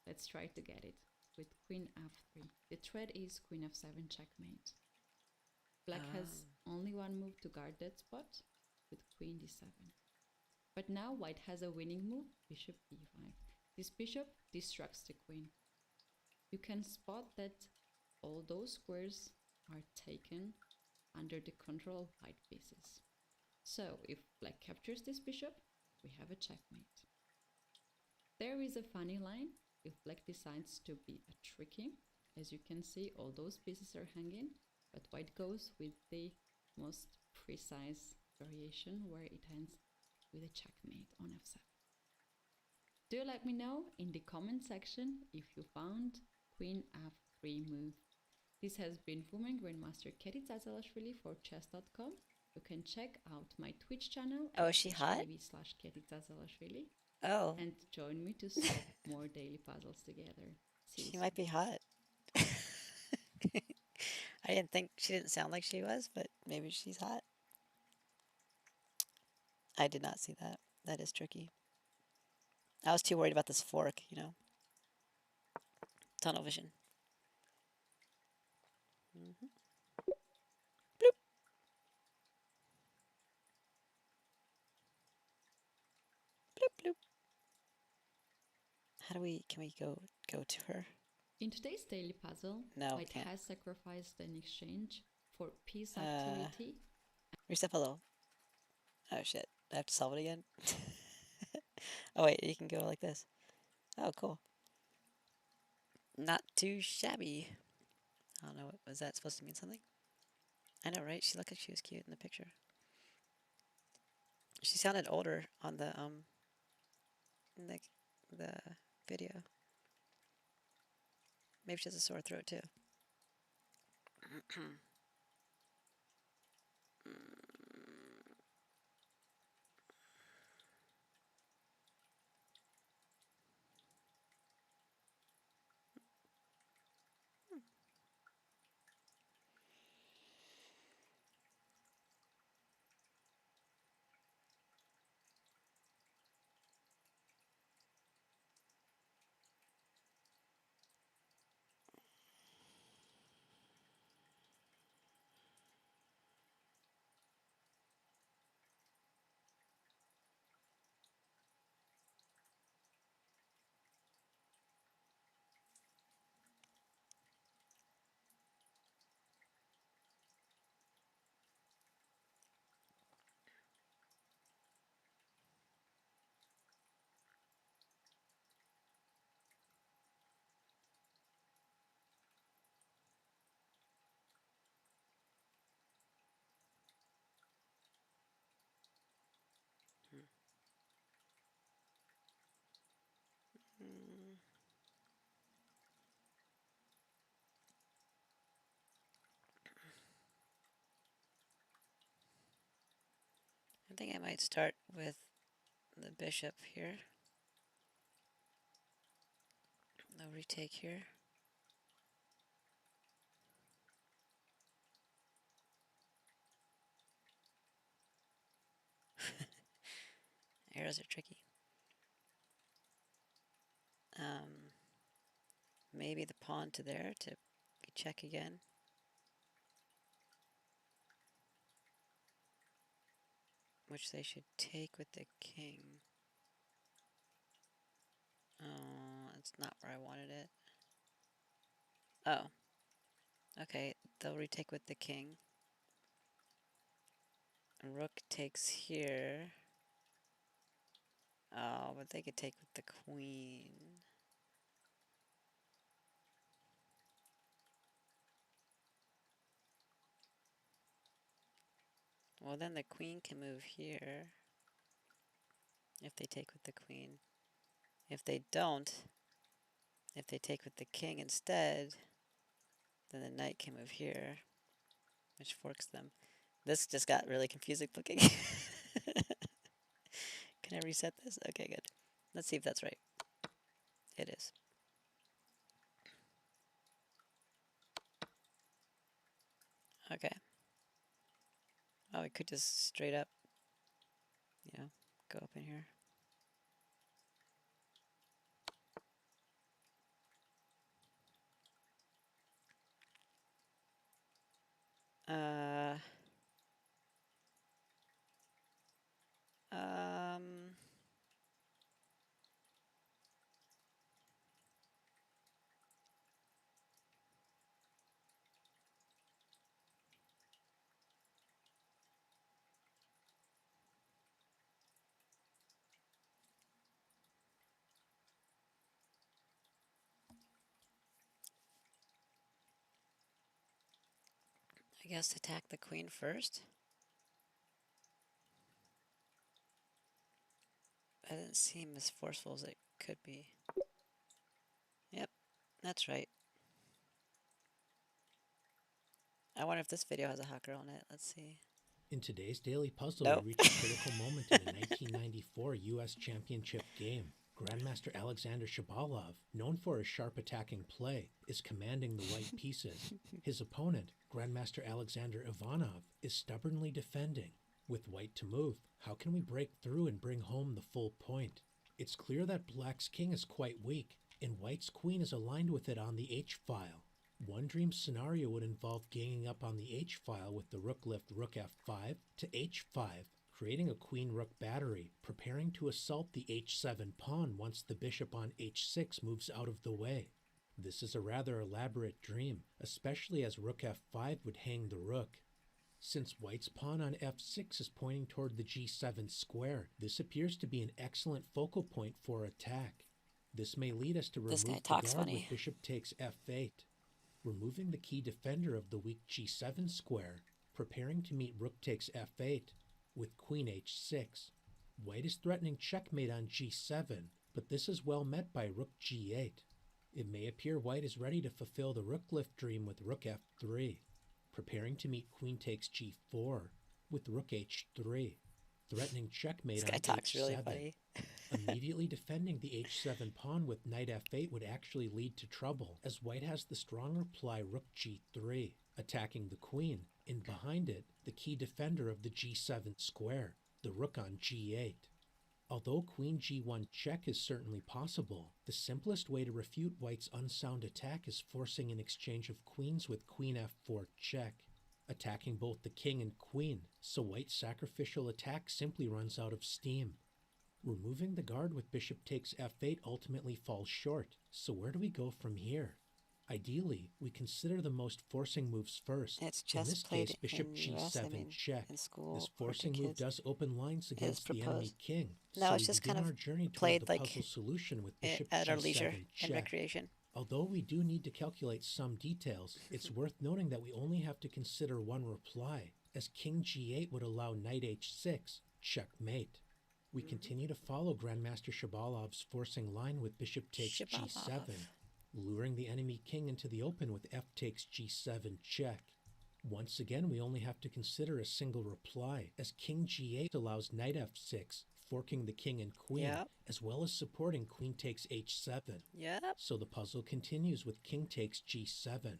Let's try to get it with Queen F3. The threat is Queen F7 checkmate. Black has only one move to guard that spot with Queen D7. But now White has a winning move, Bishop E5. This bishop distracts the queen. You can spot that all those squares are taken under the control of White pieces. So if Black captures this bishop, we have a checkmate. There is a funny line. If Black decides to be a tricky, as you can see, all those pieces are hanging, but White goes with the most precise variation where it ends with a checkmate on F7. Do let me know in the comment section if you found Queen F3 move. This has been Woman Grandmaster Katie Tazalashvili for chess.com. You can check out my Twitch channel at she hot? /Katie Tazalashvili. Oh. And join me to solve more daily puzzles together. She might be hot. I didn't think she didn't sound like she was, but maybe she's hot. I did not see that. That is tricky. I was too worried about this fork, you know. Tunnel vision. Hmm. Bloop. Bloop bloop. How do we? Can we go to her? In today's daily puzzle, No, White can't. has sacrificed an exchange for peace activity. Reset puzzle. Oh shit! I have to solve it again. Oh wait, you can go like this. Oh cool. Not too shabby. I don't know. Was that supposed to mean something? I know, right? She looked like she was cute in the picture. She sounded older on the in the video. Maybe she has a sore throat too. I think I might start with the bishop here. No retake here. Arrows are tricky. Maybe the pawn to there to check again. Which they should take with the king. Oh, that's not where I wanted it. Oh. Okay, they'll retake with the king. Rook takes here. Oh, but they could take with the queen. Well, then the queen can move here. If they take with the queen. If they don't, if they take with the king instead, then the knight can move here, which forks them. This just got really confusing looking. Can I reset this? Okay, good. Let's see if that's right. It is. Okay. Oh, we could just straight up, you know, go up in here. Uh, um, I guess attack the queen first. That didn't seem as forceful as it could be. Yep, that's right. I wonder if this video has a hacker on it. Let's see. In today's daily puzzle, Nope. we reach a critical moment in the 1994 U.S. Championship game. Grandmaster Alexander Shabalov, known for his sharp attacking play, is commanding the white pieces. His opponent, Grandmaster Alexander Ivanov, is stubbornly defending. With white to move, how can we break through and bring home the full point? It's clear that black's king is quite weak, and white's queen is aligned with it on the h-file. One dream scenario would involve ganging up on the h-file with the rook lift rook f5 to h5, creating a queen-rook battery, preparing to assault the h7 pawn once the bishop on h6 moves out of the way. This is a rather elaborate dream, especially as rook f5 would hang the rook. Since white's pawn on f6 is pointing toward the g7 square, this appears to be an excellent focal point for attack. This may lead us to This remove guy the talks guard funny. with bishop takes f8, removing the key defender of the weak g7 square, preparing to meet rook takes f8 with queen h6. White is threatening checkmate on g7, but this is well met by rook g8. It may appear white is ready to fulfill the rook lift dream with rook f3, preparing to meet queen takes g4 with rook h3, threatening checkmate This guy on talks h7. really funny. Immediately defending the h7 pawn with knight f8 would actually lead to trouble, as white has the strong reply rook g3, attacking the queen, and behind it, the key defender of the g7 square, the rook on g8. Although queen g1 check is certainly possible, the simplest way to refute white's unsound attack is forcing an exchange of queens with queen f4 check, attacking both the king and queen, so white's sacrificial attack simply runs out of steam. Removing the guard with bishop takes f8 ultimately falls short, so where do we go from here? Ideally, we consider the most forcing moves first. It's In chess this played case, bishop in g7 US, I mean, check. in school. This or to forcing move kids. does open lines against the enemy proposed. king, No, so it's we just begin kind of our journey toward played the like puzzle solution with bishop at our g7 leisure and check. recreation. Although we do need to calculate some details, it's worth noting that we only have to consider one reply, as king g8 would allow knight h6, checkmate. We continue to follow Grandmaster Shabalov's forcing line with bishop takes Shabalov. g7, luring the enemy king into the open with f takes g7 check. Once again, we only have to consider a single reply, as king g8 allows knight f6, forking the king and queen, Yep. as well as supporting queen takes h7. Yep. So the puzzle continues with king takes g7.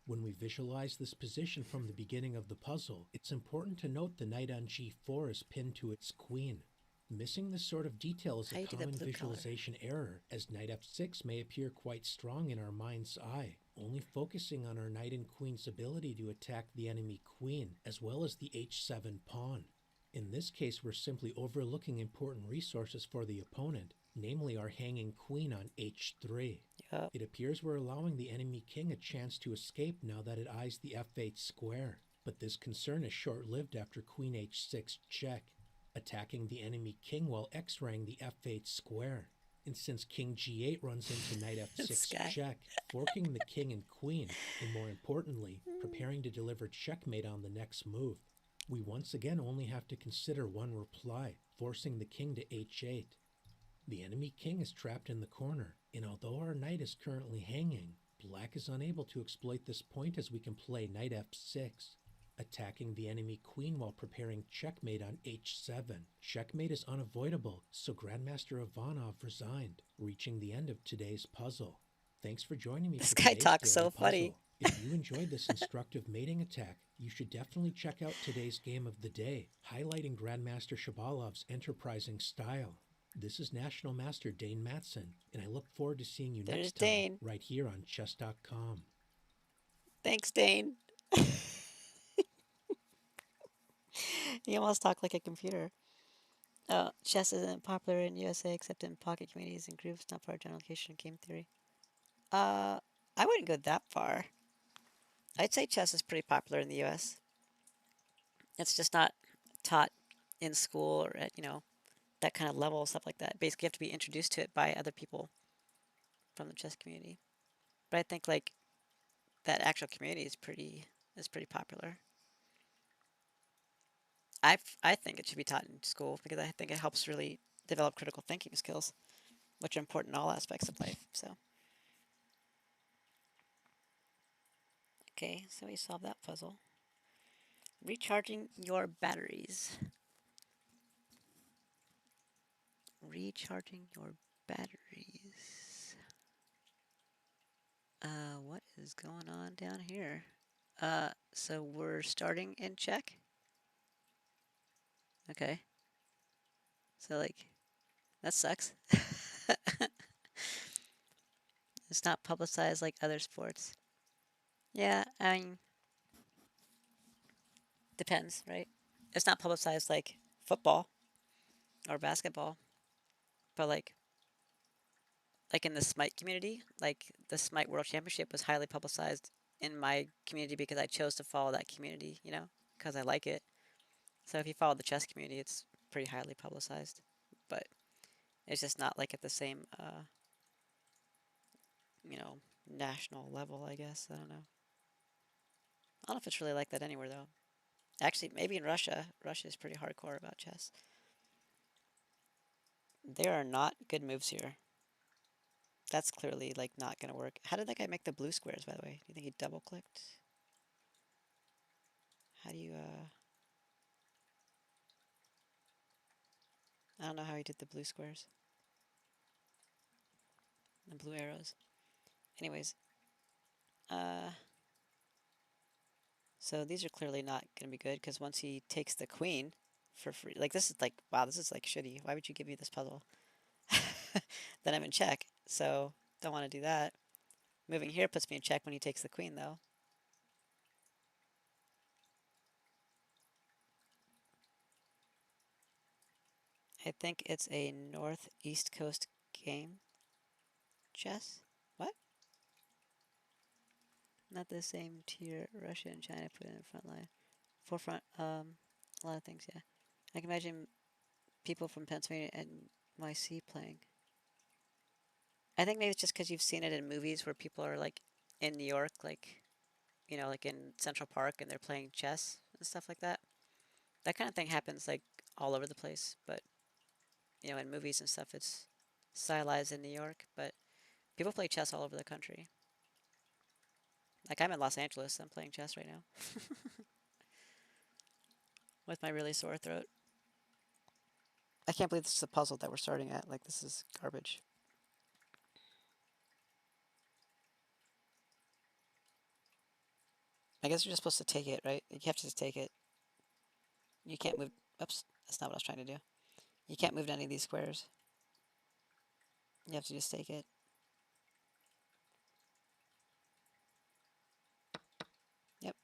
When we visualize this position from the beginning of the puzzle, it's important to note the knight on g4 is pinned to its queen. Missing this sort of detail is How a you do that common blue color? visualization error, as knight f6 may appear quite strong in our mind's eye, only focusing on our knight and queen's ability to attack the enemy queen, as well as the h7 pawn. In this case, we're simply overlooking important resources for the opponent, namely our hanging queen on h3. Yep. It appears we're allowing the enemy king a chance to escape now that it eyes the f8 square, but this concern is short-lived after queen h6 check, attacking the enemy king while x-raying the f8 square. And since king g8 runs into knight This f6 guy. check, forking the king and queen, and more importantly, preparing to deliver checkmate on the next move, we once again only have to consider one reply, forcing the king to h8. The enemy king is trapped in the corner, and although our knight is currently hanging, black is unable to exploit this point as we can play knight f6, attacking the enemy queen while preparing checkmate on h7. Checkmate is unavoidable, so Grandmaster Ivanov resigned, reaching the end of today's puzzle. Thanks for joining me This for guy today's talks daily so funny. puzzle. If you enjoyed this instructive mating attack, you should definitely check out today's game of the day, highlighting Grandmaster Shabalov's enterprising style. This is National Master Dane Matson, and I look forward to seeing you There's next time Dane. right here on chess.com. Thanks, Dane. You almost talk like a computer. Chess isn't popular in USA except in pocket communities and groups, not part of general education game theory. I wouldn't go that far. I'd say chess is pretty popular in the US. It's just not taught in school or at, that kind of level, stuff like that. Basically, you have to be introduced to it by other people from the chess community. But I think like that actual community is pretty popular. I think it should be taught in school because I think it helps really develop critical thinking skills, which are important in all aspects of life. So, okay, so we solved that puzzle. Recharging your batteries. Recharging your batteries. What is going on down here? So we're starting in check. Okay. So like, that sucks. It's not publicized like other sports. Yeah, I mean, depends, right? It's not publicized like football or basketball, but like in the Smite community, like the Smite World Championship was highly publicized in my community because I chose to follow that community, you know, because I like it. So if you follow the chess community, it's pretty highly publicized, but it's just not like at the same, you know, national level, I guess. I don't know. I don't know if it's really like that anywhere though. Actually, maybe in Russia. Russia is pretty hardcore about chess. There are not good moves here. That's clearly like not gonna work. How did that guy make the blue squares, by the way? Do you think he double clicked? How do you I don't know how he did the blue squares. The blue arrows. Anyways, uh so these are clearly not gonna be good because once he takes the queen for free, like this is like wow, this is like shitty. Why would you give me this puzzle? Then I'm in check, so don't want to do that. Moving here puts me in check when he takes the queen, though. I think it's a northeast coast game. Chess? What? Not the same tier Russia and China put in the front line. Forefront, a lot of things, yeah. I can imagine people from Pennsylvania and NYC playing. I think maybe it's just because you've seen it in movies where people are like in New York, like, you know, like in Central Park and they're playing chess and stuff like that. That kind of thing happens like all over the place, but you know, in movies and stuff, it's stylized in New York, but people play chess all over the country. Like I'm in Los Angeles, I'm playing chess right now with my really sore throat. I can't believe this is a puzzle that we're starting at. Like this is garbage. I guess you're just supposed to take it, right? You have to just take it. You can't move. Oops, that's not what I was trying to do. You can't move to any of these squares. You have to just take it. Yep.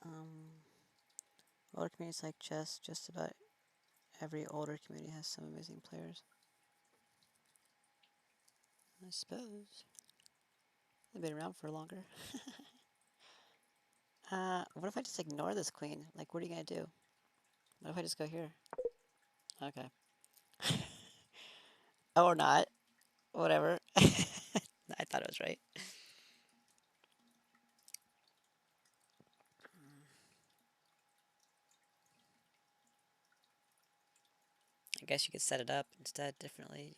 Um, older communities like chess. Just about every older community has some amazing players. I suppose they've been around for longer. What if I just ignore this queen? Like, what are you gonna do? What if I just go here? Okay. Oh, or not. Whatever. I thought it was right. I guess you could set it up instead differently,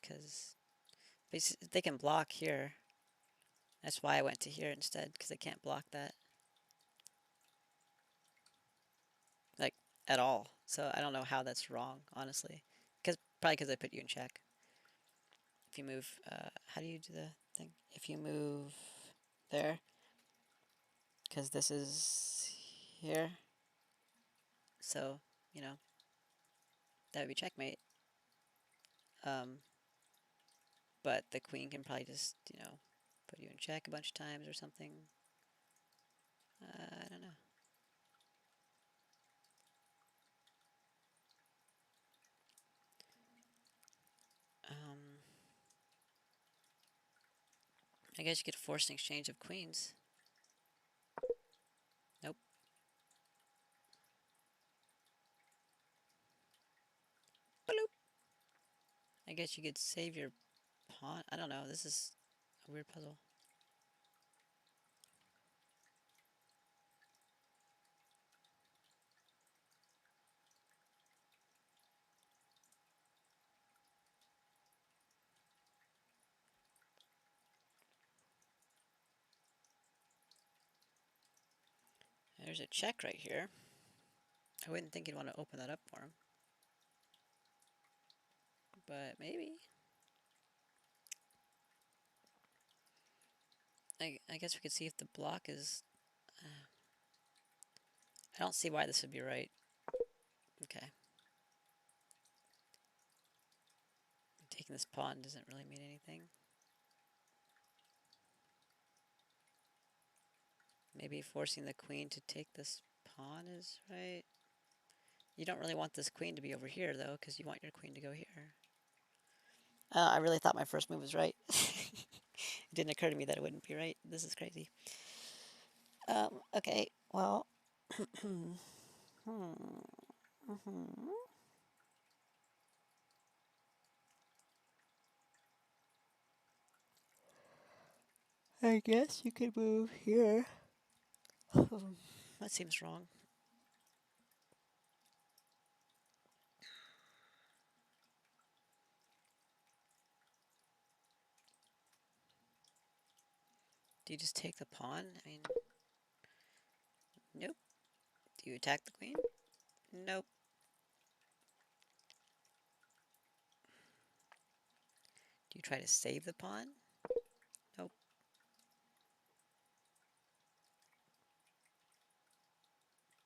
because they can block here. That's why I went to here instead, because they can't block that, like, at all. So I don't know how that's wrong, honestly. Probably because I put you in check. If you move, how do you do the thing? If you move there, because this is here, so, you know, that would be checkmate. Um, but the queen can probably just, you know, put you in check a bunch of times or something. I don't know. Um, I guess you could force an exchange of queens. Nope. Bloop. I guess you could save your pawn. I don't know. This is a weird puzzle. There's a check right here. I wouldn't think you'd want to open that up for him. But maybe. I guess we could see if the block is... I don't see why this would be right. Okay. Taking this pawn doesn't really mean anything. Maybe forcing the queen to take this pawn is right. You don't really want this queen to be over here, though, because you want your queen to go here. I really thought my first move was right. It didn't occur to me that it wouldn't be right. This is crazy. Okay, well... I guess you could move here. That seems wrong. Do you just take the pawn? I mean... Nope. Do you attack the queen? Nope. Do you try to save the pawn? Nope.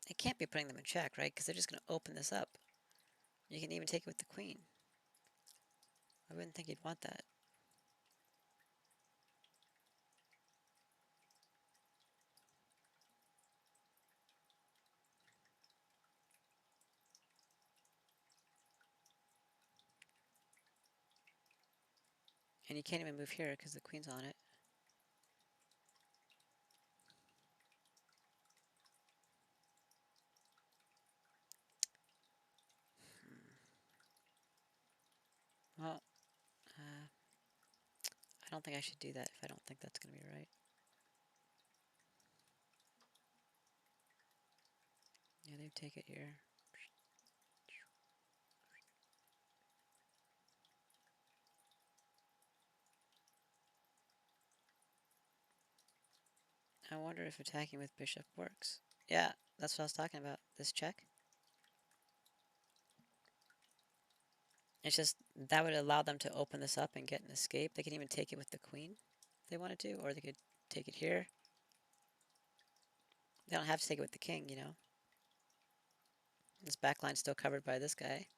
It can't be putting them in check, right? Because they're just going to open this up. You can even take it with the queen. I wouldn't think you'd want that. And you can't even move here because the queen's on it. Well, I don't think I should do that if I don't think that's going to be right. Yeah, they take it here. I wonder if attacking with bishop works. Yeah, that's what I was talking about. This check. It's just, that would allow them to open this up and get an escape. They can even take it with the queen if they wanted to, or they could take it here. They don't have to take it with the king, you know. This backline's still covered by this guy.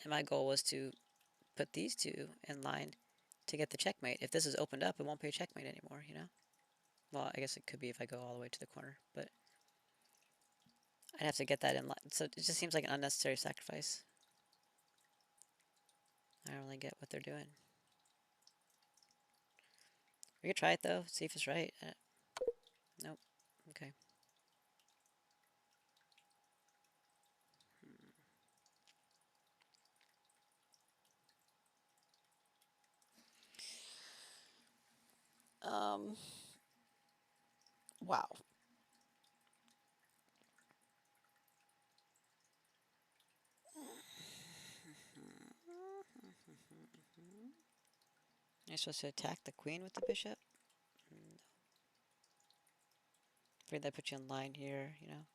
And my goal was to put these two in line to get the checkmate. If this is opened up, it won't be a checkmate anymore, you know? Well, I guess it could be if I go all the way to the corner, but I'd have to get that in line. So it just seems like an unnecessary sacrifice. I don't really get what they're doing. We could try it, though, see if it's right. Nope. Okay. Wow. You're supposed to attack the queen with the bishop? No. Afraid that put you in line here, you know?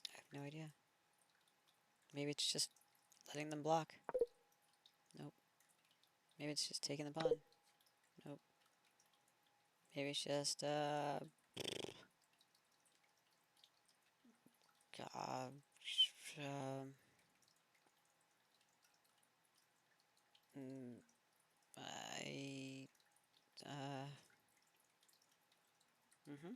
I have no idea. Maybe it's just letting them block. Nope. Maybe it's just taking the pawn. Nope. Maybe it's just, um, I, mm-hmm.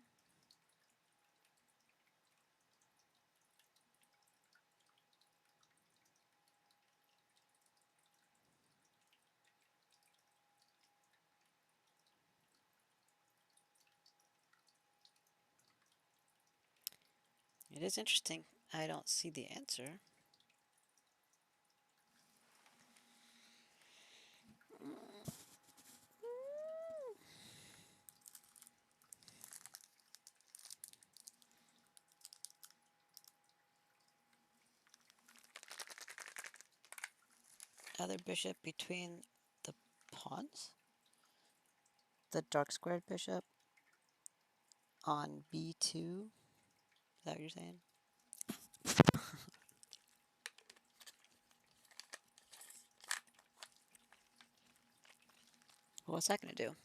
It is interesting. I don't see the answer. other bishop between the pawns? The dark squared bishop on b2? Is that what you're saying? What's that going to do?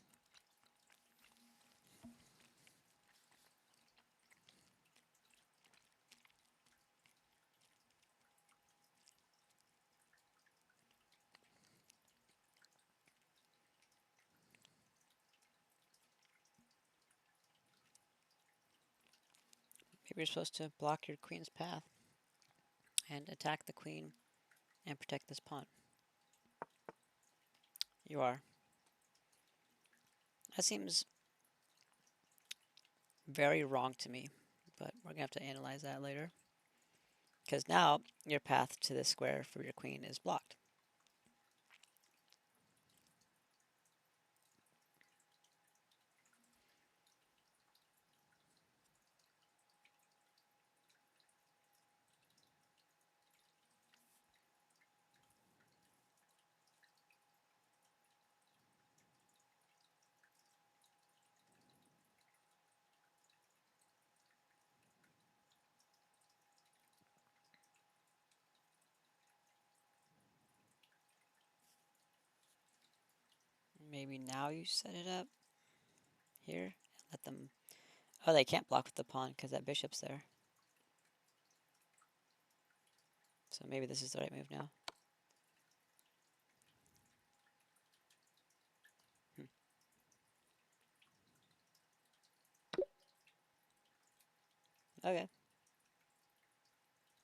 Maybe you're supposed to block your queen's path and attack the queen and protect this pawn. You are. That seems very wrong to me, but we're going to have to analyze that later. Because now your path to this square for your queen is blocked. Maybe now you set it up here and let them... Oh, they can't block with the pawn because that bishop's there. So maybe this is the right move now. Okay.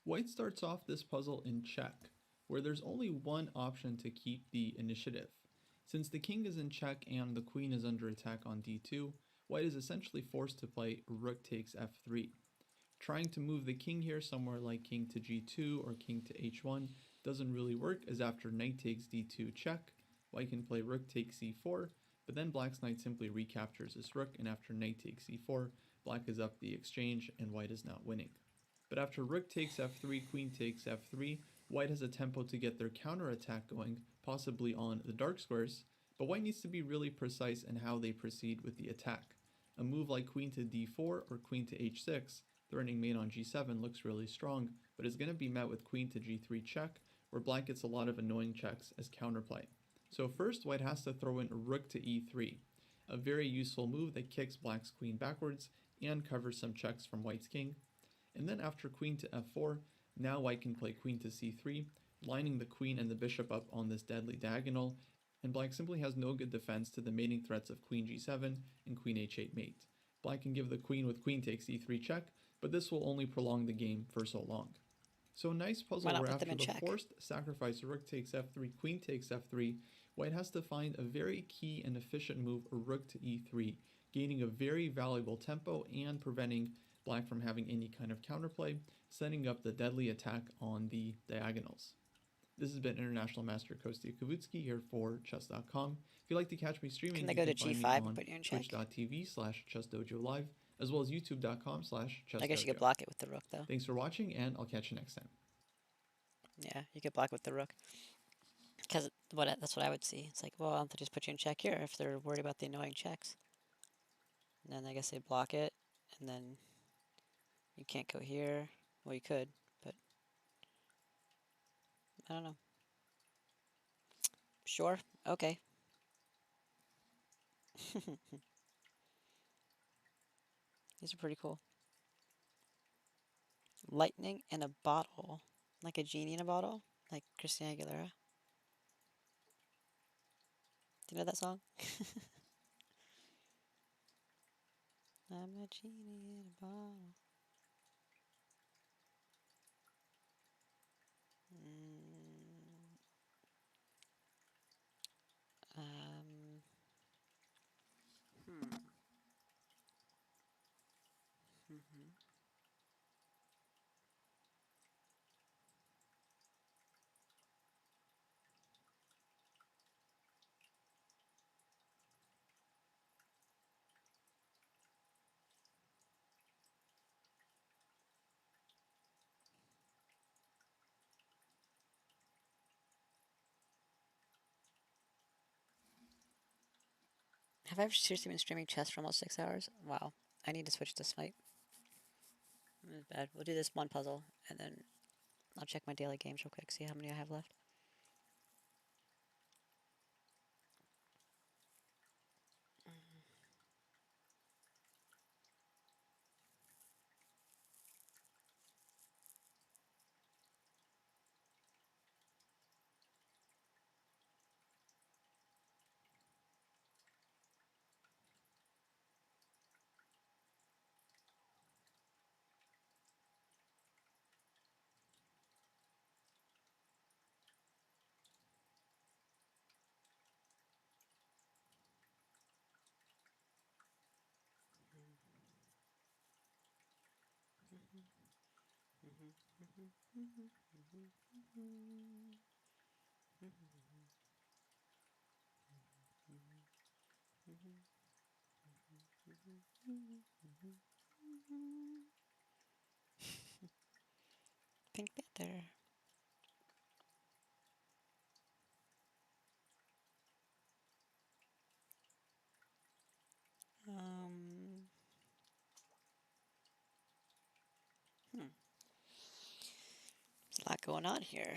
White starts off this puzzle in check, where there's only one option to keep the initiative. Since the king is in check and the queen is under attack on d2, white is essentially forced to play rook takes f3. Trying to move the king here somewhere like king to g2 or king to h1 doesn't really work, as after knight takes d2 check, white can play rook takes c4, but then black's knight simply recaptures this rook, and after knight takes c4, black is up the exchange and white is not winning. But after rook takes f3, queen takes f3, white has a tempo to get their counterattack going, possibly on the dark squares, but white needs to be really precise in how they proceed with the attack. A move like queen to d4 or queen to h6, threatening mate on g7, looks really strong, but is going to be met with queen to g3 check, where black gets a lot of annoying checks as counterplay. So first, white has to throw in rook to e3, a very useful move that kicks black's queen backwards and covers some checks from white's king. And then after queen to f4, now white can play queen to c3, lining the queen and the bishop up on this deadly diagonal, and black simply has no good defense to the mating threats of queen g7 and queen h8 mate. Black can give the queen with queen takes e3 check, but this will only prolong the game for so long. So a nice puzzle where after the forced sacrifice rook takes f3, queen takes f3, white has to find a very key and efficient move, rook to e3, gaining a very valuable tempo and preventing black from having any kind of counterplay, setting up the deadly attack on the diagonals. This has been International Master Kostya Kavutskiy here for Chess.com. If you'd like to catch me streaming, you can find me on twitch.tv/ChessDojo Live, as well as youtube.com/ChessDojo. I guess you could block it with the rook, though. Thanks for watching, and I'll catch you next time. Yeah, you could block with the rook. Because that's what I would see. It's like, well, I'll just put you in check here if they're worried about the annoying checks. And then I guess they block it, and then you can't go here. Well, you could, but I don't know. Sure, okay. These are pretty cool. Lightning in a bottle. Like a genie in a bottle? Like Christina Aguilera? Do you know that song? I'm a genie in a bottle. Have I ever seriously been streaming chess for almost 6 hours? Wow. I need to switch to Smite. That's bad. We'll do this one puzzle, and then I'll check my daily games real quick, see how many I have left. Pink Panther. Um, hmm. There's a lot going on here.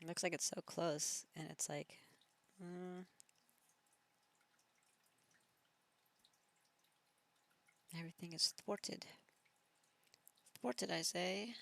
It looks like it's so close, and it's like, everything is thwarted. Thwarted, I say.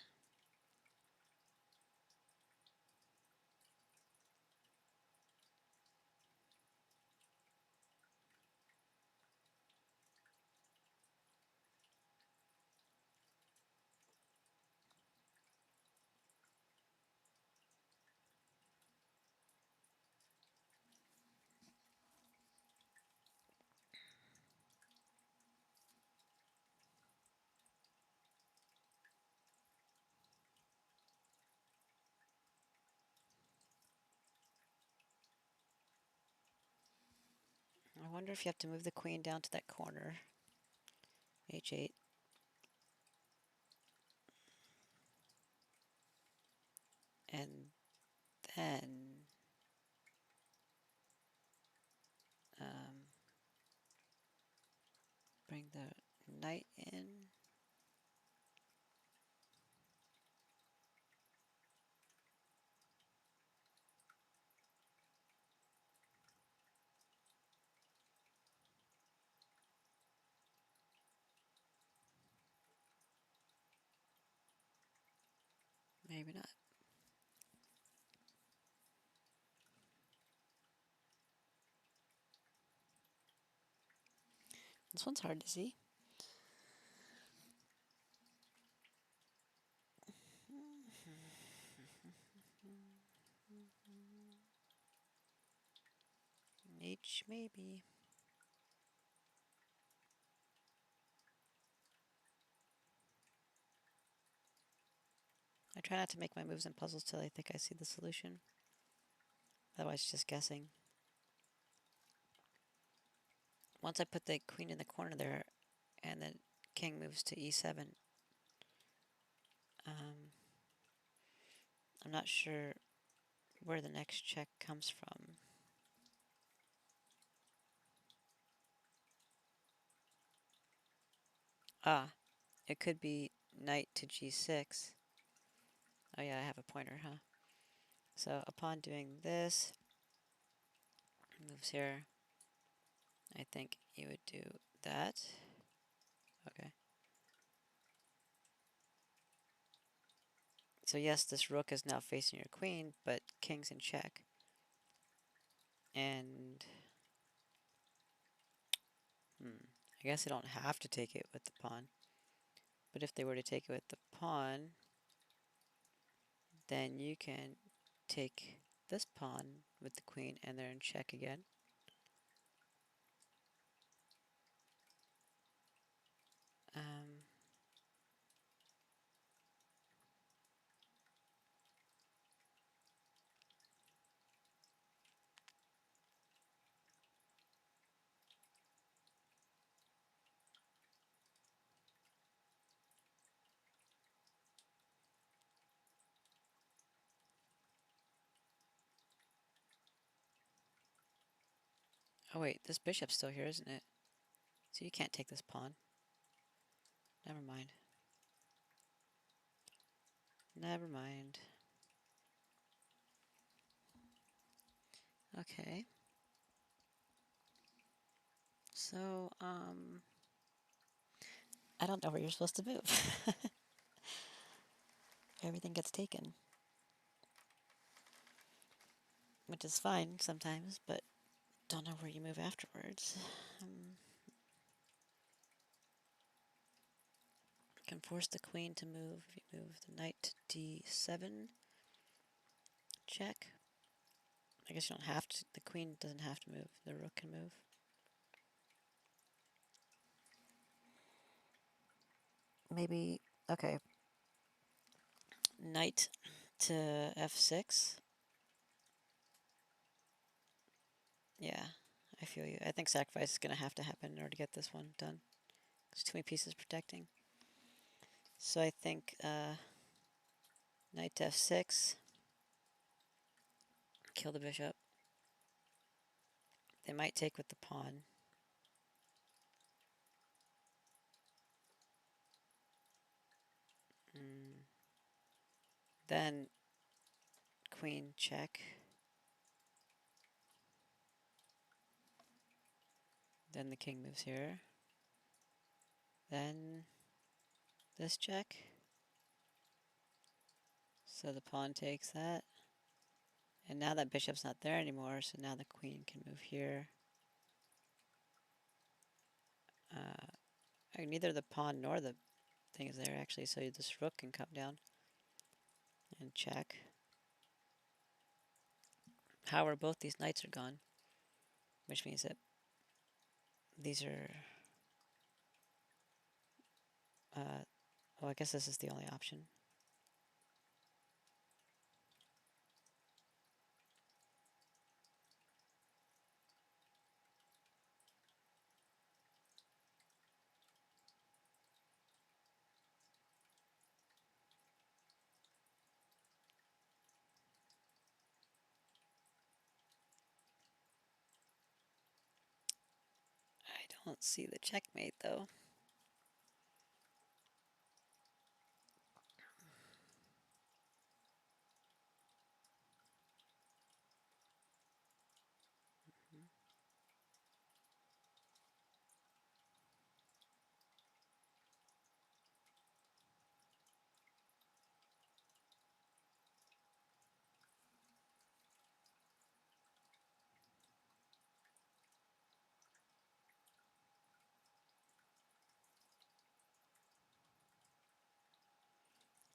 I wonder if you have to move the queen down to that corner. H8. And then bring the knight in. Maybe not. This one's hard to see. H, maybe. I try not to make my moves in puzzles till I think I see the solution. Otherwise, just guessing. Once I put the queen in the corner there, and then king moves to e7, I'm not sure where the next check comes from. Ah, it could be knight to g6. Oh yeah, I have a pointer, huh? So upon doing this, moves here, I think you would do that. Okay. So yes, this rook is now facing your queen, but king's in check. And I guess they don't have to take it with the pawn. But if they were to take it with the pawn, then you can take this pawn with the queen and they're in check again. Oh wait, this bishop's still here, isn't it? So you can't take this pawn. Never mind. Never mind. Okay. So, I don't know where you're supposed to move. Everything gets taken. Which is fine sometimes, but don't know where you move afterwards. Can force the queen to move. If you move the knight to d7, check. I guess you don't have to. The queen doesn't have to move. The rook can move. Maybe, okay. Knight to f6. Yeah, I feel you. I think sacrifice is going to happen in order to get this one done. There's too many pieces protecting. So I think knight to f6. Kill the bishop. They might take with the pawn. Then queen check. Then the king moves here. Then this check. So the pawn takes that. And now that bishop's not there anymore, so now the queen can move here. Neither the pawn nor the thing is there actually, so this rook can come down and check. However, both these knights are gone, which means that these are... oh, I guess this is the only option. I don't see the checkmate, though.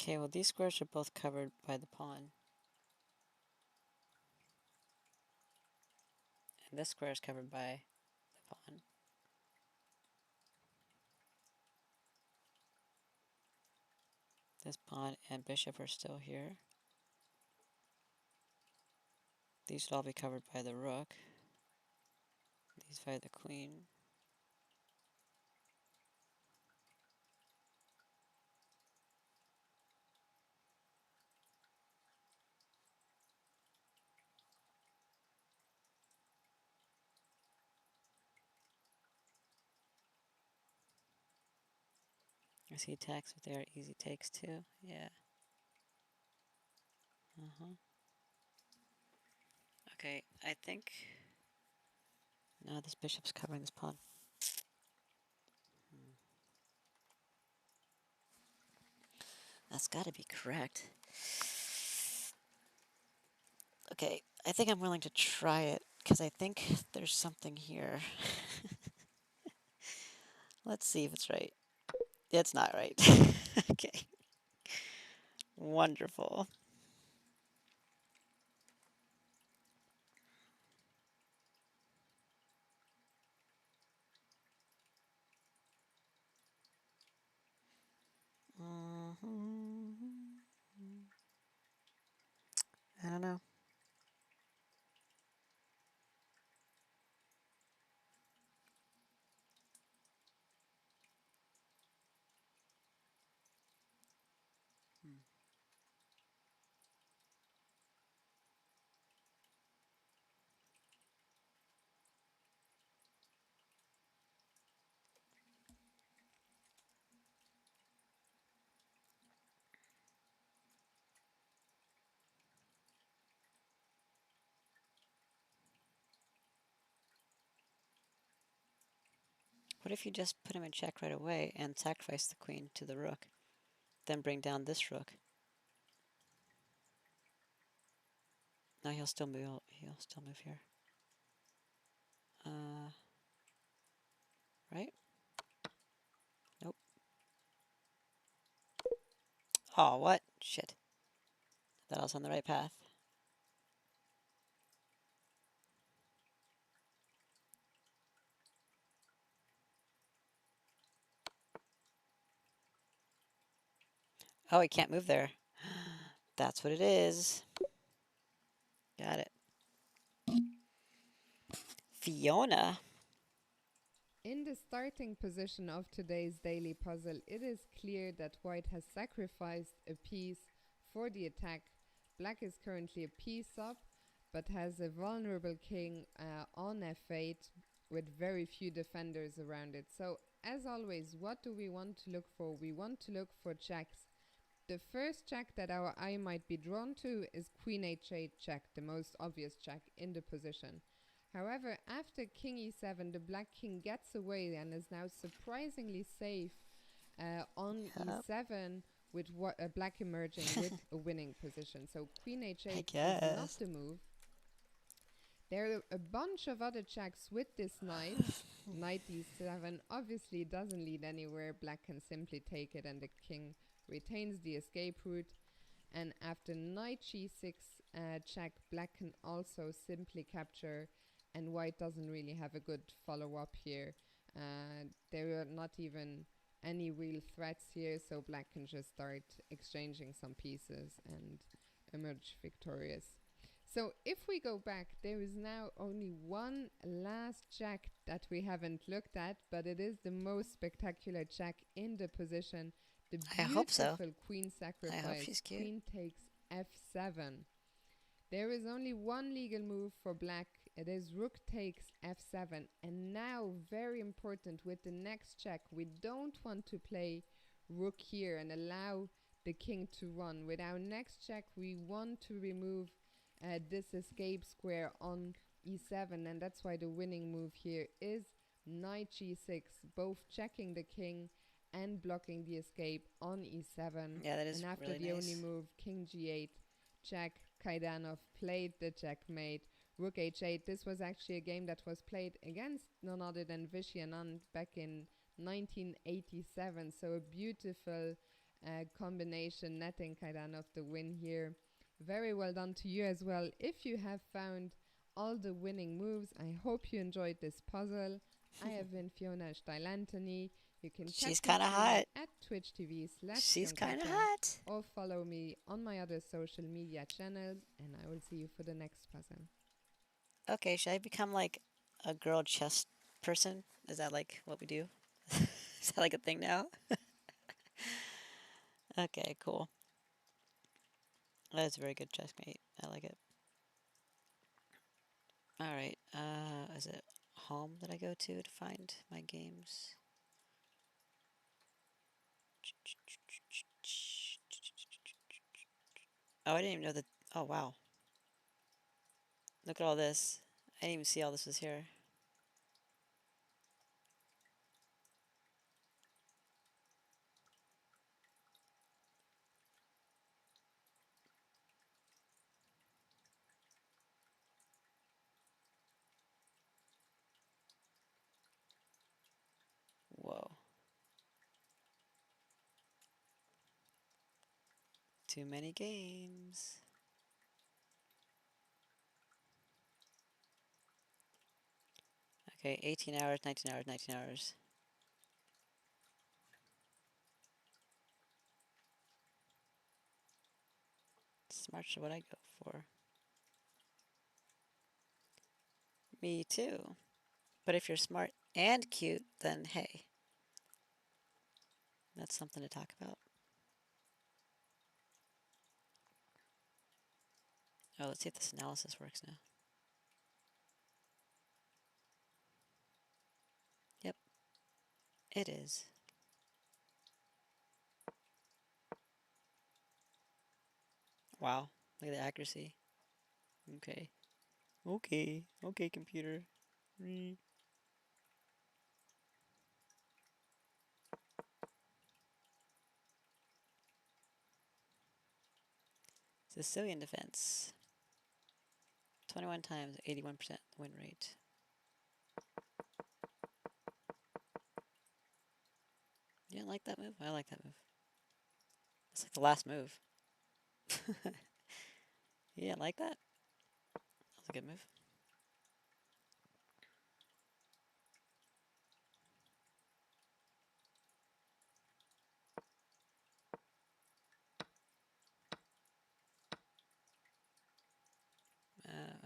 Okay, well, these squares are both covered by the pawn. And this square is covered by the pawn. This pawn and bishop are still here. These would all be covered by the rook. These by the queen. I see attacks, but they are easy takes too. Yeah. Okay, I think... No, this bishop's covering this pawn. That's gotta be correct. Okay, I think I'm willing to try it because I think there's something here. Let's see if it's right. It's not right. Okay, wonderful. Mhm. I don't know. Hmm. What if you just put him in check right away and sacrifice the queen to the rook, then bring down this rook? No, he'll still move. He'll still move here. Right? Nope. Oh, what? Shit. Thought I was on the right path. Oh, he can't move there. That's what it is. Got it. Fiona. In the starting position of today's daily puzzle, it is clear that white has sacrificed a piece for the attack. Black is currently a piece up, but has a vulnerable king on f8 with very few defenders around it. So, as always, what do we want to look for? We want to look for checks. The first check that our eye might be drawn to is queen h8 check, the most obvious check in the position. However, after king e7, the black king gets away and is now surprisingly safe on Yep. e7 with black emerging with a winning position. So queen I h8 is not guess. the move. There are a bunch of other checks with this knight. Knight e7 obviously doesn't lead anywhere. Black can simply take it and the king retains the escape route. And after knight g6 check, black can also simply capture, and white doesn't really have a good follow-up here. There are not even any real threats here, so black can just start exchanging some pieces and emerge victorious. So if we go back, there is now only one last check that we haven't looked at, but it is the most spectacular check in the position. The I hope so. beautiful queen I hope sacrifice. she's cute. Queen takes f7. There is only one legal move for black. It is rook takes f7. And now, very important, with the next check, we don't want to play rook here and allow the king to run. With our next check, we want to remove this escape square on e7. And that's why the winning move here is knight g6, both checking the king and blocking the escape on e7. Yeah, that is and after really the nice. only move, king g8, check, Kaidanov played the checkmate, rook h8. This was actually a game that was played against none other than Vishy Anand back in 1987. So a beautiful combination, netting Kaidanov the win here. Very well done to you as well. If you have found all the winning moves, I hope you enjoyed this puzzle. I have been Fiona Steil-Anthony. You can catch She's me kind of hot. at Twitch TV She's kind of /Fioncaca hot. or follow me on my other social media channels, and I will see you for the next puzzle. Okay, should I become like a girl chess person? Is that like what we do? Is that like a thing now? Okay, cool. That's a very good chessmate. I like it. All right. Is it home that I go to find my games? Oh, I didn't even know that. Oh, wow. Look at all this. I didn't even see all this was here. Too many games. Okay, 18 hours, 19 hours, 19 hours. Smart's what I go for. Me too. But if you're smart and cute, then hey, that's something to talk about. Oh, let's see if this analysis works now. Yep, it is. Wow, look at the accuracy. Okay. Okay. Okay, computer. Sicilian defense. 21 times, 81% win rate. You didn't like that move? I like that move. It's like the last move. You didn't like that? That was a good move.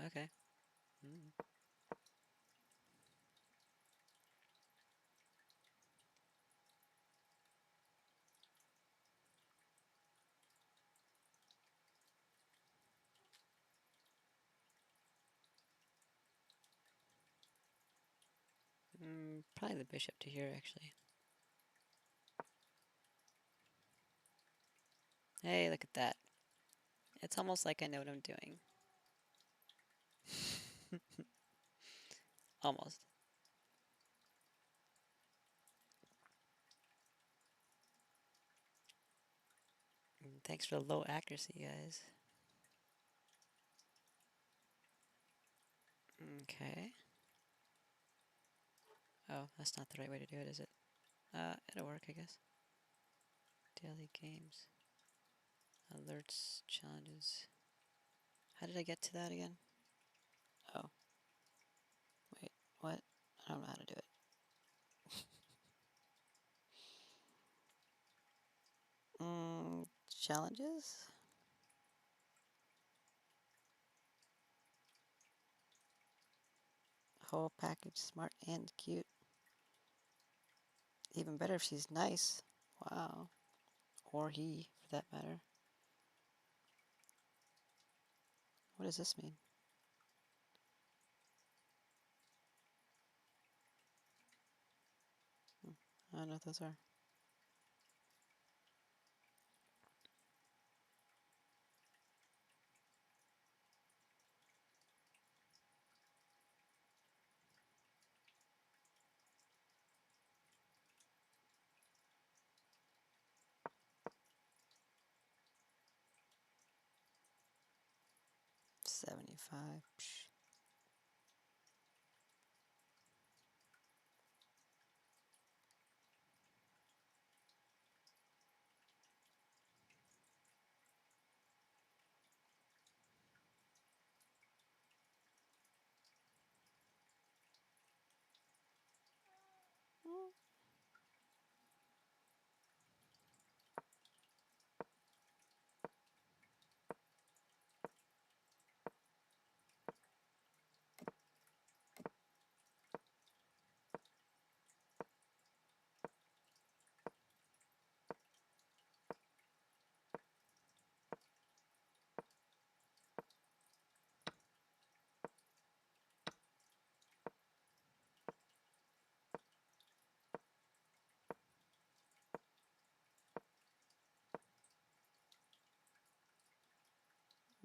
Okay. Probably the bishop to here, actually. Hey, look at that. It's almost like I know what I'm doing. Almost. Thanks for the low accuracy, guys. Okay. Oh, that's not the right way to do it, is it? It'll work, I guess. Daily games. Alerts, challenges. How did I get to that again? Oh. Wait, what? I don't know how to do it. Challenges? Whole package, smart and cute. Even better if she's nice. Wow. Or he, for that matter. What does this mean? I don't know what those are. $75. Psh.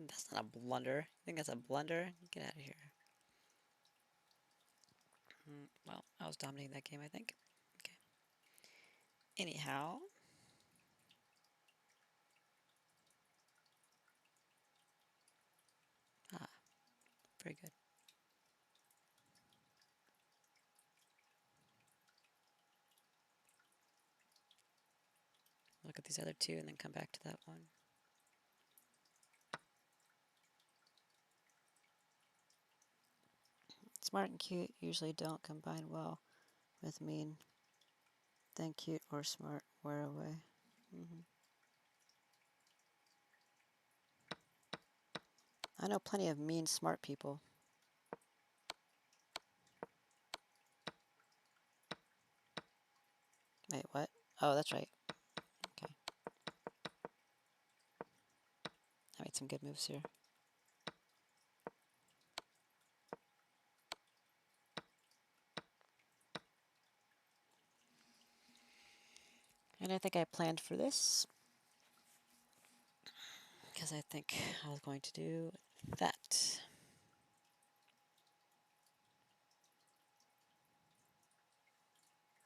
That's not a blunder. You think that's a blunder? Get out of here. Well, I was dominating that game, I think. Okay. Anyhow. Ah, very good. Look at these other two and then come back to that one. Smart and cute usually don't combine well with mean. Then cute or smart wear away. I know plenty of mean, smart people. Wait, what? Oh, that's right. Okay. I made some good moves here. And I think I planned for this because I think I was going to do that.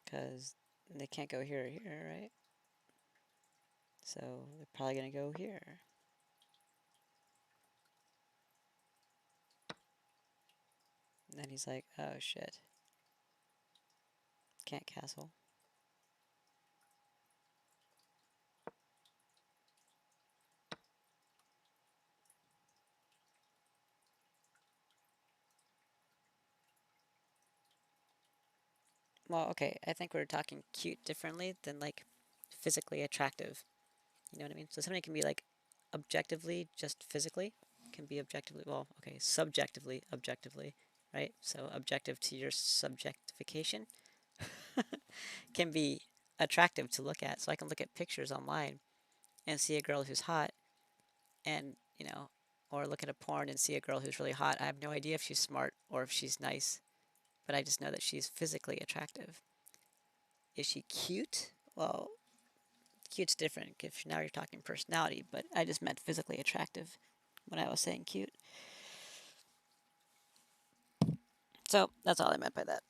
Because they can't go here or here, right? So they're probably going to go here. And then he's like, oh shit. Can't castle. Well, okay, I think we're talking cute differently than like physically attractive. You know what I mean? So somebody can be like objectively, just physically, can be objectively, well, okay, subjectively, objectively, right? So objective to your subjectification can be attractive to look at. So I can look at pictures online and see a girl who's hot and, you know, or look at a porn and see a girl who's really hot. I have no idea if she's smart or if she's nice, but I just know that she's physically attractive. Is she cute? Well, cute's different if now you're talking personality, but I just meant physically attractive when I was saying cute. So that's all I meant by that.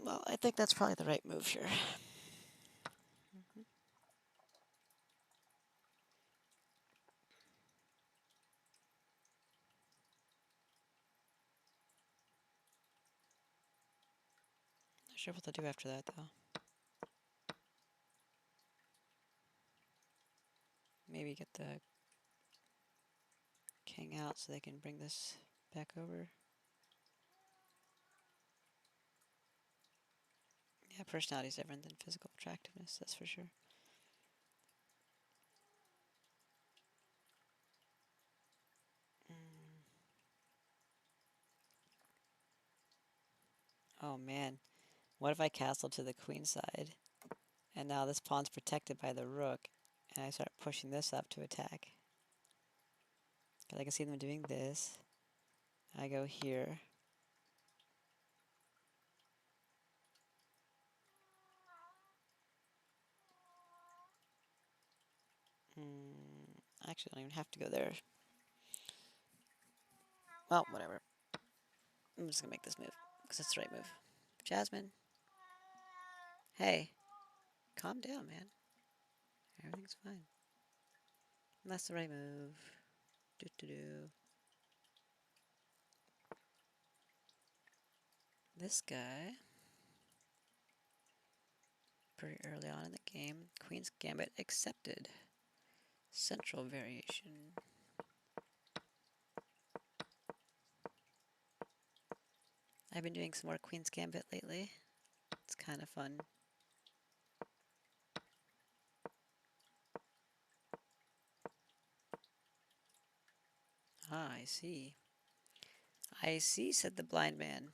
Well, I think that's probably the right move here. Not sure what to do after that, though. Maybe get the king out so they can bring this back over. Yeah, personality is different than physical attractiveness, that's for sure. Oh man, what if I castle to the queen side, and now this pawn's protected by the rook, and I start pushing this up to attack? Because I can see them doing this. I go here. Actually, I don't even have to go there. Well, whatever. I'm just gonna make this move, because it's the right move. Jasmine. Hey. Calm down, man. Everything's fine. That's the right move. Do. This guy. Pretty early on in the game. Queen's Gambit accepted. Central variation. I've been doing some more Queen's Gambit lately. It's kind of fun. Ah, I see. I see, said the blind man.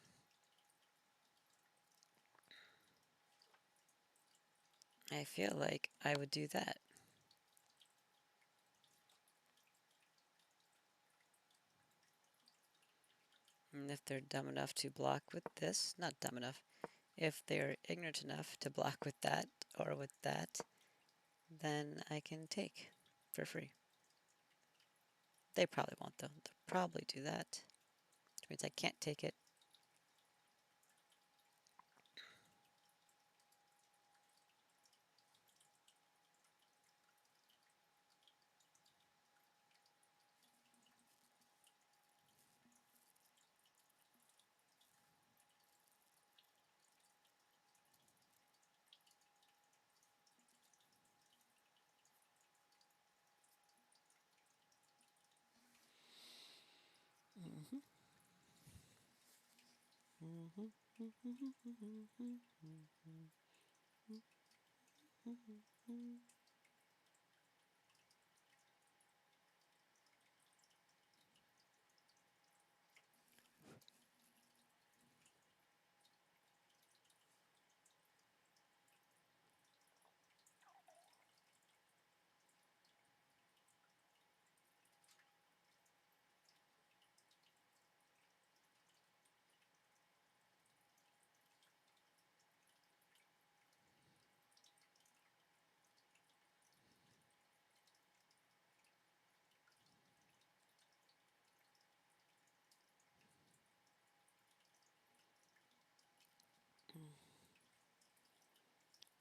I feel like I would do that. And if they're dumb enough to block with this, not dumb enough, if they're ignorant enough to block with that or with that, then I can take for free. They probably won't though. They'll probably do that. Which means I can't take it.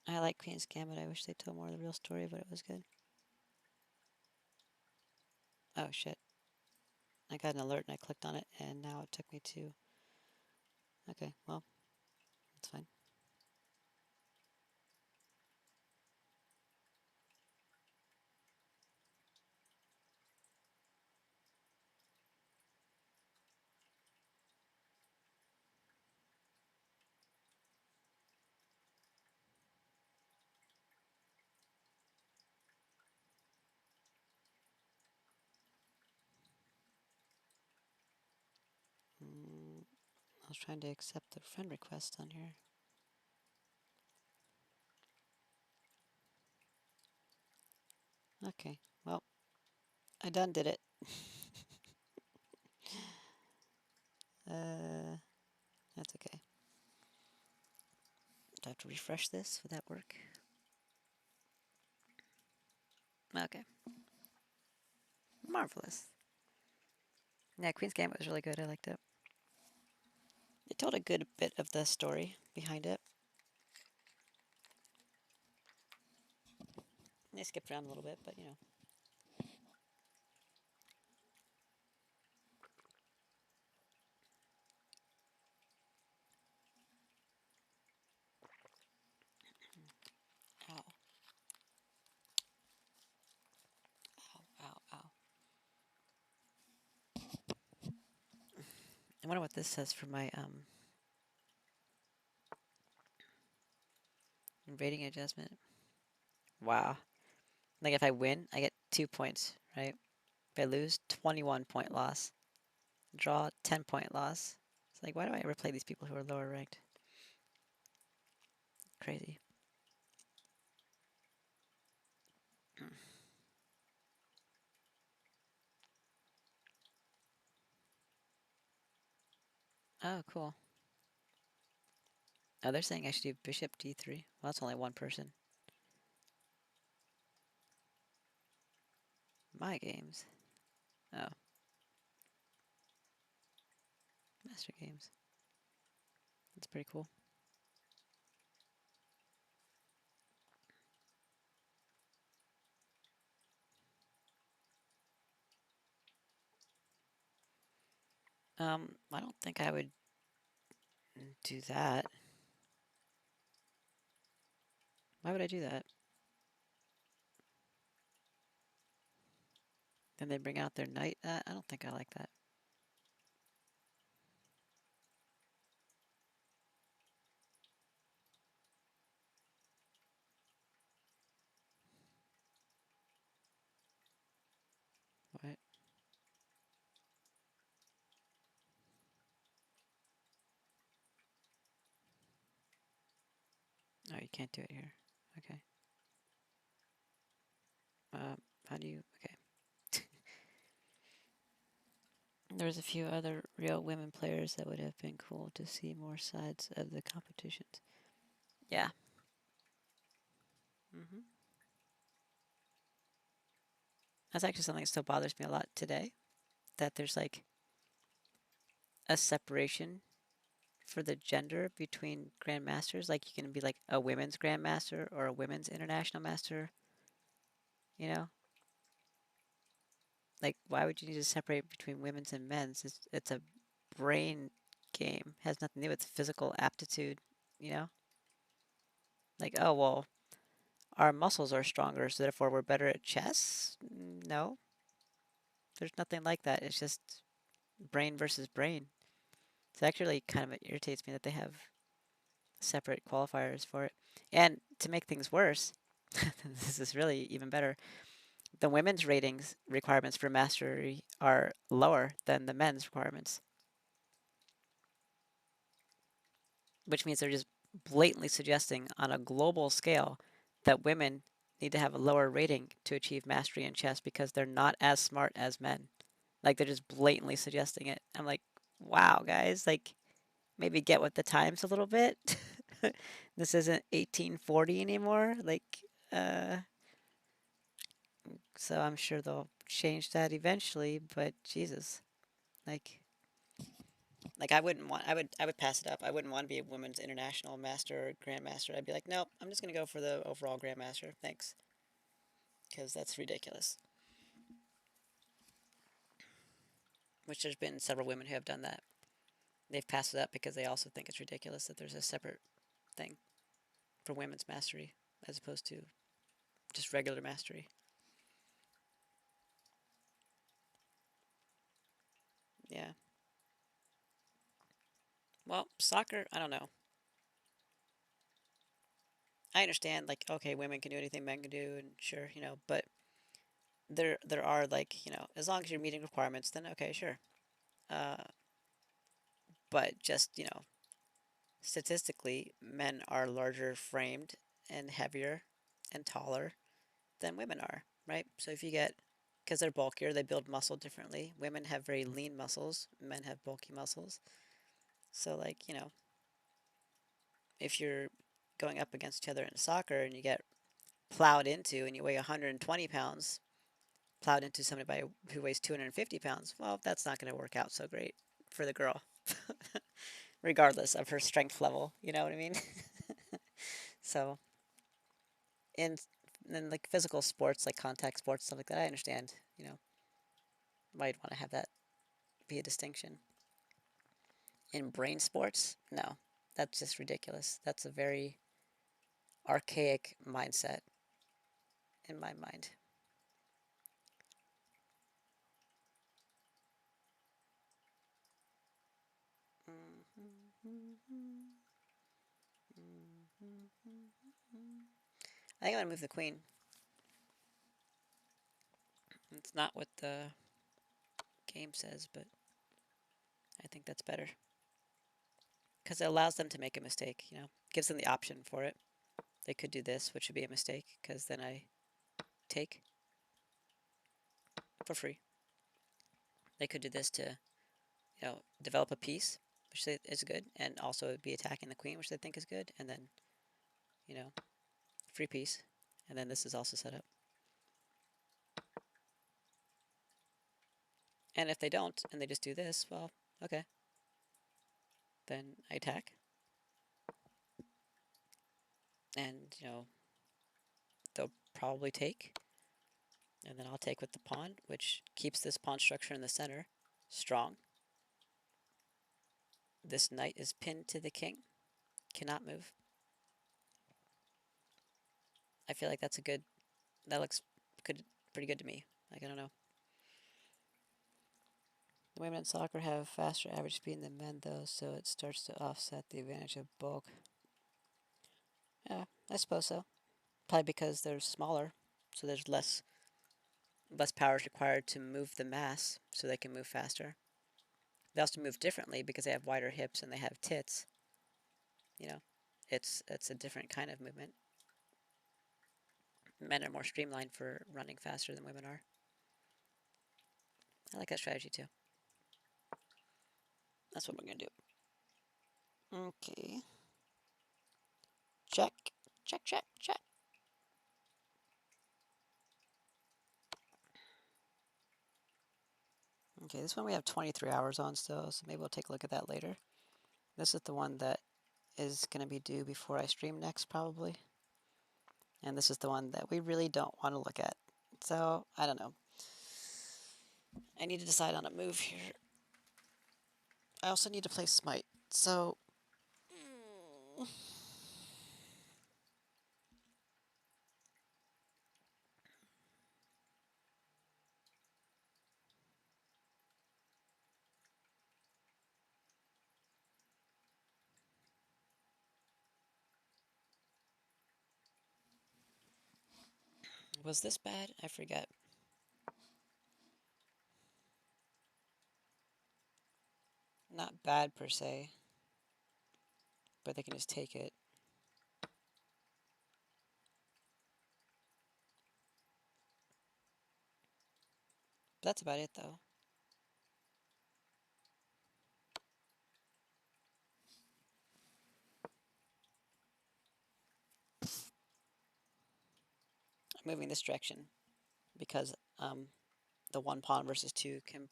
I like Queen's Gambit. I wish they told more of the real story, but it was good. Oh shit. I got an alert and I clicked on it, and now it took me to. Okay, well, that's fine. I was trying to accept the friend request on here. Okay, well, I done did it. That's okay. Do I have to refresh this? Would that work? Okay. Marvelous. Yeah, Queen's Gambit was really good. I liked it. It told a good bit of the story behind it. They skipped around a little bit, but you know. Ow. Ow, ow, ow. I wonder what this says for my rating adjustment. Wow. Like if I win, I get 2 points, right? If I lose, 21-point loss. Draw, 10-point loss. It's like, why do I ever play these people who are lower ranked? Crazy. Oh, cool. Oh, they're saying I should do bishop d3. Well, that's only one person. My games. Oh. Master games. That's pretty cool. I don't think I would do that. Why would I do that? Then they bring out their knight? I don't think I like that. What? Oh, you can't do it here. Okay. How do you... Okay. There's a few other real women players that would have been cool to see more sides of the competitions. Yeah. That's actually something that still bothers me a lot today. That there's like a separation for the gender between grandmasters. Like you can be like a women's grandmaster or a women's international master. You know? Like, why would you need to separate between women's and men's? It's a brain game. It has nothing to do with physical aptitude, you know? Like, oh, well, our muscles are stronger, so therefore we're better at chess? No. There's nothing like that. It's just brain versus brain. So actually kind of irritates me that they have separate qualifiers for it. And to make things worse, this is really even better. The women's ratings requirements for mastery are lower than the men's requirements, which means they're just blatantly suggesting on a global scale that women need to have a lower rating to achieve mastery in chess because they're not as smart as men. Like they're just blatantly suggesting it. I'm like, wow, guys, like maybe get with the times a little bit. This isn't 1840 anymore. Uh, so I'm sure they'll change that eventually. But Jesus, like, I would pass it up. I wouldn't want to be a women's international master or grandmaster. I'd be like, nope, I'm just gonna go for the overall grandmaster. Thanks, because that's ridiculous. Which there's been several women who have done that. They've passed it up because they also think it's ridiculous that there's a separate thing for women's mastery as opposed to just regular mastery. Yeah. Well, soccer, I don't know. I understand, like, okay, women can do anything men can do, and sure, but there are like, as long as you're meeting requirements, then okay, sure. Uh, but just, statistically, men are larger framed and heavier and taller than women are, right? So if you get, because they're bulkier, they build muscle differently. Women have very lean muscles, men have bulky muscles. So, like, if you're going up against each other in soccer and you get plowed into and you weigh 120 pounds, plowed into somebody who weighs 250 pounds, well, that's not going to work out so great for the girl, regardless of her strength level. You know what I mean? So, in then like physical sports, like contact sports, stuff like that, I understand. Why you'd want to have that be a distinction. In brain sports, no, that's just ridiculous. That's a very archaic mindset in my mind. I think I'm gonna move the queen. It's not what the game says, but I think that's better. Because it allows them to make a mistake, gives them the option for it. They could do this, which would be a mistake, because then I take for free. They could do this to, develop a piece, which is good, and also be attacking the queen, which they think is good, and then, you know, free piece. And then this is also set up. And if they don't, and they just do this, well, okay. Then I attack. And, they'll probably take. And then I'll take with the pawn, which keeps this pawn structure in the center strong. This knight is pinned to the king. Cannot move. I feel like that's that looks pretty good to me. Like, I don't know. The women in soccer have faster average speed than men, though, so it starts to offset the advantage of bulk. Yeah, I suppose so. Probably because they're smaller, so there's less power required to move the mass, so they can move faster. They also move differently because they have wider hips and they have tits. It's a different kind of movement. Men are more streamlined for running faster than women are. I like that strategy too. That's what we're gonna do. Okay. Check. Check, check, check. Okay, this one we have 23 hours on still, so maybe we'll take a look at that later. This is the one that is going to be due before I stream next, probably. And this is the one that we really don't want to look at. So, I don't know. I need to decide on a move here. I also need to play Smite, so... Was this bad? I forget. Not bad per se, but they can just take it. That's about it, though. I'm moving this direction because the one pawn versus two can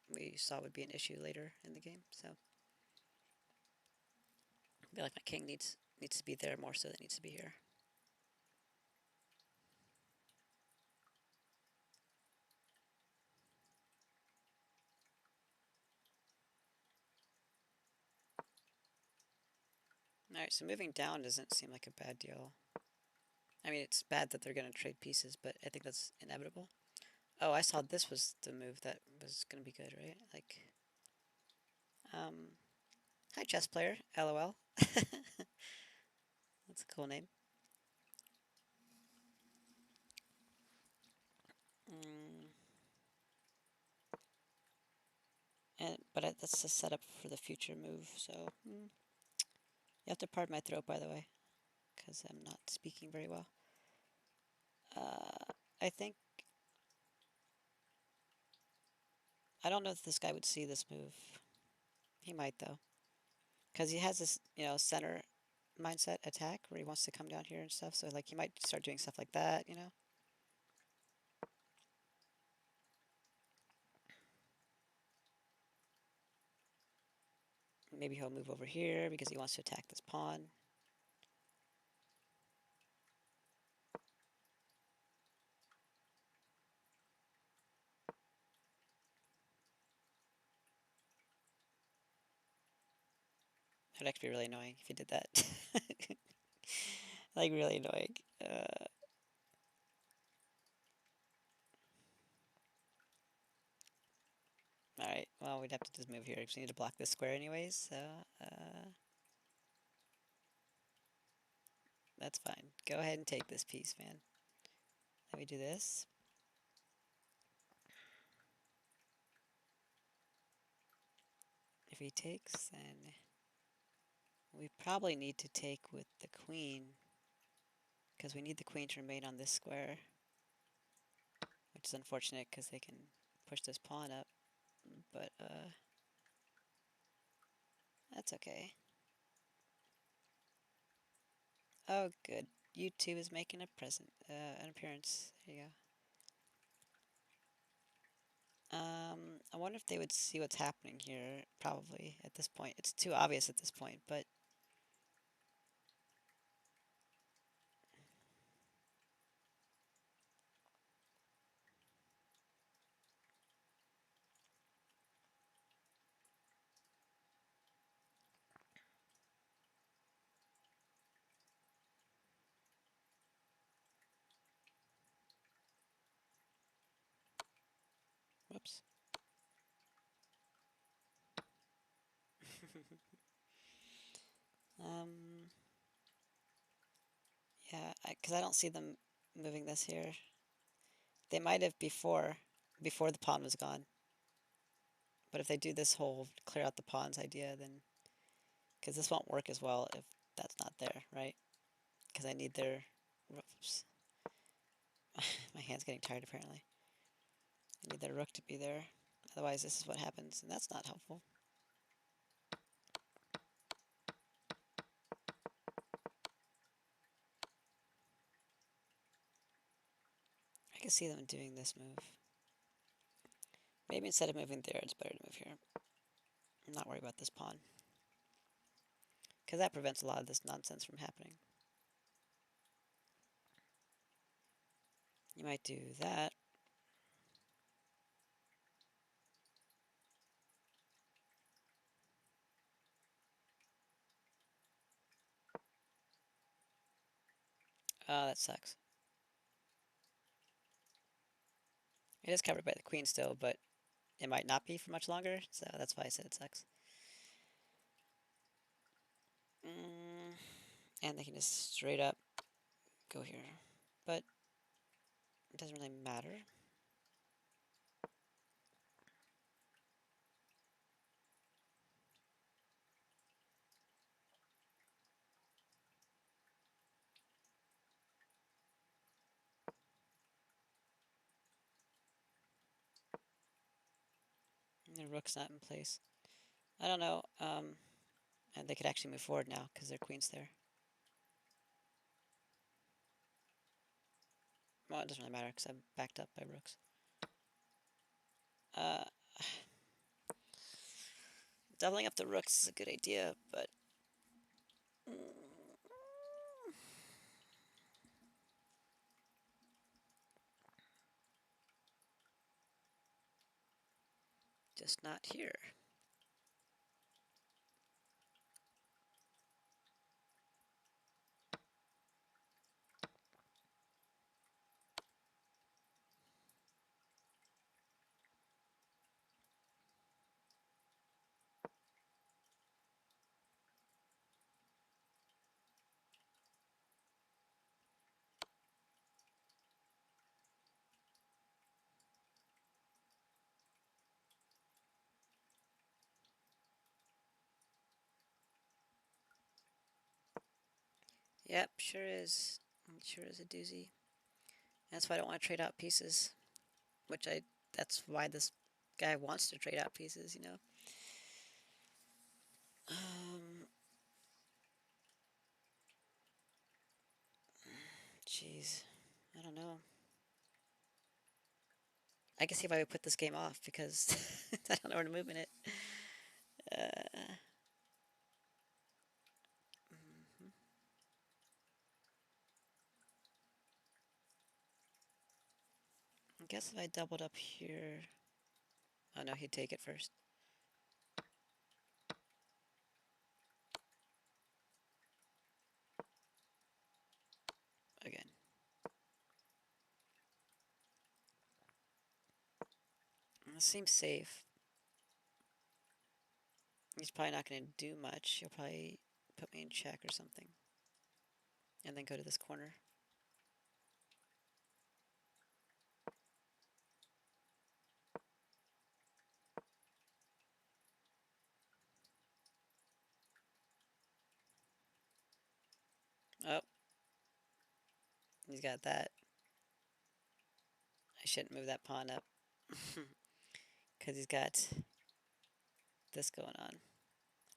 we saw would be an issue later in the game. So I feel like my king needs to be there more so than it needs to be here. Alright, so moving down doesn't seem like a bad deal. I mean, it's bad that they're going to trade pieces, but I think that's inevitable. Oh, I saw this was the move that was going to be good, right? Like, hi chess player, LOL. That's a cool name. But that's a setup for the future move, so you have to pardon my throat, by the way, because I'm not speaking very well. I think I don't know if this guy would see this move. He might though, because he has this center mindset attack where he wants to come down here and stuff. So like he might start doing stuff like that, Maybe he'll move over here because he wants to attack this pawn. That'd actually be really annoying if he did that. Like really annoying. Alright, well we'd have to just move here because we need to block this square anyways, so that's fine. Go ahead and take this piece, man. Let me do this. If he takes, then we probably need to take with the queen, because we need the queen to remain on this square, which is unfortunate because they can push this pawn up, but that's okay. Oh good, YouTube is making an appearance. There you go. I wonder if they would see what's happening here. Probably at this point, it's too obvious at this point, but whoops. Yeah, because I don't see them moving this here. They might have before the pawn was gone. But if they do this whole clear out the pawns idea, then because this won't work as well if that's not there, right? Because I need their. Whoops. My hand's getting tired apparently. I need their rook to be there. Otherwise, this is what happens, and that's not helpful. I can see them doing this move. Maybe instead of moving there, it's better to move here. I'm not worried about this pawn. Because that prevents a lot of this nonsense from happening. You might do that. Oh, that sucks. It is covered by the queen still, but it might not be for much longer, so that's why I said it sucks. And they can just straight up go here. But It doesn't really matter. The rook's not in place. I don't know. And they could actually move forward now because their queen's there. Well, it doesn't really matter because I'm backed up by rooks. Doubling up the rooks is a good idea, but just not here. Yep, sure is. It sure is a doozy. That's why I don't want to trade out pieces. That's why this guy wants to trade out pieces, you know? Jeez. I don't know. I can see why we put this game off, because I don't know where to move in it. I guess if I doubled up here... Oh no, he'd take it first. Again. This seems safe. He's probably not going to do much. He'll probably put me in check or something. And then go to this corner. Oh. He's got that. I shouldn't move that pawn up. Because he's got this going on.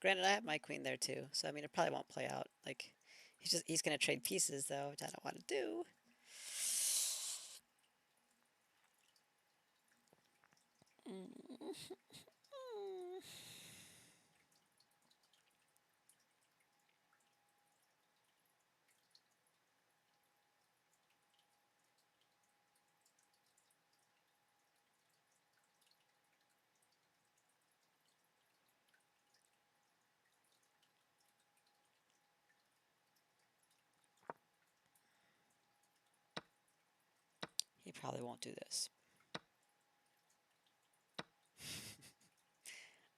Granted, I have my queen there too, so I mean, it probably won't play out. Like, he's going to trade pieces though, which I don't want to do. He probably won't do this.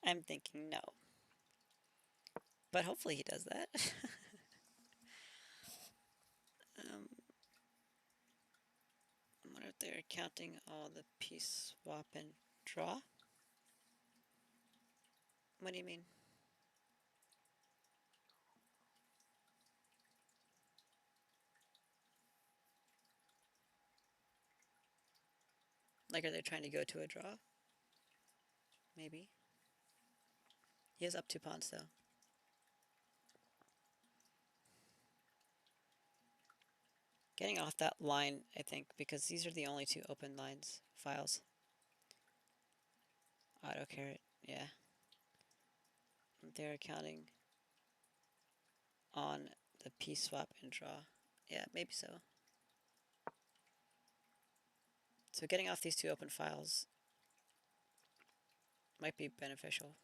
I'm thinking no. But hopefully he does that. I wonder if they're counting all the piece swap and draw. What do you mean? Like, are they trying to go to a draw? Maybe. He has up 2 pawns though. Getting off that line, I think, because these are the only 2 open lines, files. Auto carrot, yeah. They're counting on the piece swap and draw. Yeah, maybe so. So getting off these 2 open files might be beneficial.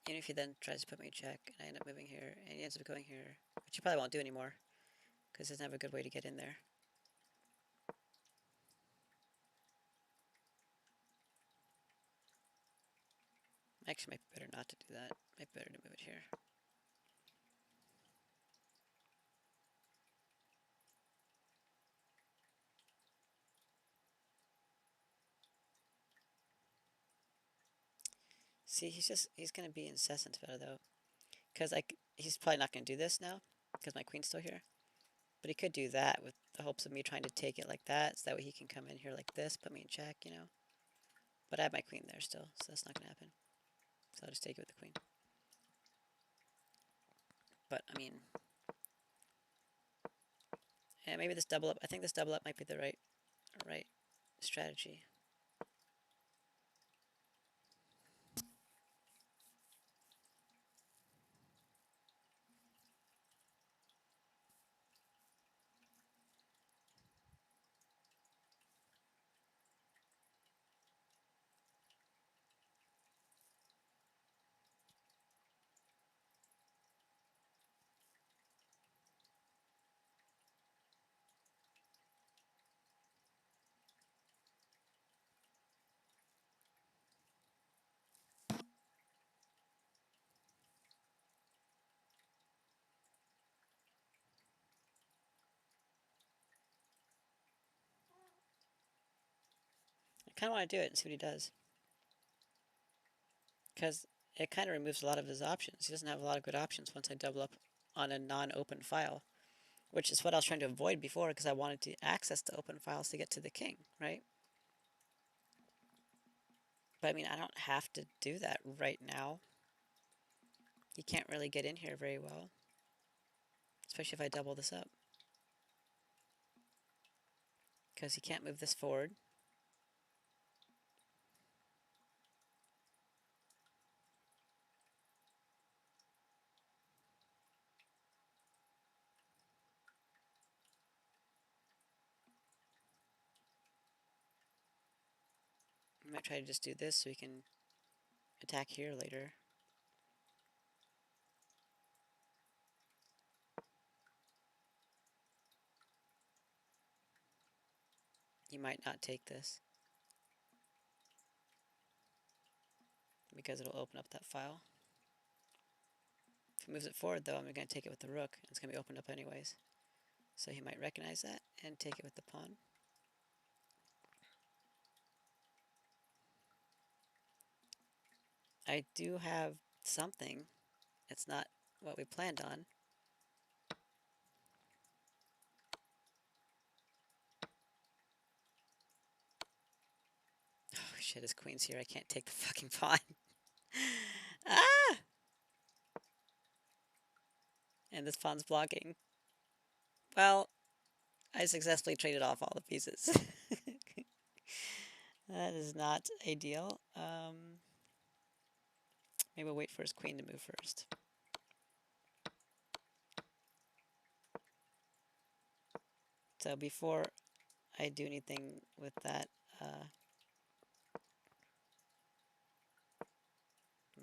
Even if he then tries to put me in check, and I end up moving here, and he ends up going here, which he probably won't do anymore, because he doesn't have a good way to get in there. Actually, might be better not to do that. Might be better to move it here. See, he's gonna be incessant about it though, because he's probably not gonna do this now, because my queen's still here. But he could do that with the hopes of me trying to take it like that, so that way he can come in here like this, put me in check, you know. But I have my queen there still, so that's not gonna happen. So I'll just take it with the queen. But I mean, yeah, maybe this double up. I think this double up might be the right strategy. I kind of want to do it and see what he does. Because it kind of removes a lot of his options. He doesn't have a lot of good options once I double up on a non-open file, which is what I was trying to avoid before, because I wanted to access the open files to get to the king, right? But I mean, I don't have to do that right now. He can't really get in here very well, especially if I double this up, because he can't move this forward. I might try to just do this so he can attack here later. He might not take this, because it'll open up that file. If he moves it forward, though, I'm going to take it with the rook. It's going to be opened up anyways. So he might recognize that and take it with the pawn. I do have something. It's not what we planned on. Oh shit, his queen's here. I can't take the fucking pawn. Ah! And this pawn's blocking. Well, I successfully traded off all the pieces. That is not ideal. Maybe we'll wait for his queen to move first. So before I do anything with that, oh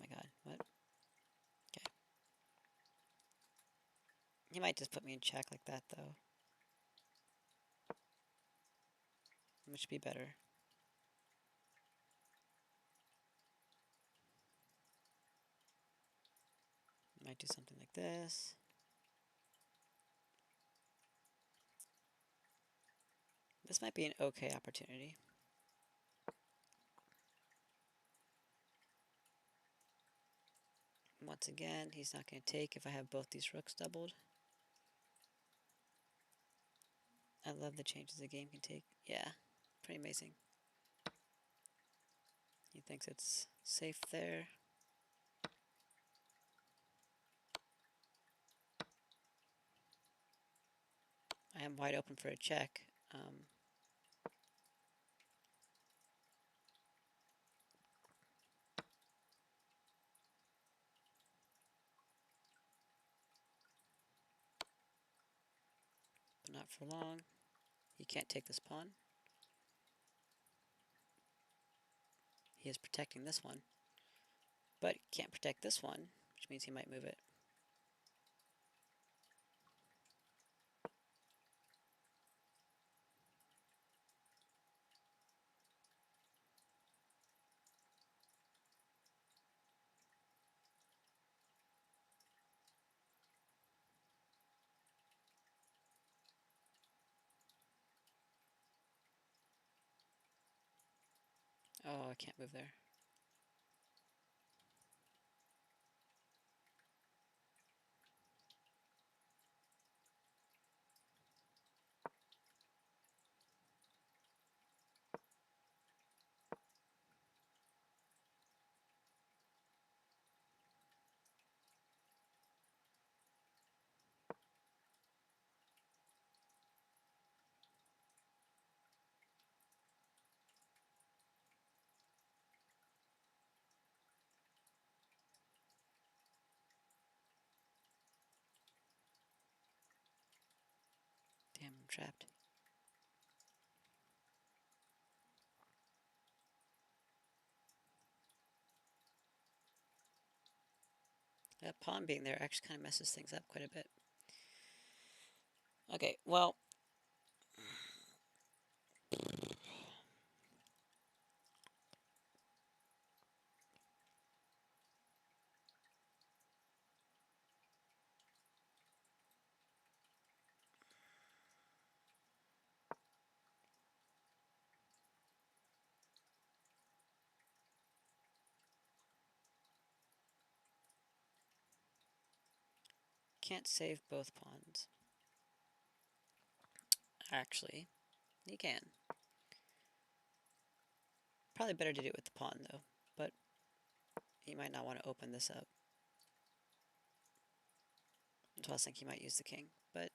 my god, what? Okay. He might just put me in check like that, though. Which would be better. Might do something like this. This might be an okay opportunity. Once again, he's not going to take if I have both these rooks doubled. I love the changes the game can take. Yeah, pretty amazing. He thinks it's safe there. I am wide open for a check. But not for long. He can't take this pawn. He is protecting this one. But he can't protect this one, which means he might move it. Oh, I can't move there. Damn, I'm trapped. That pawn being there actually kind of messes things up quite a bit. Okay, well. Can't save both pawns. Actually, you can. Probably better to do it with the pawn, though. But you might not want to open this up. So I think you might use the king. But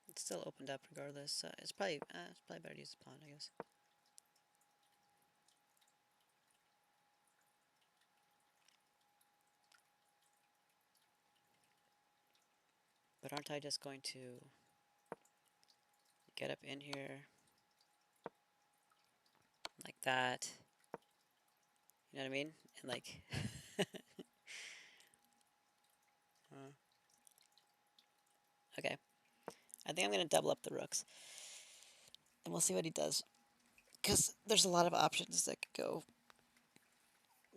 it's still opened up regardless. So it's probably better to use the pawn, I guess. But aren't I just going to get up in here like that? You know what I mean? And like... okay. I think I'm going to double up the rooks. And we'll see what he does. Because there's a lot of options that could go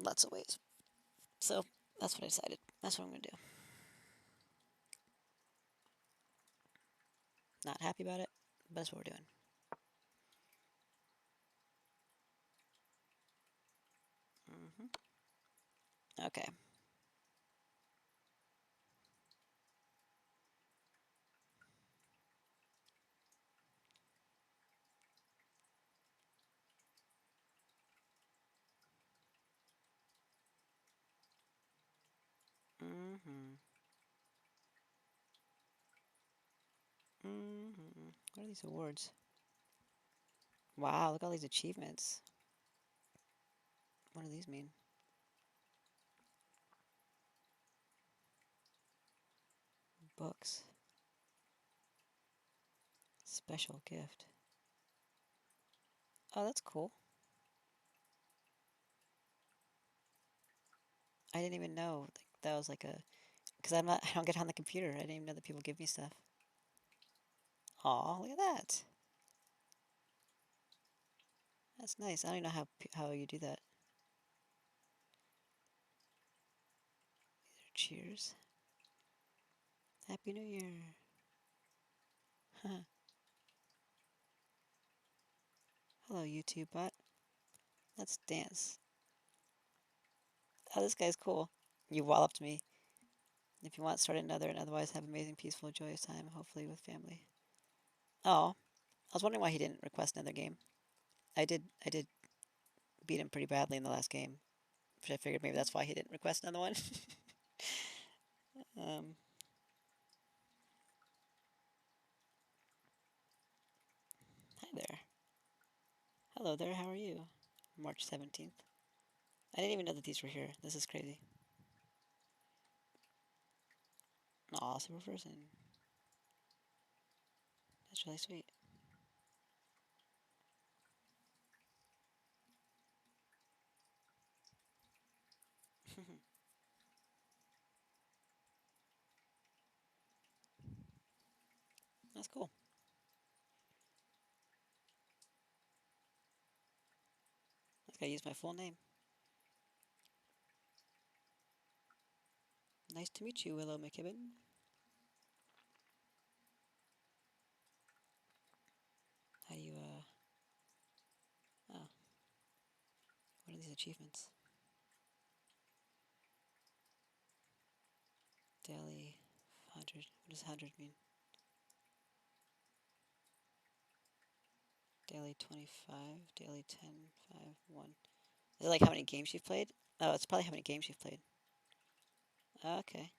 lots of ways. So that's what I decided. That's what I'm going to do. Not happy about it, but that's what we're doing. Okay. What are these awards? Wow, look at all these achievements. What do these mean? Books. Special gift. Oh, that's cool. I didn't even know that was like a... Because I don't get on the computer. I didn't even know that people give me stuff. Aw, look at that. That's nice. I don't even know how you do that. These are cheers. Happy New Year. Hello, YouTube bot. Let's dance. Oh, this guy's cool. You walloped me. If you want, start another, and otherwise have amazing, peaceful, joyous time, hopefully with family. Oh, I was wondering why he didn't request another game. I did beat him pretty badly in the last game, which I figured maybe that's why he didn't request another one. Hi there. Hello there, how are you? March 17th. I didn't even know that these were here. This is crazy. Aw, super person. That's really sweet. That's cool. I gotta use my full name. Nice to meet you, Willow McKibben. How do you, oh. What are these achievements? Daily 100. What does 100 mean? Daily 25, daily 10, 5, 1. Is it like how many games you've played? Oh, it's probably how many games you've played. Okay.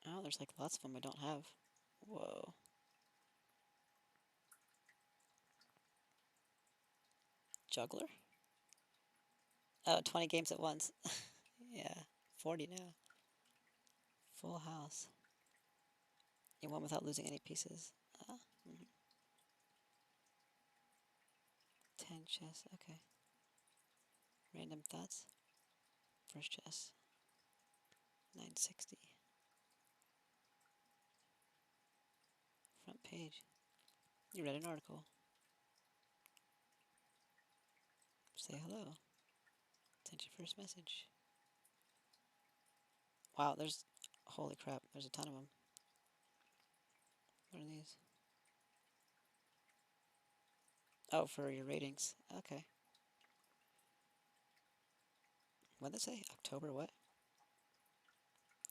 Oh, there's like lots of them I don't have. Whoa. Juggler? Oh, 20 games at once. Yeah, 40 now. Full house. You won without losing any pieces. Mhm. 10 chess, okay. Random thoughts. First chess. 960. Front page. You read an article. Say hello. Sent your first message. Wow, there's... Holy crap, there's a ton of them. What are these? Oh, for your ratings. Okay. What did it say? October what?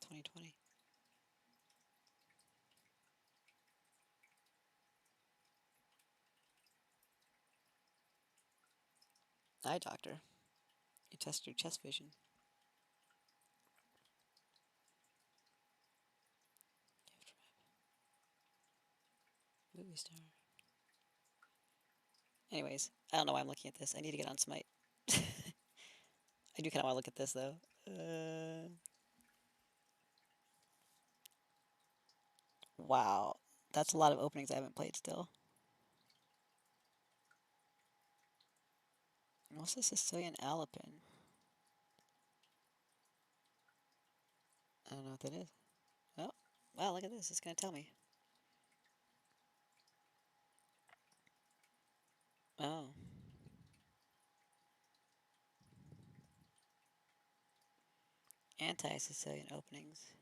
2020. Eye doctor. You test your chest vision. Movie star. Anyways, I don't know why I'm looking at this. I need to get on Smite. I do kind of want to look at this though. Wow, that's a lot of openings I haven't played still. What's the Sicilian Alpine? I don't know what that is. Oh, wow, look at this. It's going to tell me. Oh. Anti-Sicilian openings.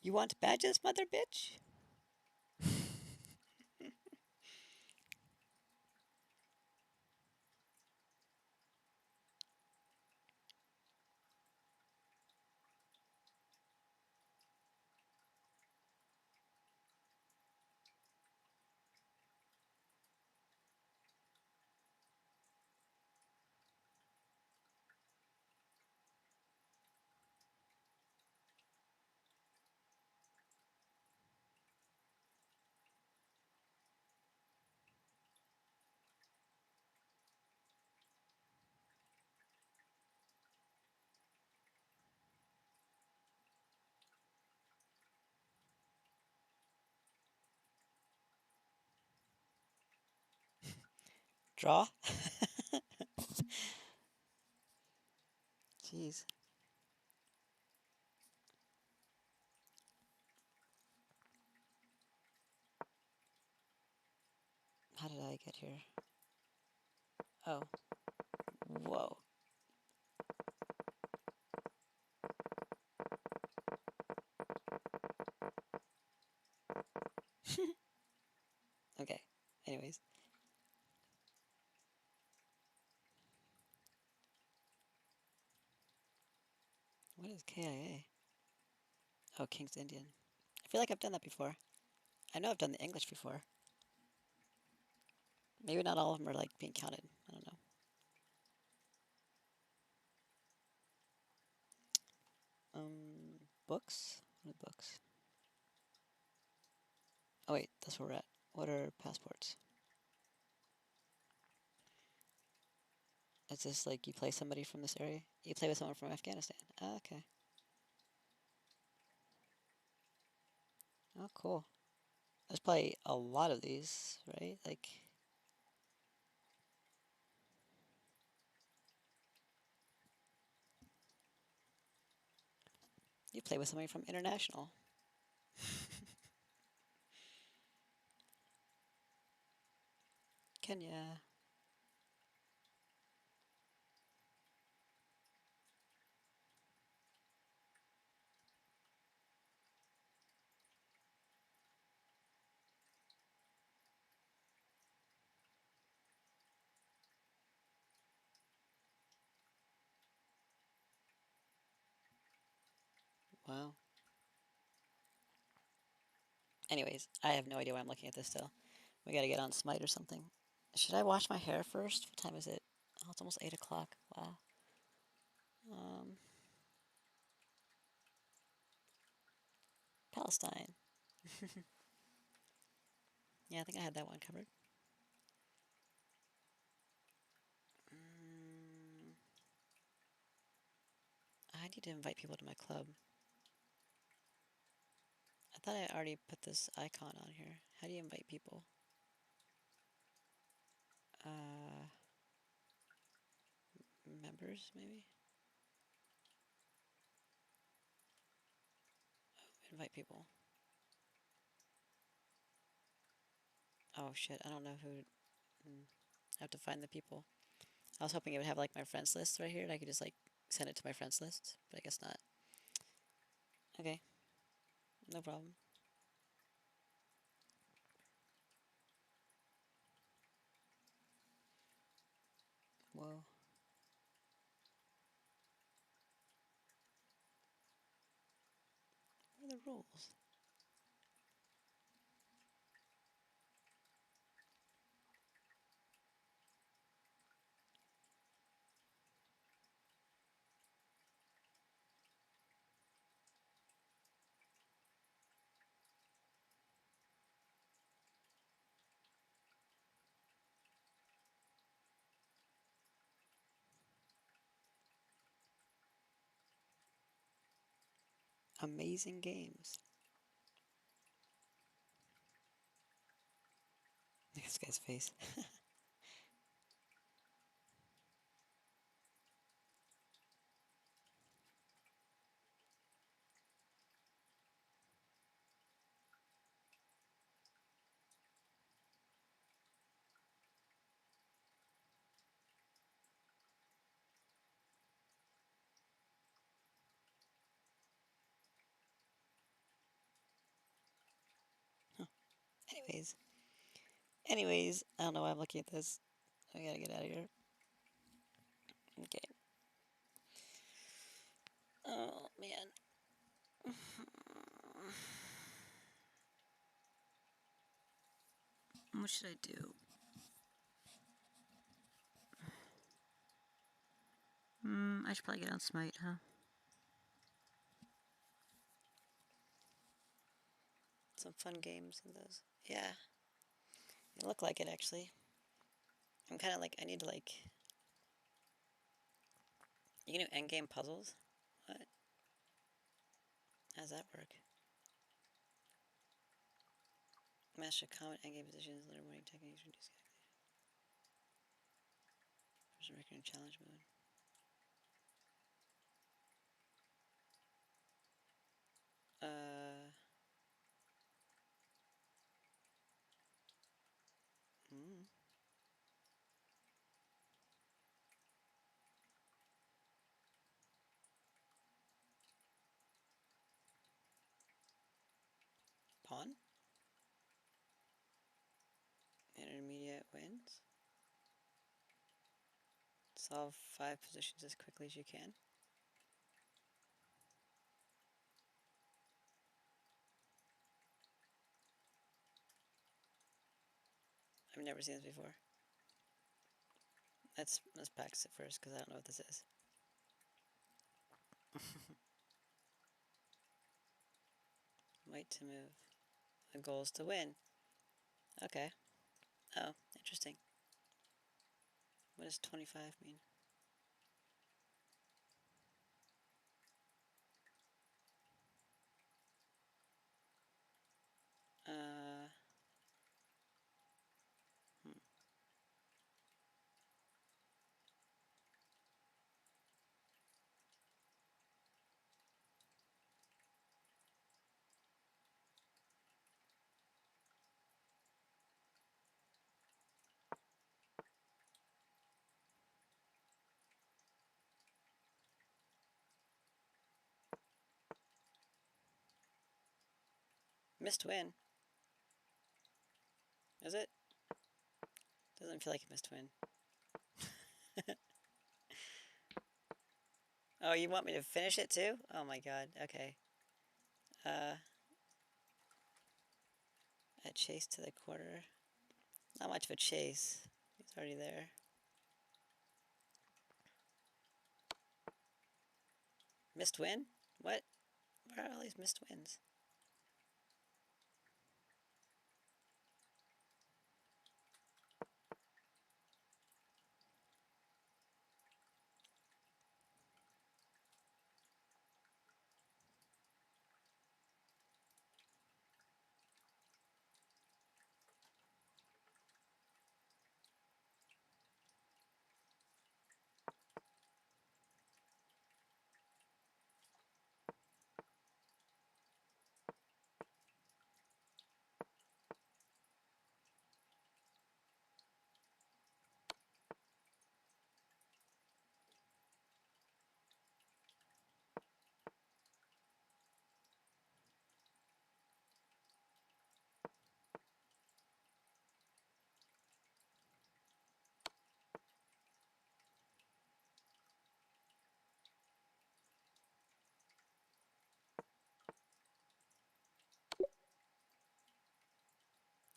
You want badges, mother bitch? Draw? Jeez. How did I get here? Oh. Whoa. Okay. Anyways. What is KIA? Oh, King's Indian. I feel like I've done that before. I know I've done the English before. Maybe not all of them are like being counted. I don't know. Books? What are books? Oh wait, that's where we're at. What are passports? Is this like you play somebody from this area? You play with someone from Afghanistan. Oh, okay. Oh, cool. There's probably a lot of these, right? Like, you play with somebody from international. Kenya. Wow. Anyways, I have no idea why I'm looking at this still. We gotta get on Smite or something. Should I wash my hair first? What time is it? Oh, it's almost 8 o'clock. Wow. Palestine. Yeah, I think I had that one covered. I need to invite people to my club. I thought I already put this icon on here. How do you invite people? Members, maybe? Oh, invite people. Oh shit, I don't know who. I have to find the people. I was hoping it would have like my friends list right here and I could just like send it to my friends list, but I guess not. Okay, no problem. Whoa. What are the rules? Amazing games. Look at this guy's face. Anyways. Anyways, I don't know why I'm looking at this. I gotta get out of here. Okay. Oh, man. What should I do? I should probably get on Smite, huh? Some fun games in those. Yeah. They look like it, actually. I'm kind of like, I need to like... You can do endgame puzzles? What? How does that work? Master common endgame positions, learn winning techniques, reduce calculation. Person record in challenge mode. Hmm. Pawn? Intermediate wins? Solve 5 positions as quickly as you can. I've never seen this before. Let's practice it first, because I don't know what this is. Wait to move. The goal is to win. Okay. Oh, interesting. What does 25 mean? Uh... Hmm. Missed win. Is it? Doesn't feel like a missed win. Oh, you want me to finish it too? Oh my god, okay. A chase to the quarter. Not much of a chase. already there. Missed win? What? Where are all these missed wins?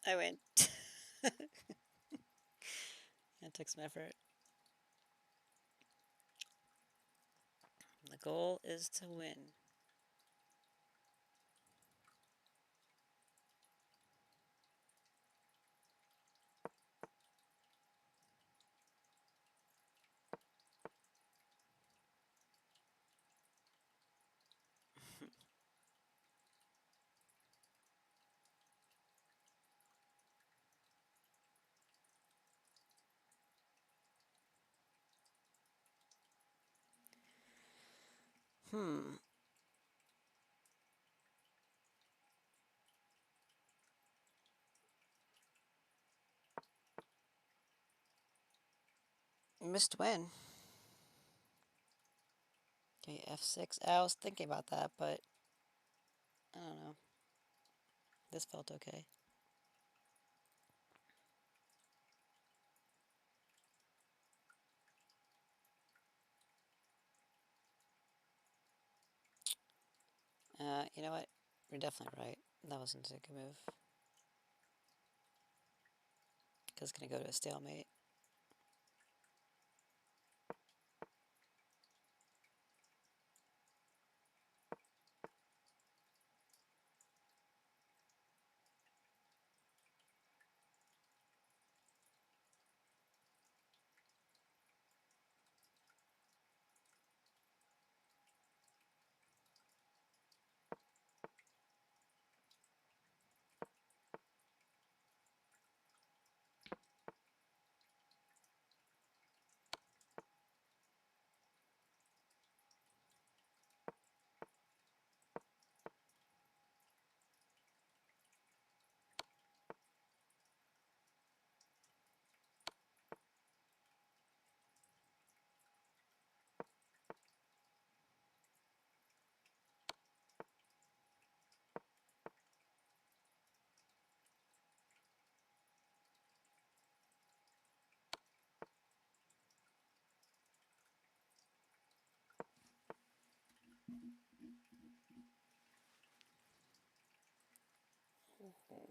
I win. That took some effort. The goal is to win. Hmm. Missed win. Okay, F6. I was thinking about that, but I don't know. This felt okay. You know what? You're definitely right. That wasn't a good move. Because it's going to go to a stalemate.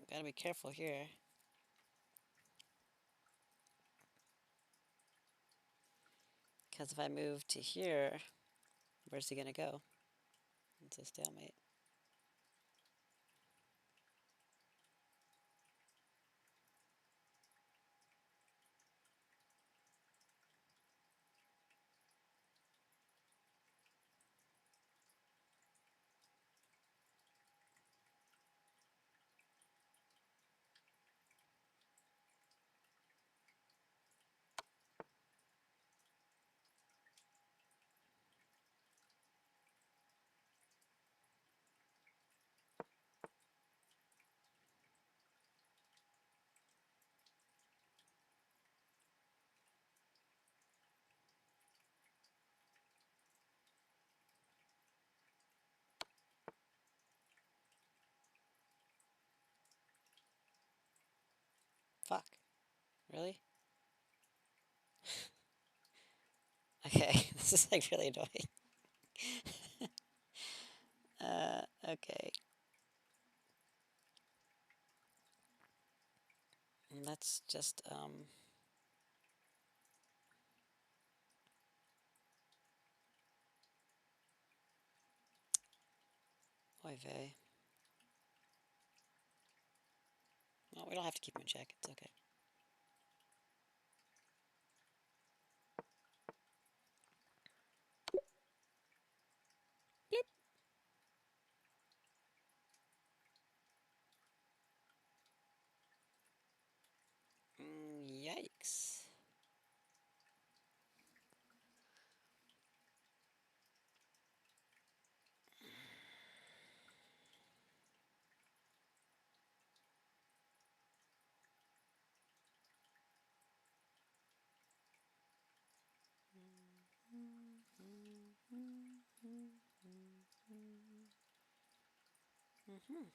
Gotta be careful here. Because if I move to here, where's he gonna go? It's a stalemate. Fuck. Really? Okay, this is like really annoying. Okay. Let's just, Oy vey. Well, we don't have to keep him in check. It's okay. Yikes. Mm-hmm.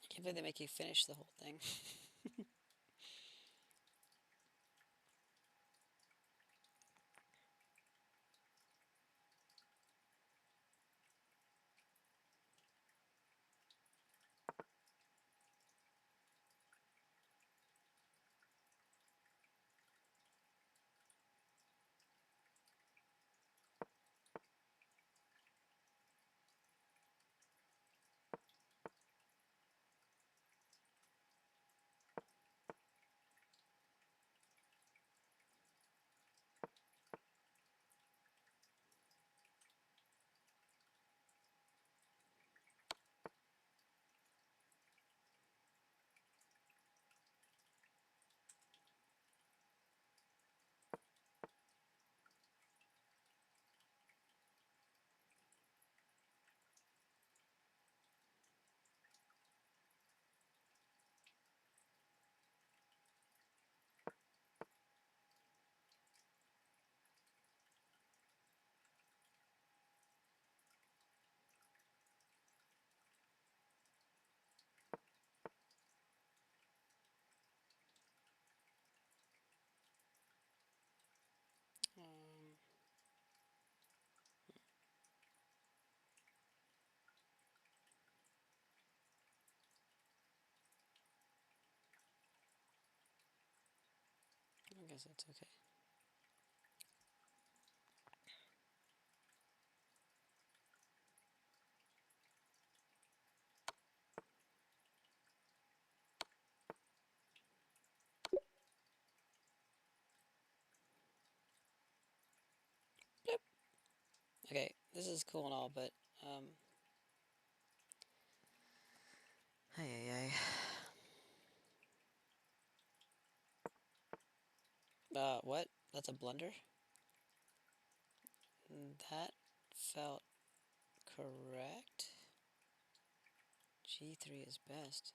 I can't believe they make you finish the whole thing. Um, I guess that's okay. Okay, this is cool and all, but hey. What? That's a blunder? That felt correct. G3 is best.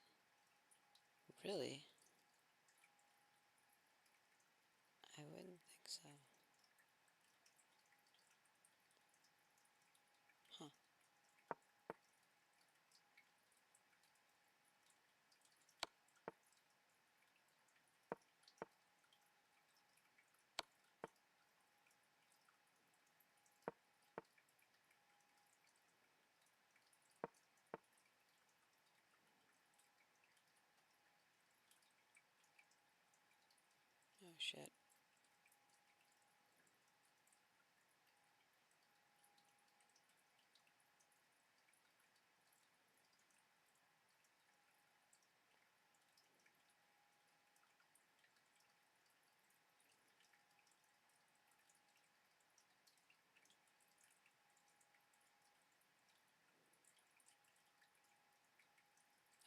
Really? I wouldn't think so. Huh. Oh shit.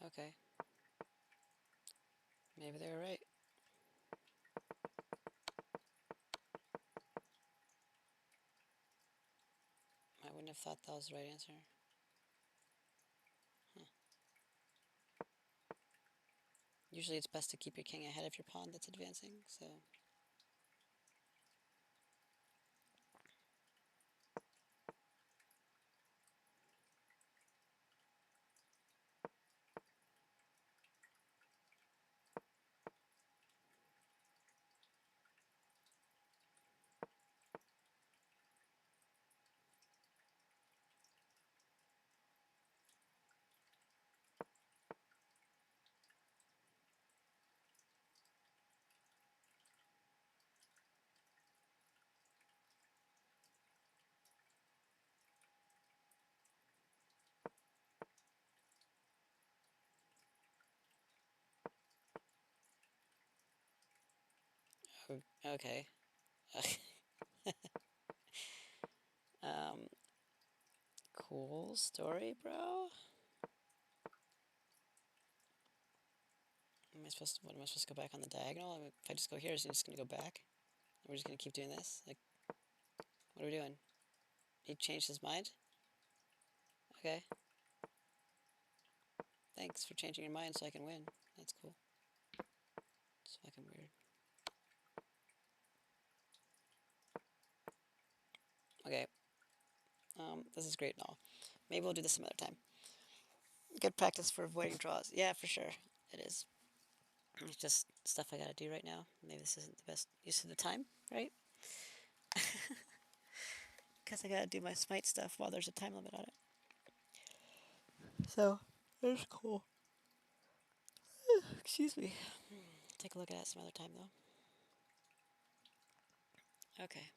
Okay. Maybe they were right. I wouldn't have thought that was the right answer. Huh. Usually it's best to keep your king ahead of your pawn that's advancing, so... Okay. um, cool story, bro. What am I supposed to go back on the diagonal? If I just go here, is it just gonna go back? We're just gonna keep doing this? Like, what are we doing? He changed his mind? Okay. Thanks for changing your mind so I can win. That's cool. It's fucking weird. Okay. This is great and all. Maybe we'll do this some other time. Good practice for avoiding draws. Yeah, for sure. It is. It's just stuff I gotta do right now. Maybe this isn't the best use of the time, right? Because I gotta do my smite stuff while there's a time limit on it. So, it's cool. Excuse me. Take a look at it some other time, though. Okay.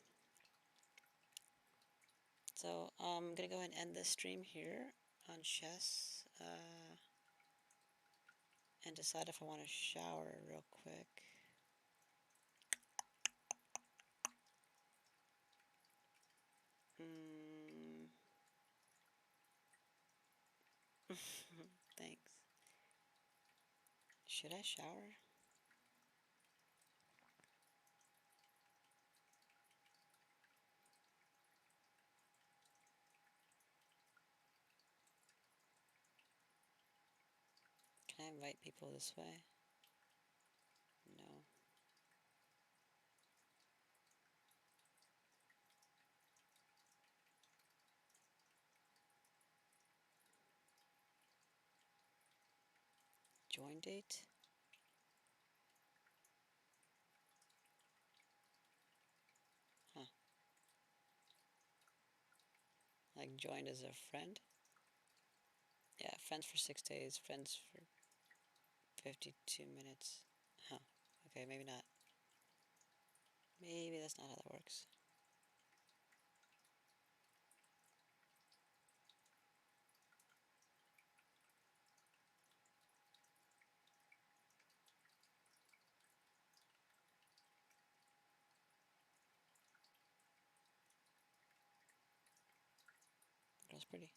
So, I'm gonna go ahead and end this stream here on chess. And decide if I want to shower real quick. Thanks. Should I shower? Can I invite people this way? No. Join date? Huh. Like joined as a friend? Yeah, friends for 6 days, friends for 52 minutes. Huh. Okay, maybe not. Maybe that's not how that works. That was pretty.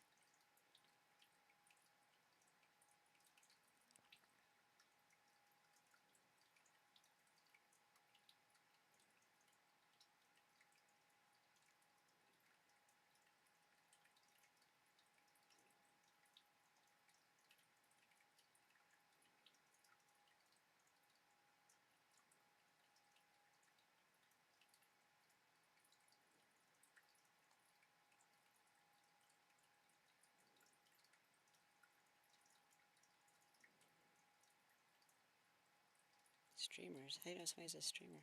Streamers. How do you know somebody's a streamer?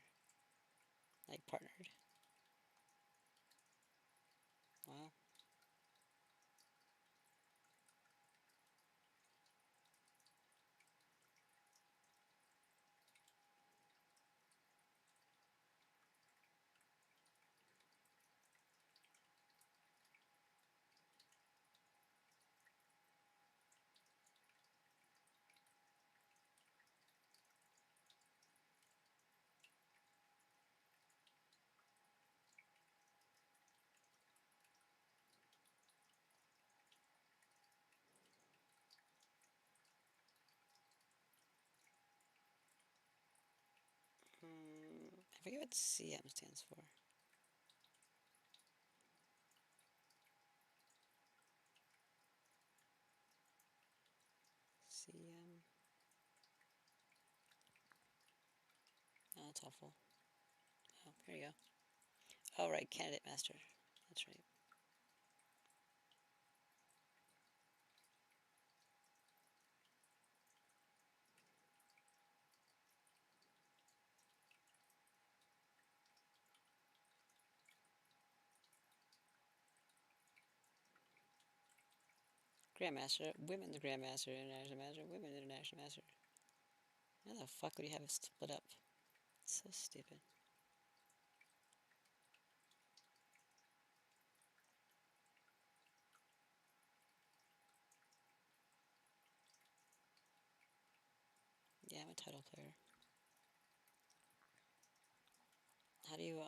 Like partnered? Wow. forget what CM stands for. CM. Oh, that's awful. Oh, here you go. Oh, right, Candidate Master. That's right. Grandmaster, Women, the Grandmaster, International Master, Women, International Master. How the fuck would you have it split up? It's so stupid. Yeah, I'm a title player. How do you,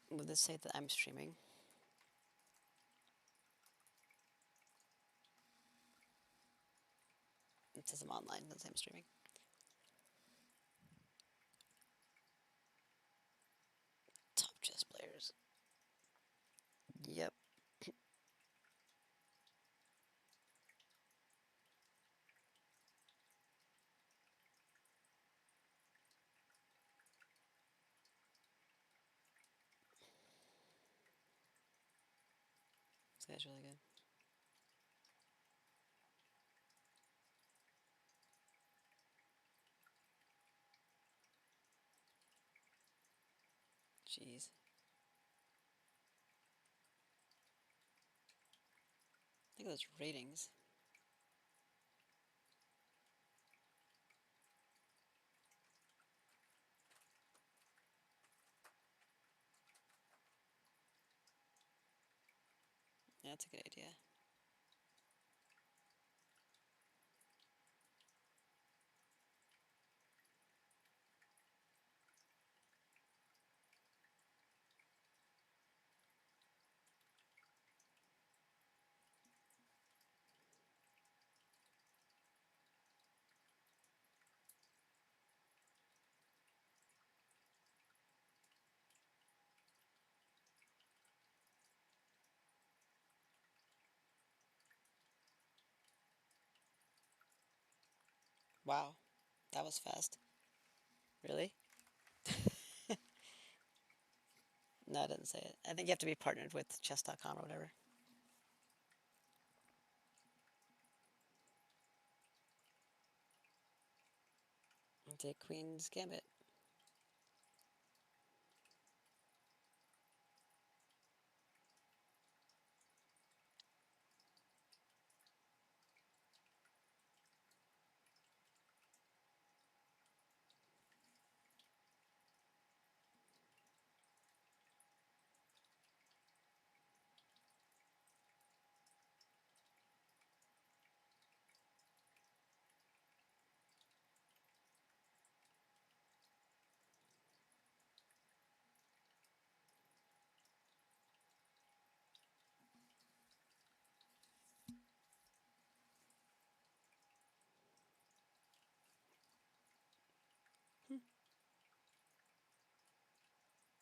would this say that I'm streaming? It says I'm online, it doesn't say I'm streaming. Top chess players. Yep. This guy's really good. Jeez. Look at those ratings. Yeah, that's a good idea. Wow, that was fast. Really? No, it didn't say it. I think you have to be partnered with chess.com or whatever. Take Queen's Gambit.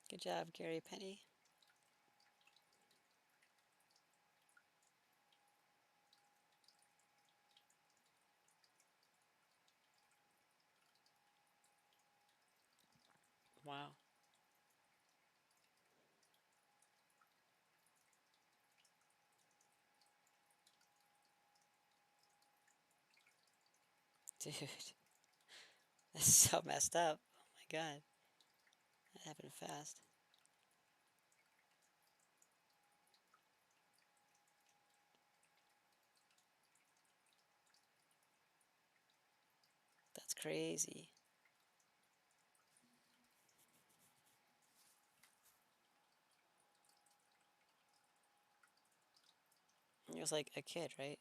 Good job, Gary Penny. Wow. Dude, that's so messed up. Oh my god. That happened fast. That's crazy. He was like a kid, right?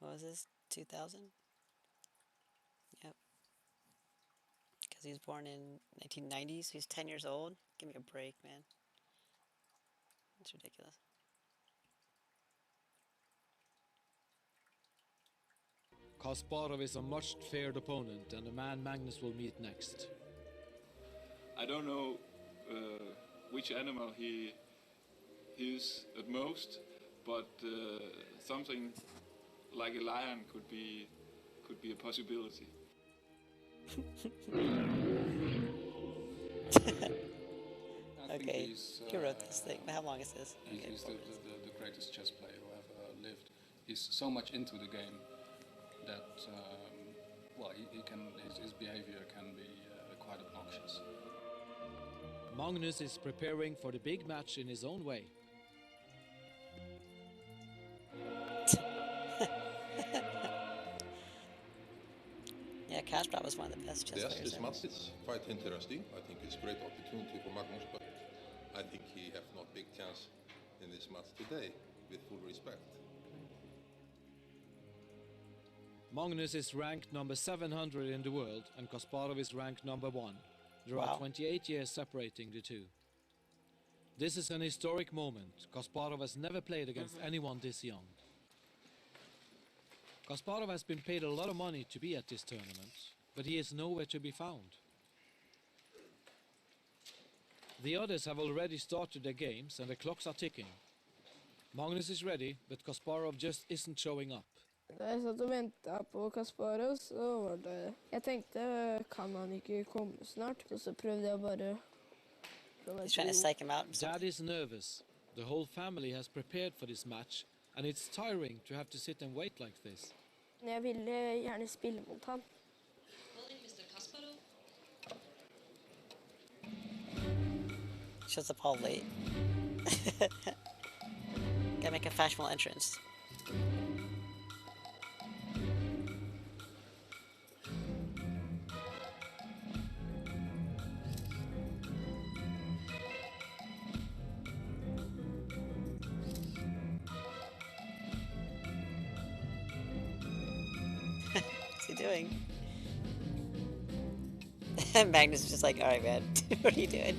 What was this? 2000? Yep. Because he was born in 1990s. So he's 10 years old. Give me a break, man. That's ridiculous. Kasparov is a much feared opponent and the man Magnus will meet next. I don't know which animal he is at most, but something like a lion could be a possibility. Okay, who wrote this thing? How long is this? Okay, He's 4 minutes. the greatest chess player who ever lived. He's so much into the game that well, his behavior can be quite obnoxious. Magnus is preparing for the big match in his own way. Yeah, Kasparov was one of the best chess Yes, players this ever. match is quite interesting. I think it's a great opportunity for Magnus, but I think he have not big chance in this match today, with full respect. Magnus is ranked number 700 in the world and Kasparov is ranked number 1. There Wow. are 28 years separating the two. This is an historic moment. Kasparov has never played against anyone this young. Kasparov has been paid a lot of money to be at this tournament, but he is nowhere to be found. The others have already started their games and the clocks are ticking. Magnus is ready, but Kasparov just isn't showing up. Da jeg satt og ventet på Kasparov, så var det... Jeg tenkte, kan han ikke komme snart? Og så prøvde jeg bare... He's trying to psych him out. Dad is nervous. The whole family has prepared for this match, and it's tiring to have to sit and wait like this. Jeg ville gjerne spille mot han. Shows up all late. Gotta make a fashionable entrance. What's he doing? Magnus is just like, alright man, what are you doing?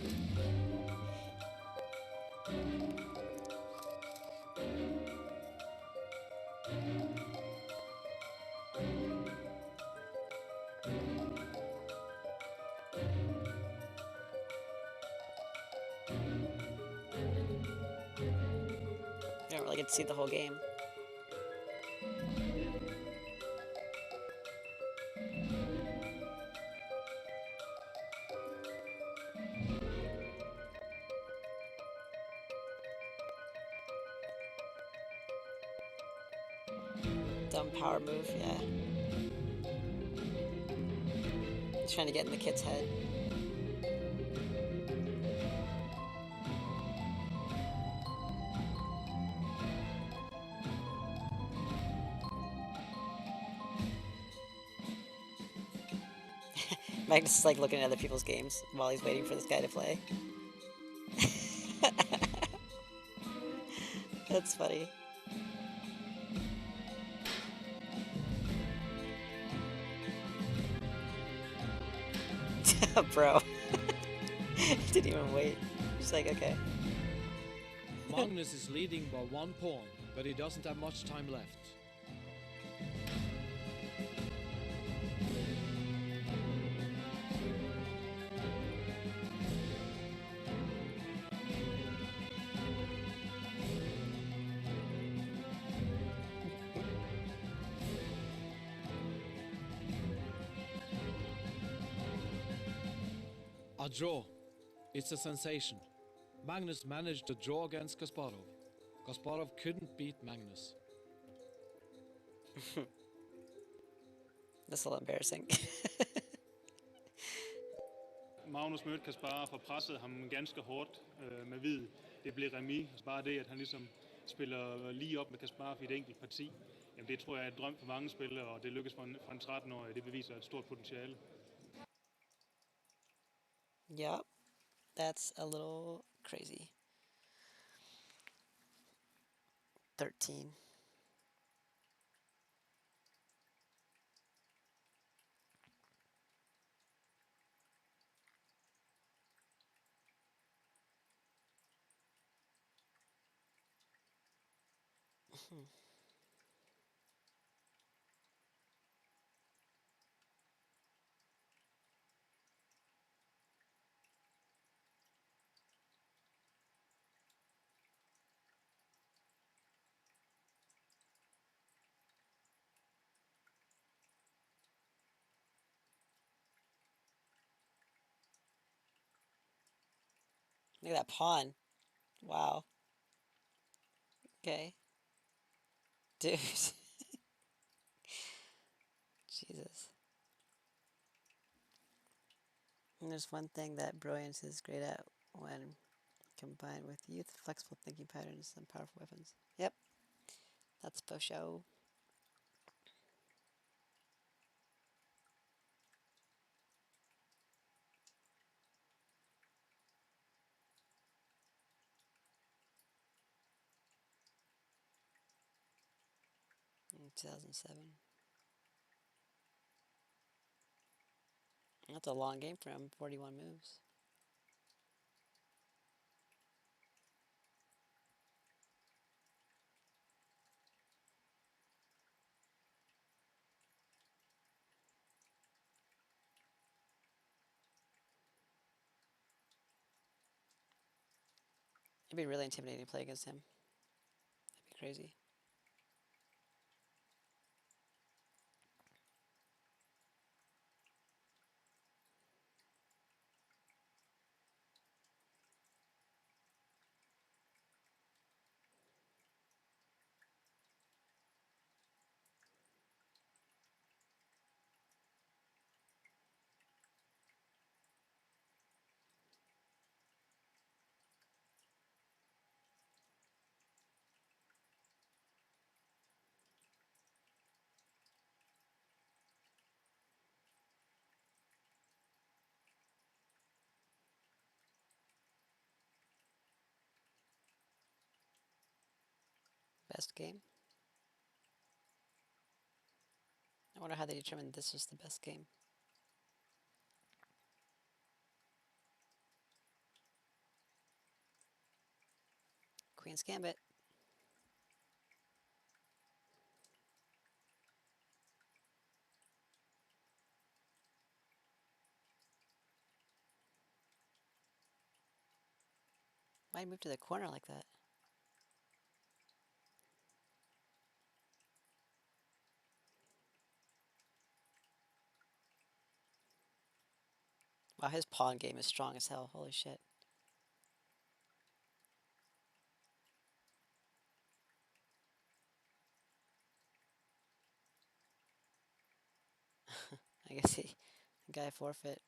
You don't really get to see the whole game. Dumb power move, yeah. He's trying to get in the kid's head. Magnus is like looking at other people's games while he's waiting for this guy to play. That's funny. Bro. Didn't even wait. Just like, okay. Magnus is leading by 1 pawn, but he doesn't have much time left. A draw. It's a sensation. Magnus managed to draw against Kasparov. Kasparov couldn't beat Magnus. That's a little embarrassing. Magnus mødte Kasparov og pressede ham ganske hårdt med hvid. Det blev remis. Bare det, at han ligesom spiller lige op med Kasparov i et enkelt parti. Jamen det tror jeg er et drøm for mange spillere, og det lykkes for en 13-årig. Det beviser et stort potentiale. Yup. That's a little crazy. 13. Look at that pawn. Wow. Okay. Dude. Jesus. And there's one thing that brilliance is great at when combined with youth, flexible thinking patterns, and powerful weapons. Yep. That's for show. In 2007. That's a long game for him, 41 moves. It'd be really intimidating to play against him. That'd be crazy. Best game? I wonder how they determined this was the best game. Queen's Gambit. Why move to the corner like that? Wow, his pawn game is strong as hell. Holy shit. I guess the guy forfeit.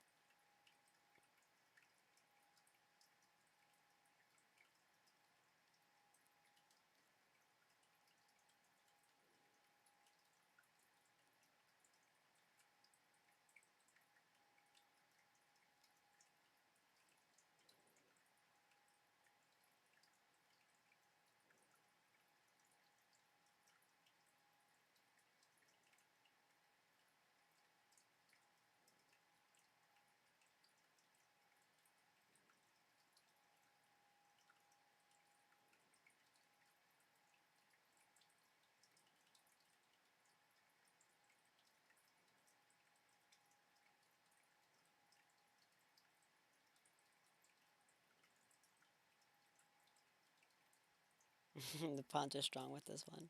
The pawns are strong with this one.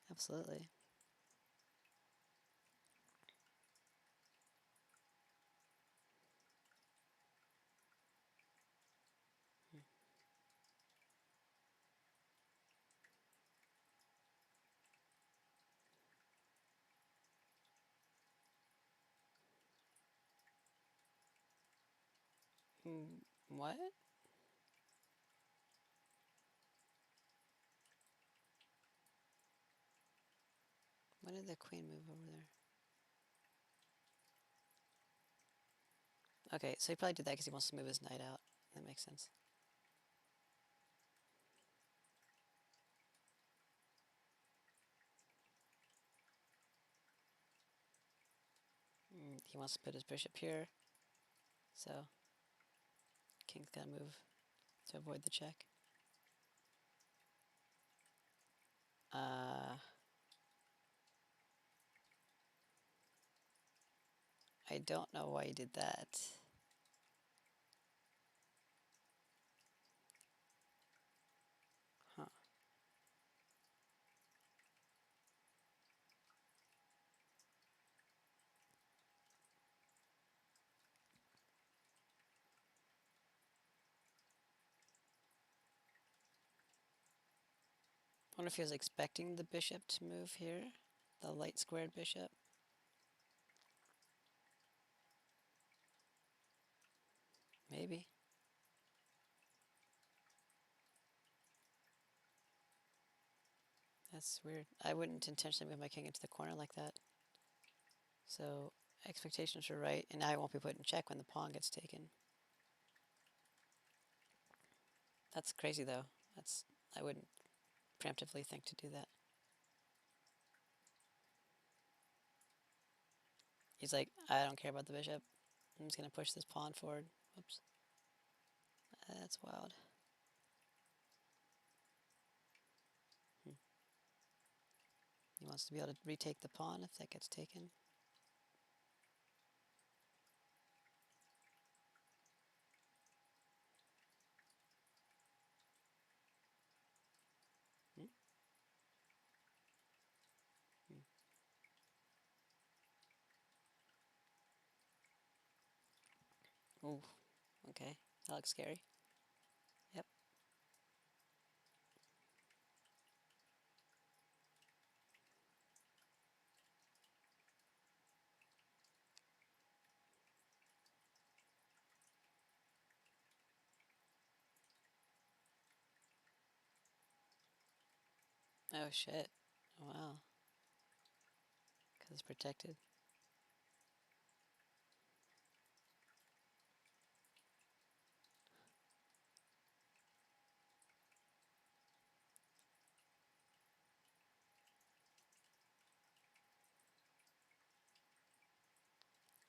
Absolutely. What? When did the queen move over there? Okay, so he probably did that because he wants to move his knight out. That makes sense. He wants to put his bishop here. So, king's gotta move to avoid the check. I don't know why he did that. Huh. wonder if he was expecting the bishop to move here, the light squared bishop. Maybe. That's weird. I wouldn't intentionally move my king into the corner like that. So expectations are right, and now I won't be put in check when the pawn gets taken. That's crazy though. I wouldn't preemptively think to do that. He's like, I don't care about the bishop. I'm just gonna push this pawn forward. Whoops. That's wild. He wants to be able to retake the pawn if that gets taken. Ooh, okay. That looks scary. Yep. Oh shit. Wow. Because it's protected.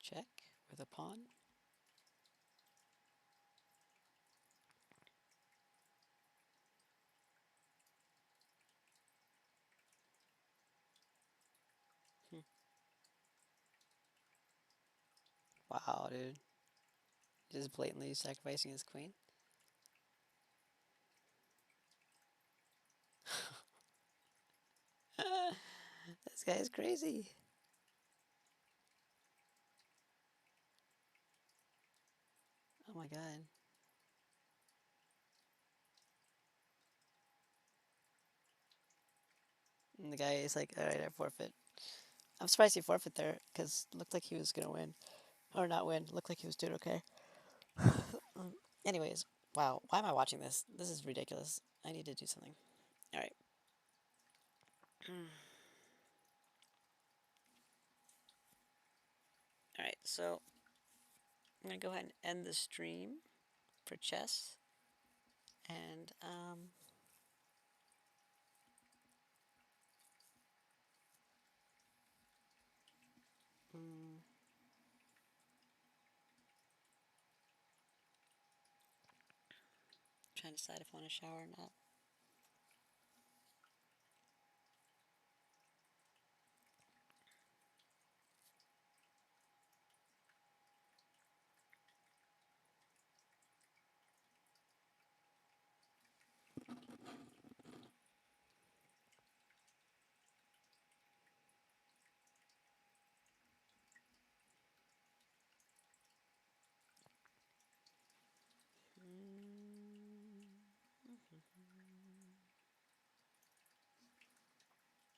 Check with a pawn. Wow, dude. Just blatantly sacrificing his queen. This guy is crazy. Oh my god. And the guy is like, alright, I forfeit. I'm surprised he forfeit there, because it looked like he was gonna win. Or not win, looked like he was doing okay. Anyways, wow, why am I watching this? This is ridiculous. I need to do something. Alright. Alright, so I'm gonna go ahead and end the stream for chess. And trying to decide if I want to shower or not.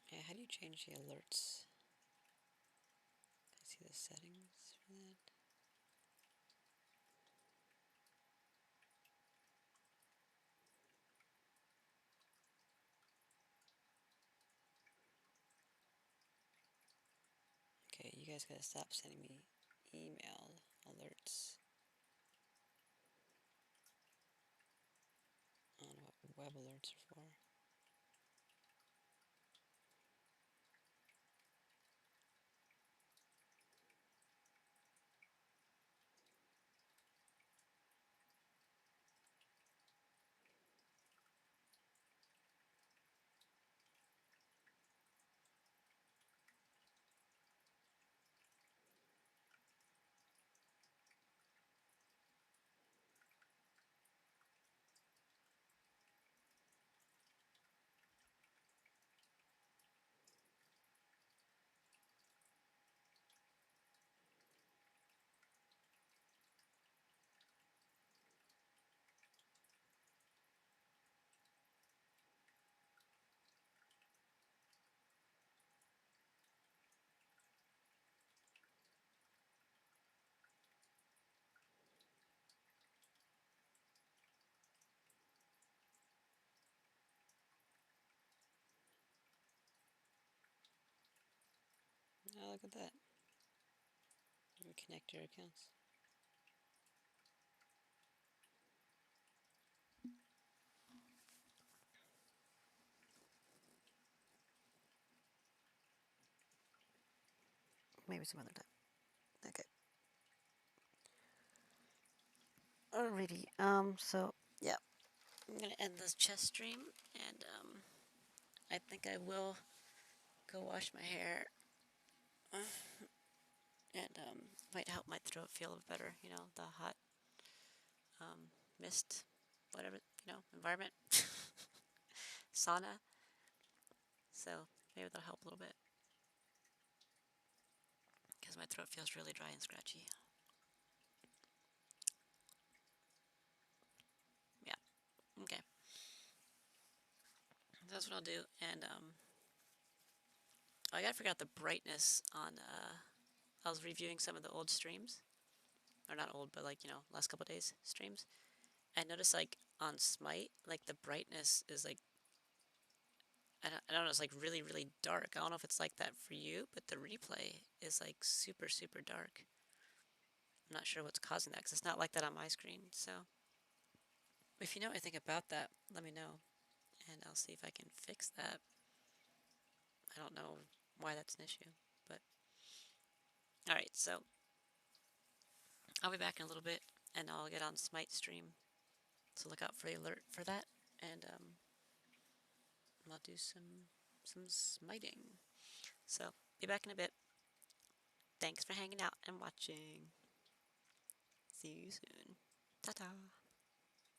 Yeah, how do you change the alerts? Can I see the settings for that? Okay, you guys gotta stop sending me email alerts. I don't know what web alerts are for. look at that. Connect your accounts. Maybe some other time. Okay. Alrighty. So yeah, I'm gonna end this chess stream, and I think I will go wash my hair, and might help my throat feel better. You know, the hot mist, whatever, environment, sauna. So maybe that'll help a little bit because my throat feels really dry and scratchy. Yeah. Okay. That's what I'll do, and I gotta figure out the brightness on. I was reviewing some of the old streams, or not old, but like last couple days streams. I noticed like on Smite, like the brightness is like I don't know, it's like really really dark. I don't know if it's like that for you, but the replay is like super super dark. I'm not sure what's causing that because it's not like that on my screen. So if you know anything about that, let me know, and I'll see if I can fix that. I don't know why that's an issue, but alright, so I'll be back in a little bit, and I'll get on Smite stream, so look out for the alert for that, and I'll do some smiting. So, be back in a bit. Thanks for hanging out and watching. See you soon. Ta-ta.